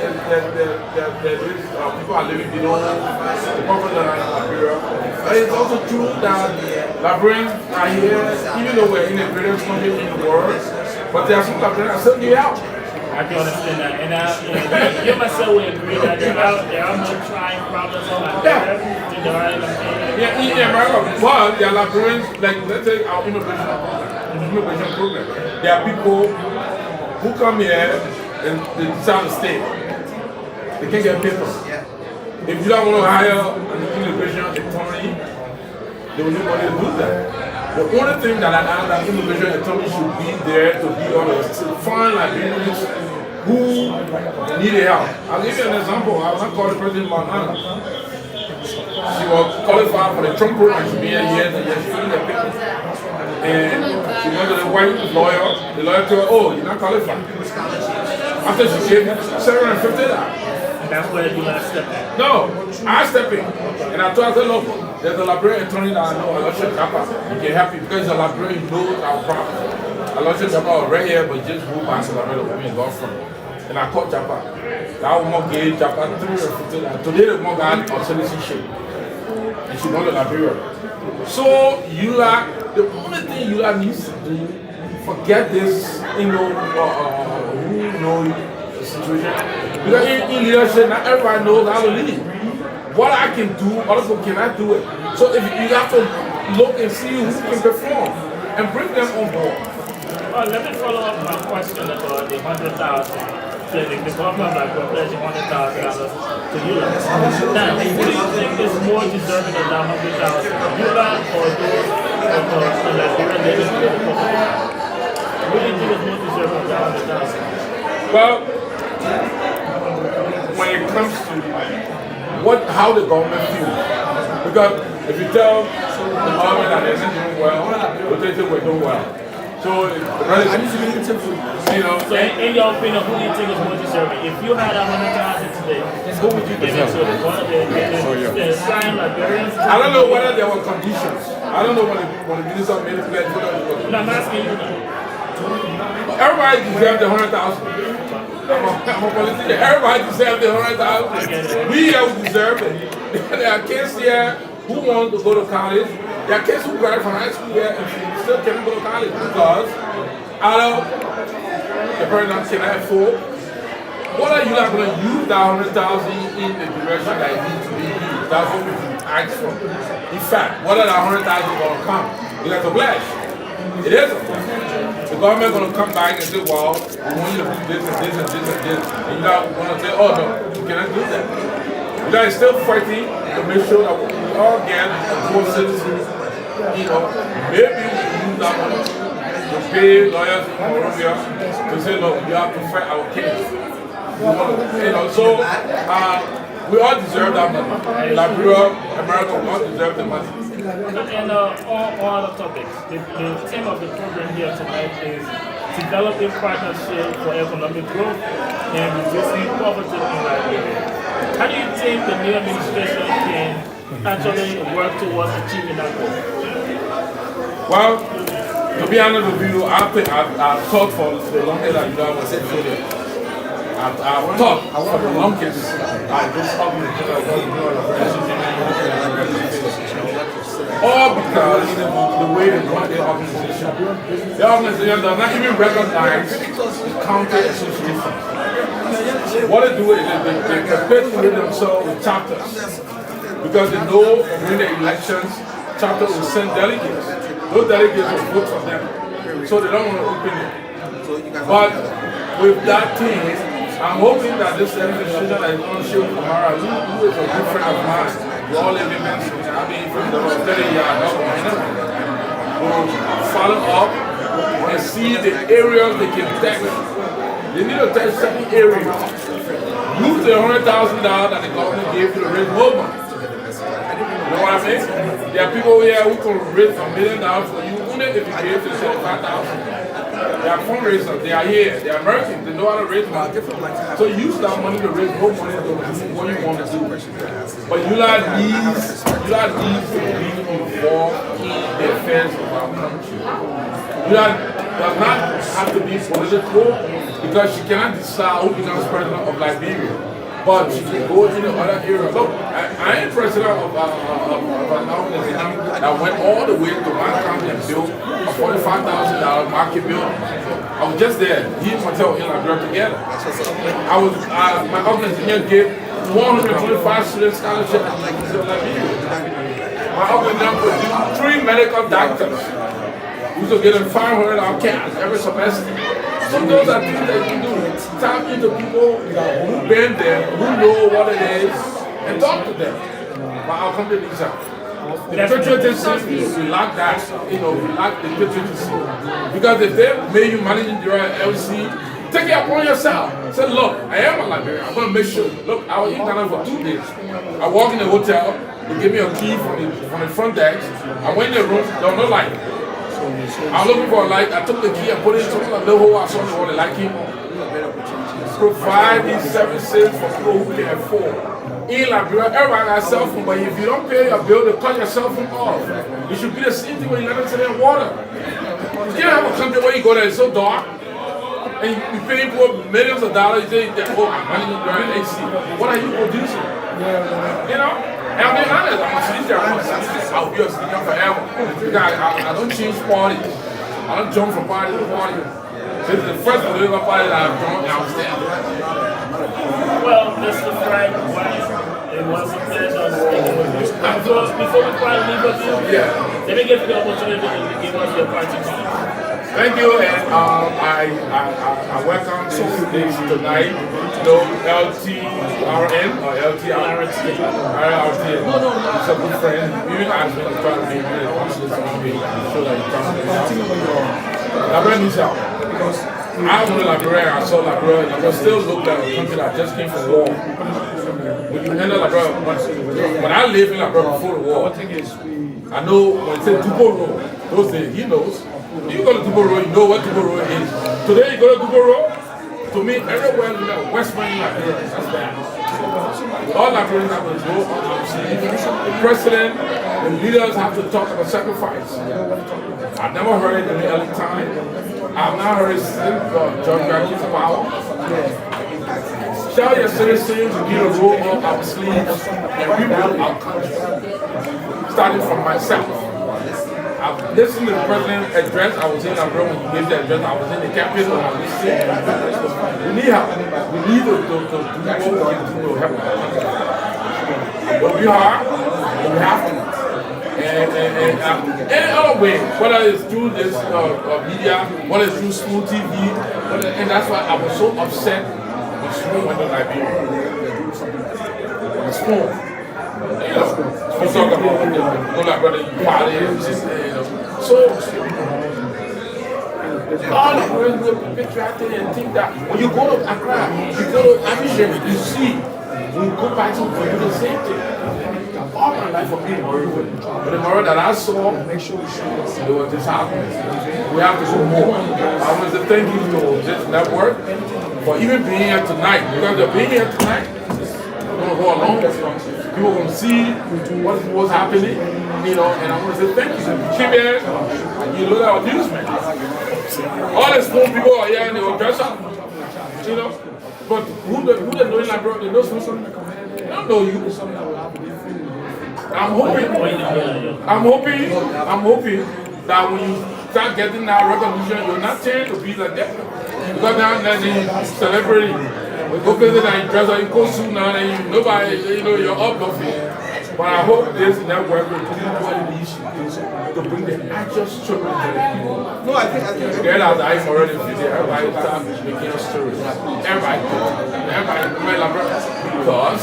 [SPEAKER 3] people are living below the poverty line in Liberia, it's also true that Liberians are here, even though we're in the greatest country in the world, but there are some Liberians that still need help.
[SPEAKER 5] I can understand that. And you myself would agree that there are no trying problems in Liberia.
[SPEAKER 3] But there are Liberians, like let's say our immigration program. There are people who come here and they decide to stay. They can't get papers. If you don't want to hire an immigration attorney, there will nobody to do that. The only thing that an immigration attorney should be there to be honest, to find Liberians who need help. I'll give you an example. I was not called the president of Montana. She was qualified for the Trump program. She been here years and years. She couldn't get papers. And she went to the white lawyer. The lawyer told her, oh, you're not qualified. After she gave $750.
[SPEAKER 5] And that's where you want to step in?
[SPEAKER 3] No, I step in. And I told her, look, there's a Liberian attorney that I know, Alosha Kappa. He can help you because he's a Liberian, he knows our problem. Alosha Kappa was right here, but just moved back to Liberia with me law firm. And I called Kappa. That woman gave Kappa $350. Today the woman got on citizenship. And she went to Liberia. So ULAA, the only thing ULAA needs to do, forget this, situation. Because in leadership, not everybody knows how to lead. What I can do, other people cannot do it. So if you have to look and see who can perform and bring them on board.
[SPEAKER 5] Well, let me follow up my question about the 100,000. clinic, the government like we're pledging $100,000 to ULAA. Now, who do you think is more deserving of that $100,000? ULAA or those of the Liberian ladies in the public? Who do you think is more deserving of that $100,000?
[SPEAKER 3] Well, when it comes to how the government feels, because if you tell the government that they're not doing well, they say we're doing well. So, you know,
[SPEAKER 5] so in your opinion, who do you think is more deserving? If you had $100,000 today, who would you give it to? One of the signed Liberians?
[SPEAKER 3] I don't know whether there were conditions. I don't know when the minister made the pledge.
[SPEAKER 5] No, I'm asking you now.
[SPEAKER 3] Everybody deserves the 100,000. I'm a politician. Everybody deserves the 100,000. We here deserve it. There are kids here who want to go to college. There are kids who graduate from high school here and still can't go to college because either the parents cannot afford. What are you not going to use that 100,000 in the direction that it needs to be used? That's what we ask for. In fact, what are that 100,000 going to come? It's a pledge. It is a pledge. The government going to come back and say, well, we want you to do this and this and this and this. And you're not going to say, oh no, you cannot do that. You guys still fighting to make sure that we all get more citizens. You know, maybe we use that money to pay lawyers in Colombia to say, look, we have to fight our case. You know, so we all deserve that money. Liberia, America, we all deserve the money.
[SPEAKER 5] And all other topics. The theme of the program here tonight is developing partnership for economic growth and reducing poverty in Liberia. How do you think the new administration can actually work towards achieving that goal?
[SPEAKER 3] Well, to be honest with you, I've thought for the longest that I was in Philly. I've thought for the longest. All because the way they run the organization does not even recognize county associations. What they do is they perpetuate themselves with chapters because they know during the elections, chapters will send delegates. Those delegates will vote for them, so they don't want to open it. But with that team, I'm hoping that this administration that is going to show Kamara, who is a good friend of mine, we all live in Pennsylvania, I've been from the 30 years, will follow up and see the areas they can touch. They need to touch certain areas. Use the $100,000 that the government gave to the raise more money. You know what I mean? There are people here who can raise $1 million for you, only if you gave to $75,000. They are fundraisers, they are here, they are Americans, they know how to raise money. So use that money to raise more money to do what you want to do. But ULAA needs to be involved in the affairs of our country. ULAA does not have to be political because she cannot decide who becomes president of Liberia. But she can go into other areas. Look, I am president of an organization that went all the way to my county and built a $45,000 market building. I was just there. He and Mattel in Liberia together. My organization gave 125 student scholarships to Liberia. My organization produced 3 medical doctors who used to get them $500 cash every semester. So those are things that you do. Tap into people who been there, who know what it is, and talk to them. But I'll come to these out. The patriotism, we lack that. You know, we lack the patriotism. Because if they made you managing director at LC, take it upon yourself. Say, look, I am a Liberian. I'm going to make sure. Look, I was in Ghana for 2 days. I walk in the hotel. They give me a key from the front desk. I went in the room. There was no light. I was looking for a light. I took the key and put it into a little hole. I saw the one that light came on. Provide these services for people who can afford. In Liberia, everybody got a cell phone, but if you don't pay your bill, they cut your cell phone off. It should be the same thing when you let them in water. You can't have a country where you go there, it's so dark, and you pay people millions of dollars, you say, oh, I'm running during AC. What are you producing? You know? And I'm being honest, I'm a sleeper. I'll be a sleeper forever. Because I don't change parties. I don't jump from party to party. This is the first political party that I've joined and I'm standing.
[SPEAKER 5] Well, Mr. Frank White, it was a pleasure speaking with you. Before we quite leave with you, let me give you the opportunity to give us your party card.
[SPEAKER 3] Thank you, and I welcome this tonight. LTRN or LTRT. He's a good friend. Even as well as trying to make it show that he's trying to be out. Liberian needs help. I'm a Liberian, I saw Liberian, I still look like a country that just came from war. When you enter Liberian, when I lived in Liberian before the war, I know when it says Dubo Road, those days, he knows. You go to Dubo Road, you know what Dubo Road is. Today you go to Dubo Road, to me, everywhere you know, Western Liberia, that's bad. All Liberians have to go the president, the leaders have to talk about sacrifice. I've never heard it in the early time. I've not heard it since John Garrett's power. Tell your citizens to get a roll up our sleeves and rebuild our country. Starting from myself. I've listened to the president's address. I was in Inaugural when he gave the address. I was in the capital. I was listening. We need help. We need to do what we can do to help our country. But we are, and we have to. And any other way, whether it's through this media, whether it's through school TV, and that's why I was so upset when Spoon went to Liberia. Spoon. You know, we talk about like brother, you party, you know. So all the girls will be patriotic and think that when you go to Accra, you go to Abidjan, you see, when you go back to do the same thing. All my life of being worried. But the more that I saw, make sure we show what this happens. We have to do more. I want to thank you to this network for even being here tonight. Because they're being here tonight, we're going to go along. People are going to see what's happening, you know, and I want to say thank you. Keep here, you look at our newsmen. All the small people are here and they will dress up, you know. But who they know in Liberia, they know something. They don't know you. I'm hoping that when you start getting that recognition, you're not trying to be like that. Because now that the celebrity, we go visit and dress up, you go soon now, and nobody, you know, you're up of it. But I hope this network will do what it needs to bring the actual story to the people. No, I think get out the ice already. Everybody start making a story. Everybody, because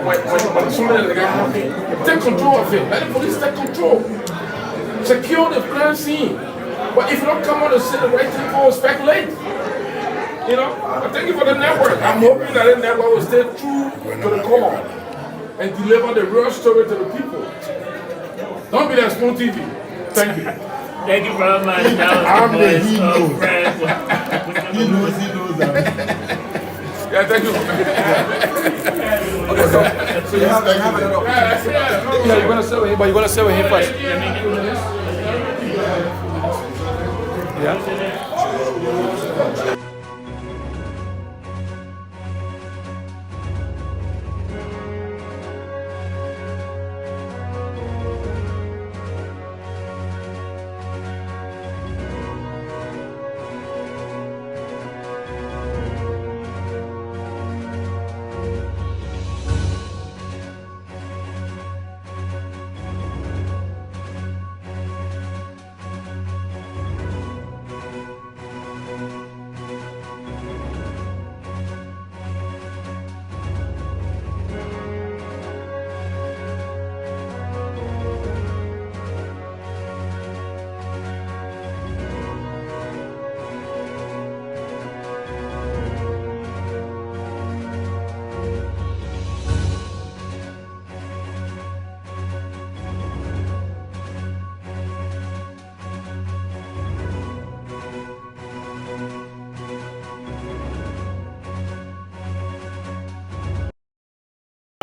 [SPEAKER 3] when somebody like that, take control of it. Let the police take control. Secure the crime scene. But if you don't come on and say the right thing, people will speculate. You know, I thank you for the network. I'm hoping that the network will stay true to the core and deliver the real story to the people. Don't be that Spoon TV. Thank you.
[SPEAKER 5] Thank you very much. That was the voice of Frank. He knows that.
[SPEAKER 3] Yeah, thank you.
[SPEAKER 6] Okay, so you have another opportunity.
[SPEAKER 3] Yeah, you're going to say with him, but you're going to say with him first. Yeah.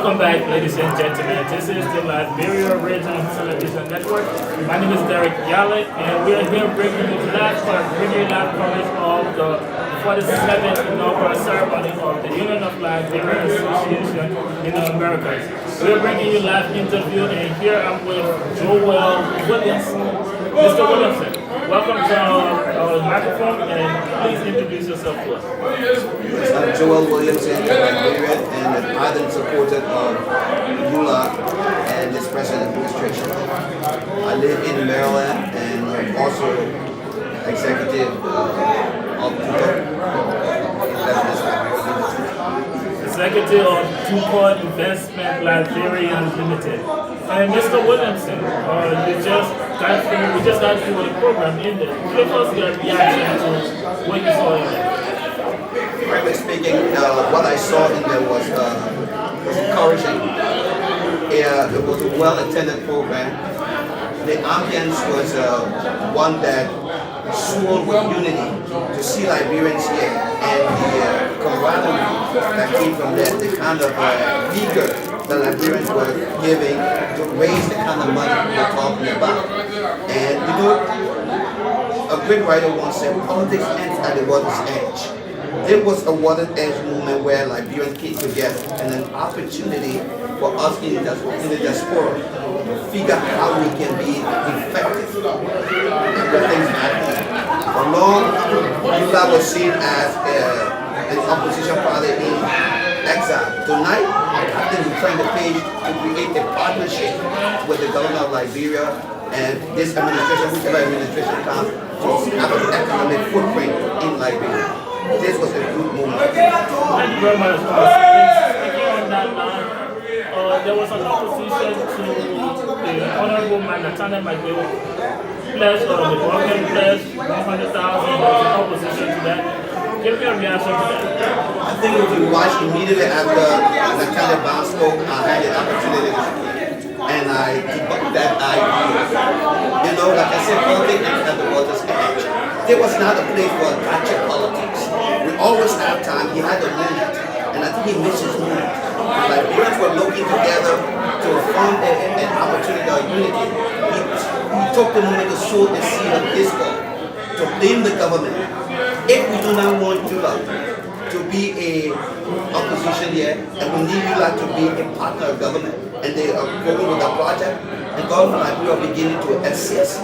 [SPEAKER 5] Welcome back, ladies and gentlemen. This is the Liberian Regional Television Network. My name is Derek Yale, and we are here bringing you live coverage of the 47th inaugural ceremony of the Union of Liberian Association in the Americas. We are bringing you live interview, and here I'm with Joel Williamson. Mr. Williamson, welcome to our microphone, and please introduce yourself to us.
[SPEAKER 12] I'm Joel Williamson, Liberian and an ardent supporter of ULAA, and
[SPEAKER 10] and this present administration. I live in Maryland and I'm also executive of
[SPEAKER 5] Executive of DuPont Investment Liberian Limited. And Mr. Williamson, we just got through with the program in there. Give us your reaction to what you saw in there.
[SPEAKER 10] Frankly speaking, what I saw in there was encouraging. It was a well-attended program. The ambience was one that swelled with unity to see Liberians here, and the camaraderie that came from that, the kind of vigor that Liberians were giving to raise the kind of money we're talking about. And you know, a great writer once said, politics ends at the water's edge. It was a water's edge movement where Liberians came together and an opportunity for us in the diaspora to figure out how we can be effective when things happen. For long, ULAA was seen as an opposition party in exile. Tonight, I think we're trying to page to create a partnership with the government of Liberia and this administration, whichever administration comes, to have an economic footprint in Liberia. This was a good moment.
[SPEAKER 5] Thank you very much. Speaking on that line, there was an opposition to the Honorable Nathaniel McGill pledge, or the government pledge, 100,000. There was an opposition to that. Give me a reaction to that.
[SPEAKER 10] I think if you watch immediately after Nathaniel Bond spoke, I had the opportunity to speak, and I debunked that idea. You know, like I said, politics at the water's edge. There was not a place for gotcha politics. We always have time. He had a moment, and I think he missed his moment. Liberians were looking together to form an opportunity of unity. He took the moment to sow the seed of discord, to blame the government. If we do not want ULAA to be a opposition here, and we need ULAA to be a partner of government, and they are going with a project, and government like we are beginning to assist,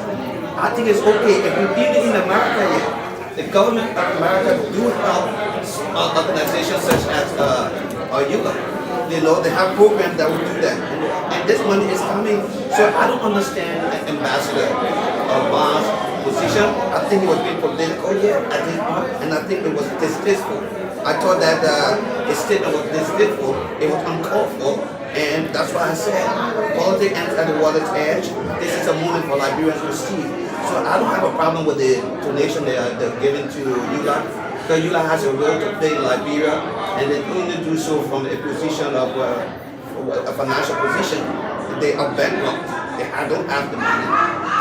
[SPEAKER 10] I think it's okay. If we did it in America here, the government of America do help organizations such as ULAA. You know, they have programs that will do that. And this money is coming. So I don't understand Ambassador Bond's position. I think it was being political here at this point, and I think it was distasteful. I thought that his statement was distasteful. It was uncalled for. And that's why I said, politics ends at the water's edge. This is a moment for Liberians to see. So I don't have a problem with the donation they're giving to ULAA, because ULAA has a role to play in Liberia, and they only do so from a position of a financial position. They are bankrupt. They don't have the money.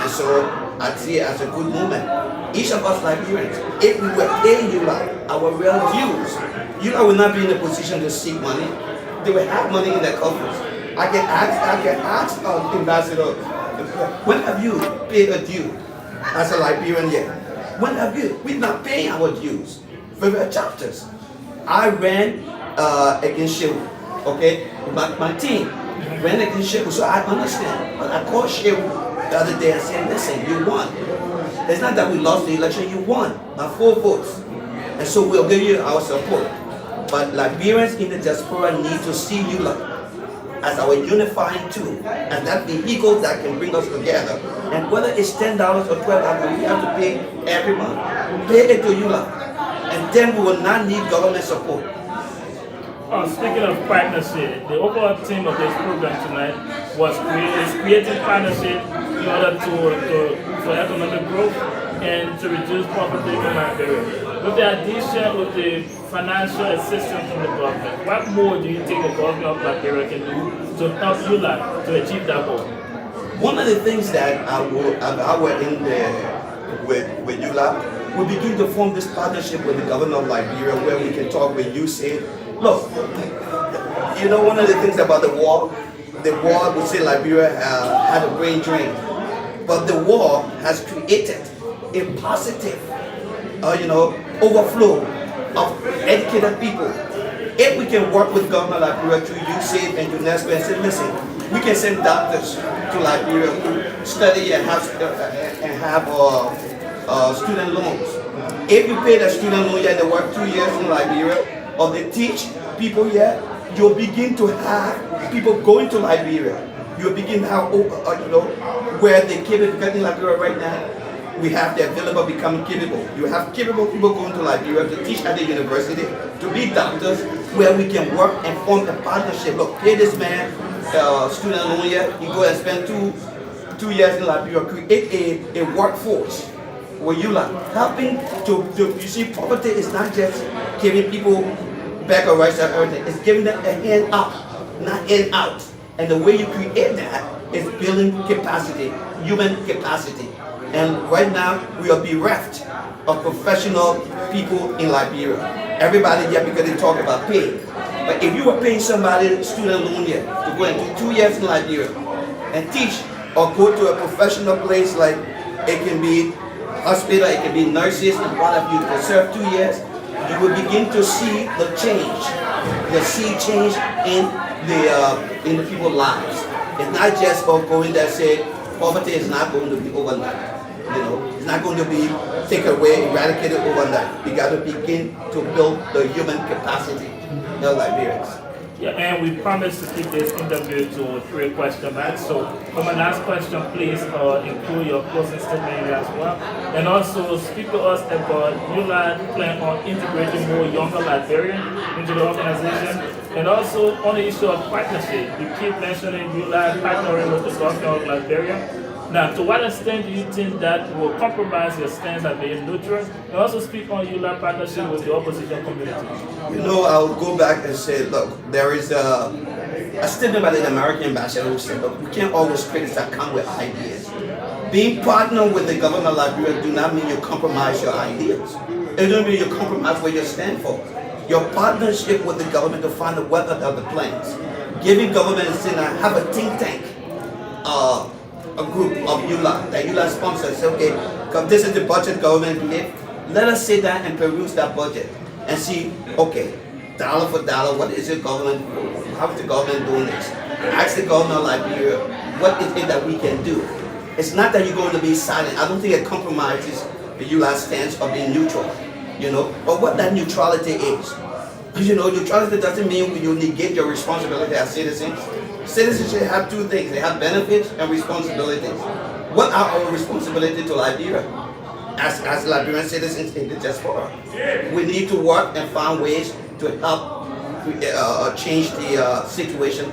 [SPEAKER 10] And so I see it as a good moment. Each of us Liberians, if we were paying ULAA our real dues, ULAA will not be in a position to seek money. They will have money in their coffers. I can ask Ambassador, when have you paid a due as a Liberian yet? When have you? We're not paying our dues for the chapters. I ran against Shehu, okay? My team ran against Shehu, so I understand. But I called Shehu the other day and said, listen, you won. It's not that we lost the election, you won by 4 votes. And so we'll give you our support. But Liberians in the diaspora need to see ULAA as our unifying tool, as that vehicle that can bring us together. And whether it's $10 or $12, we have to pay every month. Pay it to ULAA. And then we will not need government support.
[SPEAKER 5] Speaking of partnership, the overall theme of this program tonight was creating partnership in order for economic growth and to reduce poverty in Liberia. With the addition of the financial assistance from the government, what more do you think the government of Liberia can do to help ULAA to achieve that goal?
[SPEAKER 10] One of the things that I were in there with ULAA, we begin to form this partnership with the government of Liberia where we can talk with you, say, look, you know, one of the things about the war we say Liberia had a brain drain, but the war has created a positive, overflow of educated people. If we can work with government of Liberia through USAID and UNESCO and say, listen, we can send doctors to Liberia who study and have student loans. If you pay the student loan and they work 2 years in Liberia, or they teach people here, you'll begin to have people going to Liberia. you begin to have, where they capable becoming Liberia right now. We have the available becoming capable. You have capable people going to Liberia to teach at the university, to be doctors, where we can work and form a partnership. Look, pay this man, student loan year, you go and spend two years in Liberia, create a workforce where you like helping to you see, poverty is not just giving people back or rights and everything, it's giving them a hand up, not hand out. And the way you create that is building capacity, human capacity. And right now, we are bereft of professional people in Liberia. Everybody here, because they talk about pay. But if you were paying somebody student loan here to go and do 2 years in Liberia and teach or go to a professional place like it can be hospital, it can be nurses, and what have you, to serve 2 years, you will begin to see the change. The change in the people's lives. It's not just about going there and say poverty is not going to be overnight. It's not going to be taken away, eradicated overnight. We got to begin to build the human capacity in Liberians.
[SPEAKER 5] Yeah, and we promise to keep this interview to 3 question max. So for my last question, please include your closing statement as well. And also speak to us about ULAA plan on integrating more younger Liberians into the organization. And also on the issue of partnership, you keep mentioning ULAA partnering with the government of Liberia. Now, to what extent do you think that will compromise your stance at being neutral? And also speak on ULAA partnership with the opposition community.
[SPEAKER 10] I'll go back and say, look, there is a statement by the American ambassador who said, look, we can't always criticize, come with ideas. Being partnered with the government of Liberia do not mean you compromise your ideas. It doesn't mean you compromise what you stand for. Your partnership with the government to find the weather of the plans. Giving government a have a think tank, a group of ULAA, that ULAA sponsors, say, okay, this is the budget government gave. Let us sit down and peruse that budget and see, okay, dollar for dollar, what is the government, how is the government doing this? Ask the government of Liberia, what is it that we can do? It's not that you're going to be silent. I don't think it compromises the ULAA stance of being neutral, but what that neutrality is. Neutrality doesn't mean you negate your responsibility as citizens. Citizens should have 2 things. They have benefits and responsibilities. What are our responsibilities to Liberia? As Liberian citizens in the diaspora, we need to work and find ways to help change the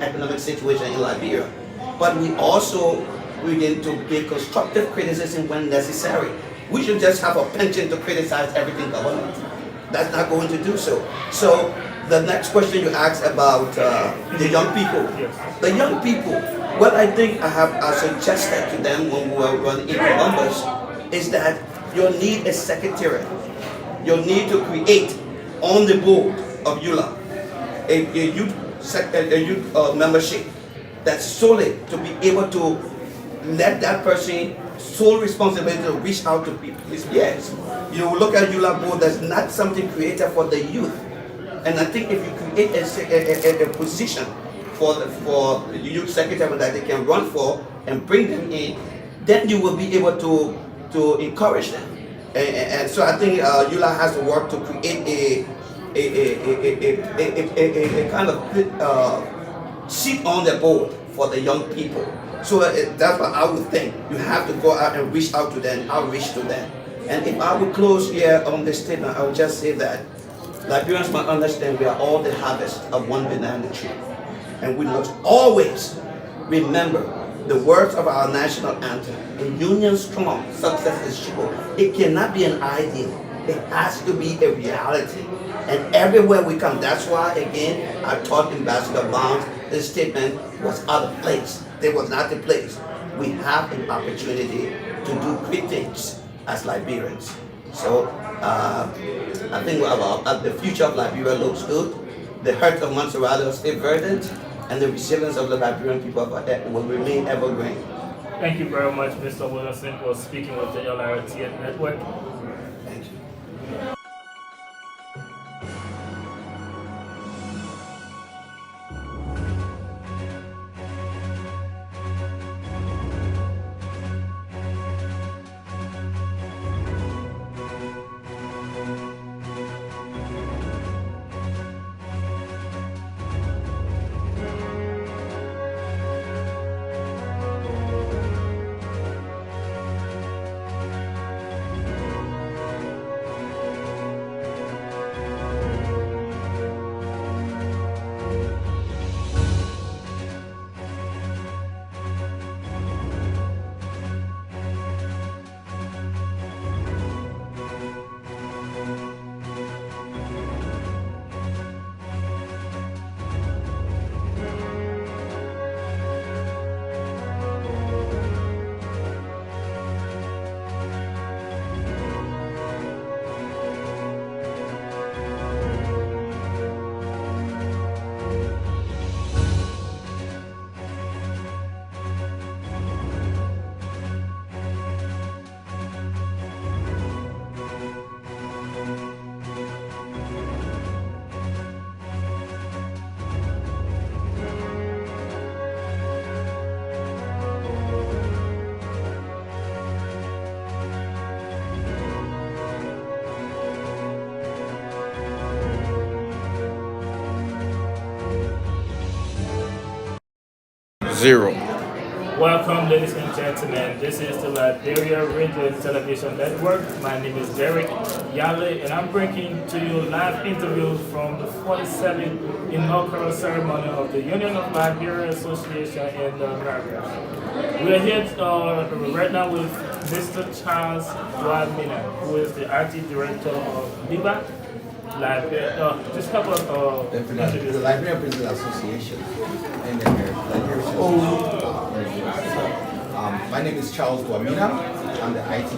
[SPEAKER 10] economic situation in Liberia. But we also begin to give constructive criticism when necessary. We should just have a penchant to criticize everything government. That's not going to do so. So the next question you asked about the young people. The young people, what I think I suggested to them when we were running in Columbus is that you need a secretariat. You need to create on the board of ULAA a youth membership that's solely to be able to let that person sole responsibility to reach out to people. Yes, you look at ULAA board, that's not something created for the youth. And I think if you create a position for the youth secretary that they can run for and bring them in, then you will be able to encourage them. And so I think ULAA has to work to create a kind of seat on the board for the young people. So that's what I would think. You have to go out and reach out to them, outreach to them. And if I would close here on this statement, I would just say that Liberians must understand we are all the harvest of one banana tree. And we must always remember the words of our national anthem, "In union strong, success is sure." It cannot be an ideal. It has to be a reality. And everywhere we come, that's why, again, I taught Ambassador Barnes, this statement was out of place. It was not the place. We have an opportunity to do great things as Liberians. So I think the future of Liberia looks good. The hurt of Montserrat will stay verdant, and the resilience of the Liberian people will remain evergreen.
[SPEAKER 5] Thank you very much, Mr. Williamson, for speaking with the ULAA Network.
[SPEAKER 10] Thank you.
[SPEAKER 12] 0.
[SPEAKER 5] Welcome, ladies and gentlemen. This is the Liberian Radio and Television Network. My name is Derek Yale, and I'm bringing to you live interviews from the 47th inaugural ceremony of the Union of Liberian Association in America. We are here right now with Mr. Charles Duamina, who is the IT director of LIBA. Just help us
[SPEAKER 21] the Liberian Business Association and the Liberian my name is Charles Duamina. I'm the IT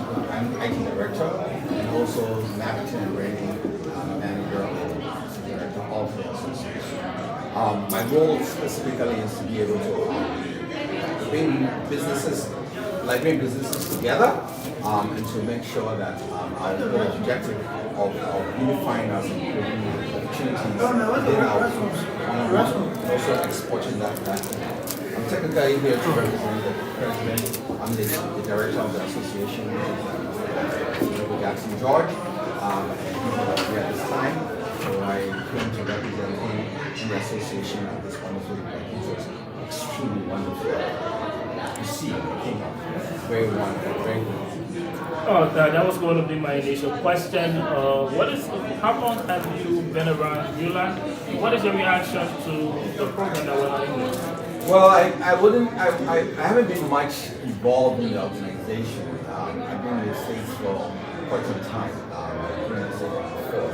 [SPEAKER 21] director and also marketing and branding manager of the association. My role specifically is to be able to bring Liberian businesses together and to make sure that our goal objective of unifying us and creating opportunities within our groups and also exporting that. I'm technically here to represent the president. I'm the director of the association, with Jackson George. Here at this time, so I came to represent him in the association at this wonderful event. It was extremely wonderful. You see, it came out very wonderful, very good.
[SPEAKER 5] Oh, that was going to be my initial question. How long have you been around ULAA? What is your reaction to the program that we're doing?
[SPEAKER 21] Well, I haven't been much involved in the organization. I've been in the States for quite some time. I've been in the States before.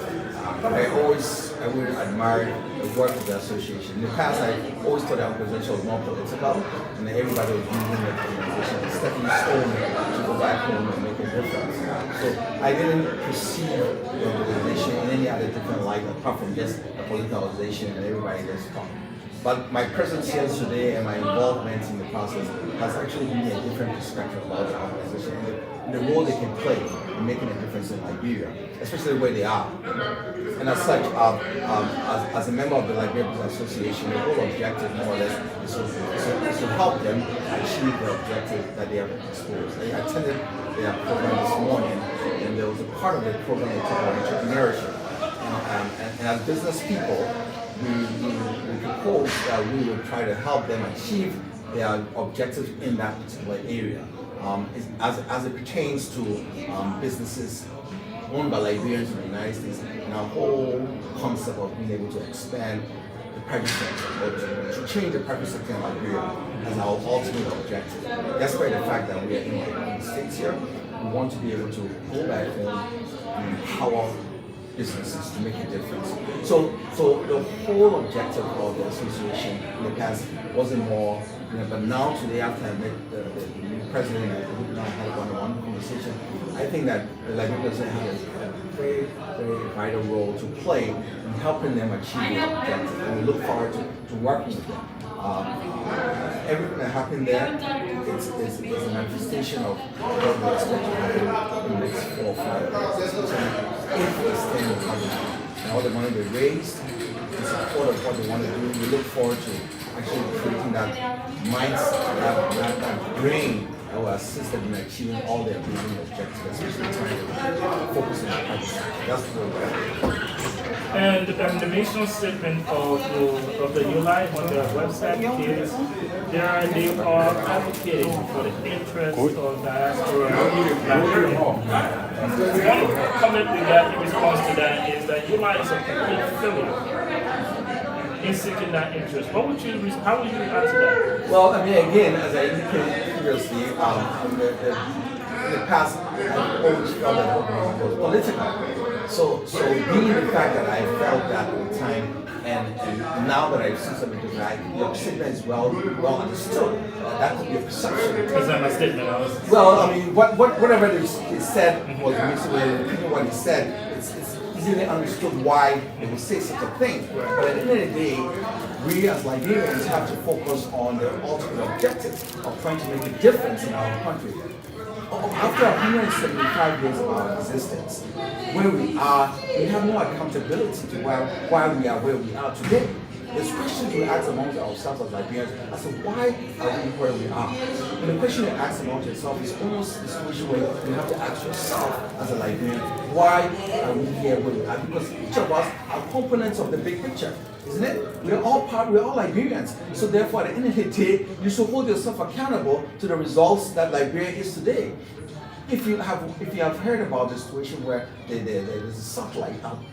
[SPEAKER 21] I really admired the work of the association. In the past, I always thought the organization was more political, and that everybody was using the organization as a stepping stone to go back home and make a difference. So I didn't perceive the organization in any other different light apart from just a political organization and everybody just talking. But my presence here today and my involvement in the process has actually given me a different perspective about the organization and the role they can play in making a difference in Liberia, especially where they are. And as such, as a member of the Liberian Business Association, the whole objective, more or less, is to help them achieve the objective that they have exposed. I attended their program this morning, and there was a part of the program that talked about entrepreneurship. And as business people, we propose that we would try to help them achieve their objectives in that particular area. As it pertains to businesses owned by Liberians in the United States, and our whole concept of being able to expand the private sector, or to change the private sector in Liberia as our ultimate objective. Despite the fact that we are in the States here, we want to be able to go back home and empower businesses to make a difference. So the whole objective of the association in the past wasn't more, but now today after I met the new president, I now had a one-on-one conversation. I think that the Liberian president has a very, very vital role to play in helping them achieve their objective, and we look forward to working with them. Everything that happened there is a manifestation of what we expect to happen in the next 4 or 5 years, especially if they stay in the country. And all the money they raised in support of what they want to do, we look forward to actually creating that mindset, that brain that will assist them in achieving all their business objectives, especially trying to focus on the private sector. That's what we're doing.
[SPEAKER 5] And the mission statement of the ULAA on their website is they are advocating for the interest of diaspora Liberians. One comment we got in response to that is that ULAA is a complete failure in seeking that interest. How would you answer that?
[SPEAKER 21] Well, I mean, again, as I indicated previously, in the past, I've always felt that organization was political. So being the fact that I felt that at the time, and now that I've seen something different, your statement is well understood. That could be a perception.
[SPEAKER 5] Is that my statement?
[SPEAKER 21] Well, I mean, whatever they said was repeating what he said. It's easily understood why they would say such a thing. But at the end of the day, we as Liberians have to focus on the ultimate objective of trying to make a difference in our country. After 175 years of our existence, where we are, we have no accountability to why we are where we are today. There's questions we we ask amongst ourselves as Liberians, I said, why are we where we are? And the question you ask amongst yourself is almost the situation where you have to ask yourself as a Liberian, why are we here where we are? Because each of us are components of the big picture, isn't it? We're all Liberians. So therefore, at the end of the day, you should hold yourself accountable to the results that Liberia is today. If you have heard about the situation where there's a satellite up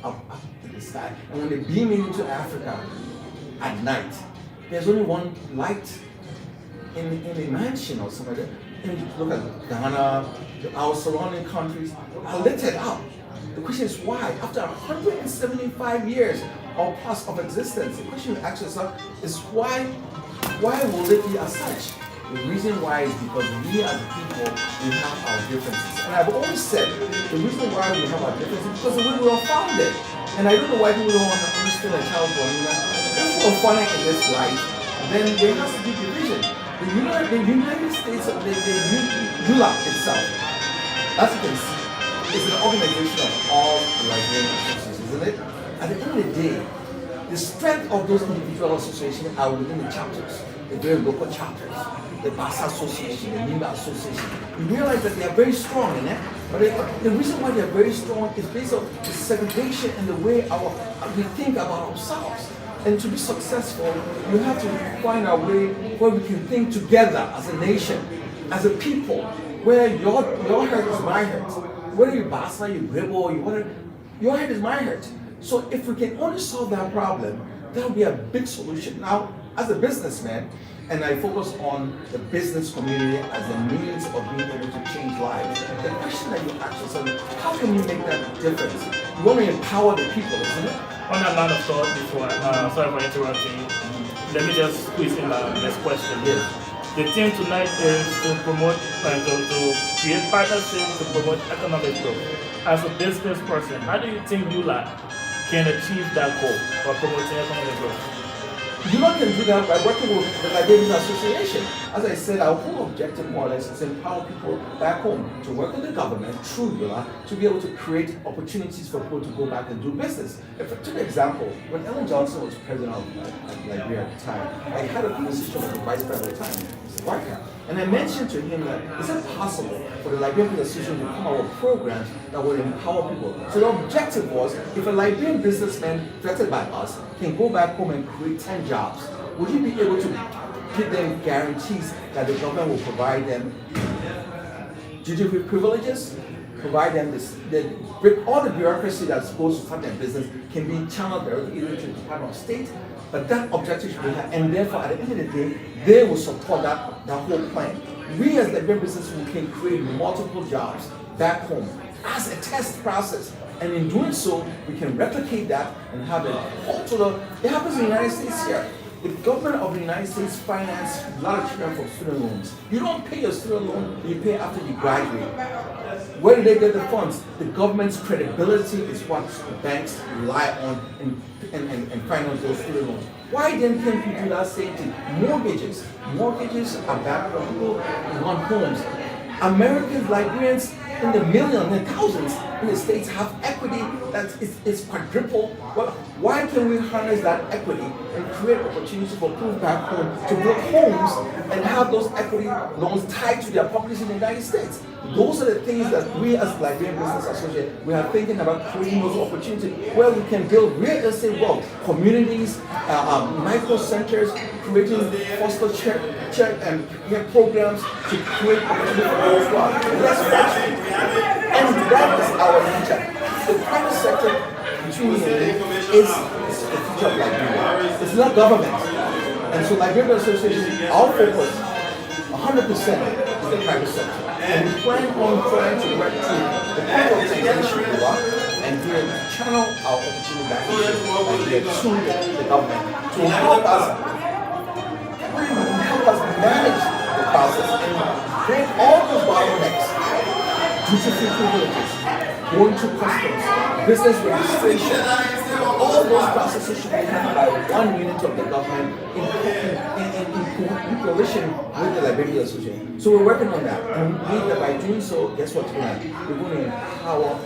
[SPEAKER 21] in the sky, and when they beam into Africa at night, there's only one light in a mansion or somewhere there. And you look at Ghana, our surrounding countries are lit up. The question is why? After 175 years or plus of existence, the question you ask yourself is why will it be as such? The reason why is because we as people, we have our differences. And I've always said, the reason why we have our differences is because of the way we were founded. And I don't know why people don't want to understand a child born. If we are founded in this life, then there has to be division. The United States, the ULAA itself, as you can see, is an organization of all Liberian associations, isn't it? At the end of the day, the strength of those individual associations are within the chapters, the very local chapters, the Basa Association, the Nimba Association. You realize that they are very strong in it, but the reason why they are very strong is based on the segregation and the way we think about ourselves. And to be successful, you have to find a way where we can think together as a nation, as a people, where your hurt is my hurt. Whether you Basa, you Grebo, your hurt is my hurt. So if we can only solve that problem, that would be a big solution. Now, as a businessman, and I focus on the business community as a means of being able to change lives, the question that you ask yourself is, how can you make that difference? You want to empower the people, isn't it?
[SPEAKER 5] On that line of thought before, sorry for interrupting you. Let me just squeeze in the next question.
[SPEAKER 21] Yes.
[SPEAKER 5] The theme tonight is to promote and to create partnerships to promote economic growth. As a business person, how do you think ULAA can achieve that goal of promoting economic growth?
[SPEAKER 21] ULAA can do that by working with the Liberian Association. As I said, our whole objective more or less is to empower people back home to work with the government through ULAA to be able to create opportunities for people to go back and do business. If I took an example, when Ellen Johnson was president of Liberia at the time, I had a conversation with the vice president at the time, Mr. Barker, and I mentioned to him that is it possible for the Liberian Association to come up with programs that would empower people? So the objective was, if a Liberian businessman vetted by us can go back home and create 10 jobs, would you be able to give them guarantees that the government will provide them duty-free privileges, provide them all the bureaucracy that's supposed to start their business can be channeled directly either to the Department of State, but that objective should be had, and therefore at the end of the day, they will support that whole plan. We as the business can create multiple jobs back home as a test process. And in doing so, we can replicate that and have it all to it happens in the United States here. The government of the United States finances a lot of children for student loans. You don't pay your student loan, you pay after you graduate. Where do they get the funds? The government's credibility is what banks rely on and finance those student loans. Why then can't we do that same thing? Mortgages. Mortgages are backed by people who want homes. Americans, Liberians, in the millions and thousands in the States have equity that is quadruple. Well, why can we harness that equity and create opportunities for people back home to build homes and have those equity loans tied to their properties in the United States? Those are the things that we as Liberian Business Association, we are thinking about creating those opportunities where we can build real estate wealth, communities, micro centers, creating foster check and programs to create opportunities for those who are less fortunate. And that is our future. The private sector, between me and you, is the future of Liberia. It's not government. And so Liberian Association, our focus, 100% is the private sector. And we plan on trying to work through the private organization and here channel our opportunity back to the government to help us manage the process and bring all those bottlenecks, duty-free privileges, going to customs, business registration, all those processes should be handled by one unit of the government in coalition with the Liberian Association. So we're working on that, and we believe that by doing so, guess what? We're going to empower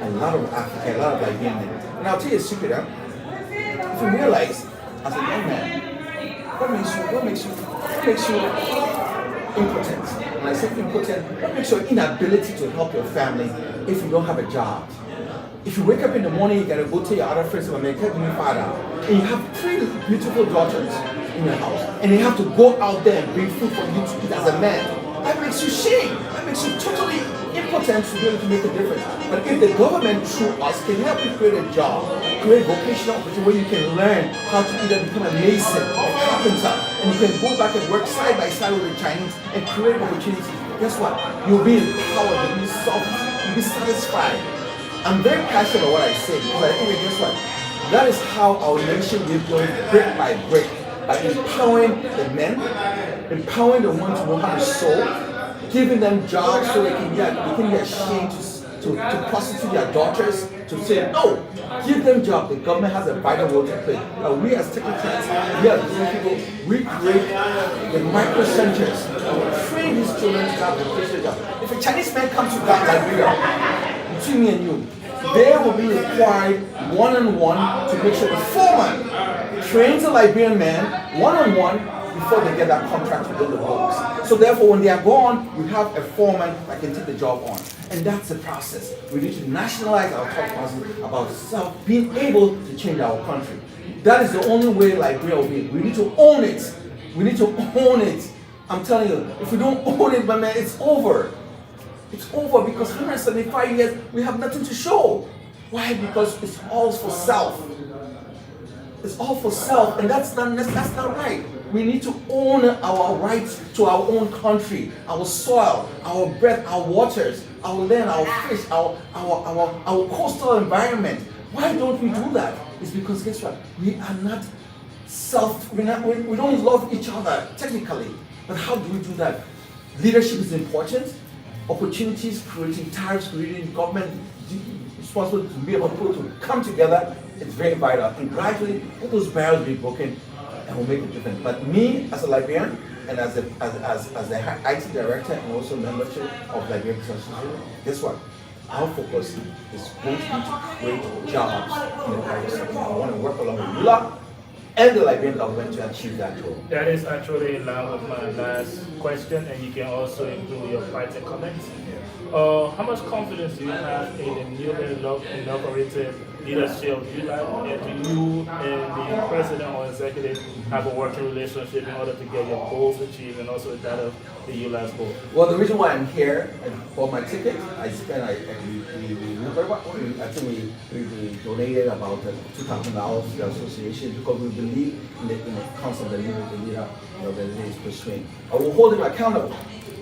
[SPEAKER 21] a lot of Africa, a lot of Liberian men. And I'll tell you a secret, if you realize, as a young man, What makes you impotent? When I say impotent, what makes your inability to help your family if you don't have a job? If you wake up in the morning, you gotta go to your other friends and make a new father, and you have 3 beautiful daughters in your house, and you have to go out there and bring food for you to eat as a man. That makes you shame. That makes you totally impotent to be able to make a difference. But if the government through us can help you create a job, create vocational opportunity where you can learn how to either become a mason or carpenter, and you can go back and work side by side with the Chinese and create opportunities, guess what? You'll be empowered, you'll be soft, you'll be satisfied. I'm very passionate about what I say because I think, guess what? That is how our nation will go brick by brick, by empowering the men, empowering the ones who know how to sew, giving them jobs so they can be ashamed to prostitute their daughters, to say, no, give them jobs. The government has a vital role to play. We as technocrats, we as business people, we create the micro centers and train these children to have vocational jobs. If a Chinese man comes to Liberia, between me and you, they will be required one-on-one to make sure the foreman trains a Liberian man one-on-one before they get that contract to build the roads. So therefore, when they are gone, you have a foreman that can take the job on. And that's the process. We need to nationalize our thought process about being able to change our country. That is the only way Liberia will be. We need to own it. We need to own it. I'm telling you, if we don't own it, my man, it's over. It's over because 175 years, we have nothing to show. Why? Because it's all for self. It's all for self, and that's not right. We need to own our rights to our own country, our soil, our breath, our waters, our land, our fish, our coastal environment. Why don't we do that? It's because guess what? We are not we don't love each other technically. But how do we do that? Leadership is important. Opportunities, creating tariffs, creating government responsible to be able to come together, it's very vital. And gradually, all those barriers will be broken and will make a difference. But me, as a Liberian, and as the IT director and also membership of Liberian Business Association, guess what? Our focus is going to be to create jobs in the private sector. I want to work along with ULAA and the Liberian government to achieve that goal.
[SPEAKER 5] That is actually in line with my last question, and you can also include your private comments. How much confidence do you have in the newly inaugurated leadership of ULAA, and do you and the president or executive have a working relationship in order to get your goals achieved and also that of the ULAA's goal?
[SPEAKER 21] Well, the reason why I'm here and for my ticket, I think we donated about $2,000 to the association because we believe in the concept that the leader is pursuing. I will hold him accountable.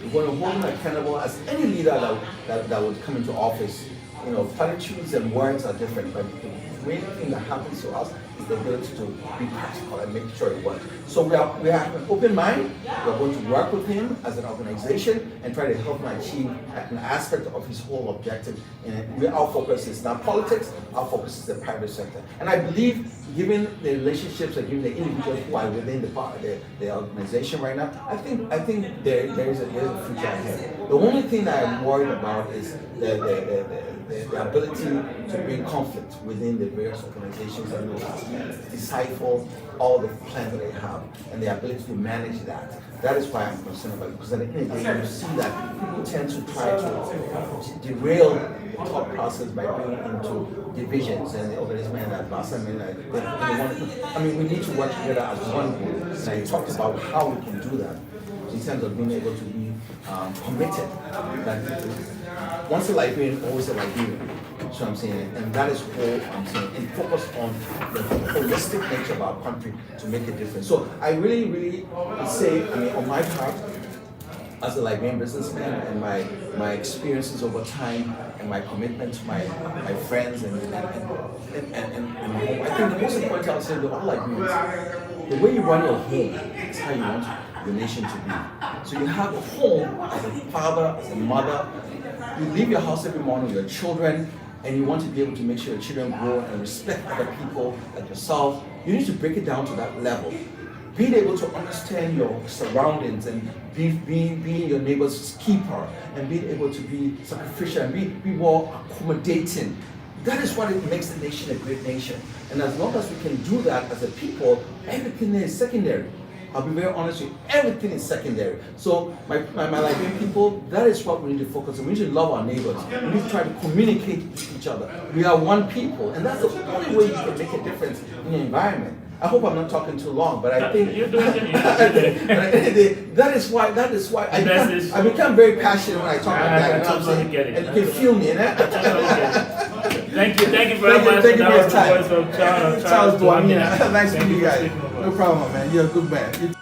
[SPEAKER 21] We're going to hold him accountable as any leader that would come into office. You know, platitudes and words are different, but the main thing that happens to us is the ability to be practical and make sure it works. So we have an open mind. We're going to work with him as an organization and try to help him achieve an aspect of his whole objective. And our focus is not politics, our focus is the private sector. And I believe, given the relationships and given the individuals who are within the organization right now, I think there is a future ahead. The only thing that I'm worried about is the ability to bring conflict within the various organizations and decipher all the plans that they have and the ability to manage that. That is why I'm concerned about it, because at the end of the day, you see that people tend to try to derail the thought process by bringing into divisions and the organization and I mean, we need to work together as one group. And I talked about how we can do that in terms of being able to be committed. That once a Liberian, always a Liberian. So I'm saying, and that is all I'm saying, and focus on the holistic nature of our country to make a difference. So I really say, I mean, on my part, as a Liberian businessman and my experiences over time and my commitment to my friends and my home, I think the most important thing I'll say to all Liberians, the way you run your home is how you want your nation to be. So you have a home as a father, as a mother. You leave your house every morning with your children, and you want to be able to make sure your children grow and respect other people like yourself. You need to break it down to that level. Being able to understand your surroundings and being your neighbor's keeper and being able to be sacrificial and be more accommodating. That is what it makes the nation a great nation. And as long as we can do that as a people, everything is secondary.
[SPEAKER 4] I'll be very honest with you, everything is secondary. So my Liberian people, that is what we need to focus on. We need to love our neighbors. We need to try to communicate with each other. We are one people, and that's the only way you can make a difference in the environment. I hope I'm not talking too long, but I think that is why I become very passionate when I talk like that. You know what I'm saying? And you can feel me,
[SPEAKER 5] Thank you very much.
[SPEAKER 4] Thank you for your time.
[SPEAKER 5] Charles
[SPEAKER 4] Charles Duamina. Nice to meet you guys. No problem, man. You're a good man.